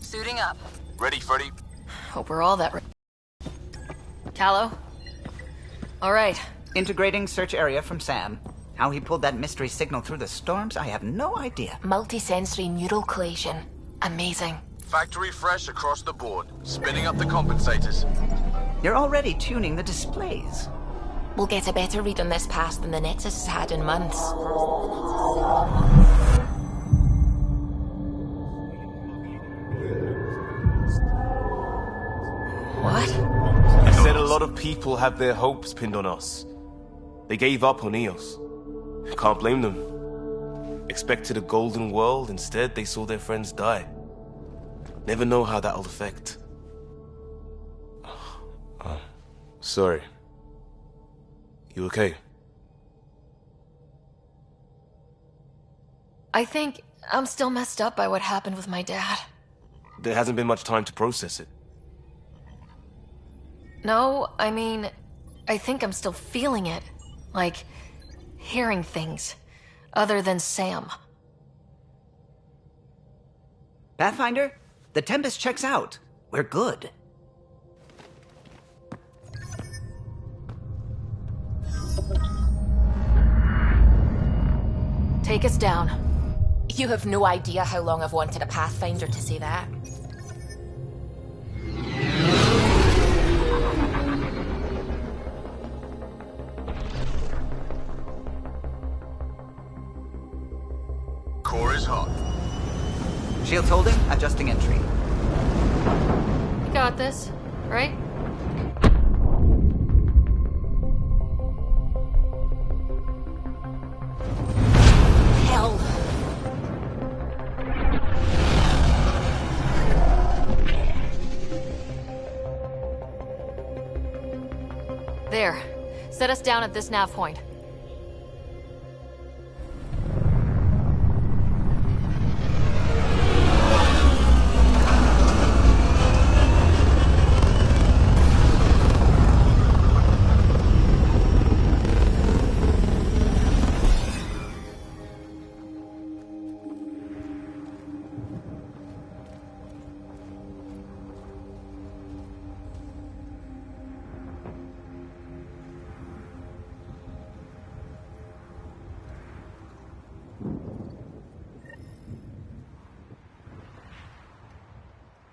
Suiting up. Ready, Freddy? Hope we're all that Callow? All right. Integrating search area from Sam. How he pulled that mystery signal through the storms, I have no idea. Multisensory neural collation. Amazing. Factory fresh across the board. Spinning up the compensators. You're already tuning the displays. We'll get a better read on this pass than the Nexus has had in months. What? I said a lot of people have their hopes pinned on us. They gave up on Eos. Can't blame them. Expected a golden world, instead they saw their friends die. Never know how that'll affect. Sorry. You okay? I think I'm still messed up by what happened with my dad. There hasn't been much time to process it. No, I mean, I think I'm still feeling it. Like, hearing things. Other than Sam. Pathfinder, the Tempest checks out. We're good. Take us down. You have no idea how long I've wanted a Pathfinder to say that. Core is hot. Shields holding, adjusting entry. You got this, right? Hell. There. Set us down at this nav point.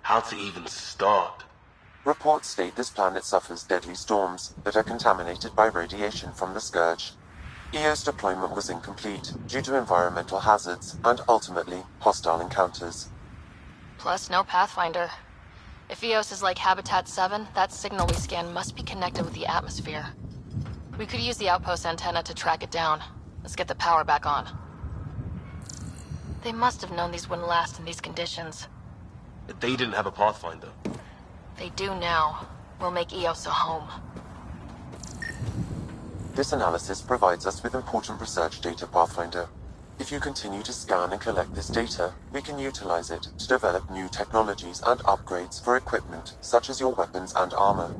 How to even start? Reports state this planet suffers deadly storms that are contaminated by radiation from the Scourge. EO's deployment was incomplete due to environmental hazards and, ultimately, hostile encounters. Plus, no Pathfinder. If Eos is like Habitat 7, that signal we scan must be connected with the atmosphere. We could use the outpost antenna to track it down. Let's get the power back on. They must have known these wouldn't last in these conditions. They didn't have a Pathfinder. They do now. We'll make Eos a home. This analysis provides us with important research data, Pathfinder. If you continue to scan and collect this data, we can utilize it to develop new technologies and upgrades for equipment, such as your weapons and armor.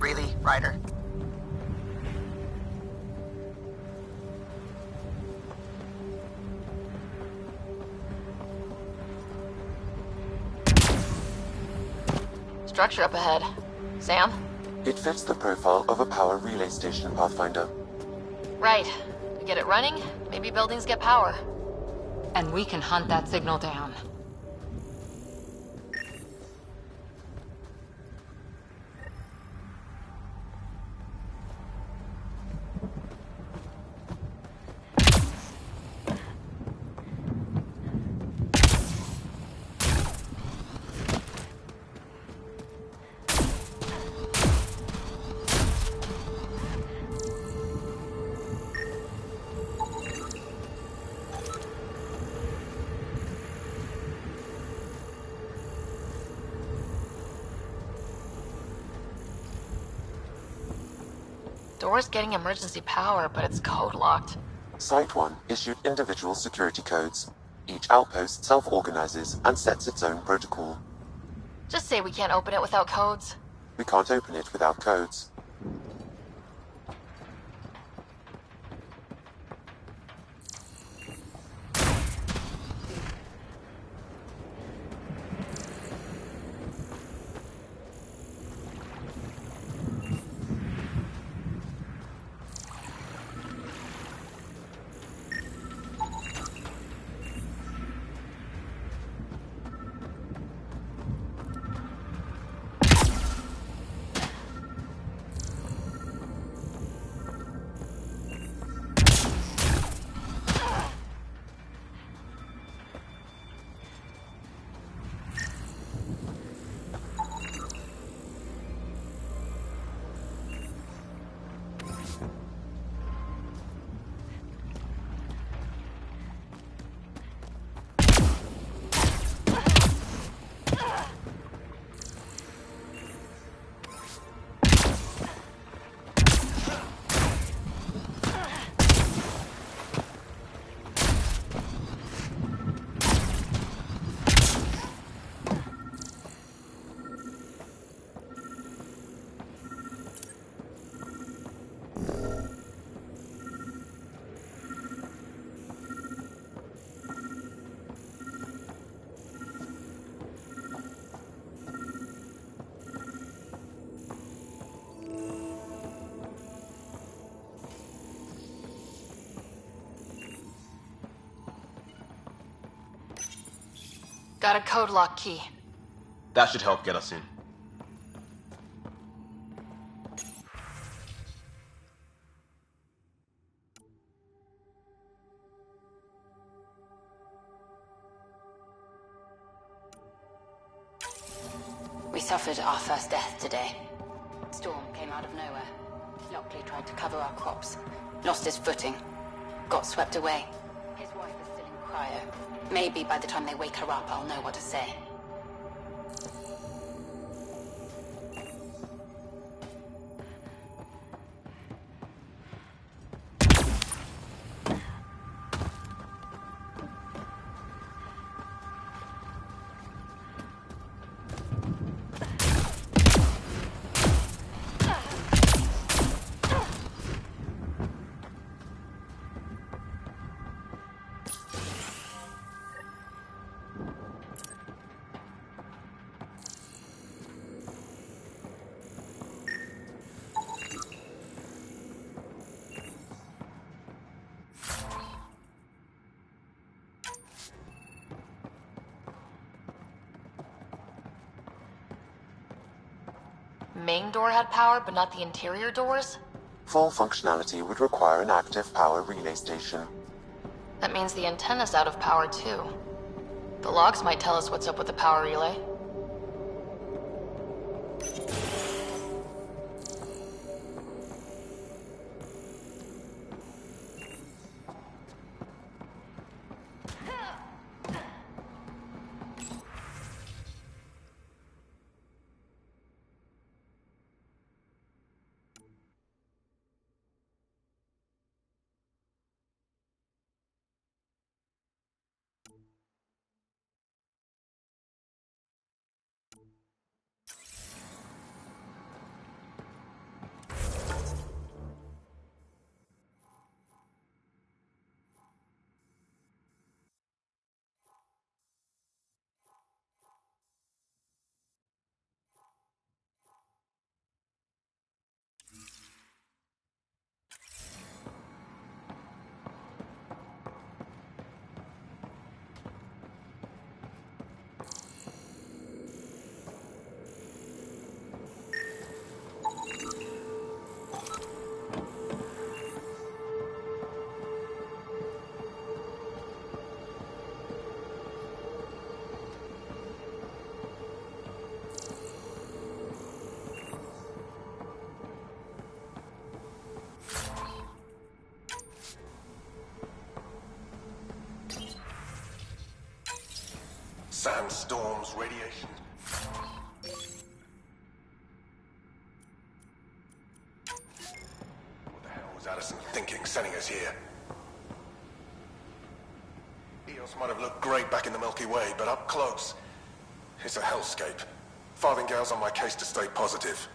Really, Ryder? Structure up ahead. Sam? It fits the profile of a power relay station, Pathfinder. Right. We get it running, maybe buildings get power. And we can hunt that signal down. Door's getting emergency power, but it's code locked. Site 1 issued individual security codes. Each outpost self-organizes and sets its own protocol. Just say we can't open it without codes. We can't open it without codes. Got a code lock key. That should help get us in. We suffered our first death today. Storm came out of nowhere. Lockley tried to cover our crops. Lost his footing. Got swept away. His wife is still in cryo. Maybe by the time they wake her up, I'll know what to say. Main door had power, but not the interior doors? Full functionality would require an active power relay station. That means the antenna's out of power too. The logs might tell us what's up with the power relay. Sandstorms, radiation. What the hell was Addison thinking, sending us here? Eos might have looked great back in the Milky Way, but up close, it's a hellscape. Farthingale's on my case to stay positive.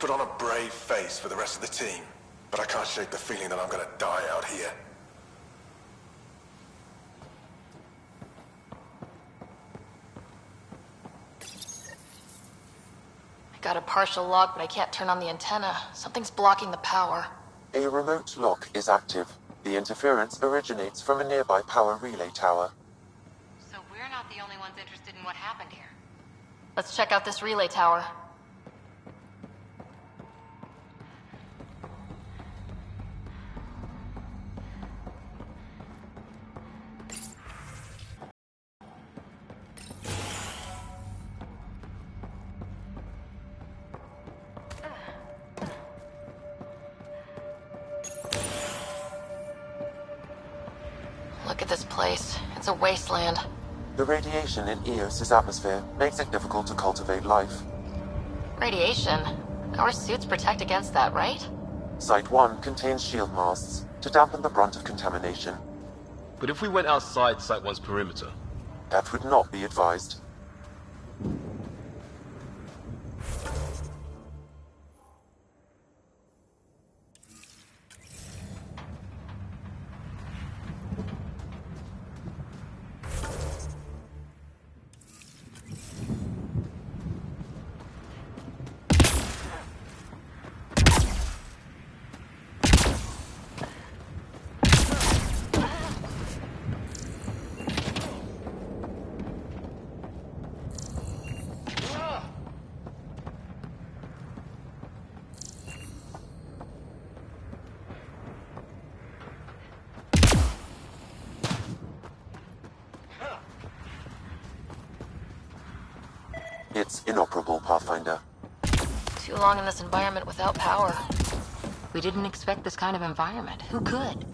Put on a brave face for the rest of the team, but I can't shake the feeling that I'm gonna die out here. Got a partial lock, but I can't turn on the antenna. Something's blocking the power. A remote lock is active. The interference originates from a nearby power relay tower. So we're not the only ones interested in what happened here. Let's check out this relay tower. Look at this place. It's a wasteland. The radiation in Eos's atmosphere makes it difficult to cultivate life. Radiation? Our suits protect against that, right? Site 1 contains shield masts to dampen the brunt of contamination. But if we went outside Site 1's perimeter? That would not be advised. It's inoperable, Pathfinder. Too long in this environment without power. We didn't expect this kind of environment. Who could?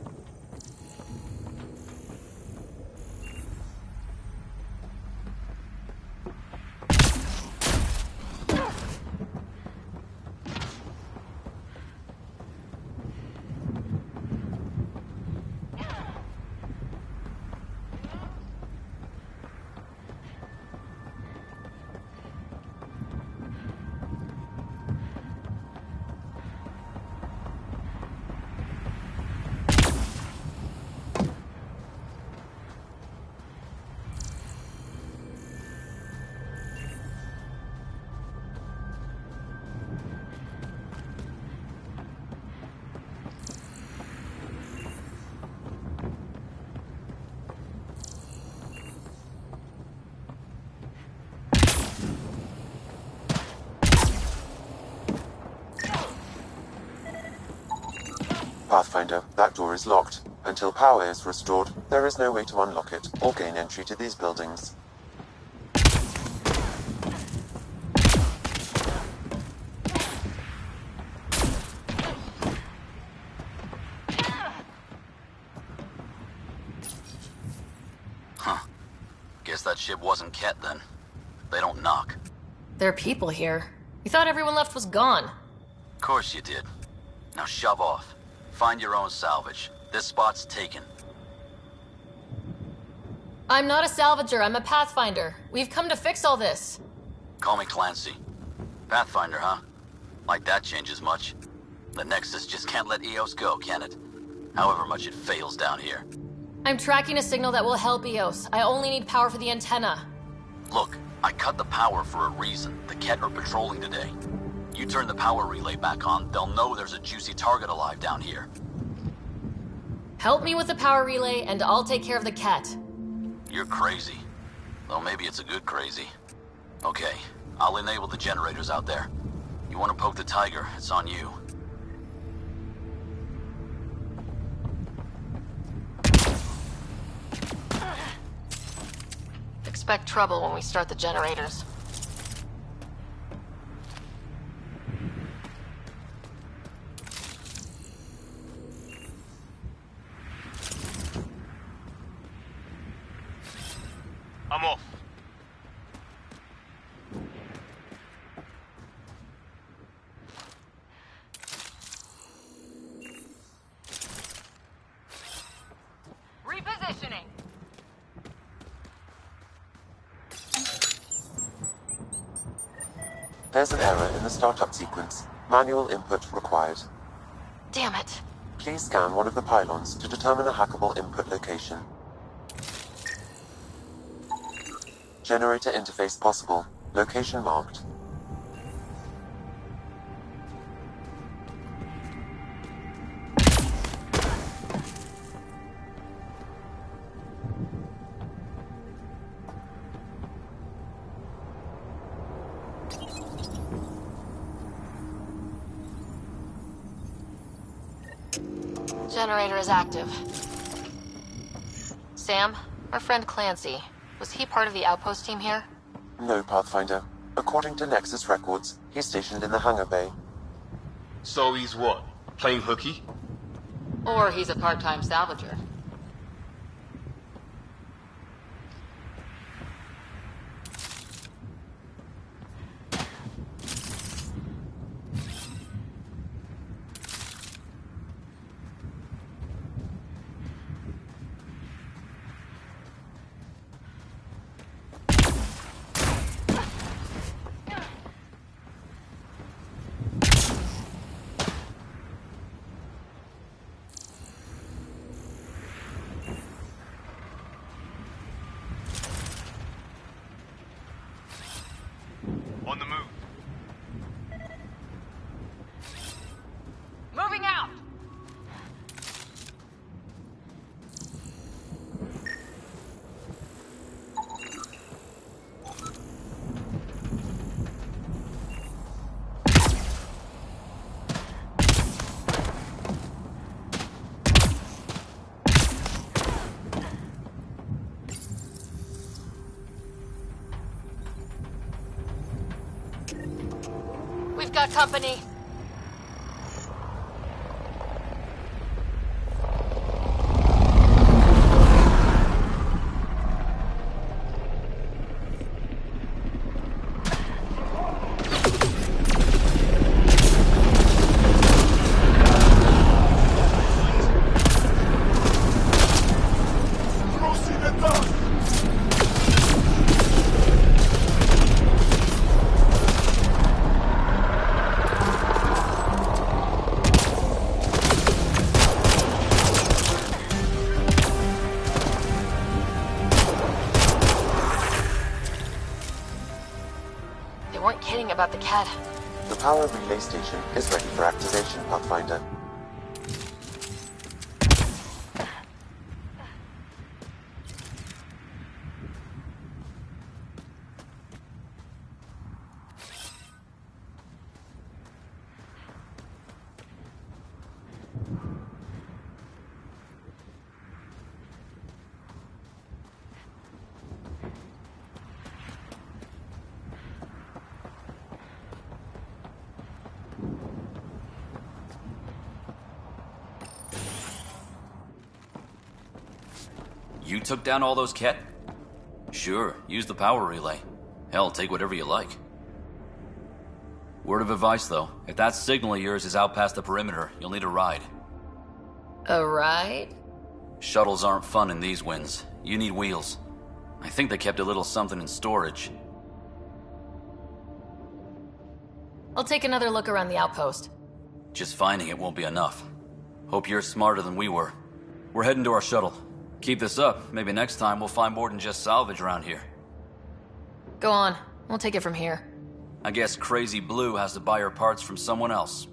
Pathfinder, that door is locked. Until power is restored, there is no way to unlock it or gain entry to these buildings. Huh. Guess that ship wasn't Ket then. They don't knock. There are people here. You thought everyone left was gone. Of course you did. Now shove off. Find your own salvage. This spot's taken. I'm not a salvager, I'm a Pathfinder. We've come to fix all this. Call me Clancy. Pathfinder, huh? Like that changes much. The Nexus just can't let EOS go, can it? However much it fails down here. I'm tracking a signal that will help EOS. I only need power for the antenna. Look, I cut the power for a reason. The Ket are patrolling today. You turn the power relay back on, they'll know there's a juicy target alive down here. Help me with the power relay, and I'll take care of the Ket. You're crazy. Though maybe it's a good crazy. Okay, I'll enable the generators out there. You want to poke the tiger, it's on you. Expect trouble when we start the generators. I'm off. Repositioning. There's an error in the startup sequence. Manual input required. Damn it. Please scan one of the pylons to determine a hackable input location. Generator interface possible. Location marked. Generator is active. Sam, our friend Clancy, was he part of the outpost team here? No, Pathfinder. According to Nexus records, he's stationed in the hangar bay. So he's what? Playing hooky? Or he's a part-time salvager. We've got company. They weren't kidding about the cat. The power relay station is ready for activation, Pathfinder. You took down all those Ket? Sure, use the power relay. Hell, take whatever you like. Word of advice, though. If that signal of yours is out past the perimeter, you'll need a ride. A ride? Shuttles aren't fun in these winds. You need wheels. I think they kept a little something in storage. I'll take another look around the outpost. Just finding it won't be enough. Hope you're smarter than we were. We're heading to our shuttle. Keep this up. Maybe next time we'll find more than just salvage around here. Go on. We'll take it from here. I guess Crazy Blue has to buy her parts from someone else.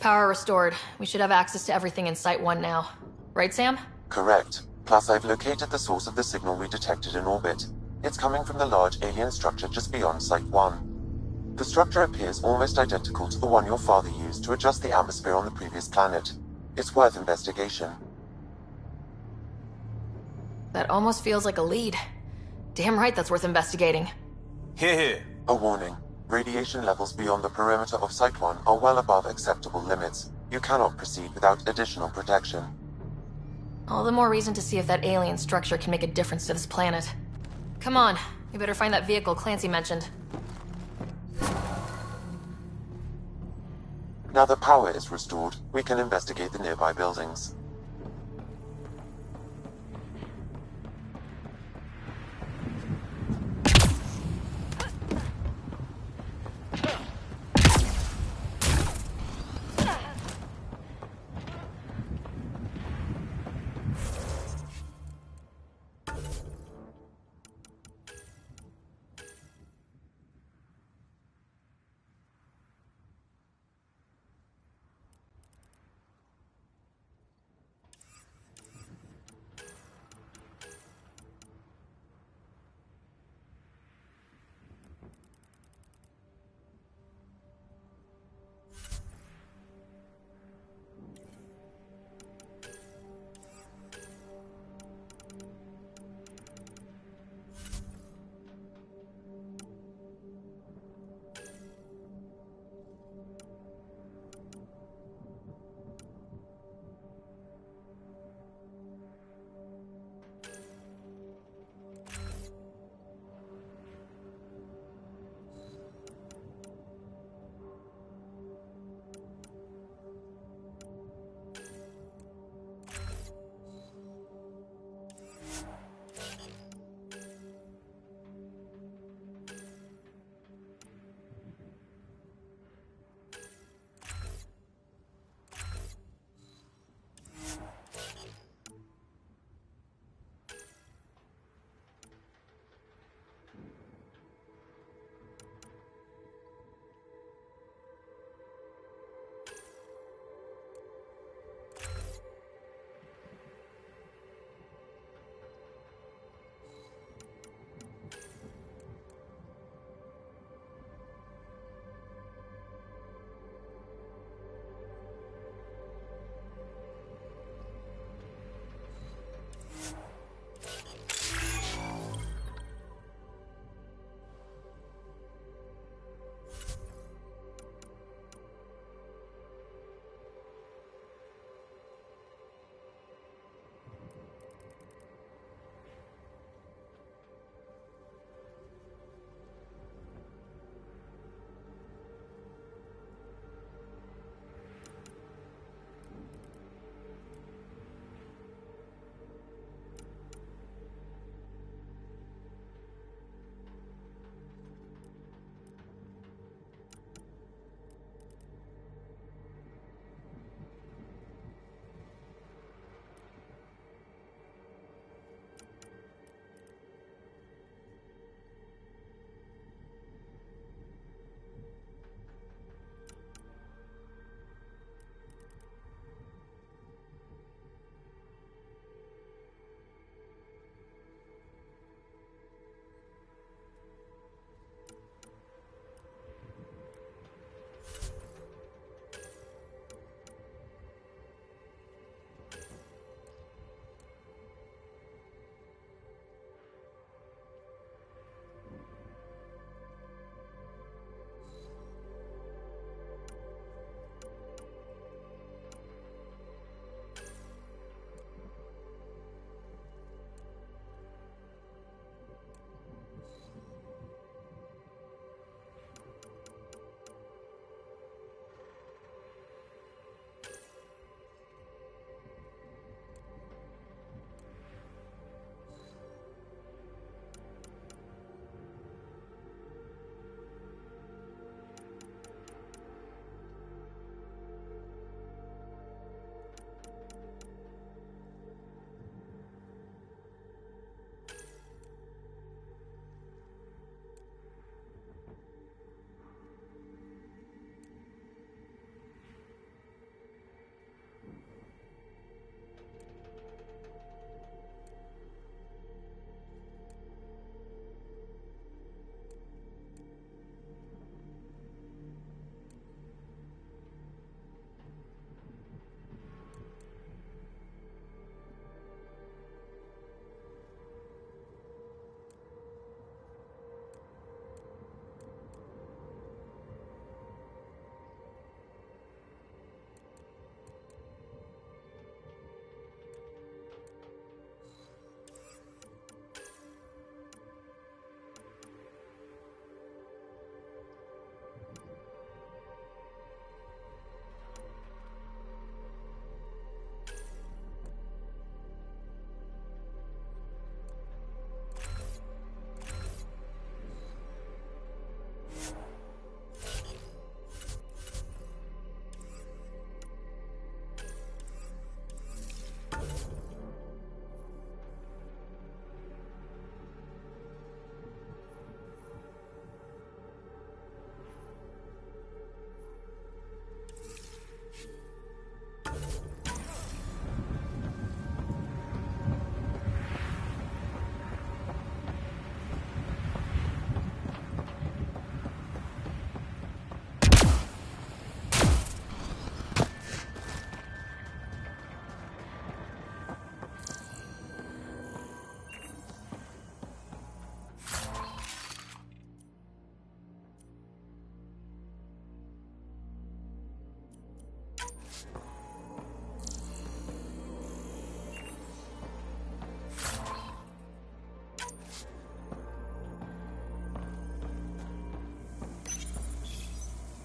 Power restored. We should have access to everything in Site 1 now. Right, Sam? Correct. Plus, I've located the source of the signal we detected in orbit. It's coming from the large alien structure just beyond Site 1. The structure appears almost identical to the one your father used to adjust the atmosphere on the previous planet. It's worth investigation. That almost feels like a lead. Damn right that's worth investigating. Here. A warning. Radiation levels beyond the perimeter of Site 1 are well above acceptable limits. You cannot proceed without additional protection. All the more reason to see if that alien structure can make a difference to this planet. Come on, we better find that vehicle Clancy mentioned. Now that power is restored, we can investigate the nearby buildings.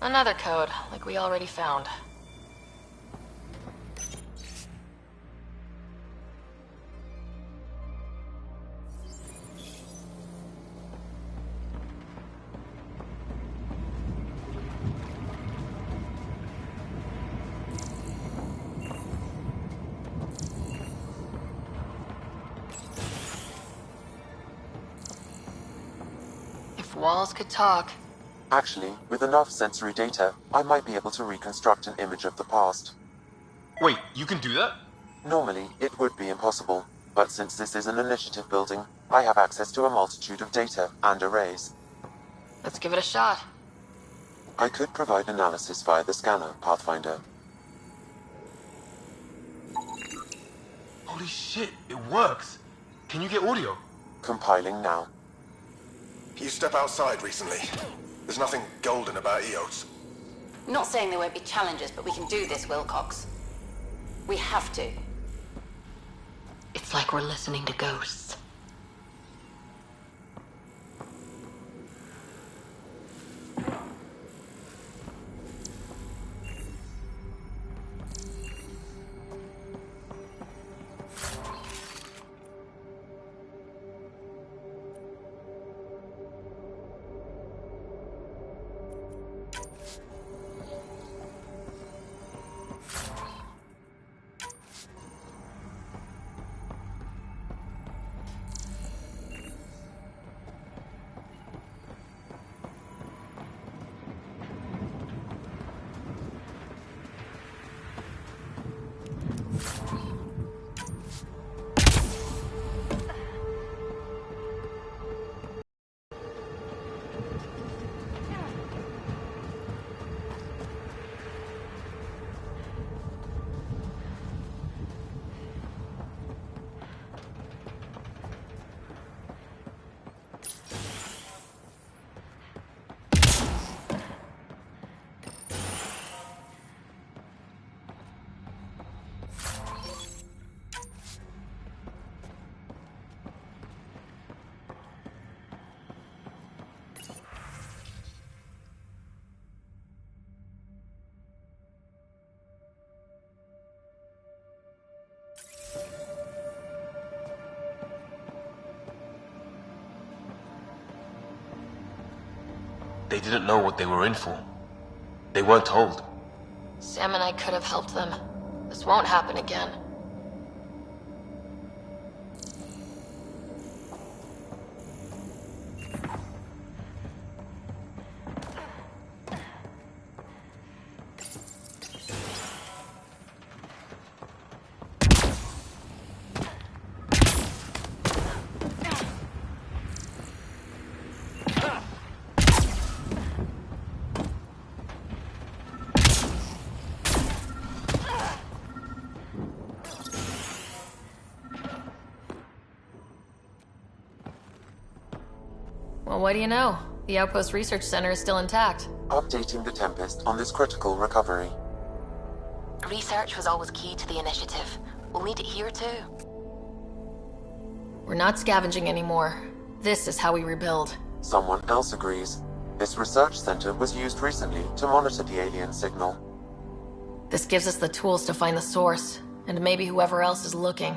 Another code, like we already found. If walls could talk. Actually, with enough sensory data, I might be able to reconstruct an image of the past. Wait, you can do that? Normally, it would be impossible, but since this is an initiative building, I have access to a multitude of data and arrays. Let's give it a shot. I could provide analysis via the scanner, Pathfinder. Holy shit, it works. Can you get audio? Compiling now. You step outside recently. There's nothing golden about Eos. Not saying there won't be challenges, but we can do this, Wilcox. We have to. It's like we're listening to ghosts. They didn't know what they were in for. They weren't told. Sam and I could have helped them. This won't happen again. Well, what do you know? The Outpost Research Center is still intact. Updating the Tempest on this critical recovery. Research was always key to the initiative. We'll need it here too. We're not scavenging anymore. This is how we rebuild. Someone else agrees. This research center was used recently to monitor the alien signal. This gives us the tools to find the source, and maybe whoever else is looking.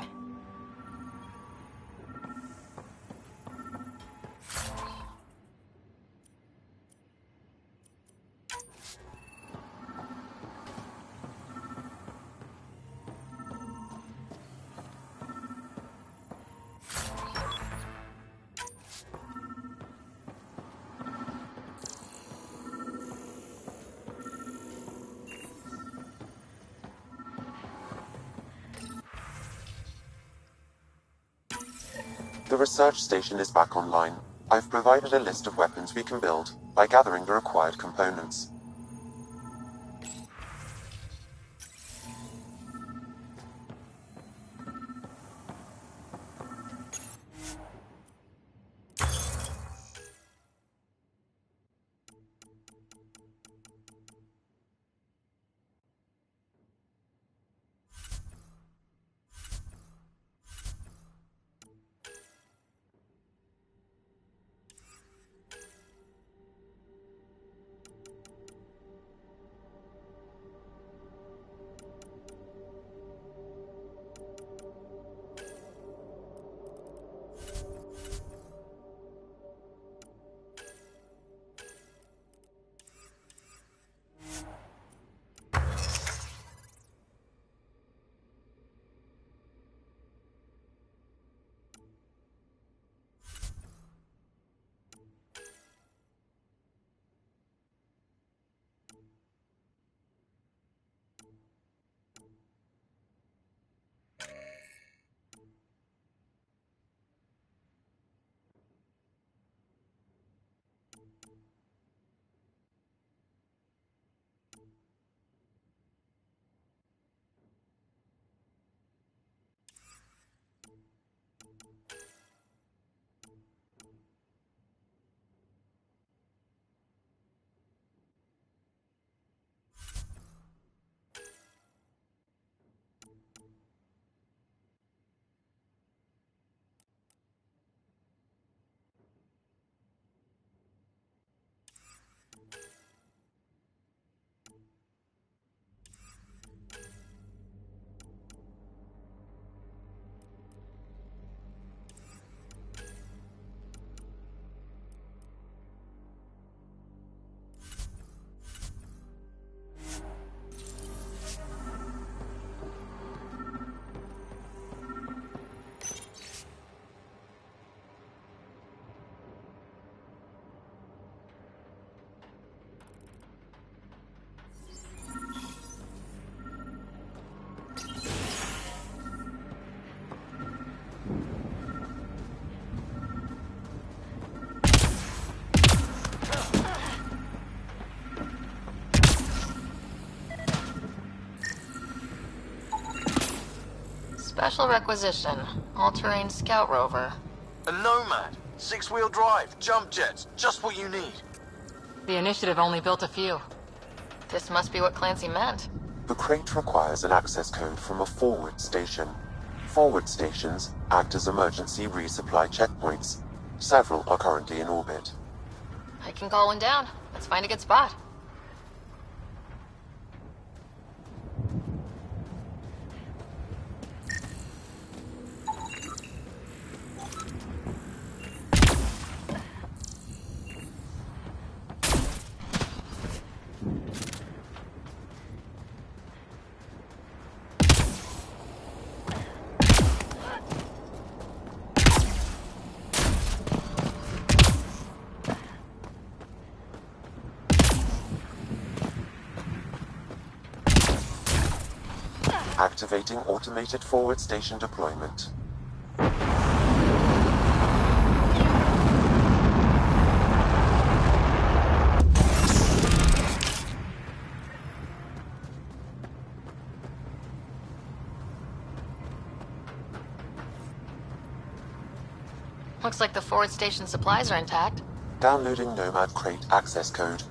The research station is back online. I've provided a list of weapons we can build by gathering the required components. Special requisition. All-terrain scout rover. A Nomad. 6-wheel drive. Jump jets. Just what you need. The initiative only built a few. This must be what Clancy meant. The crate requires an access code from a forward station. Forward stations act as emergency resupply checkpoints. Several are currently in orbit. I can call one down. Let's find a good spot. Activating automated forward station deployment. Looks like the forward station supplies are intact. Downloading Nomad crate access code.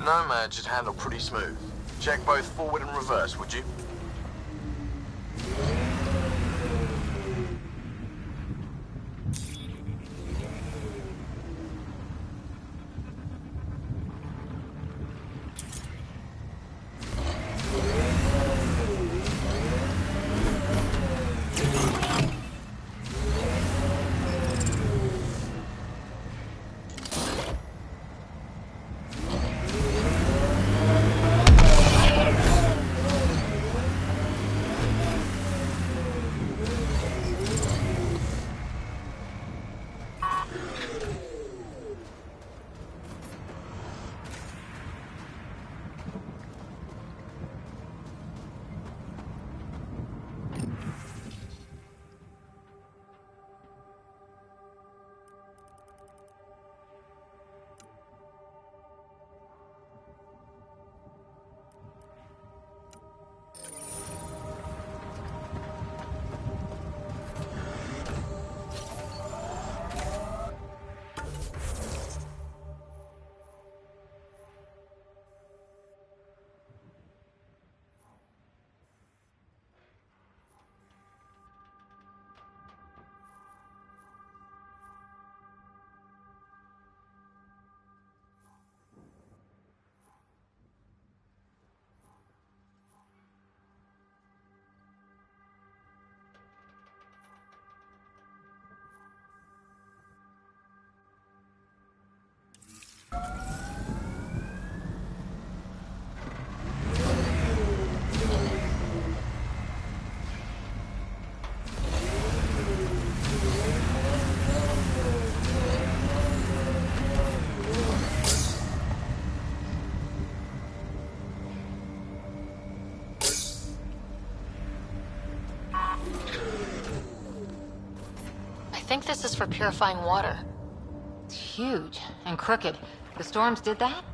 Nomad should handle pretty smooth. Check both forward and reverse, would you? I think this is for purifying water. It's huge and crooked. The storms did that?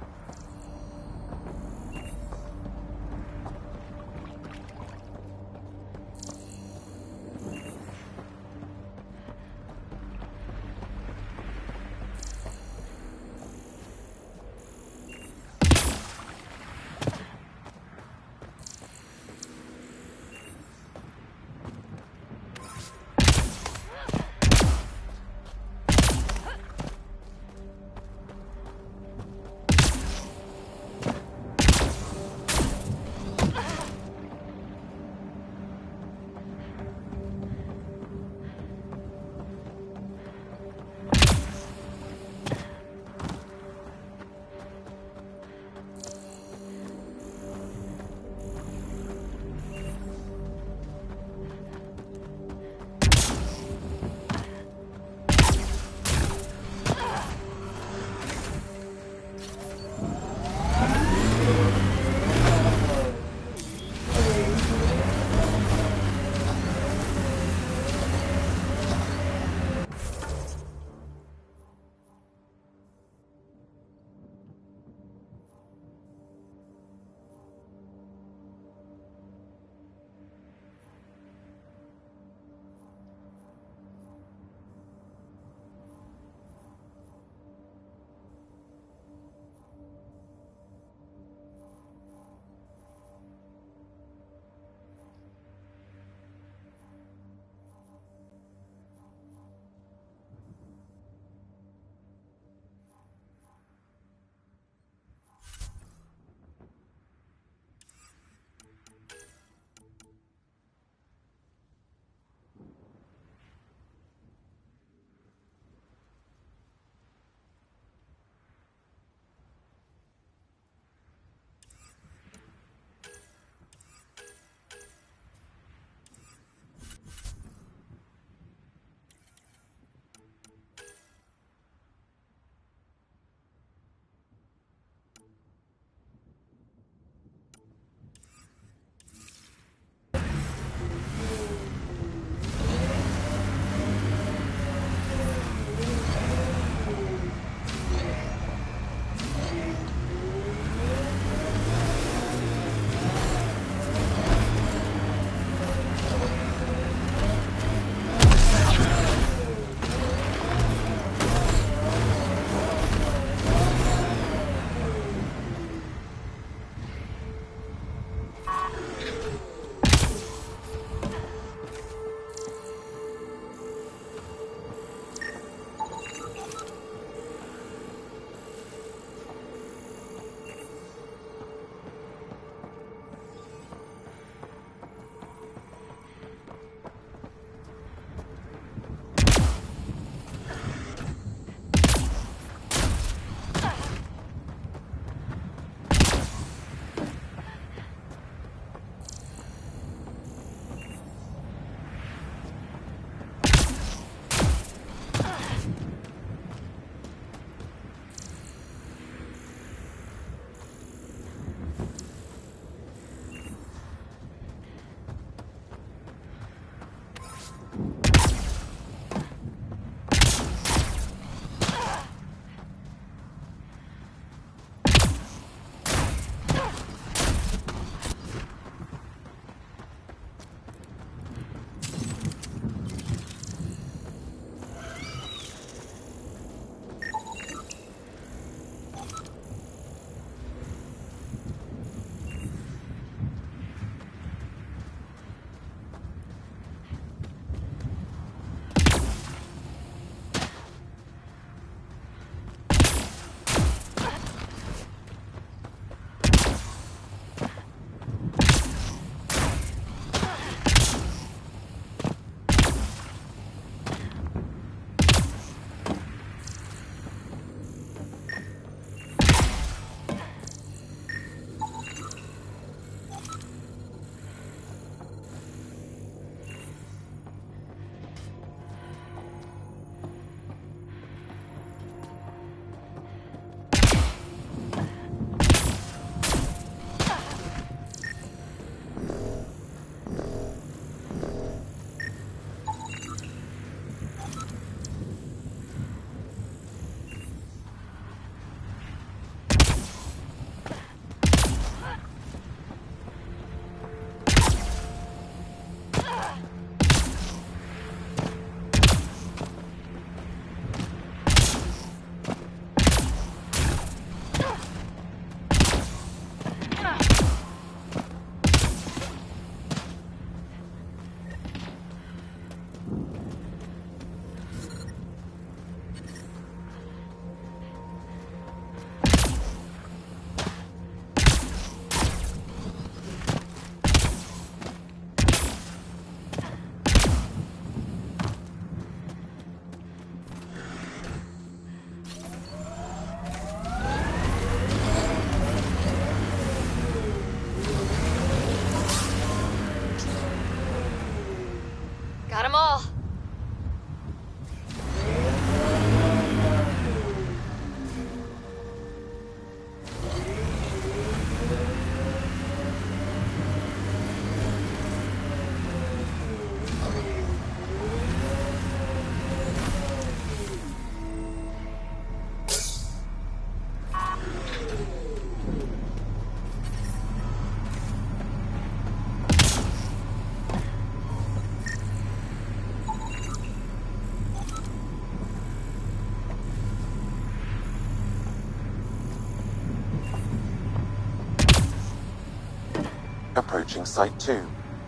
matching Site 2,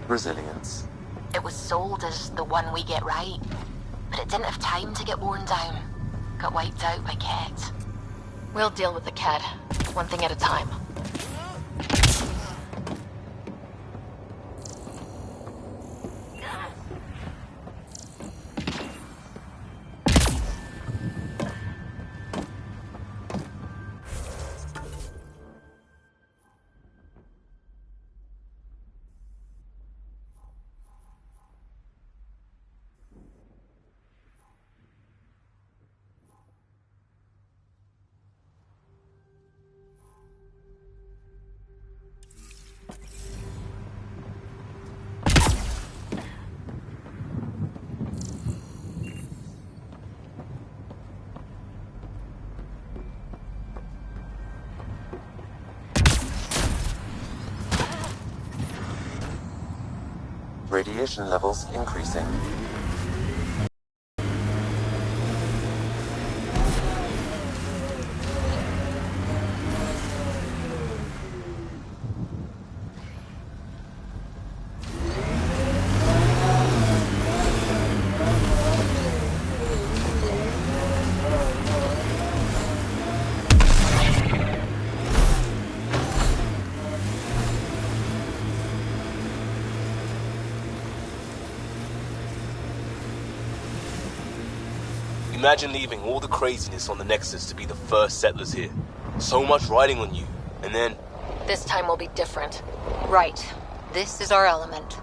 Resilience. It was sold as the one we get right, but it didn't have time to get worn down. Got wiped out by Ket. We'll deal with the Ket, one thing at a time. Radiation levels increasing. Imagine leaving all the craziness on the Nexus to be the first settlers here. So much riding on you, and then... This time will be different. Right. This is our element.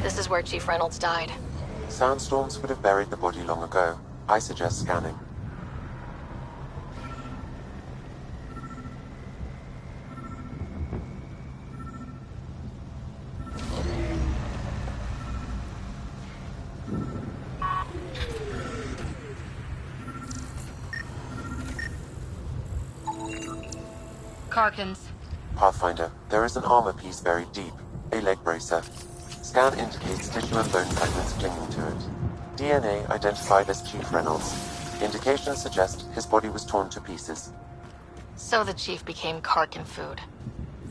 This is where Chief Reynolds died. Sandstorms would have buried the body long ago. I suggest scanning. Karkins. Pathfinder, there is an armor piece buried deep. A leg bracer. Scan indicates tissue and bone fragments clinging to it. DNA identified as Chief Reynolds. Indications suggest his body was torn to pieces. So the Chief became Karkin food.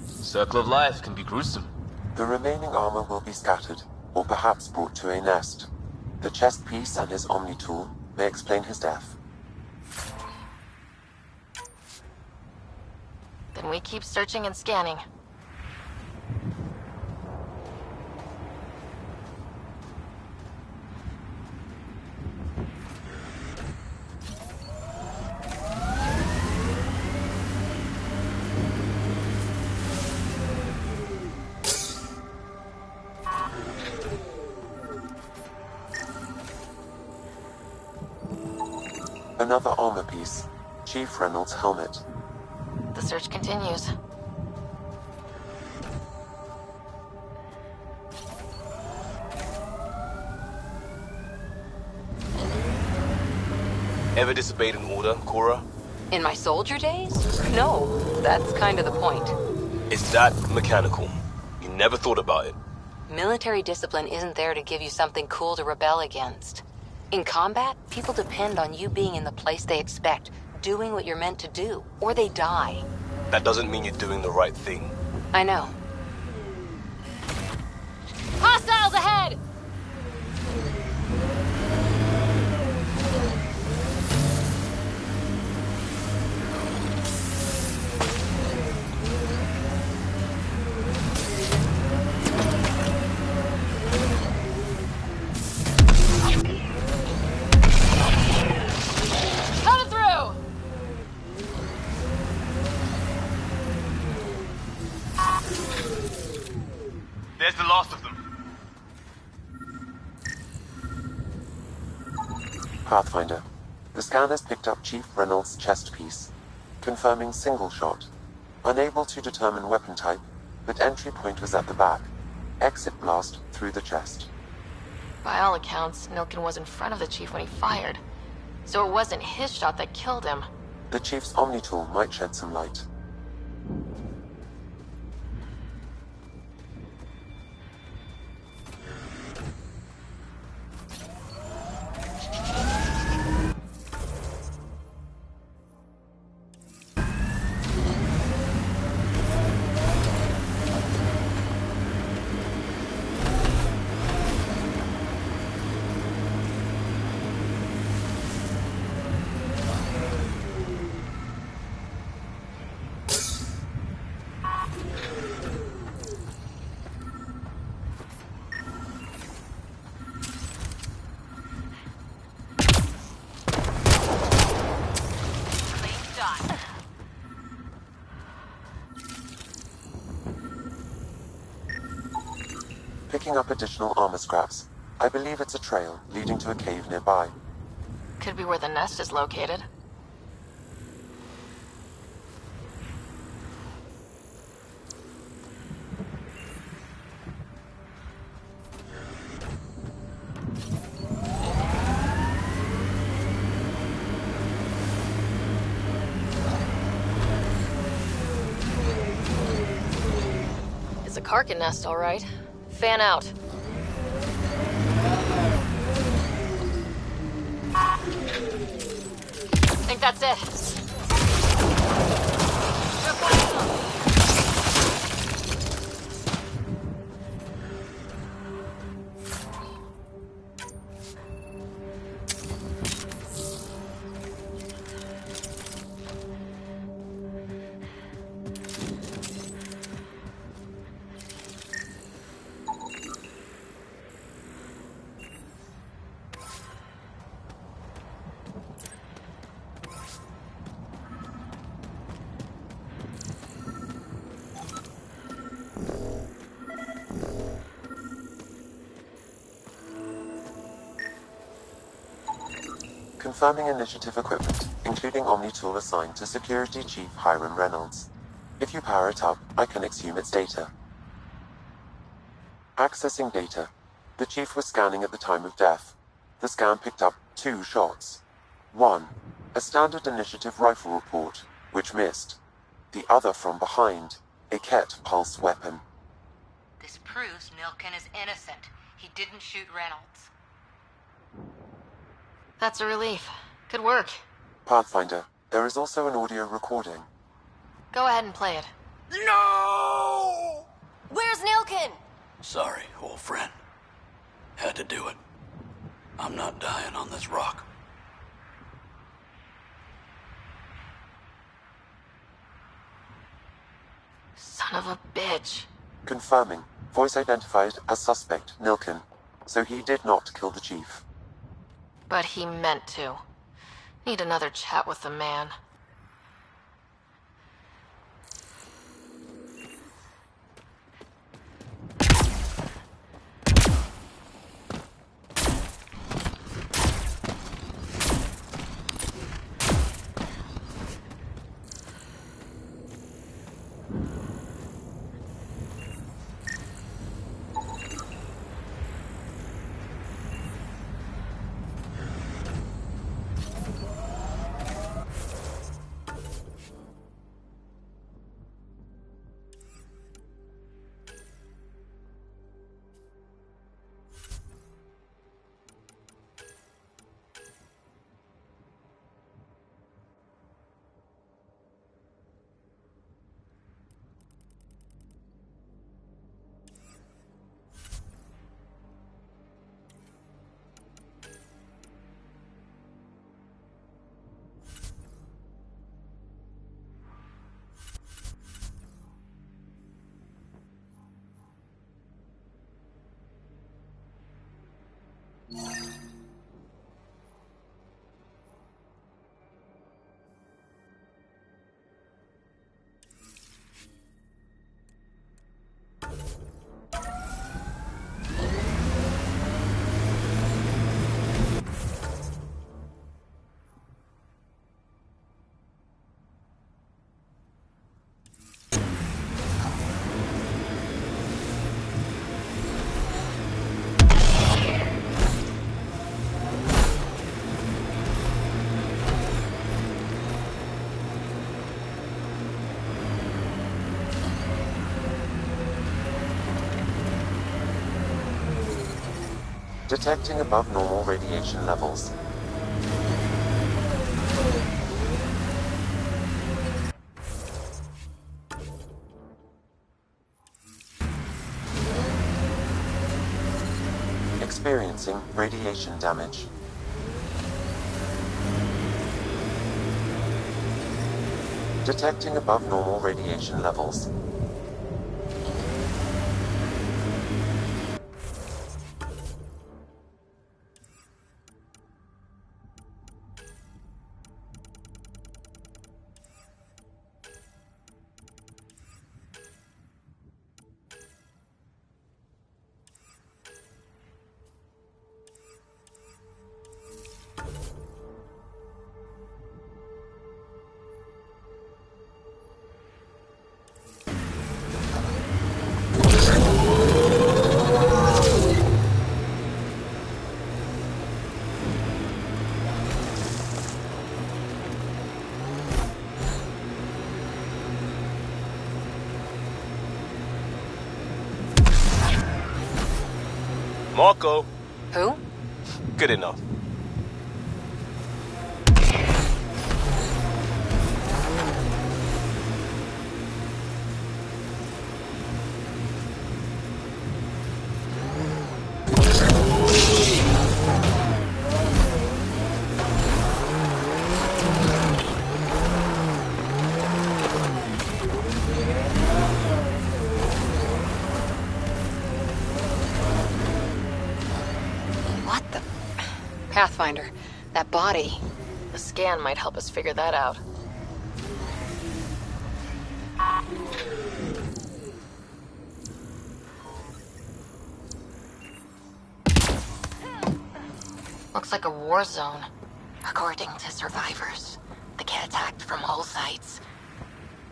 Circle of life can be gruesome. The remaining armor will be scattered, or perhaps brought to a nest. The chest piece and his Omni tool may explain his death. Then we keep searching and scanning. Another armor piece. Chief Reynolds' helmet. The search continues. Ever disobeyed an order, Cora? In my soldier days? No, that's kind of the point. Is that mechanical? You never thought about it? Military discipline isn't there to give you something cool to rebel against. In combat, people depend on you being in the place they expect, doing what you're meant to do, or they die. That doesn't mean you're doing the right thing. I know. Hostiles ahead! Coming through! There's the last of them. Pathfinder. The scanners picked up Chief Reynolds' chest piece, confirming single shot. Unable to determine weapon type, but entry point was at the back. Exit blast through the chest. By all accounts, Nilkin was in front of the Chief when he fired. So it wasn't his shot that killed him. The Chief's Omni tool might shed some light. picking up additional armor scraps. I believe it's a trail leading to a cave nearby. Could be where the nest is located. It's a Karkin nest, all right. Fan out. Think that's it. Confirming initiative equipment, including Omni tool assigned to Security Chief Hiram Reynolds. If you power it up, I can exhume its data. Accessing data. The Chief was scanning at the time of death. The scan picked up 2 shots. 1. A standard initiative rifle report, which missed. The other from behind, a Ket pulse weapon. This proves Nilkin is innocent. He didn't shoot Reynolds. That's a relief. Good work. Pathfinder, there is also an audio recording. Go ahead and play it. No! Where's Nilkin? Sorry, old friend. Had to do it. I'm not dying on this rock. Son of a bitch. Confirming. Voice identified as suspect Nilkin. So he did not kill the Chief. But he meant to. Need another chat with the man. Detecting above normal radiation levels. Experiencing radiation damage. Detecting above normal radiation levels. Marco. Who? Good enough. What the... Pathfinder, that body. The scan might help us figure that out. Looks like a war zone. According to survivors, the kit attacked from all sides.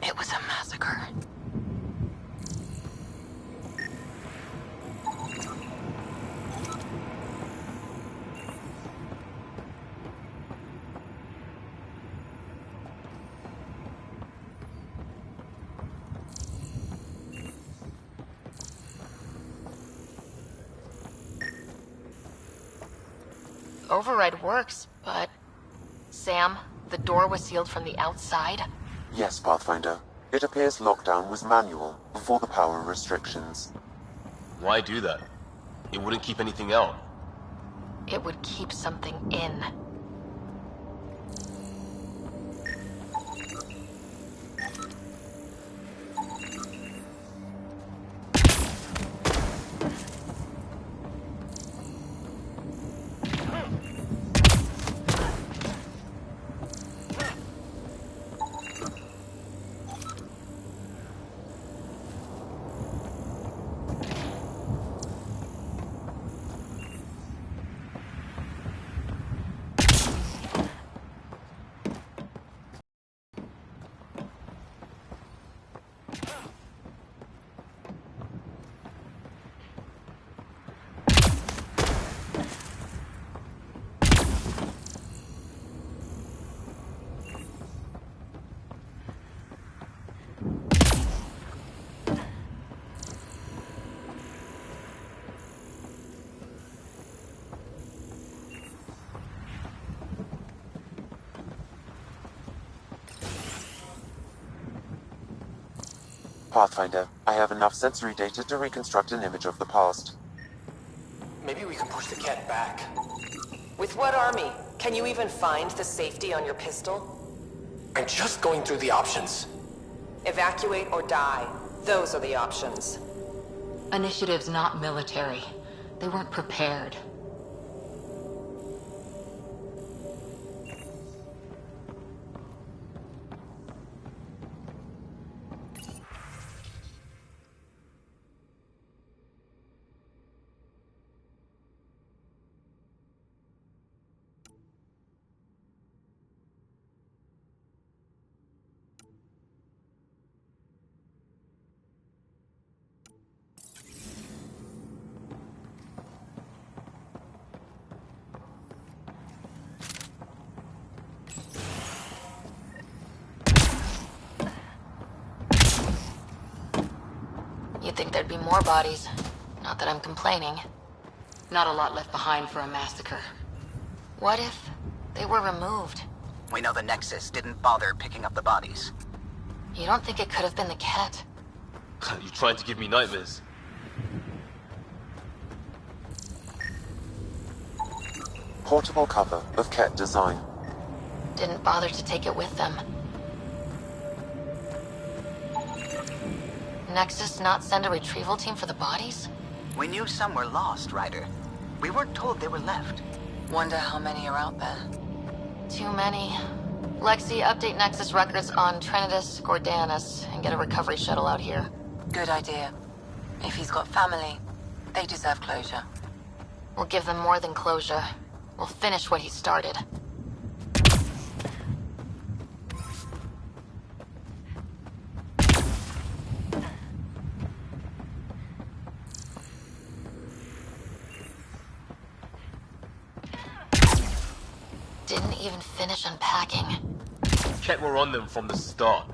It was a massacre. Override works, but... Sam, the door was sealed from the outside? Yes, Pathfinder. It appears lockdown was manual before the power restrictions. Why do that? It wouldn't keep anything out. It would keep something in. Pathfinder, I have enough sensory data to reconstruct an image of the past. Maybe we can push the cat back. With what army? Can you even find the safety on your pistol? I'm just going through the options. Evacuate or die. Those are the options. Initiative's not military. They weren't prepared. You'd think there'd be more bodies. Not that I'm complaining. Not a lot left behind for a massacre. What if they were removed? We know the Nexus didn't bother picking up the bodies. You don't think it could have been the cat? You trying to give me nightmares? Portable cover of Ket design. Didn't bother to take it with them. Nexus not send a retrieval team for the bodies? We knew some were lost, Ryder. We weren't told they were left. Wonder how many are out there. Too many. Lexi, update Nexus records on Trinitas, Gordanus, and get a recovery shuttle out here. Good idea. If he's got family, they deserve closure. We'll give them more than closure. We'll finish what he started. Didn't even finish unpacking. Ket were on them from the start.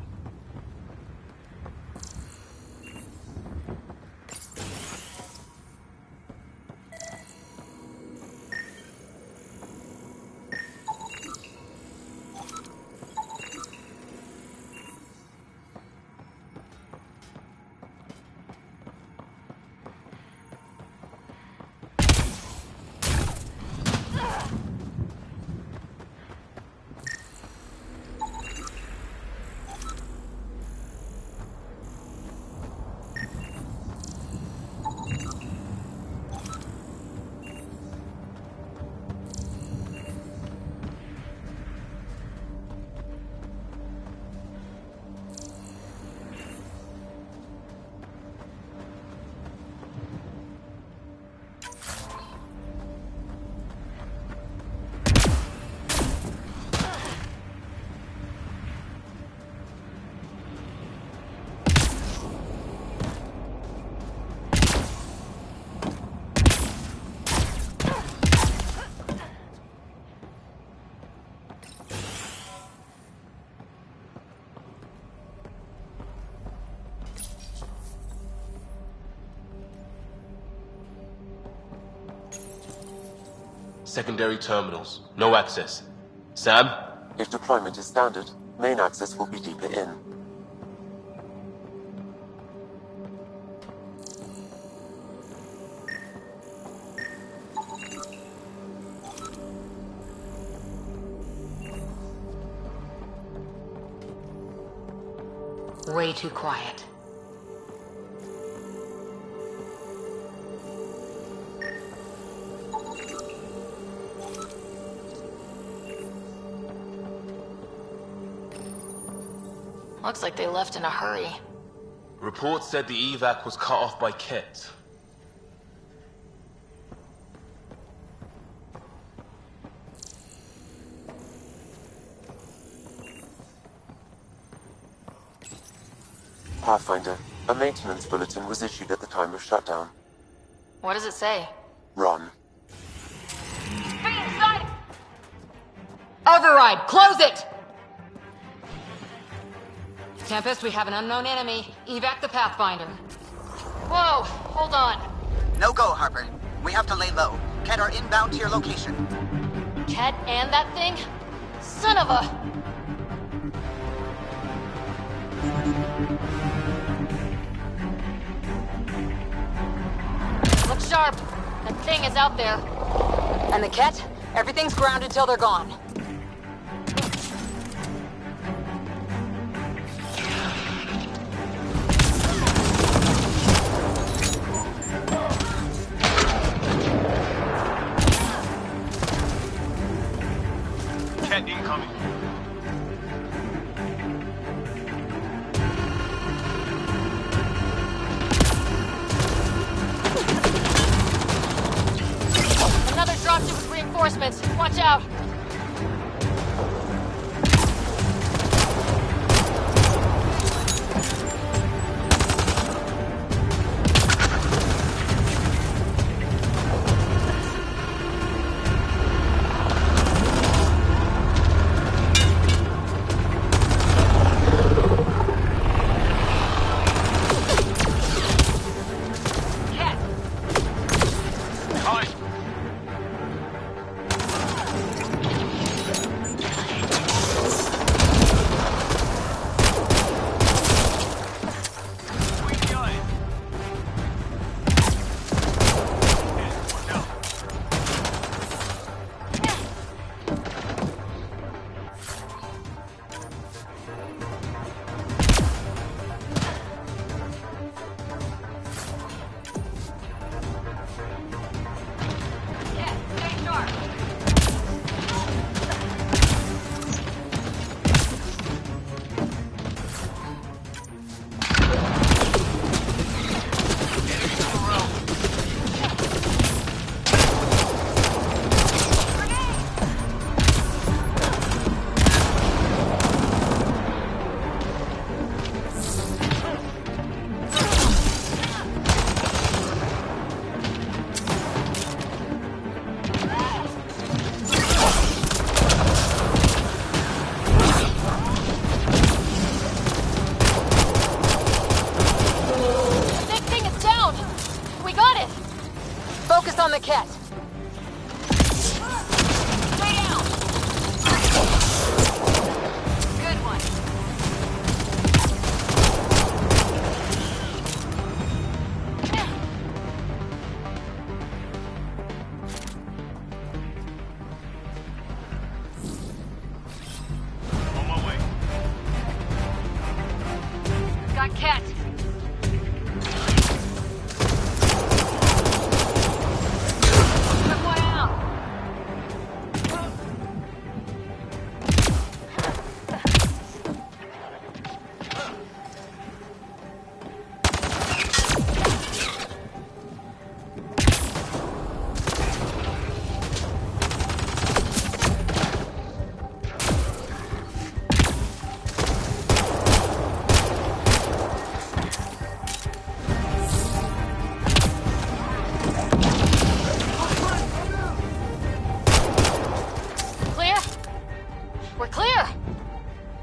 Secondary terminals. No access. Sam? If deployment is standard, main access will be deeper in. Way too quiet. Looks like they left in a hurry. Reports said the evac was cut off by Ket. Pathfinder, a maintenance bulletin was issued at the time of shutdown. What does it say? Run. Override! Close it! Tempest, we have an unknown enemy. Evac the Pathfinder. Whoa, hold on. No go, Harper. We have to lay low. Ket are inbound to your location. Ket and that thing? Son of a... Look sharp. That thing is out there. And the Ket? Everything's grounded till they're gone. Ket incoming. Another dropship with reinforcements. Watch out. On the Ket. Stay down. Good one. On my way. Got Ket.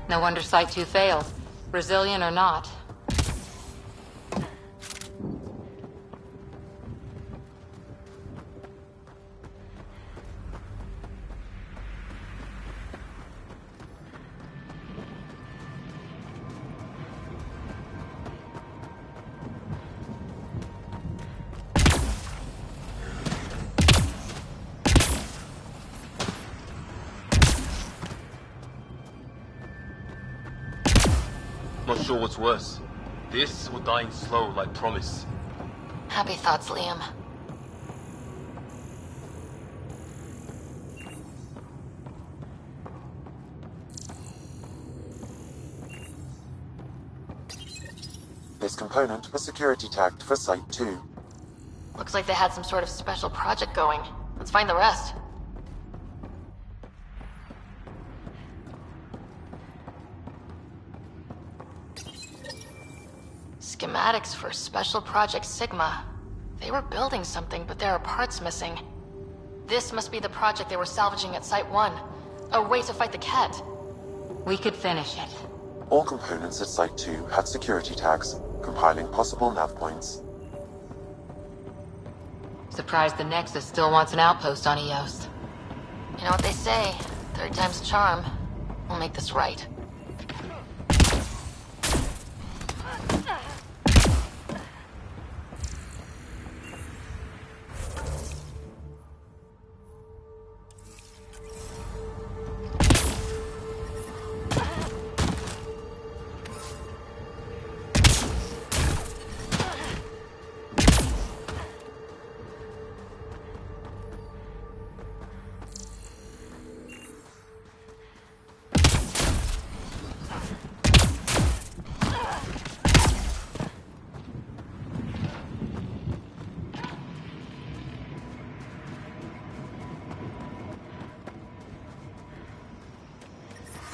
No wonder Site 2 failed. Brazilian or not. Not sure what's worse. This or dying slow like Promise. Happy thoughts, Liam. This component was security tagged for Site 2. Looks like they had some sort of special project going. Let's find the rest. Schematics for Special Project Sigma. They were building something, but there are parts missing. This must be the project they were salvaging at Site 1. A way to fight the Ket. We could finish it. All components at Site 2 had security tags, compiling possible nav points. Surprised the Nexus still wants an outpost on Eos. You know what they say, third time's a charm. We'll make this right.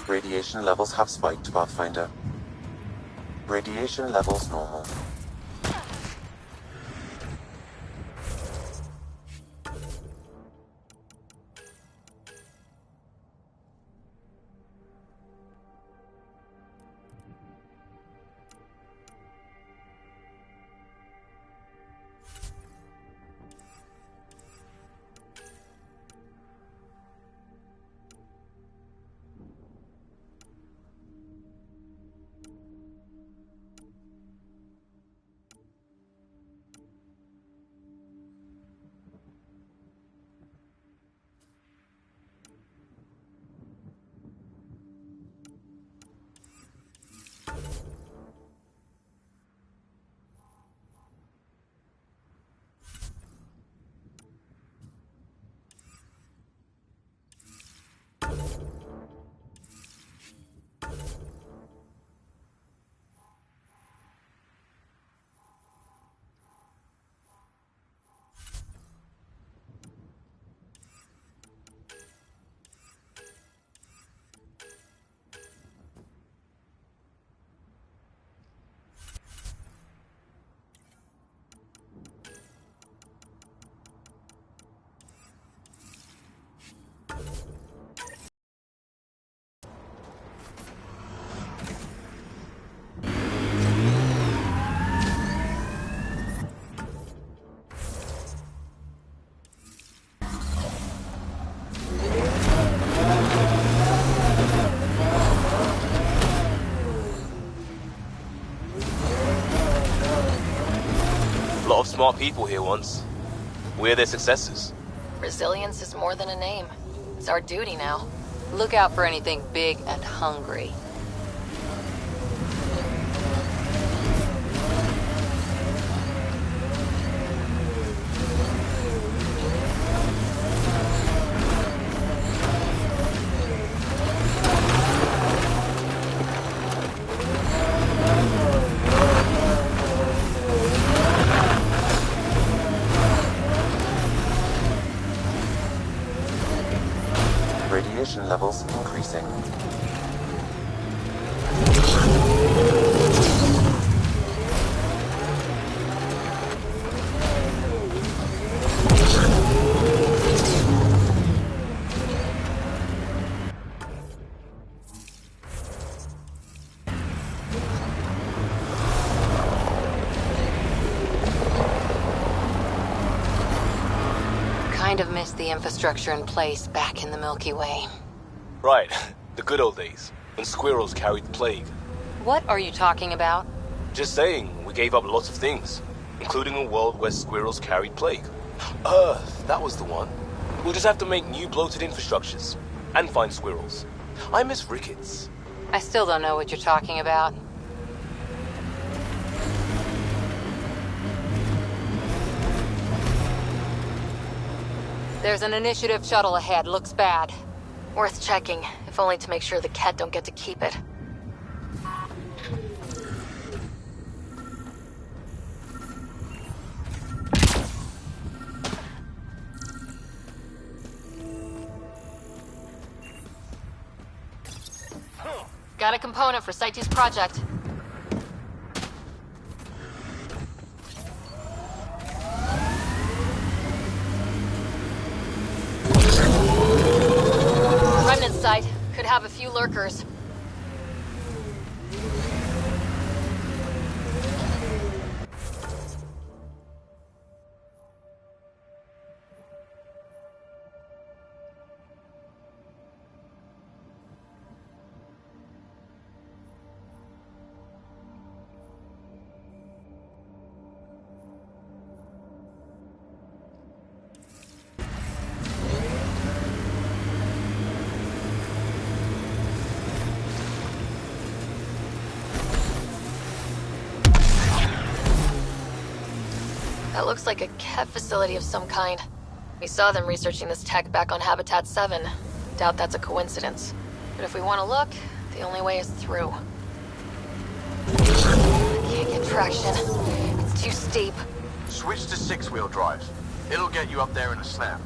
Radiation levels have spiked, Pathfinder. Radiation levels normal. A lot of smart people here once. We're their successors. Resilience is more than a name. It's our duty now. Look out for anything big and hungry. Radiation levels increasing. Kind of missed the infrastructure in place back in the Milky Way. Right, the good old days, when squirrels carried the plague. What are you talking about? Just saying, we gave up lots of things, including a world where squirrels carried plague. Earth, that was the one. We'll just have to make new bloated infrastructures, and find squirrels. I miss rickets. I still don't know what you're talking about. There's an initiative shuttle ahead. Looks bad. Worth checking, if only to make sure the Ket don't get to keep it. Got a component for Site 2's project. Remnant site. Could have a few lurkers. That looks like a Ket facility of some kind. We saw them researching this tech back on Habitat 7. Doubt that's a coincidence. But if we want to look, the only way is through. Can't get traction. It's too steep. Switch to six-wheel drive. It'll get you up there in a snap.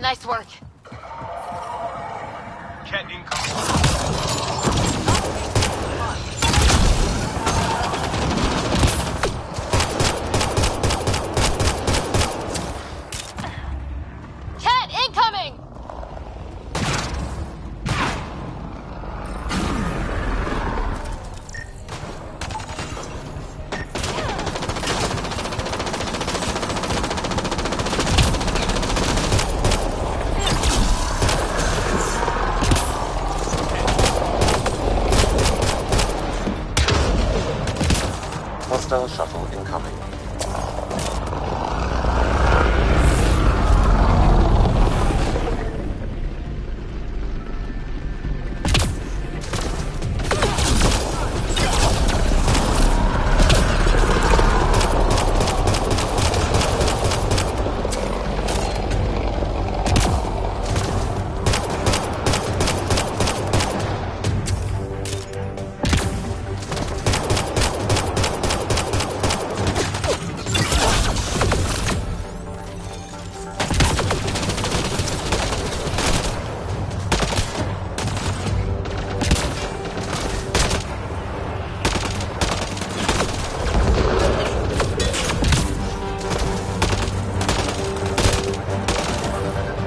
Nice work. Ket incoming. Ket incoming! Hostile shuttle incoming.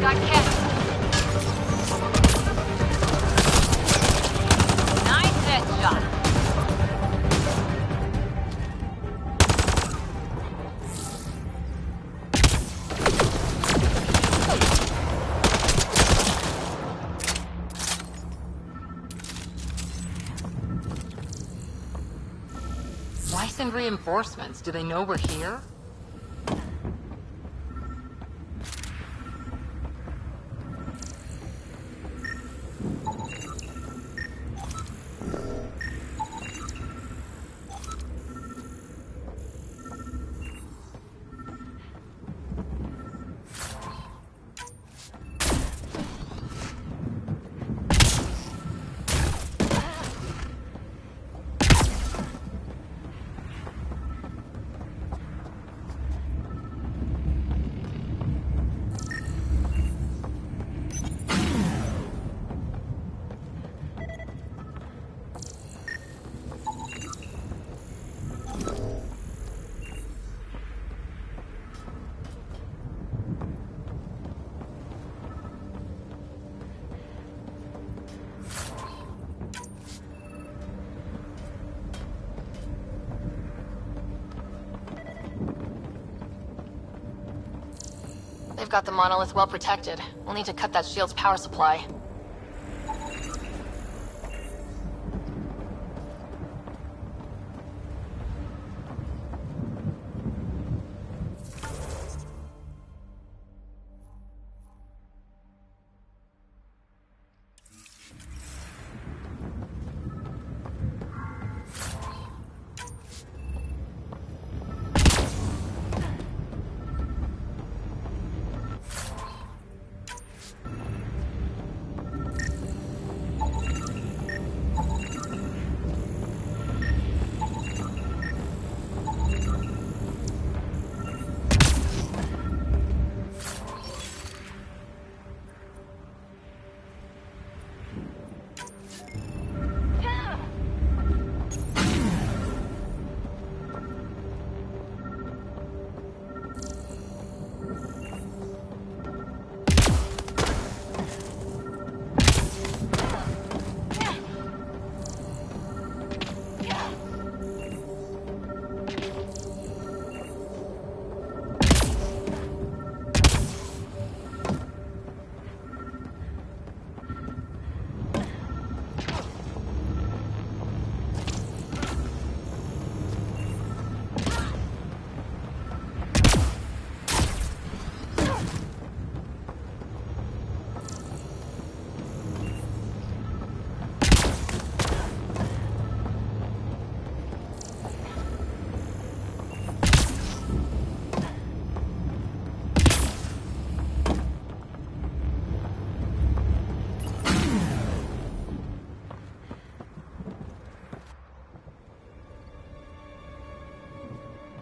Got Ket. Nice headshot. Why send reinforcements? Do they know we're here? They've got the monolith well protected. We'll need to cut that shield's power supply.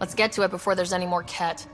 Let's get to it before there's any more Ket.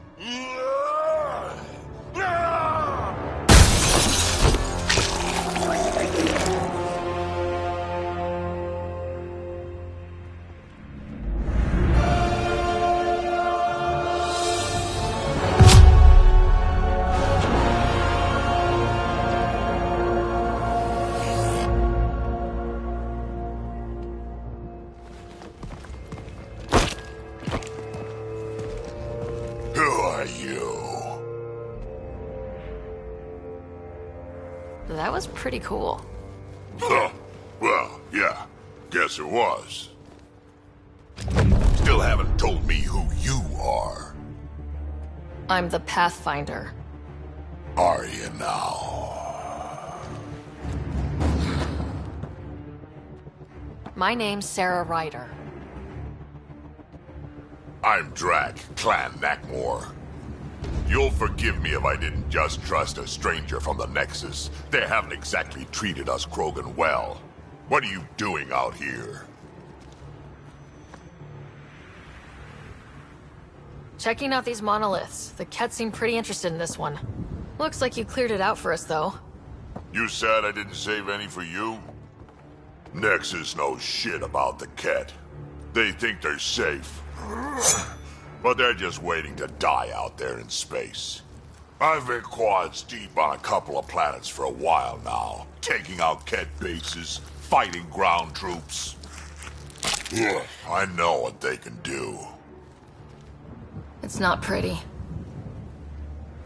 That was pretty cool. Huh. Well, yeah. Guess it was. Still haven't told me who you are. I'm the Pathfinder. Are you now? My name's Sarah Ryder. I'm Drac, Clan Nakmor. You'll forgive me if I didn't just trust a stranger from the Nexus. They haven't exactly treated us Krogan well. What are you doing out here? Checking out these monoliths. The Ket seem pretty interested in this one. Looks like you cleared it out for us, though. You said I didn't save any for you? Nexus knows shit about the Ket. They think they're safe. But they're just waiting to die out there in space. I've been quads deep on a couple of planets for a while now, taking out Ket bases, fighting ground troops. Ugh, I know what they can do. It's not pretty.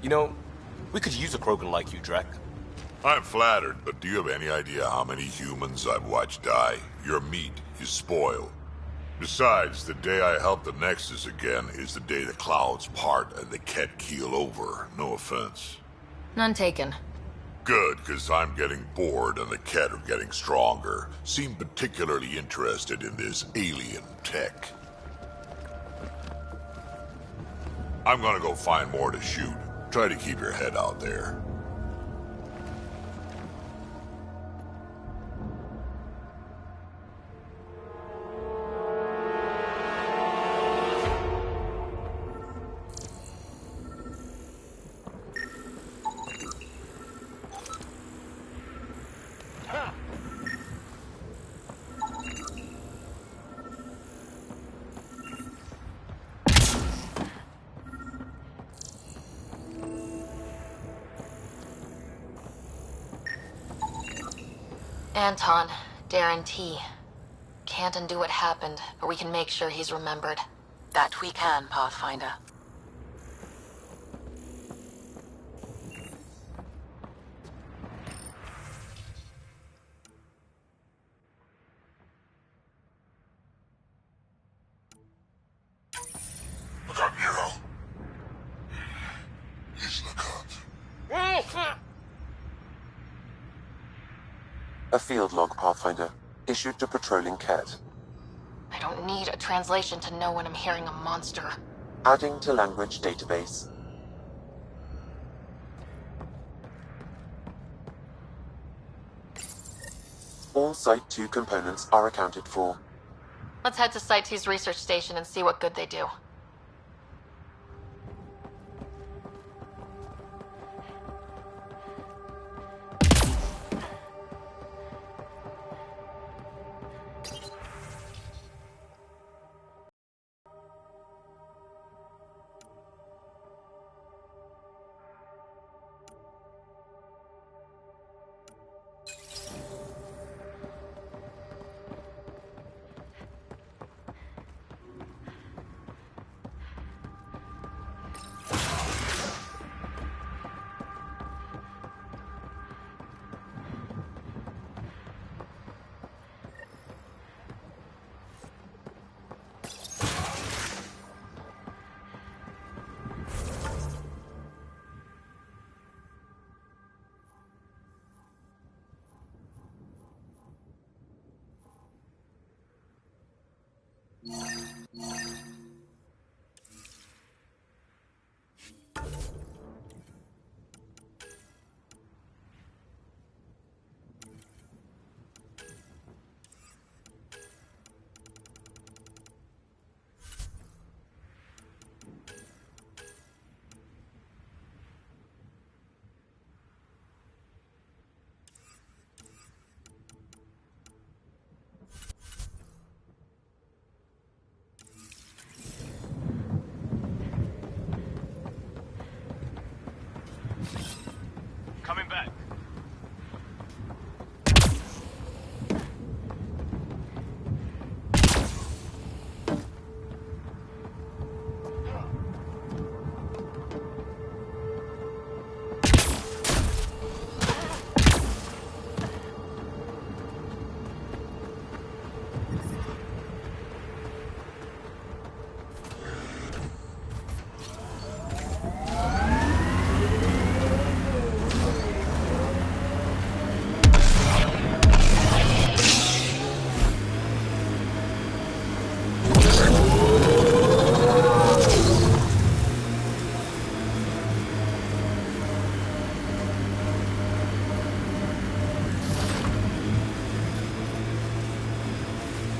You know, we could use a Krogan like you, Drac. I'm flattered, but do you have any idea how many humans I've watched die? Your meat is spoiled. Besides, the day I help the Nexus again is the day the clouds part and the Ket keel over. No offense. None taken. Good, because I'm getting bored and the Ket are getting stronger. Seem particularly interested in this alien tech. I'm gonna go find more to shoot. Try to keep your head out there. Anton, Darren T. Can't undo what happened, but we can make sure he's remembered. That we can, Pathfinder. Look up, Nero. He's look up. A field log, Pathfinder. Issued to patrolling Ket. I don't need a translation to know when I'm hearing a monster. Adding to language database. All Site 2 components are accounted for. Let's head to Site 2's research station and see what good they do.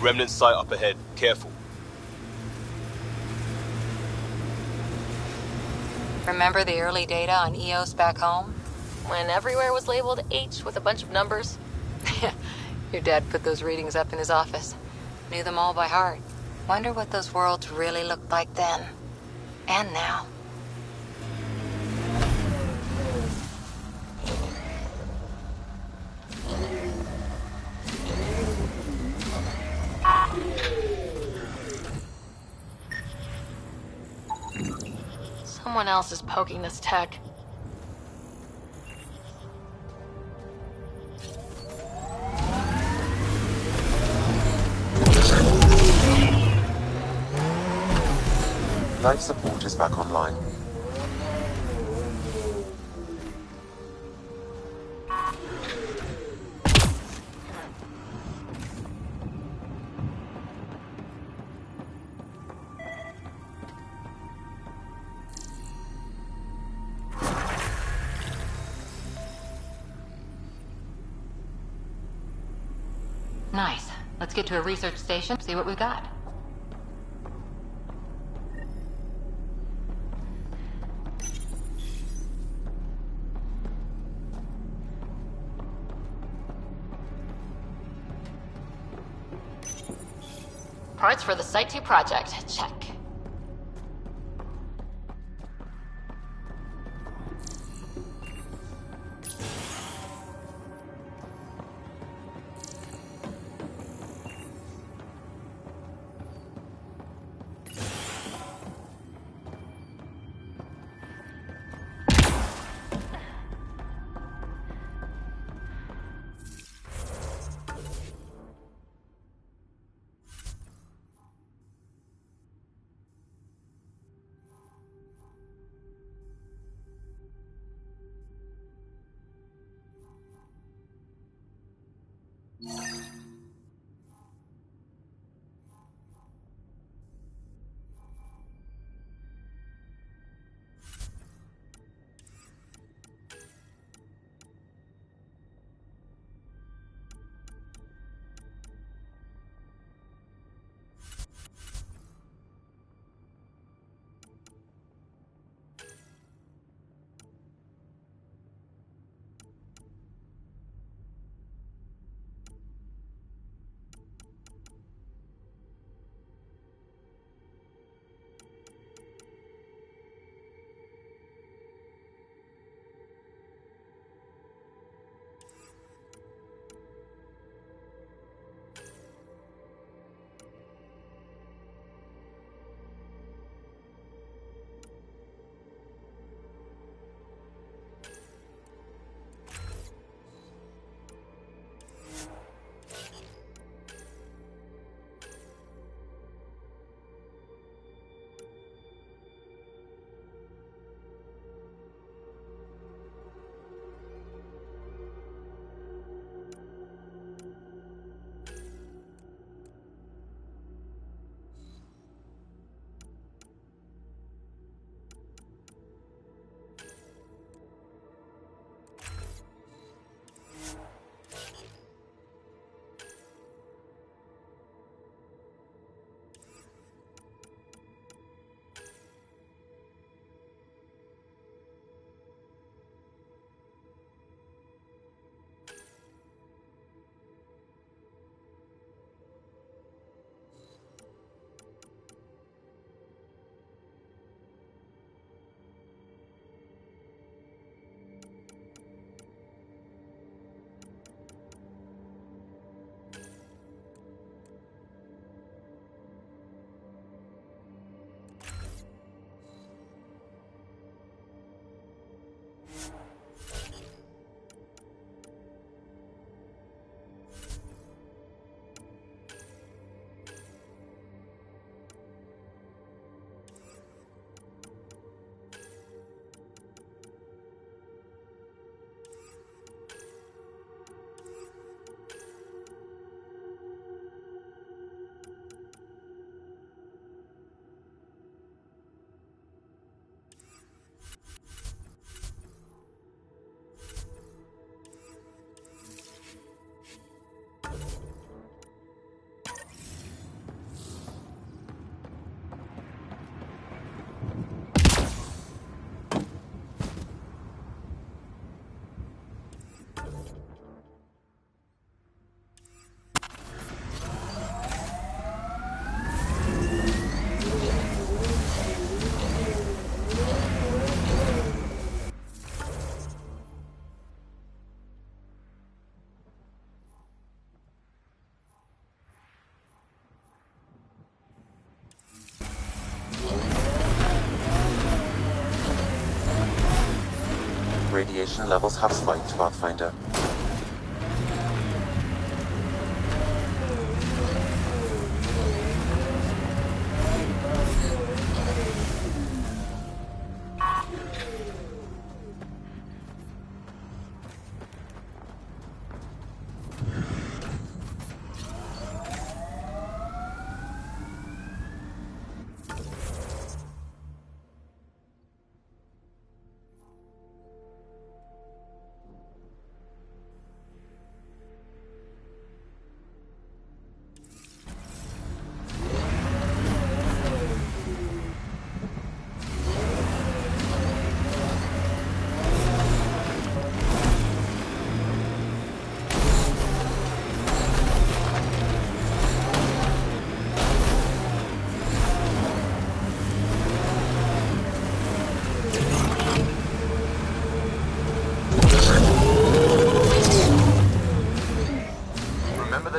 Remnant site up ahead. Careful. Remember the early data on EOS back home? When everywhere was labeled H with a bunch of numbers? Your dad put those readings up in his office. Knew them all by heart. Wonder what those worlds really looked like then. And now. Someone else is poking this tech. Life support is back online. Nice. Let's get to a research station, see what we've got. Parts for the Site 2 project. Check. Radiation levels have spiked, Pathfinder.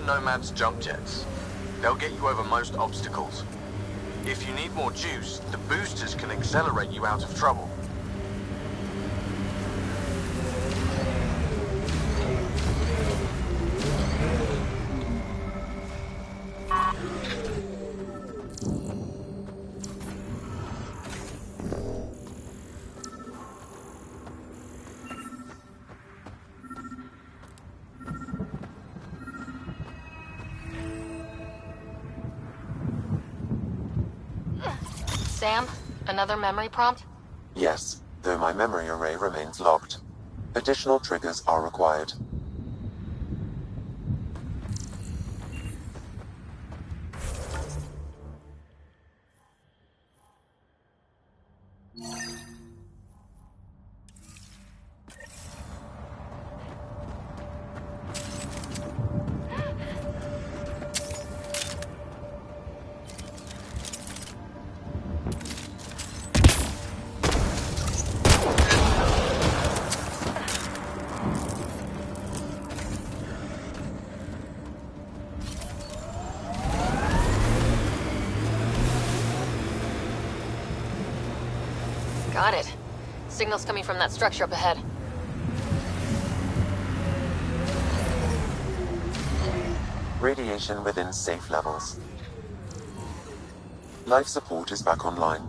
Nomad's jump jets. They'll get you over most obstacles. If you need more juice, the boosters can accelerate you out of trouble. Sam, another memory prompt? Yes, though my memory array remains locked. Additional triggers are required. Got it. Signal's coming from that structure up ahead. Radiation within safe levels. Life support is back online.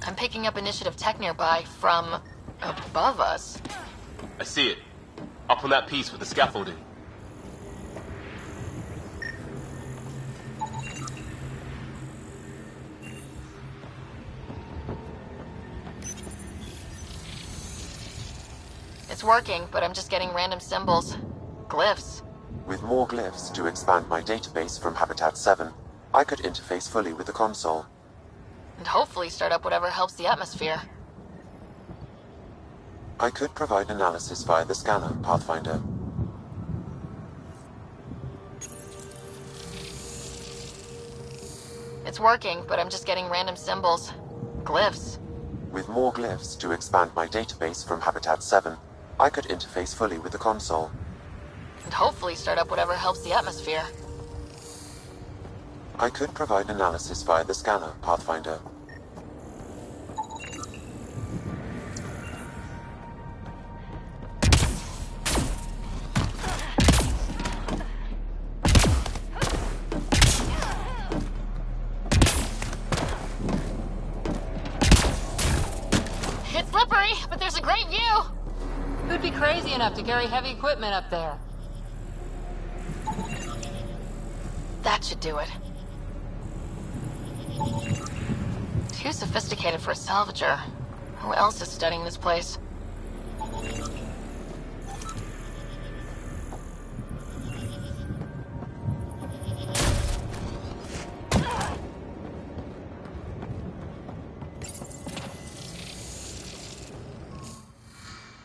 I'm picking up initiative tech nearby from above us. I see it. Up on that piece with the scaffolding. It's working, but I'm just getting random symbols. Glyphs. With more glyphs to expand my database from Habitat 7, I could interface fully with the console. And hopefully start up whatever helps the atmosphere. I could provide analysis via the scanner, Pathfinder. It's working, but I'm just getting random symbols. Glyphs. With more glyphs to expand my database from Habitat 7, I could interface fully with the console. And hopefully start up whatever helps the atmosphere. I could provide analysis via the scanner, Pathfinder. It's slippery, but there's a great view! Who'd be crazy enough to carry heavy equipment up there? That should do it. Too sophisticated for a salvager. Who else is studying this place?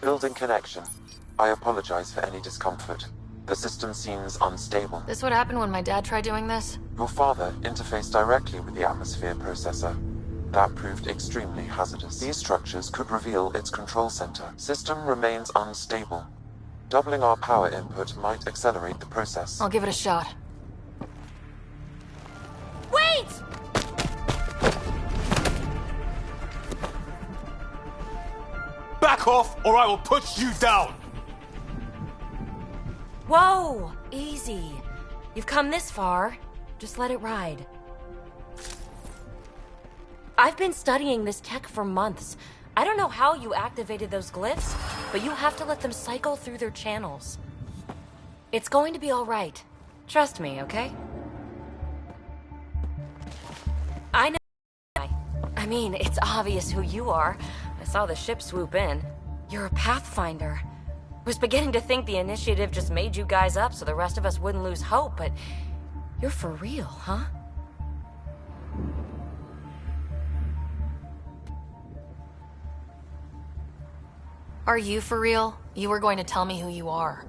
Building connection. I apologize for any discomfort. The system seems unstable. This would happen when my dad tried doing this? Your father interfaced directly with the atmosphere processor. That proved extremely hazardous. These structures could reveal its control center. System remains unstable. Doubling our power input might accelerate the process. I'll give it a shot. Wait! back off or I will put you down! Whoa! Easy. You've come this far. Just let it ride. I've been studying this tech for months. I don't know how you activated those glyphs, but you have to let them cycle through their channels. It's going to be all right. Trust me, okay? I know. I mean, it's obvious who you are. I saw the ship swoop in. You're a Pathfinder. I was beginning to think the initiative just made you guys up so the rest of us wouldn't lose hope, but you're for real, huh? Are you for real? You were going to tell me who you are.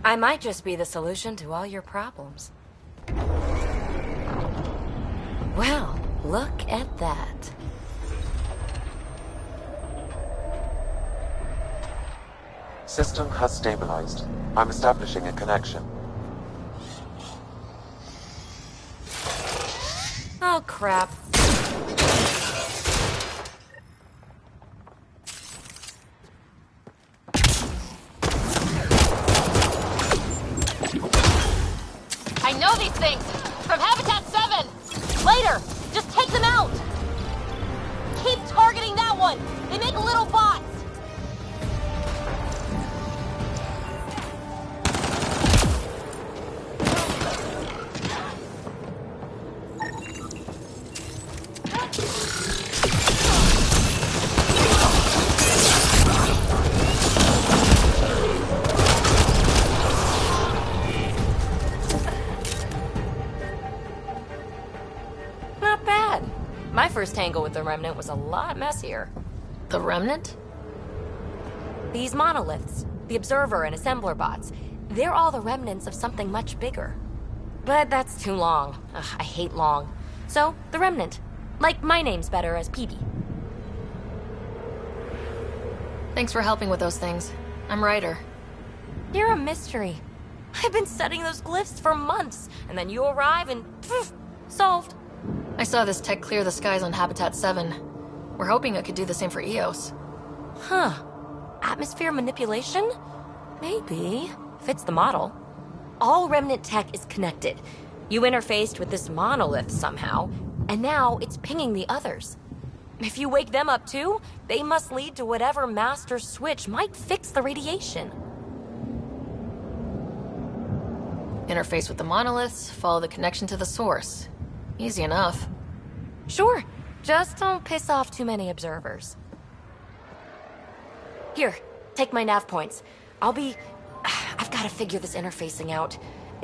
I might just be the solution to all your problems. Well, look at that. System has stabilized. I'm establishing a connection. Oh, crap. I know these things! From Habitat 7! Later! Just take them out! Keep targeting that one! They make little bots! Not bad. My first tangle with the Remnant was a lot messier. The Remnant? These monoliths, the Observer and Assembler bots, they're all the remnants of something much bigger. But that's too long. Ugh, I hate long. So, the Remnant. Like my name's better as PB. Thanks for helping with those things. I'm Ryder. You're a mystery. I've been studying those glyphs for months, and then you arrive and poof, solved. I saw this tech clear the skies on Habitat 7. We're hoping it could do the same for EOS. Huh. Atmosphere manipulation? Maybe. Fits the model. All Remnant tech is connected. You interfaced with this monolith somehow, and now it's pinging the others. If you wake them up too, they must lead to whatever master switch might fix the radiation. Interface with the monoliths, follow the connection to the source. Easy enough. Sure. Just don't piss off too many observers. Here, take my nav points. I've got to figure this interfacing out.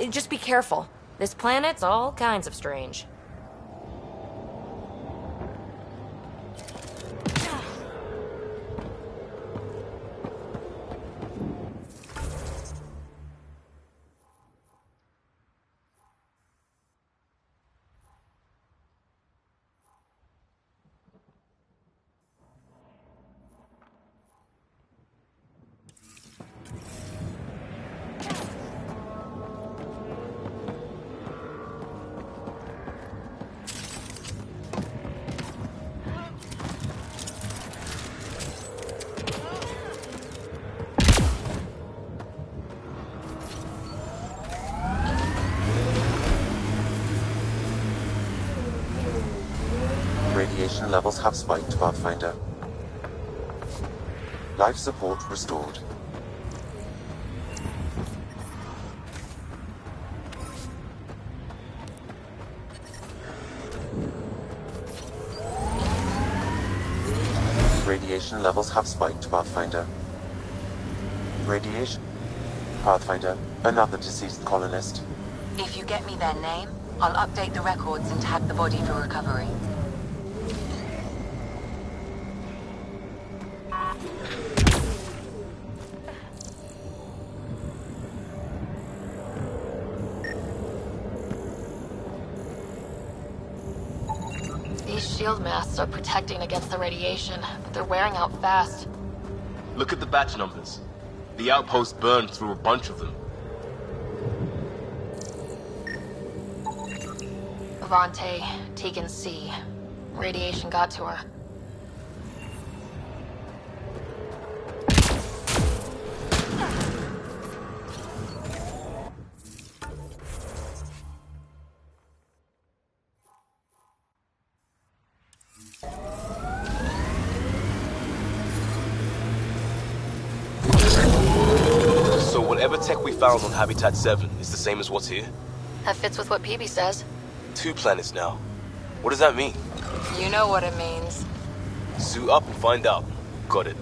Just be careful. This planet's all kinds of strange. Radiation levels have spiked, Pathfinder. Life support restored. Radiation levels have spiked, Pathfinder. Radiation. Pathfinder, another deceased colonist. If you get me their name, I'll update the records and tag the body for recovery. These shield masks are protecting against the radiation, but they're wearing out fast. Look at the batch numbers. The outpost burned through a bunch of them. Avante, Tegan C. Radiation got to her. whatever tech we found on Habitat 7 is the same as what's here? That fits with what Peebee says. 2 planets now. What does that mean? You know what it means. Suit up and find out. Got it.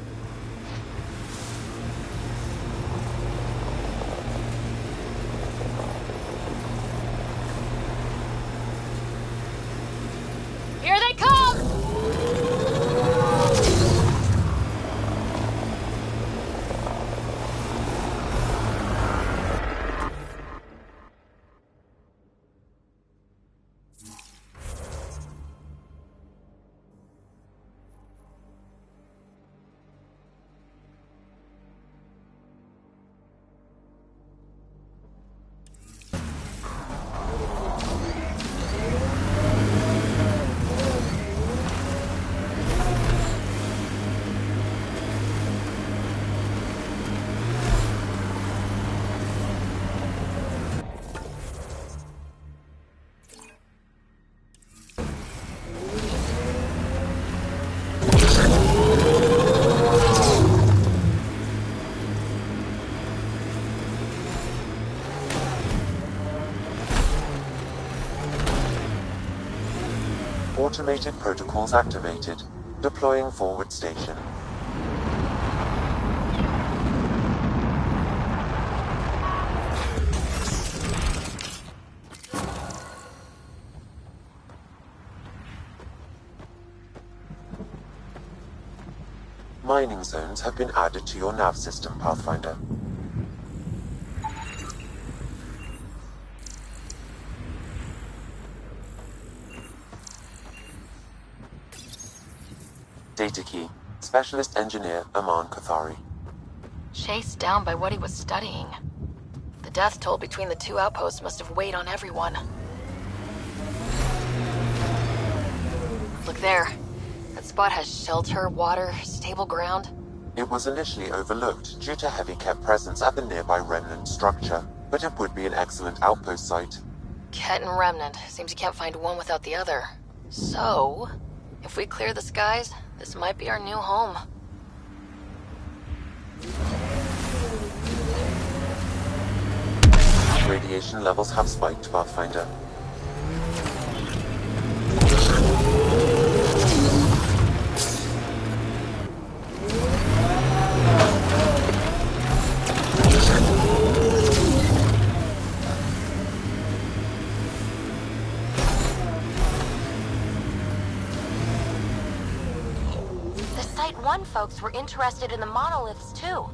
Here they come! Automated protocols activated. Deploying forward station. Mining zones have been added to your nav system, Pathfinder. Data key. Specialist Engineer Aman Kathari. Chased down by what he was studying. The death toll between the 2 outposts must have weighed on everyone. Look there. That spot has shelter, water, stable ground. It was initially overlooked due to heavy Ket presence at the nearby remnant structure, but it would be an excellent outpost site. Ket and Remnant. Seems you can't find one without the other. So, if we clear the skies, this might be our new home. Radiation levels have spiked, Pathfinder. Folks were interested in the monoliths too.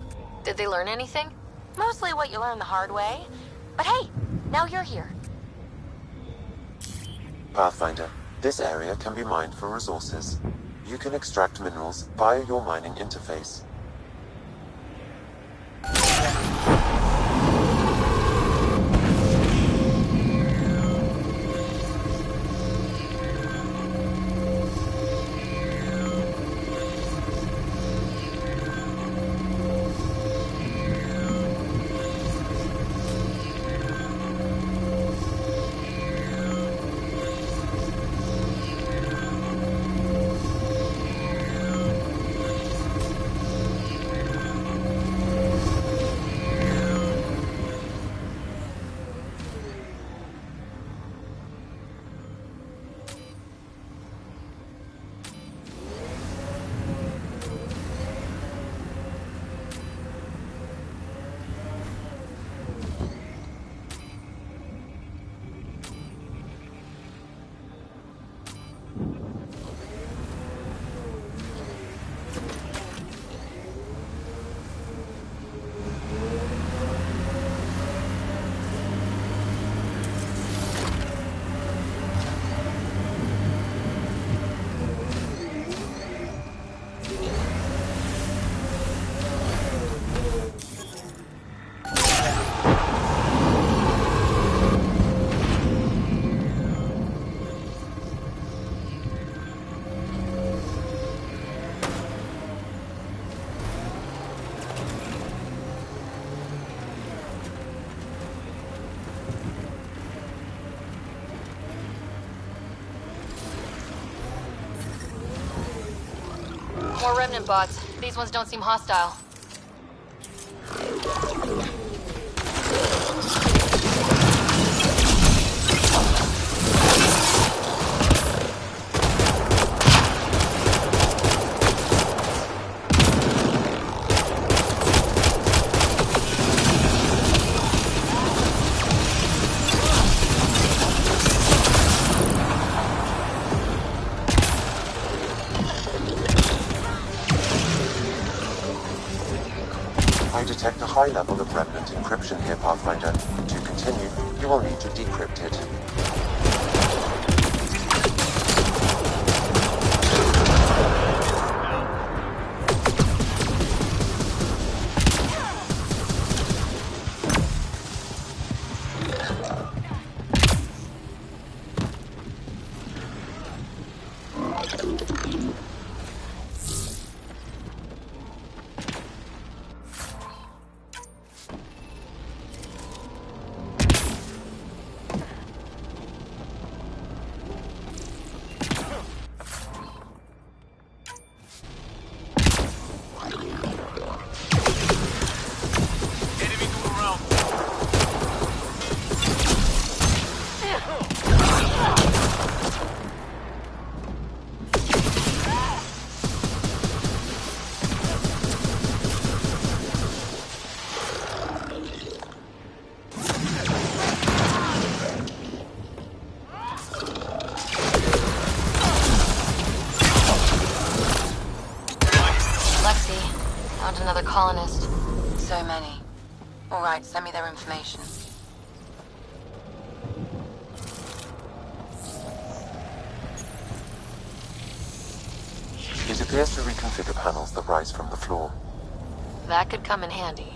Did they learn anything? Mostly what you learn the hard way. But hey, now you're here. Pathfinder, this area can be mined for resources. You can extract minerals via your mining interface. More remnant bots. These ones don't seem hostile. detect a high level of remnant encryption here, Pathfinder. To continue, you will need to decrypt it. Another colonist. So many. All right, send me their information. It appears to reconfigure panels that rise from the floor. That could come in handy.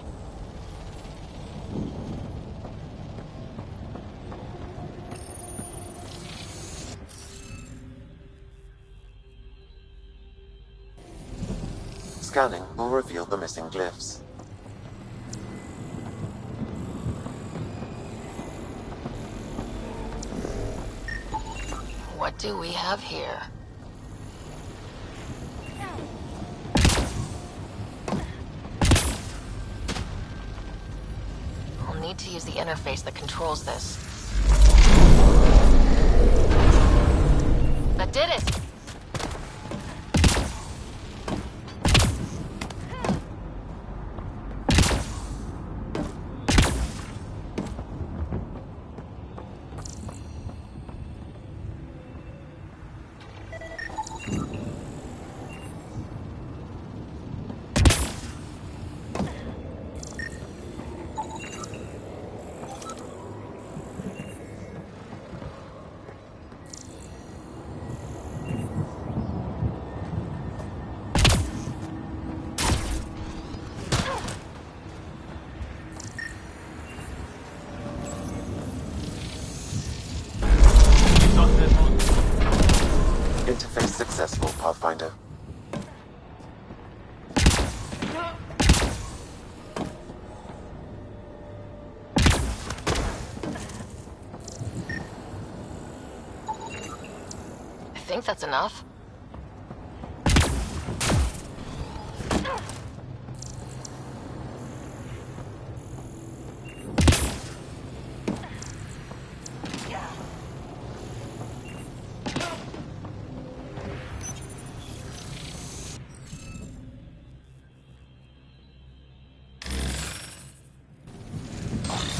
Scanning will reveal the missing glyphs. What do we have here? I'll need to use the interface that controls this. That did it! Interface successful, Pathfinder. I think that's enough.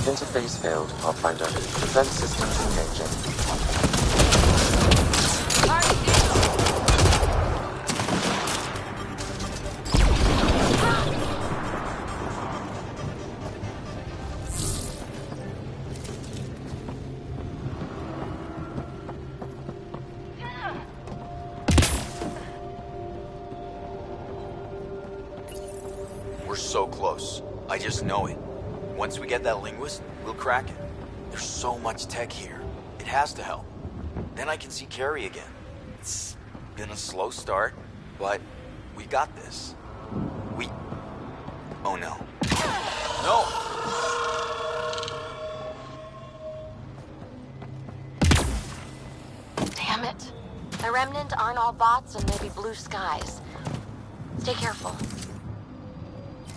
Interface failed, Pathfinder. Defense systems engaging. We're so close. I just know it. Once we get that linguist, we'll crack it. There's so much tech here. It has to help. Then I can see Carrie again. It's been a slow start, but we got this. Oh no. No! Damn it. The Remnant aren't all bots and maybe blue skies. Stay careful.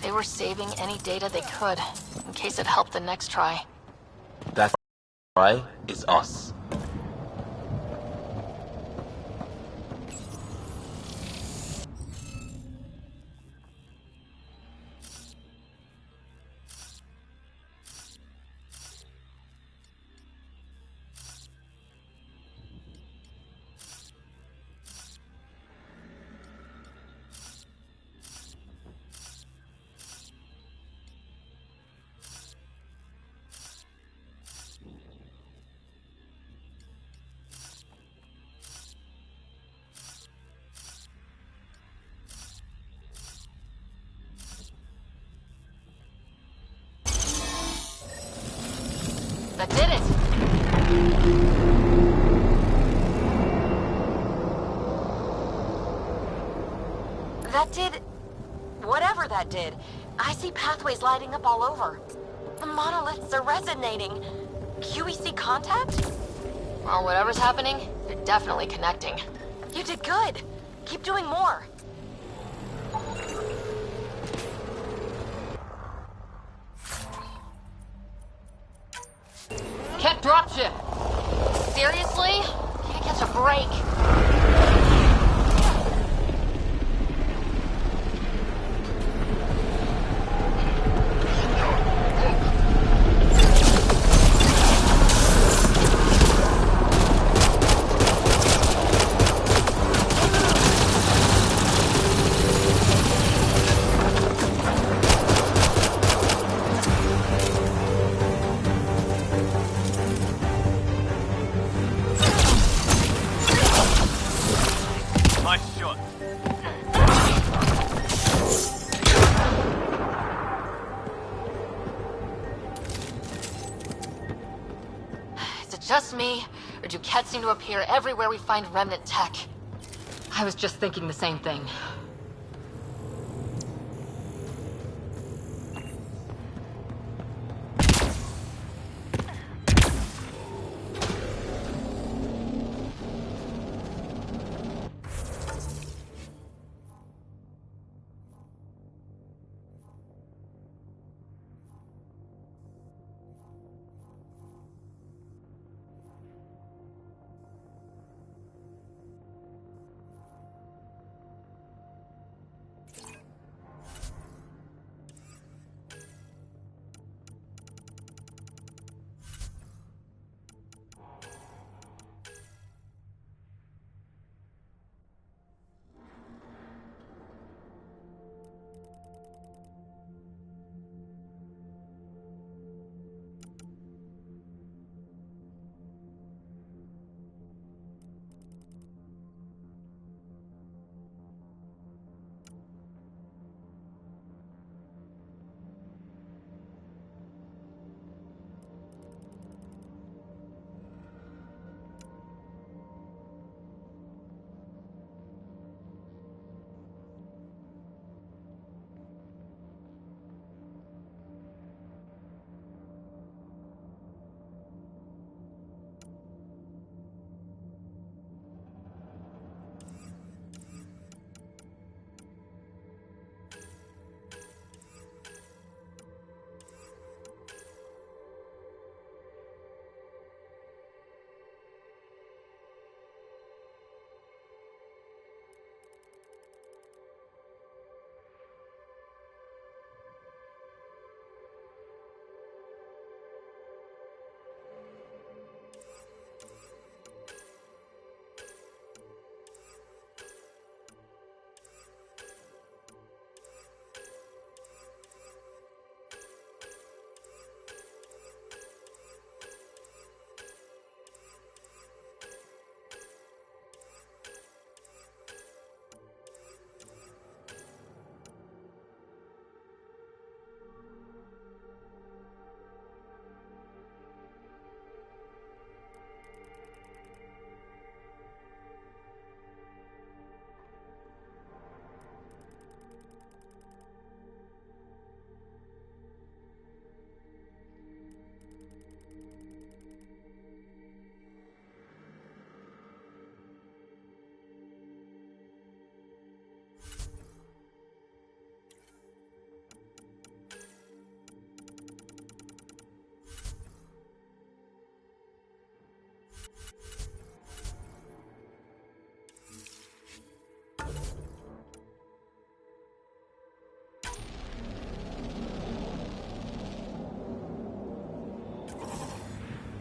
They were saving any data they could, in case it helped the next try. That try is us. That did... whatever that did. I see pathways lighting up all over. The monoliths are resonating. QEC contact? Well, whatever's happening, you're definitely connecting. You did good. Keep doing more. Can't dropship! Seriously? Can't catch a break. Nice shot. Is it just me, or do Kett seem to appear everywhere we find remnant tech? I was just thinking the same thing.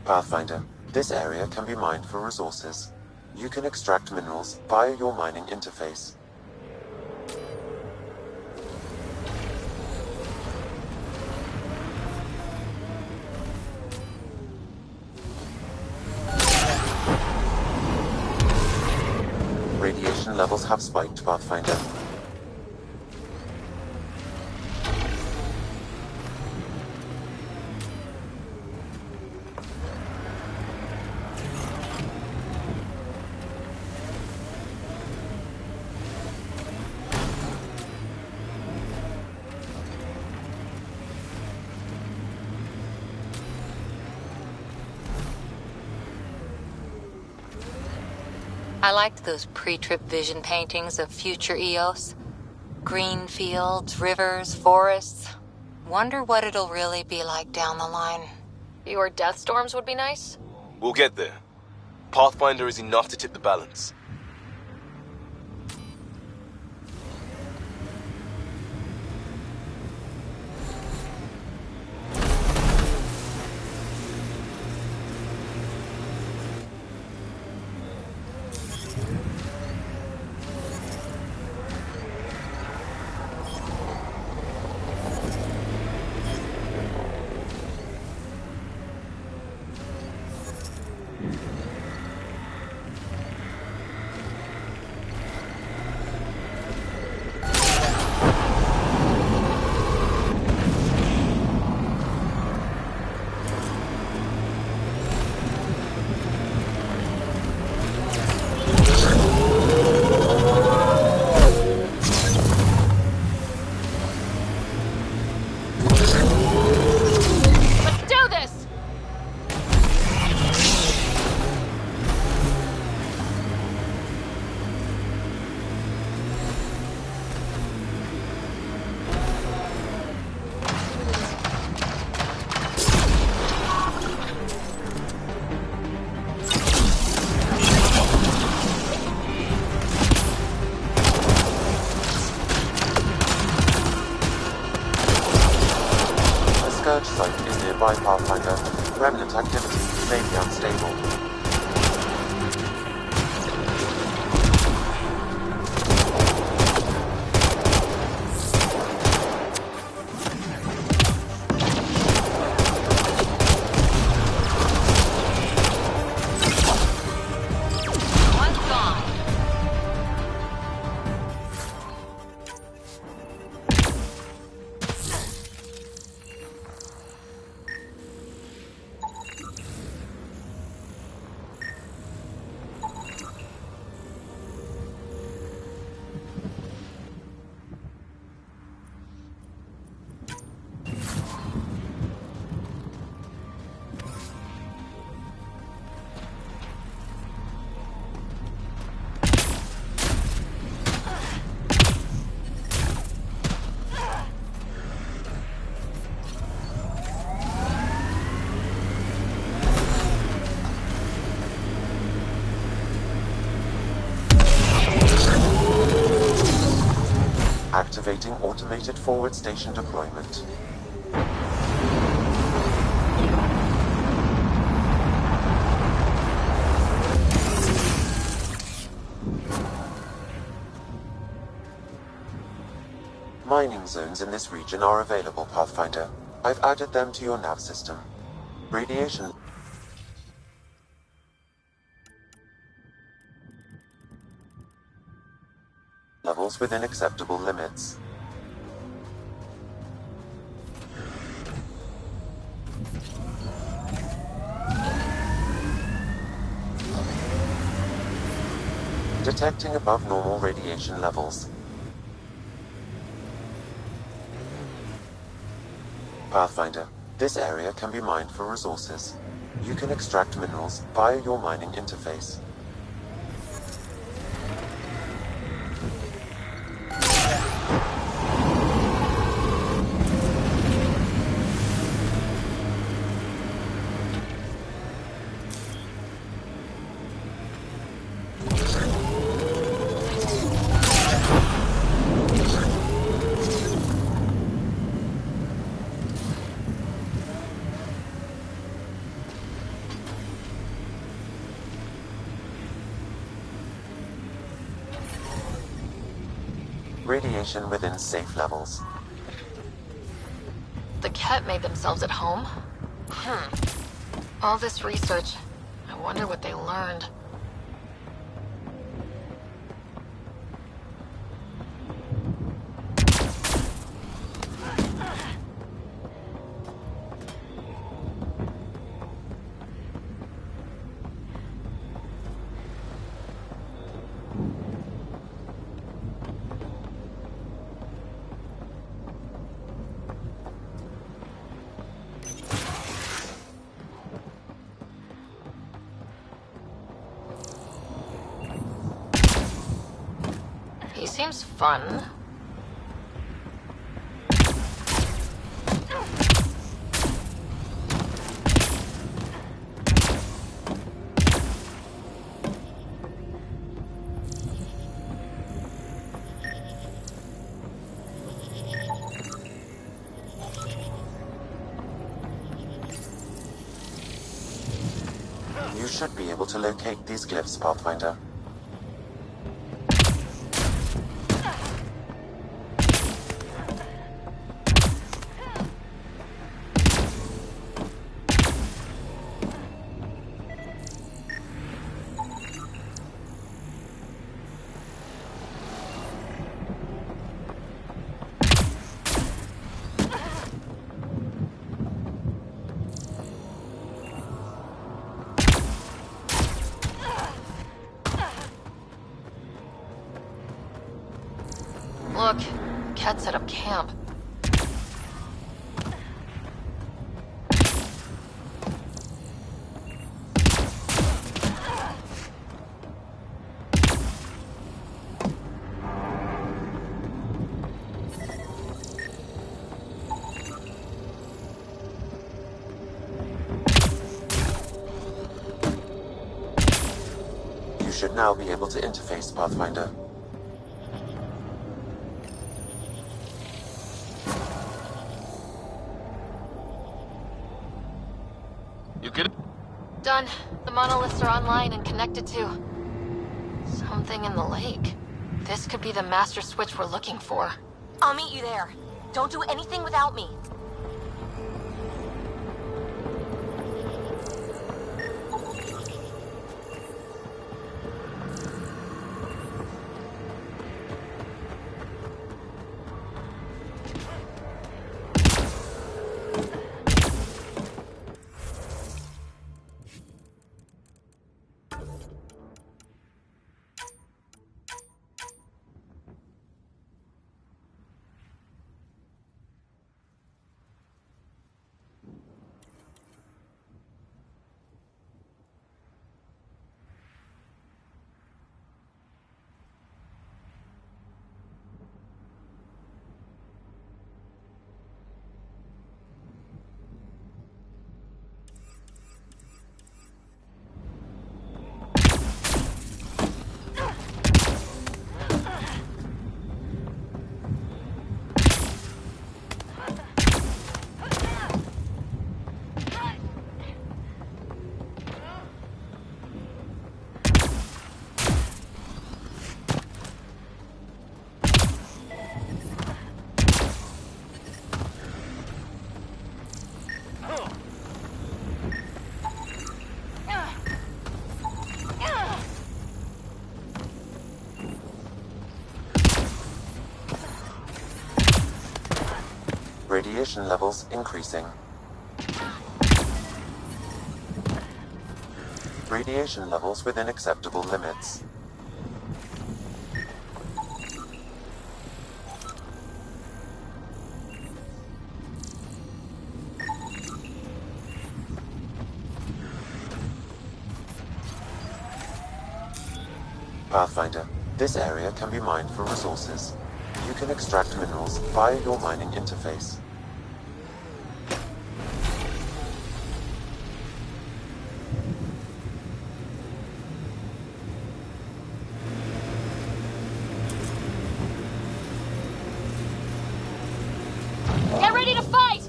Pathfinder, this area can be mined for resources. You can extract minerals via your mining interface. Radiation levels have spiked, Pathfinder. I liked those pre-trip vision paintings of future Eos. Green fields, rivers, forests. Wonder what it'll really be like down the line. Fewer death storms would be nice? We'll get there. Pathfinder is enough to tip the balance. Scourge site is nearby, Pathfinder. Remnant activity may be unstable. Activating automated forward station deployment. Mining zones in this region are available, Pathfinder. I've added them to your nav system. Radiation levels within acceptable limits. Detecting above normal radiation levels. Pathfinder, this area can be mined for resources. You can extract minerals via your mining interface. Radiation within safe levels. The Ket made themselves at home? All this research, I wonder what they learned. He seems fun. You should be able to locate these glyphs, Pathfinder. Look, Cat set up camp. You should now be able to interface, Pathfinder. You good? Done. The monoliths are online and connected to something in the lake. This could be the master switch we're looking for. I'll meet you there. Don't do anything without me. Radiation levels increasing. Radiation levels within acceptable limits. Pathfinder, this area can be mined for resources. You can extract minerals via your mining interface. Get ready to fight!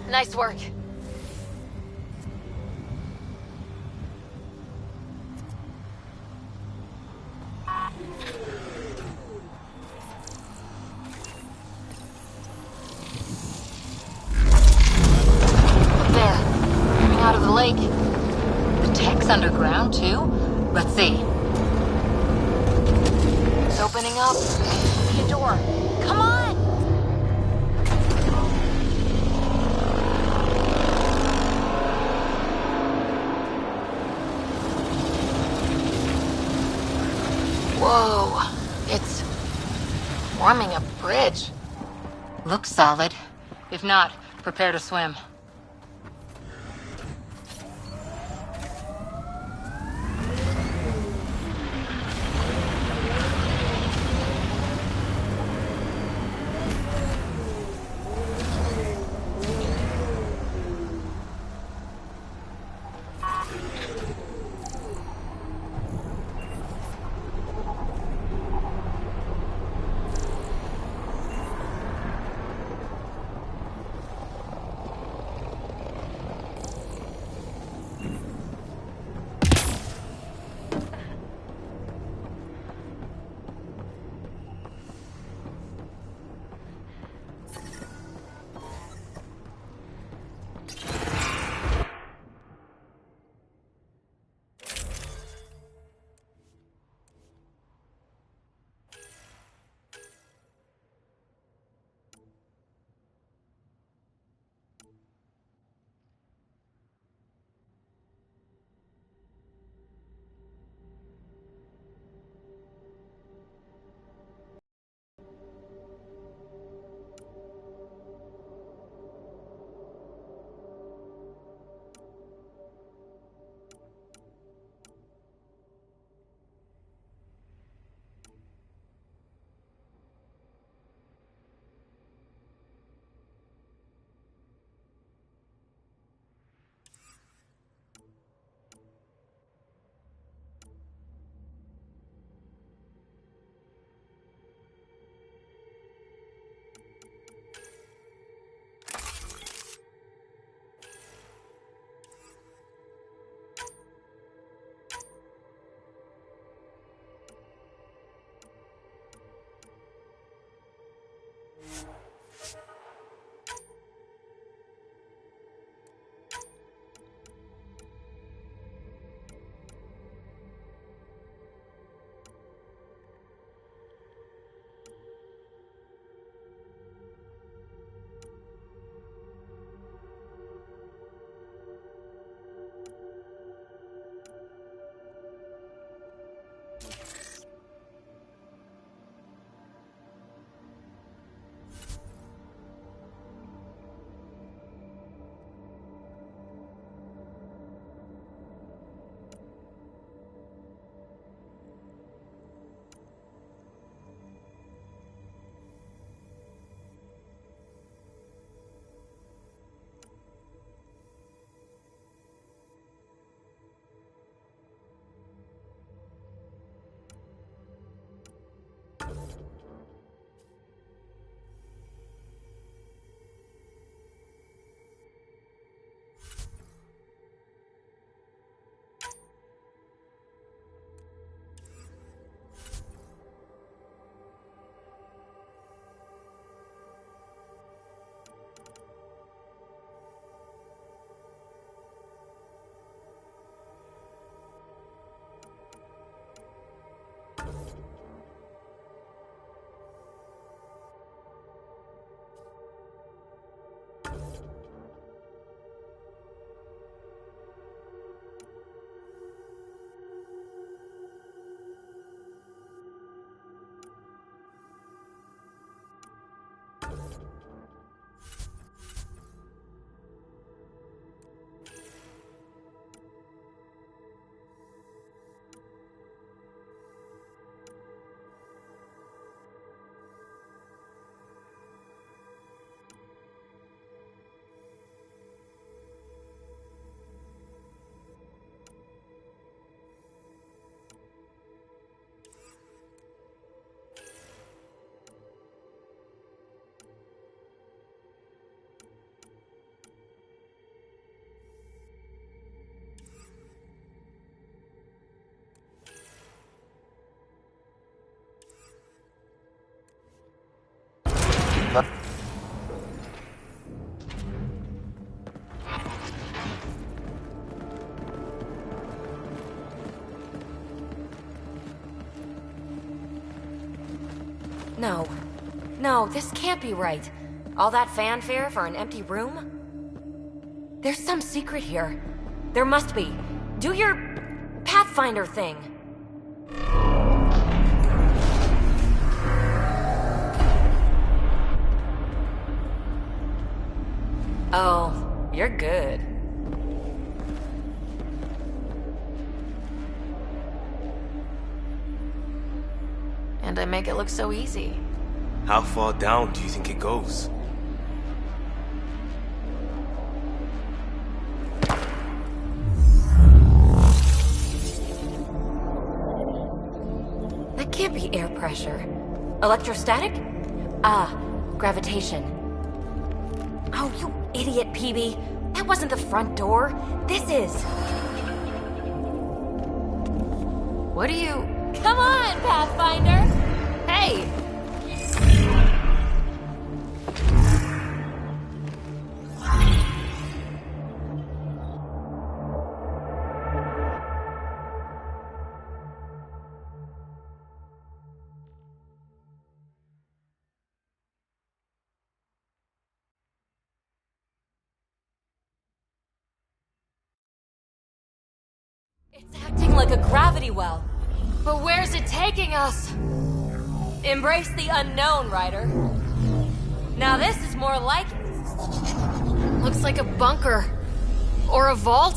Nice work. There, coming out of the lake. The tech's underground, too. Let's see. It's opening up. Be a door. Come on! Looks solid. If not, prepare to swim. No. No, this can't be right. All that fanfare for an empty room? There's some secret here. There must be. Do your Pathfinder thing. Oh, you're good. And I make it look so easy. How far down do you think it goes? That can't be air pressure. Electrostatic? Ah, gravitation. Oh, you idiot, PB. That wasn't the front door. This is. What do you... Come on, Pathfinder! Hey! It's acting like a gravity well. But where's it taking us? Embrace the unknown, Ryder. Now this is more like it. Looks like a bunker. Or a vault?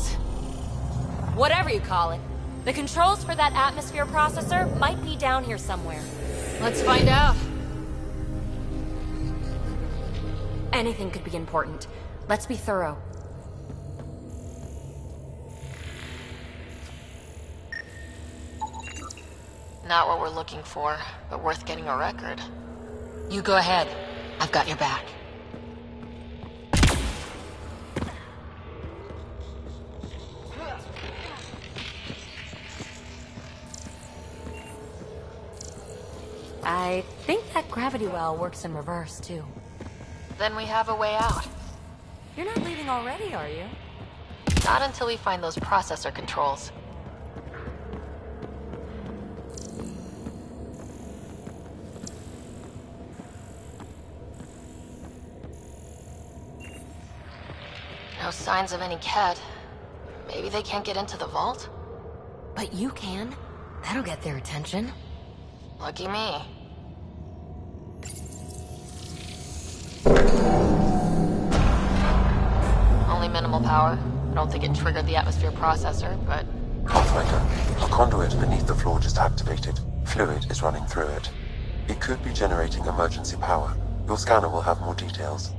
Whatever you call it. The controls for that atmosphere processor might be down here somewhere. Let's find out. Anything could be important. Let's be thorough. Not what we're looking for, but worth getting a record. You go ahead. I've got your back. I think that gravity well works in reverse, too. Then we have a way out. You're not leaving already, are you? Not until we find those processor controls. No signs of any Ket. Maybe they can't get into the vault? But you can. That'll get their attention. Lucky me. Only minimal power. I don't think it triggered the atmosphere processor, but... Pathfinder, a conduit beneath the floor just activated. Fluid is running through it. It could be generating emergency power. Your scanner will have more details.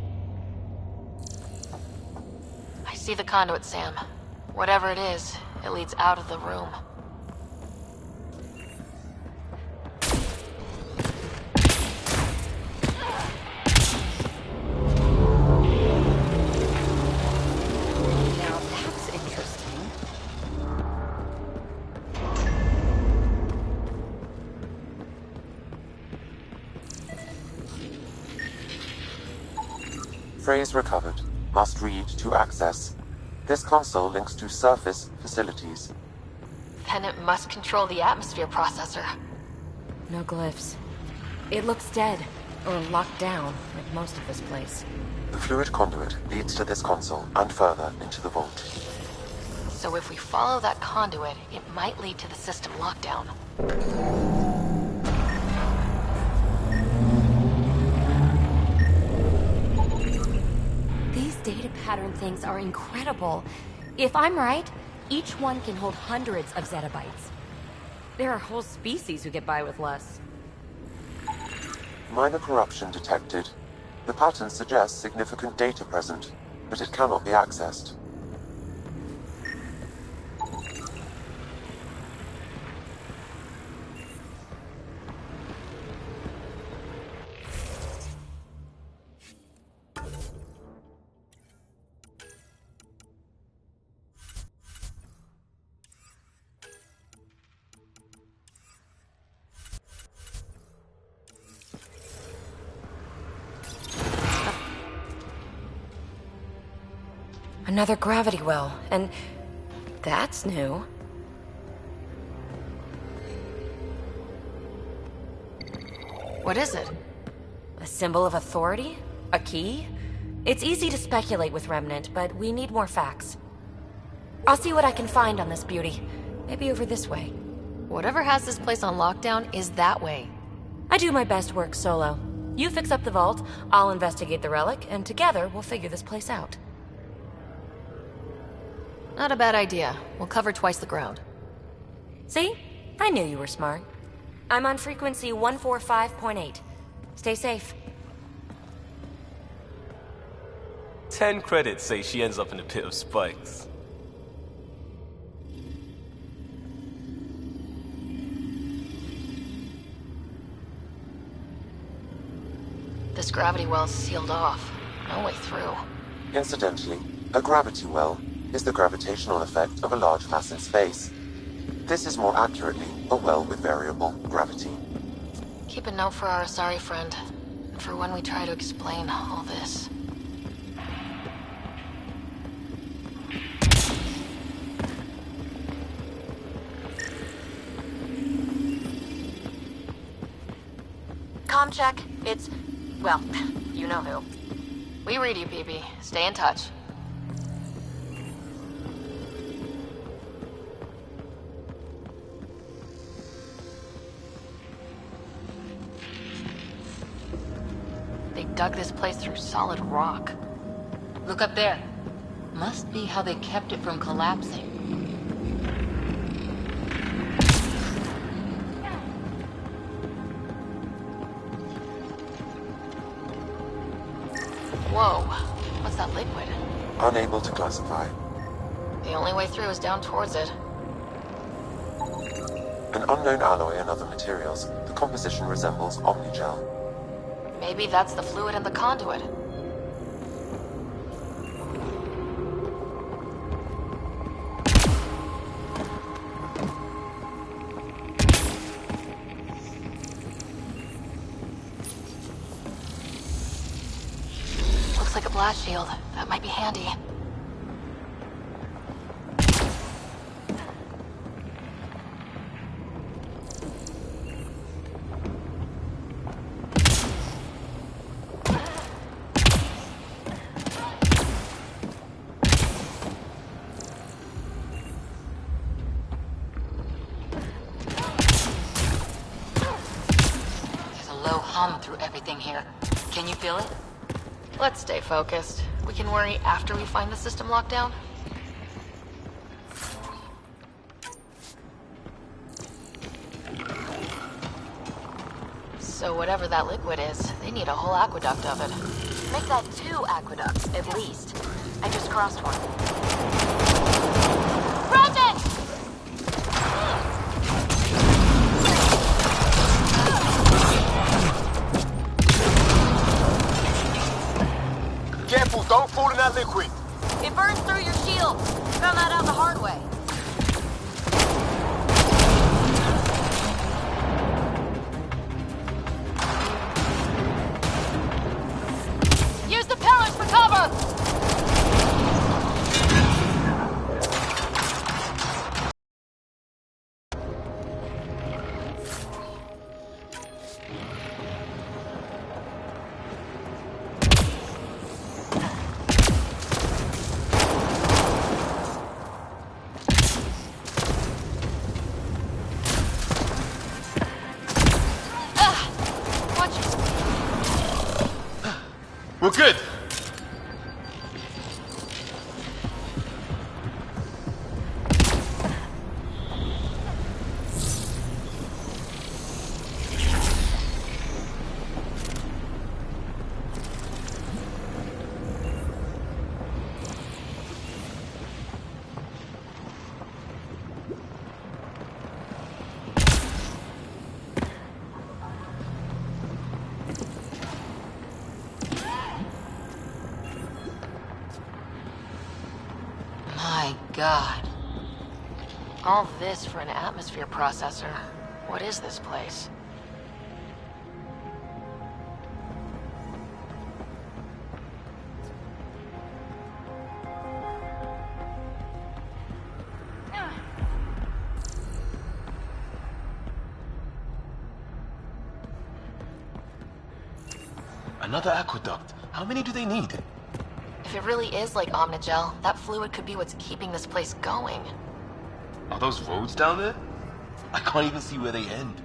I see the conduit, Sam. Whatever it is, it leads out of the room. Now that's interesting. Phrase recovered. Must read to access. This console links to surface facilities. Then it must control the atmosphere processor. No glyphs. It looks dead, or locked down, like most of this place. The fluid conduit leads to this console and further into the vault. So if we follow that conduit, it might lead to the system lockdown. These data pattern things are incredible. If I'm right, each one can hold hundreds of zettabytes. There are whole species who get by with less. Minor corruption detected. The pattern suggests significant data present, but it cannot be accessed. Another gravity well, and that's new. What is it? A symbol of authority? A key? It's easy to speculate with Remnant, but we need more facts. I'll see what I can find on this beauty. Maybe over this way. Whatever has this place on lockdown is that way. I do my best work solo. You fix up the vault, I'll investigate the relic, and together we'll figure this place out. Not a bad idea. We'll cover twice the ground. See? I knew you were smart. I'm on frequency 145.8. Stay safe. 10 credits say she ends up in a pit of spikes. This gravity well's sealed off. No way through. Incidentally, a gravity well is the gravitational effect of a large mass in space. This is more accurately a well with variable gravity. Keep a note for our Asari friend, for when we try to explain all this. Comm check. It's... well, you know who. We read you, PB. Stay in touch. They dug this place through solid rock. Look up there. Must be how they kept it from collapsing. Whoa. What's that liquid? Unable to classify. The only way through is down towards it. An unknown alloy and other materials. The composition resembles omnigel. Maybe that's the fluid in the conduit. Looks like a blast shield. That might be handy. Through everything here. Can you feel it? Let's stay focused. We can worry after we find the system lockdown. So whatever that liquid is, they need a whole aqueduct of it. Make that 2 aqueducts, at least. I just crossed one. Present! Careful, don't fall in that liquid. It burns through your shield. Found that out the hard way. Use the pillars for cover! We're good. My God. All this for an atmosphere processor. What is this place? Another aqueduct. How many do they need? If it really is like Omnigel, that fluid could be what's keeping this place going. Are those roads down there? I can't even see where they end.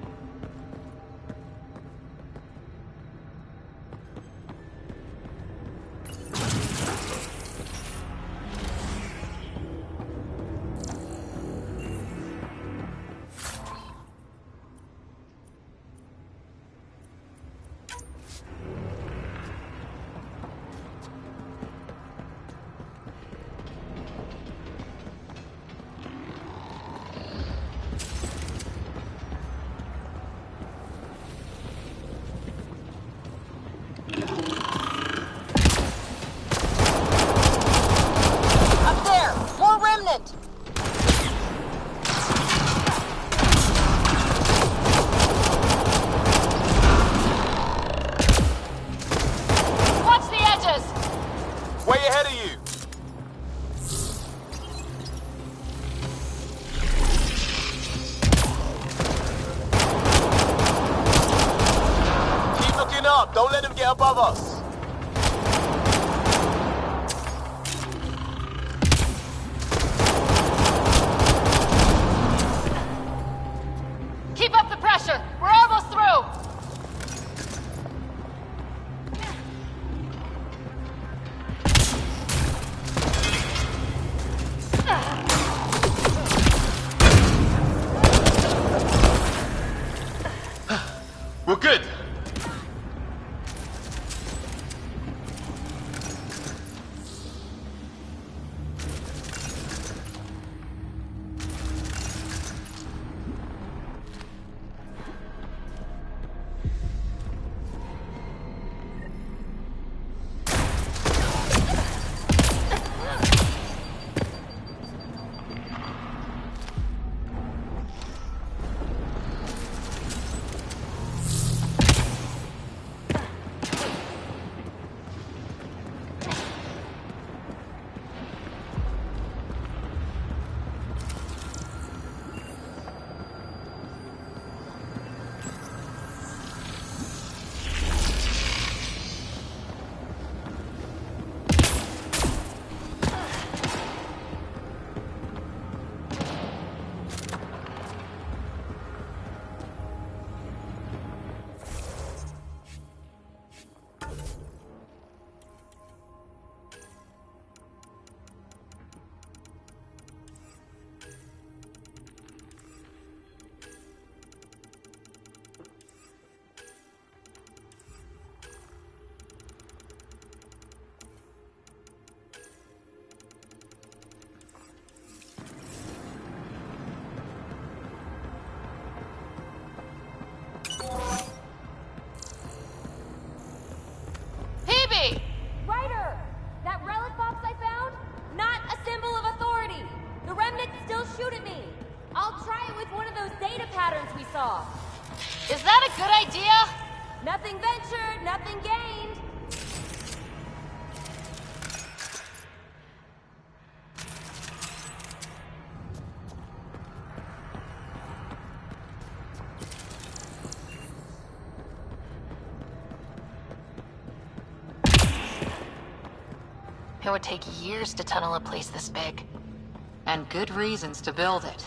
Is that a good idea? Nothing ventured, nothing gained. It would take years to tunnel a place this big. And good reasons to build it.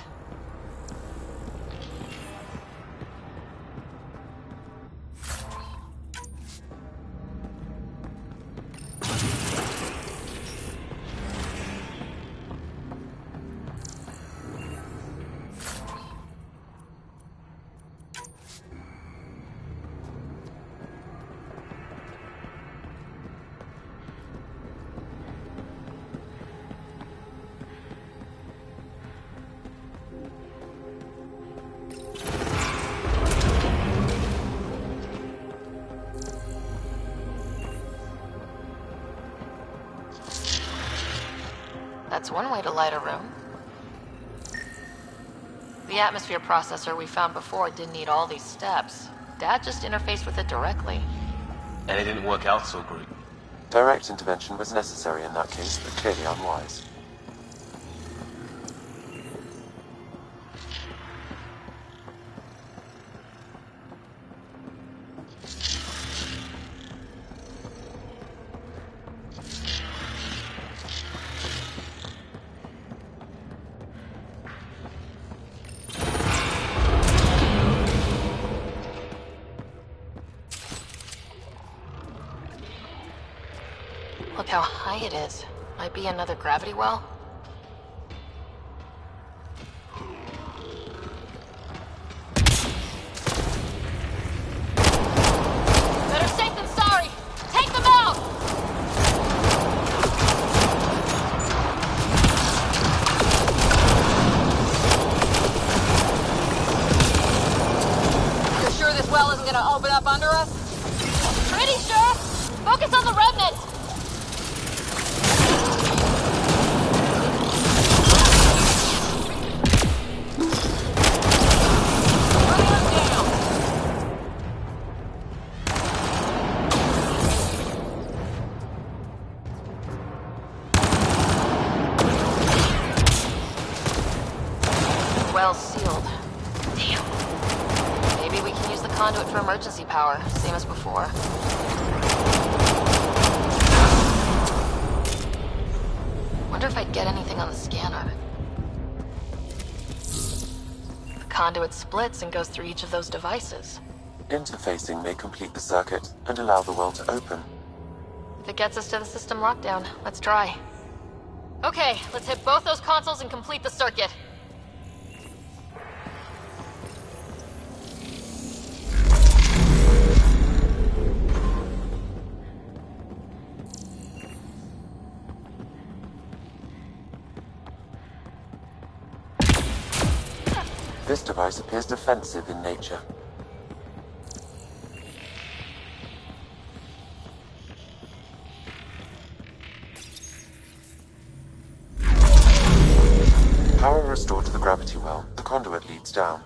That's one way to light a room. The atmosphere processor we found before didn't need all these steps. Dad just interfaced with it directly. And it didn't work out so great. Direct intervention was necessary in that case, but clearly unwise. Look how high it is. Might be another gravity well. Better safe than sorry. Take them out! You're sure this well isn't gonna open up under us? Pretty sure. Focus on the remnant. Well sealed. Damn. Maybe we can use the conduit for emergency power, same as before. Wonder if I'd get anything on the scanner. The conduit splits and goes through each of those devices. Interfacing may complete the circuit and allow the well to open. If it gets us to the system lockdown, let's try. Okay, let's hit both those consoles and complete the circuit. This device appears defensive in nature. Power restored to the gravity well. The conduit leads down.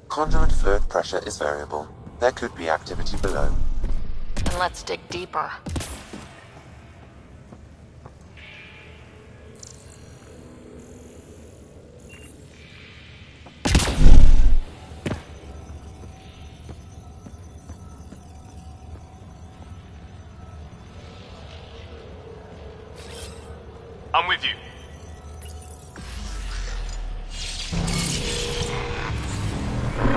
Conduit fluid pressure is variable. There could be activity below. And let's dig deeper. I'm with you.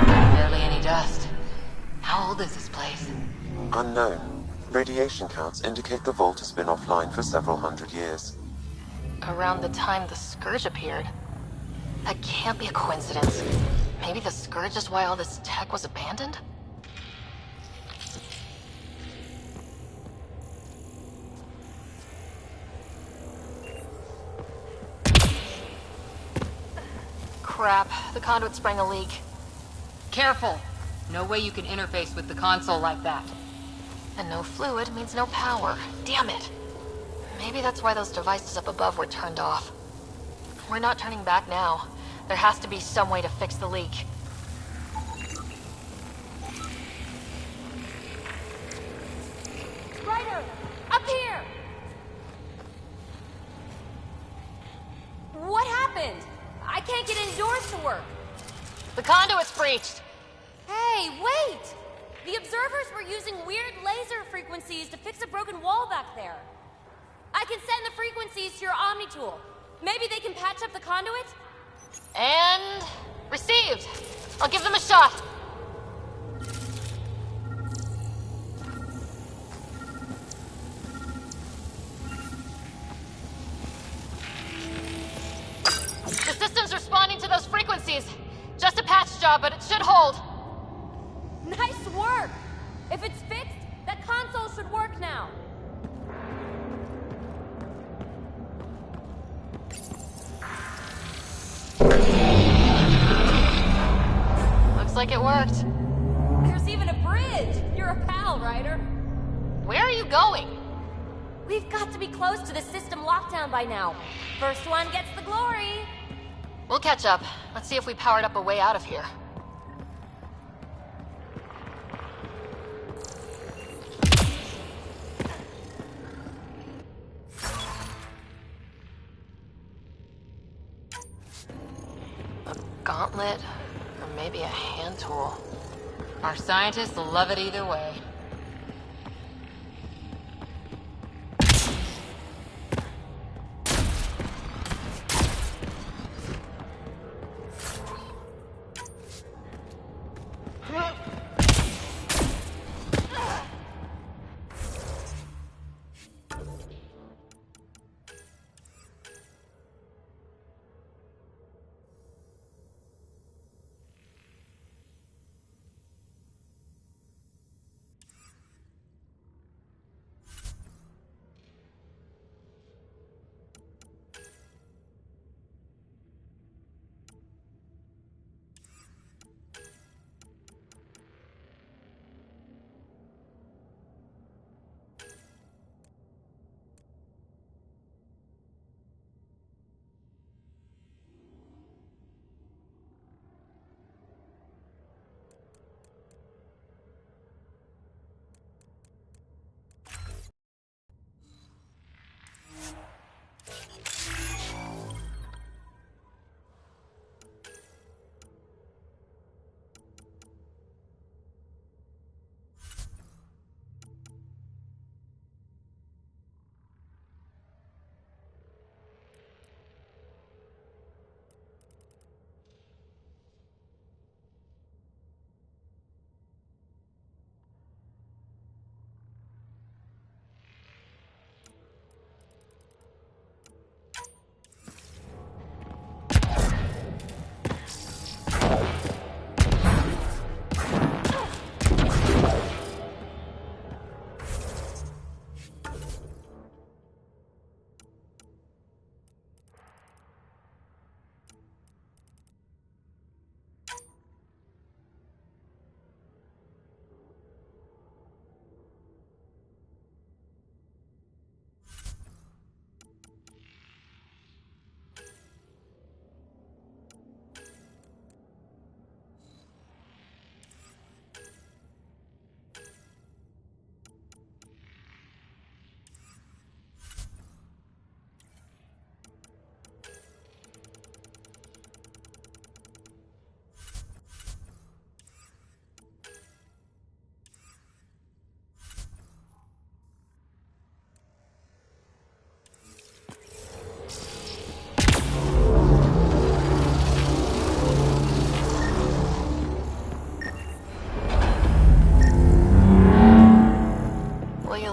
Barely any dust. How old is this place? Unknown. Radiation counts indicate the vault has been offline for several hundred years. Around the time the Scourge appeared. That can't be a coincidence. Maybe the Scourge is why all this tech was abandoned? Crap, the conduit sprang a leak. Careful! No way you can interface with the console like that. And no fluid means no power. Damn it! Maybe that's why those devices up above were turned off. We're not turning back now. There has to be some way to fix the leak. Ryder! Up here! What happened? I can't get indoors to work. The conduit's breached. Hey, wait! The observers were using weird laser frequencies to fix a broken wall back there. I can send the frequencies to your Omni tool. Maybe they can patch up the conduit? And... received. I'll give them a shot. The system's responding to those frequencies. Just a patch job, but it should hold. Nice work! If it's fixed, that console should work now. Looks like it worked. There's even a bridge! You're a pal, Ryder. Where are you going? We've got to be close to the system lockdown by now. First one gets the glory. We'll catch up. Let's see if we powered up a way out of here. A gauntlet, or maybe a hand tool. Our scientists will love it either way.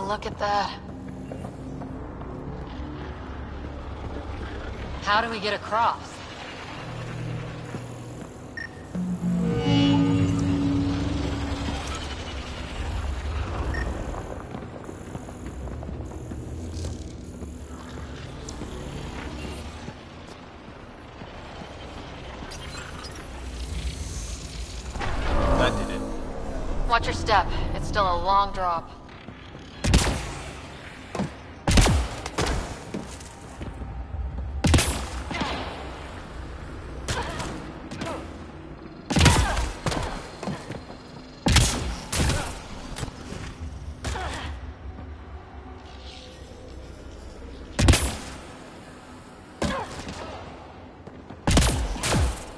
Look at that. How do we get across? That did it. Watch your step. It's still a long drop.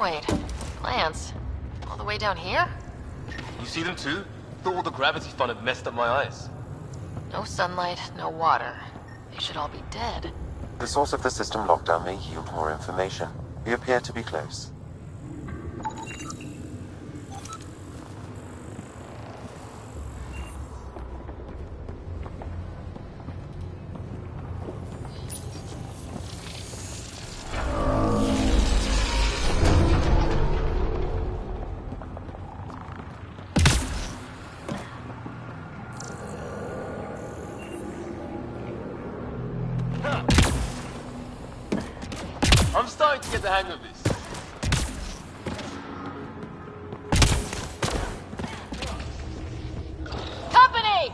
Wait, Lance, all the way down here? You see them too? Thought all the gravity fun had messed up my eyes. No sunlight, no water. They should all be dead. The source of the system lockdown may yield more information. We appear to be close. I'm starting to get the hang of this. Company!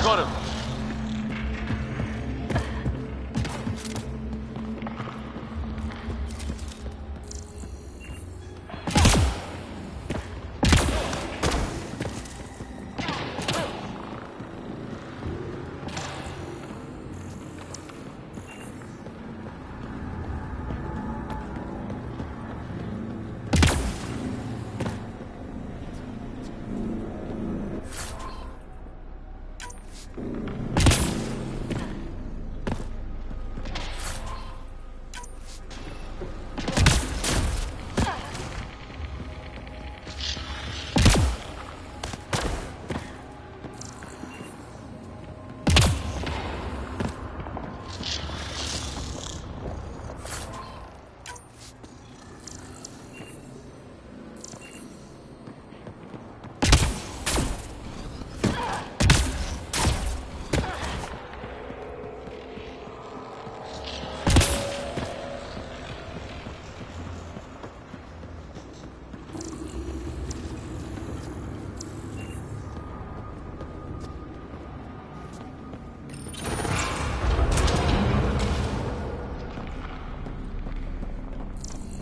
Got him.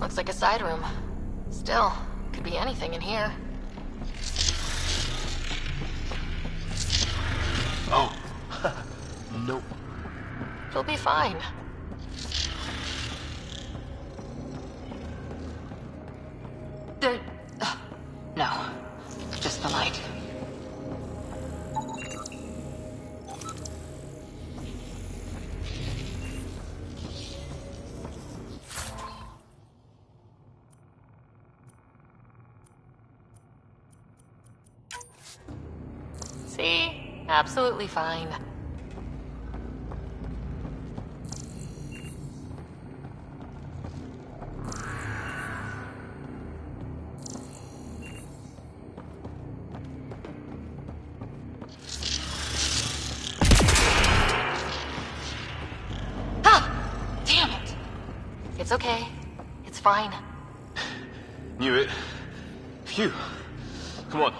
Looks like a side room. Still, could be anything in here. Oh. Nope. You'll be fine. No, just the light. See? Absolutely fine. Damn it! It's okay. It's fine. Knew it. Phew. Come on.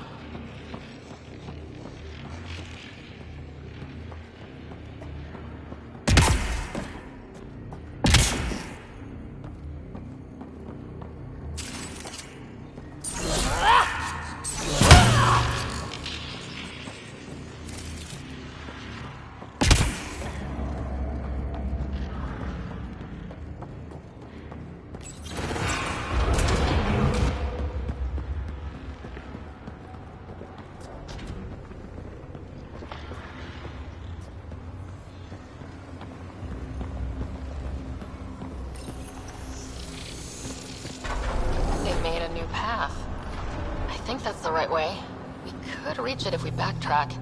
think that's the right way. We could reach it if we backtrack.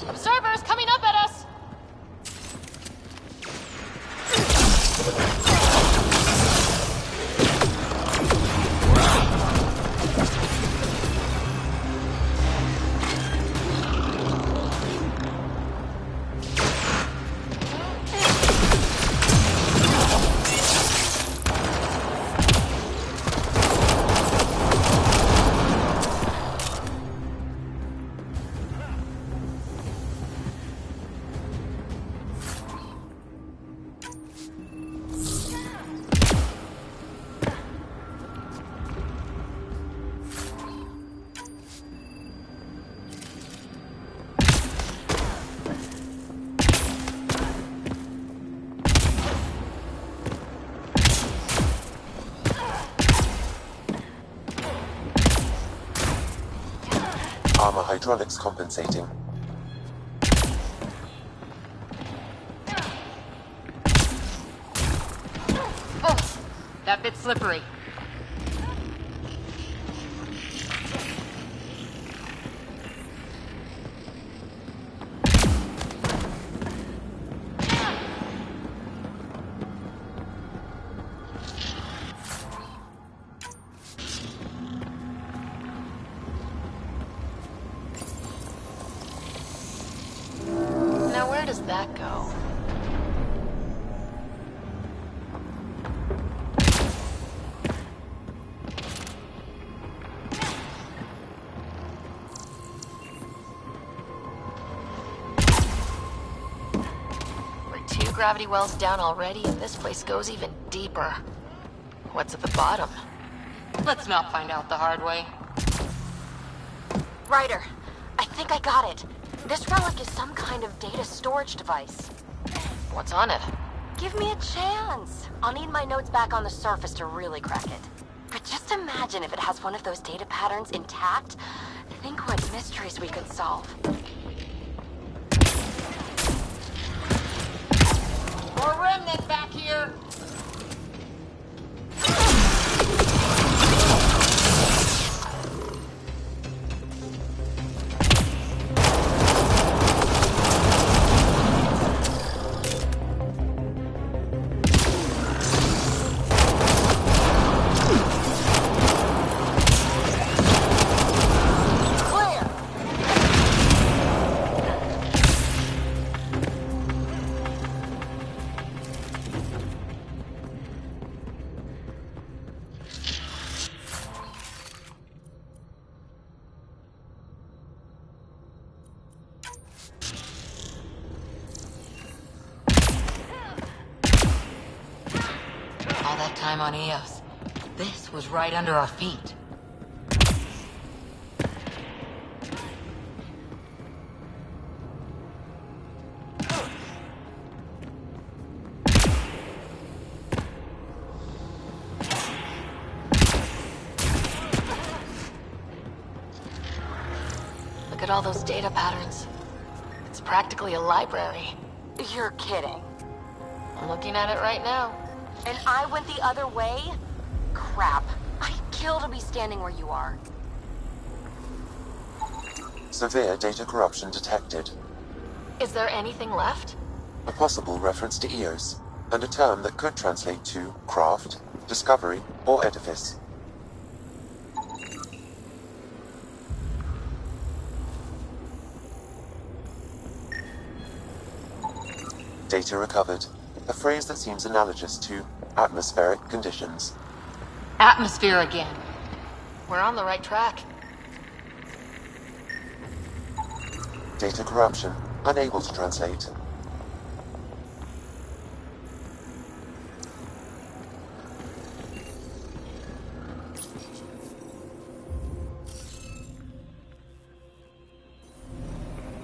Observers coming up at us! Armor hydraulics compensating. Oh, that bit's slippery. Now where does that go? We're 2 gravity wells down already, and this place goes even deeper. What's at the bottom? Let's not find out the hard way. Ryder, I think I got it. This relic is some kind of data storage device. What's on it? Give me a chance. I'll need my notes back on the surface to really crack it. But just imagine if it has one of those data patterns intact. Think what mysteries we could solve. More remnant back here! All that time on Eos. This was right under our feet. Look at all those data patterns. It's practically a library. You're kidding. I'm looking at it right now. And I went the other way? Crap. I'd kill to be standing where you are. Severe data corruption detected. Is there anything left? A possible reference to Eos, and a term that could translate to craft, discovery, or edifice. Data recovered. A phrase that seems analogous to atmospheric conditions. Atmosphere again. We're on the right track. Data corruption. Unable to translate.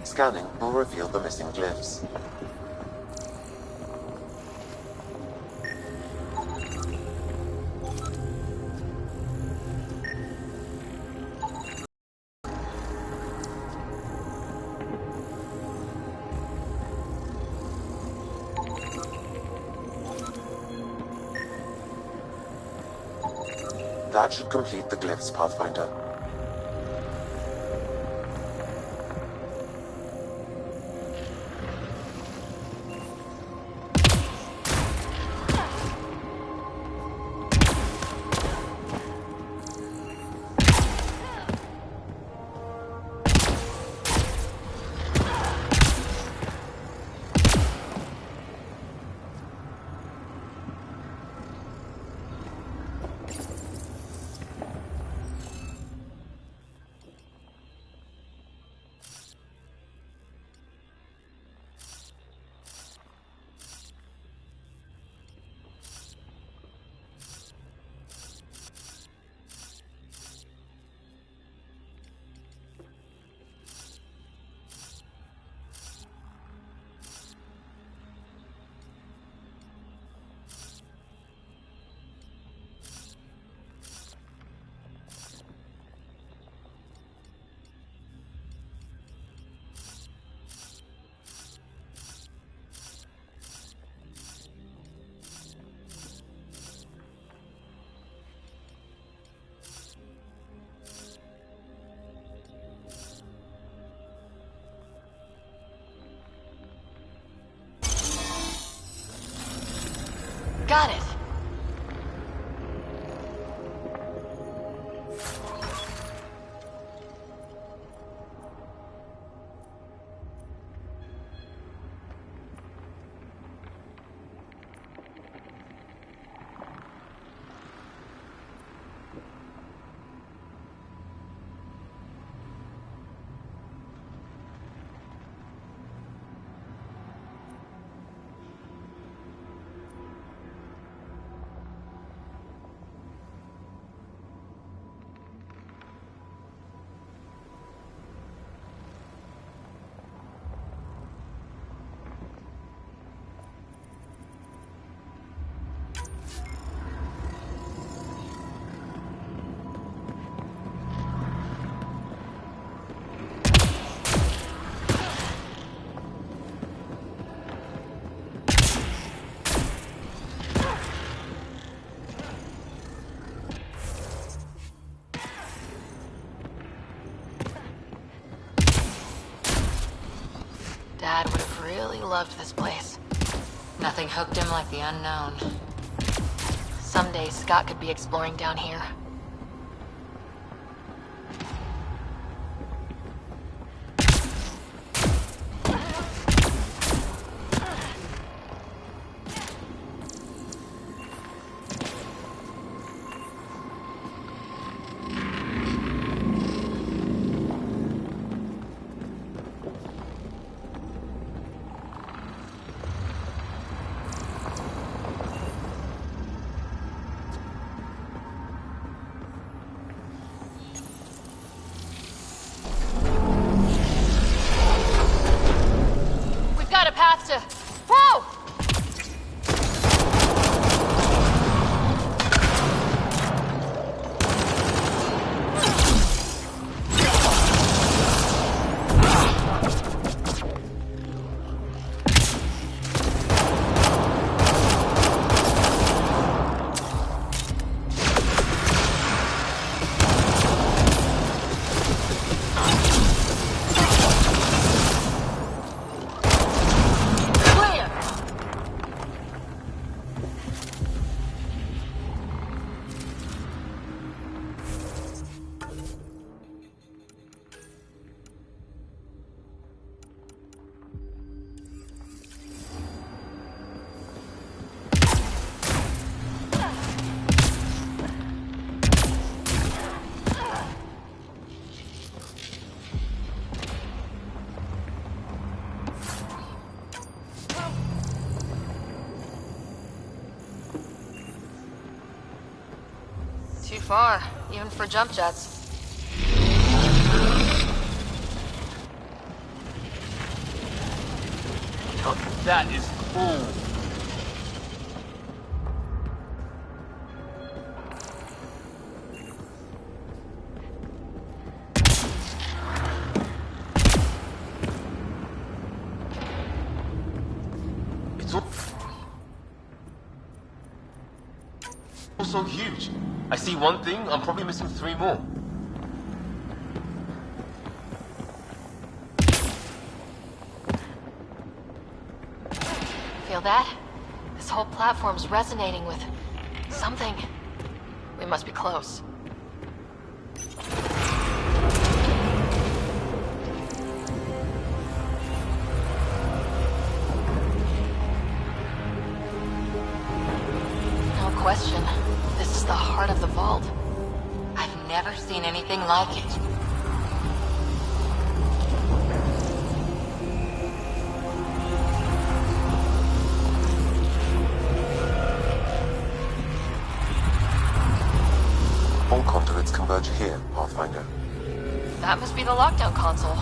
Scanning will reveal the missing glyphs. That should complete the glyphs, Pathfinder. Got it. Dad would have really loved this place. Nothing hooked him like the unknown. Someday Scott could be exploring down here. Got a path to... Whoa! Too far, even for jump jets. Yo, that is cool. It's all so huge. I see one thing, I'm probably missing 3 more. Feel that? This whole platform's resonating with something. We must be close. No question. This is the heart of the vault. I've never seen anything like it. All conduits converge here, Pathfinder. That must be the lockdown console.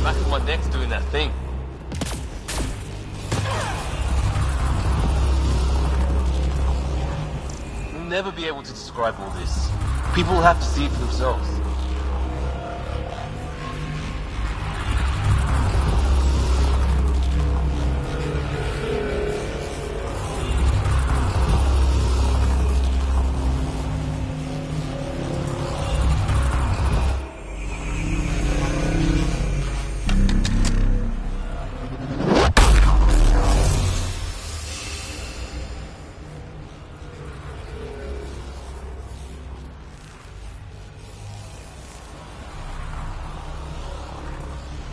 Back of my neck's doing that thing. We'll never be able to describe all this. People will have to see it for themselves.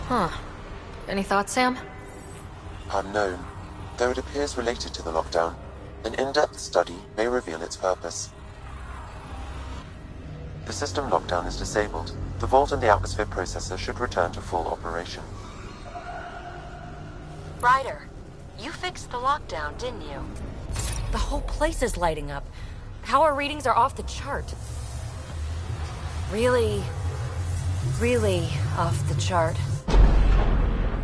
Huh. Any thoughts, Sam? Unknown. Though it appears related to the lockdown, an in-depth study may reveal its purpose. The system lockdown is disabled. The vault and the atmosphere processor should return to full operation. Ryder, you fixed the lockdown, didn't you? The whole place is lighting up. Power readings are off the chart. Really off the chart.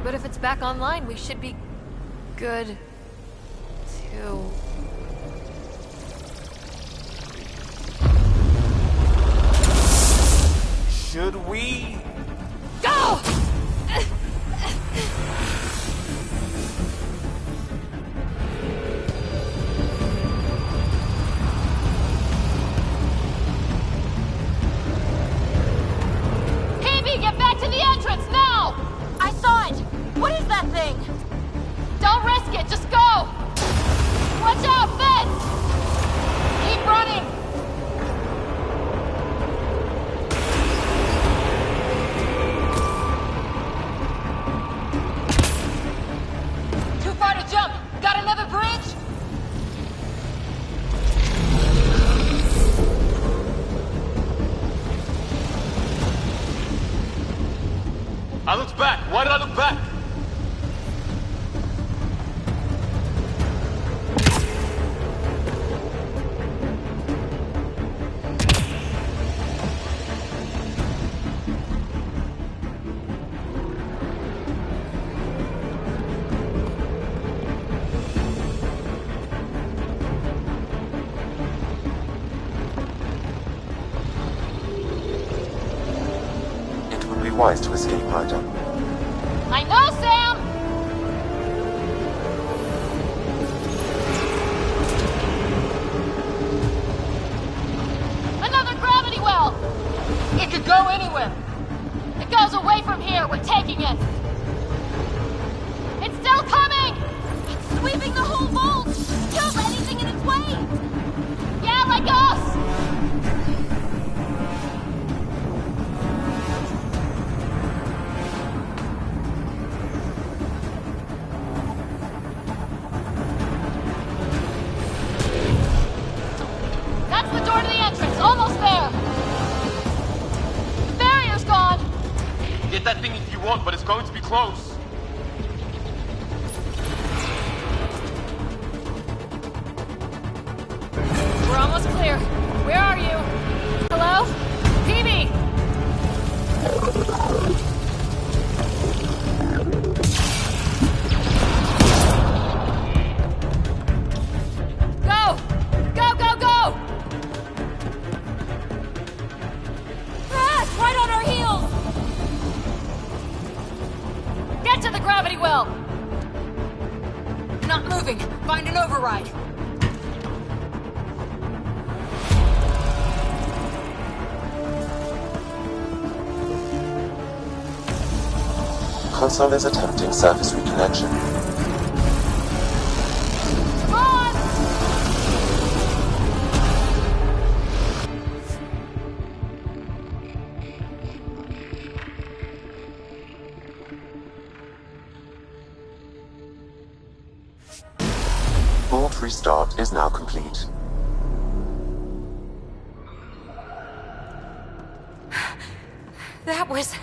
But if it's back online, we should be good to... Should we? Go! PB, get back to the entrance, now! I saw it! What is that thing? Don't risk it, just go! Watch out, fence! Keep running! Too far to jump! Got another bridge? I looked back. Why did I look back? It would be wise to escape, Ryder. I know, Sam! Another gravity well! It could go anywhere. It goes away from here. We're taking it. It's still coming! It's sweeping the whole vault! Kills anything in its way! Yeah, like us! That's the door to the entrance. Almost there. The barrier's gone. Get that thing if you want, but it's going to be close. We're almost clear. Where are you? Hello? PB! Go! Go, go, go! well. Not moving. Find an override. Console is attempting surface reconnection. Vault restart is now complete. That was...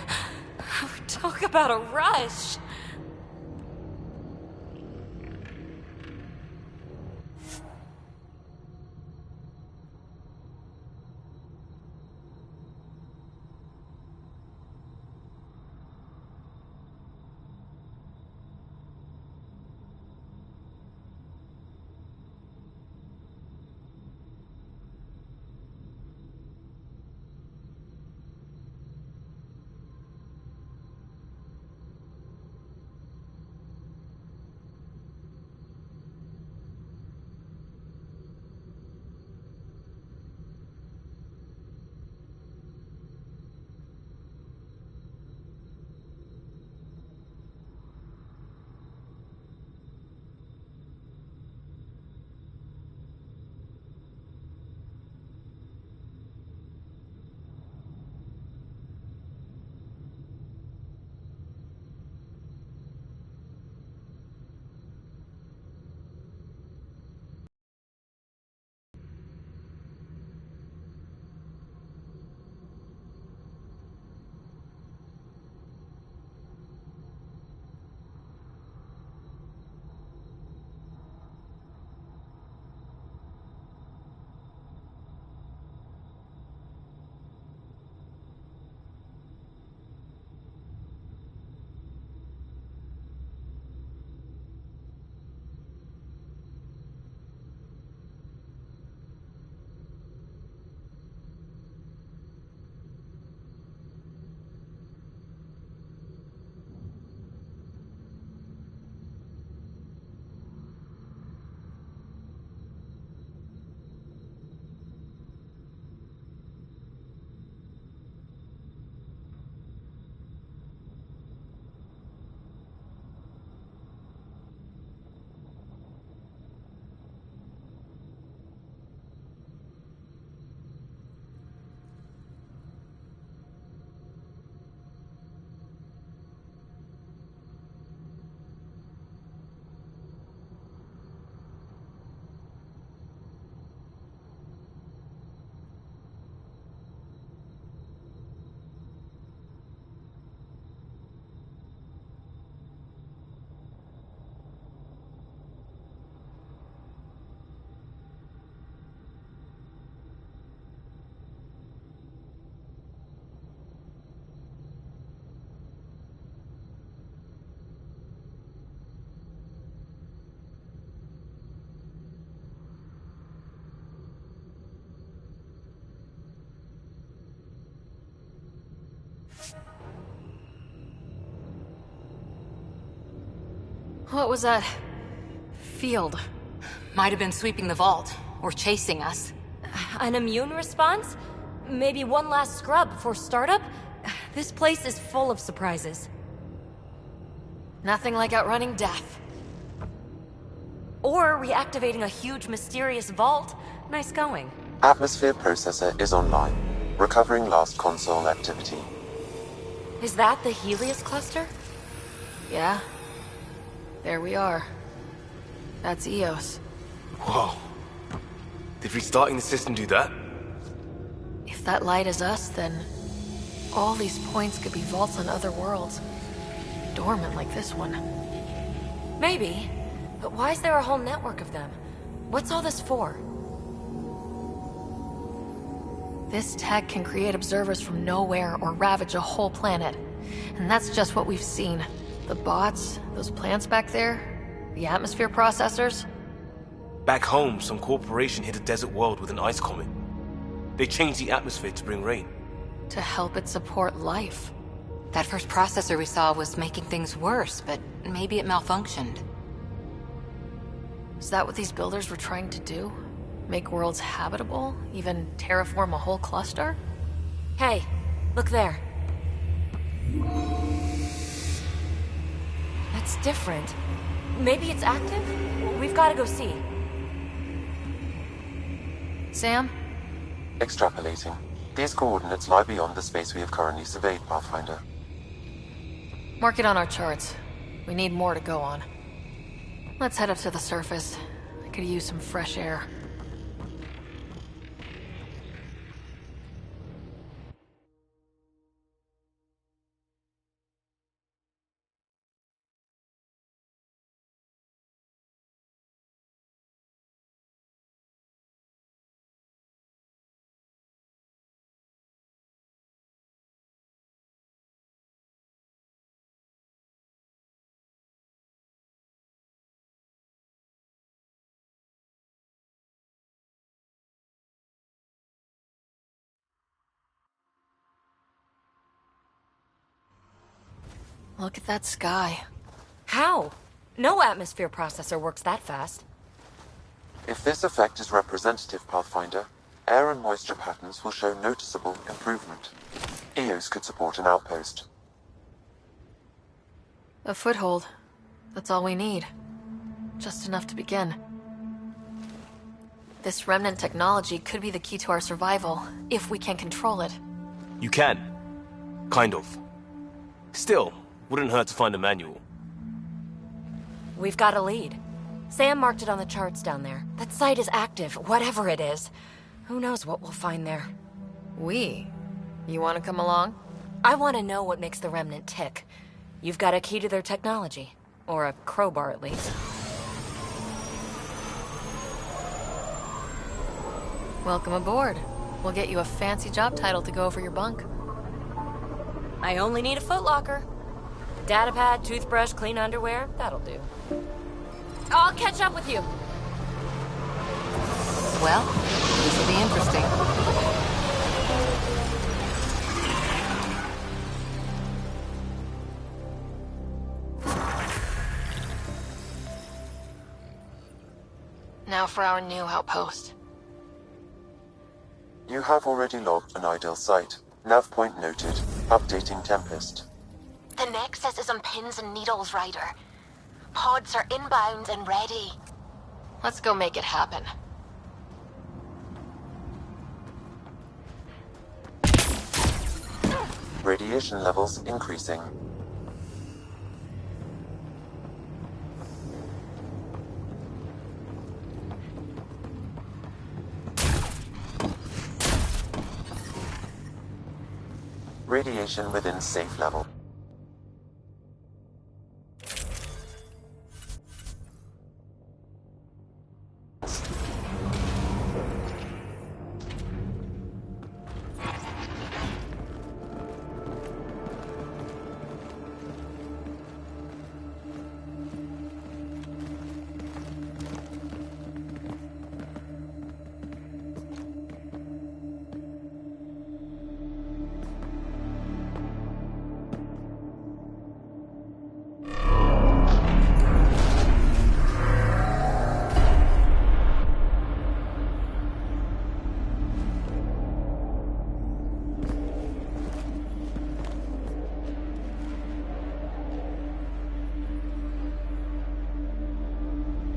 Talk about a rush. What was that? Field. Might have been sweeping the vault, or chasing us. An immune response? Maybe one last scrub before startup? This place is full of surprises. Nothing like outrunning death. Or reactivating a huge mysterious vault. Nice going. Atmosphere processor is online, recovering last console activity. Is that the Helios cluster? Yeah. There we are. That's Eos. Whoa. Did restarting the system do that? If that light is us, then all these points could be vaults on other worlds. Dormant like this one. Maybe. But why is there a whole network of them? What's all this for? This tech can create observers from nowhere or ravage a whole planet. And that's just what we've seen. The bots, those plants back there, the atmosphere processors. Back home, some corporation hit a desert world with an ice comet. They changed the atmosphere to bring rain. To help it support life. That first processor we saw was making things worse, but maybe it malfunctioned. Is that what these builders were trying to do? Make worlds habitable? Even terraform a whole cluster? Hey, look there. That's different. Maybe it's active? We've got to go see. Sam? Extrapolating. These coordinates lie beyond the space we have currently surveyed, Pathfinder. Mark it on our charts. We need more to go on. Let's head up to the surface. I could use some fresh air. Look at that sky. How? No atmosphere processor works that fast. If this effect is representative, Pathfinder, air and moisture patterns will show noticeable improvement. Eos could support an outpost. A foothold. That's all we need. Just enough to begin. This remnant technology could be the key to our survival, if we can control it. You can. Kind of. Still, wouldn't hurt to find a manual. We've got a lead. Sam marked it on the charts down there. That site is active, whatever it is. Who knows what we'll find there. We? You want to come along? I want to know what makes the Remnant tick. You've got a key to their technology. Or a crowbar, at least. Welcome aboard. We'll get you a fancy job title to go over your bunk. I only need a footlocker. Data pad, toothbrush, clean underwear, that'll do. I'll catch up with you. Well, this will be interesting. Now for our new outpost. You have already logged an ideal site. Nav point noted. Updating Tempest. The Nexus is on pins and needles, Ryder. Pods are inbound and ready. Let's go make it happen. Radiation levels increasing. Radiation within safe level.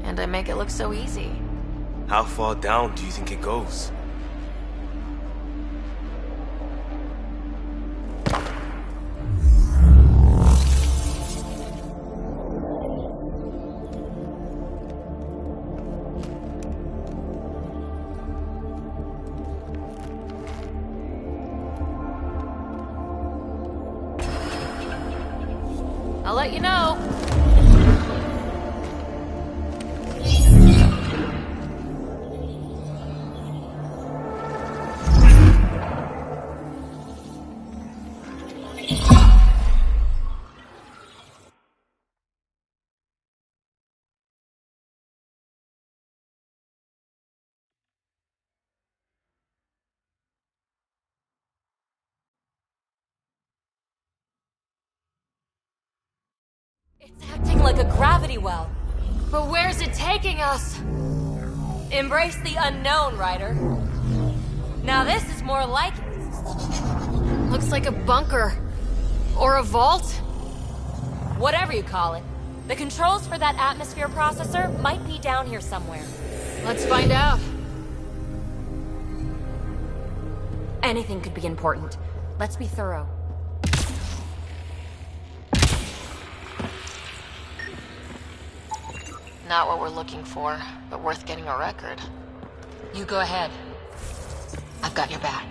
And I make it look so easy. How far down do you think it goes? I'll let you know. It's acting like a gravity well. But where's it taking us? Embrace the unknown, Ryder. Now this is more like it. Looks like a bunker. Or a vault? Whatever you call it. The controls for that atmosphere processor might be down here somewhere. Let's find out. Anything could be important. Let's be thorough. Not what we're looking for, but worth getting a record. You go ahead. I've got your back.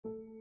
you.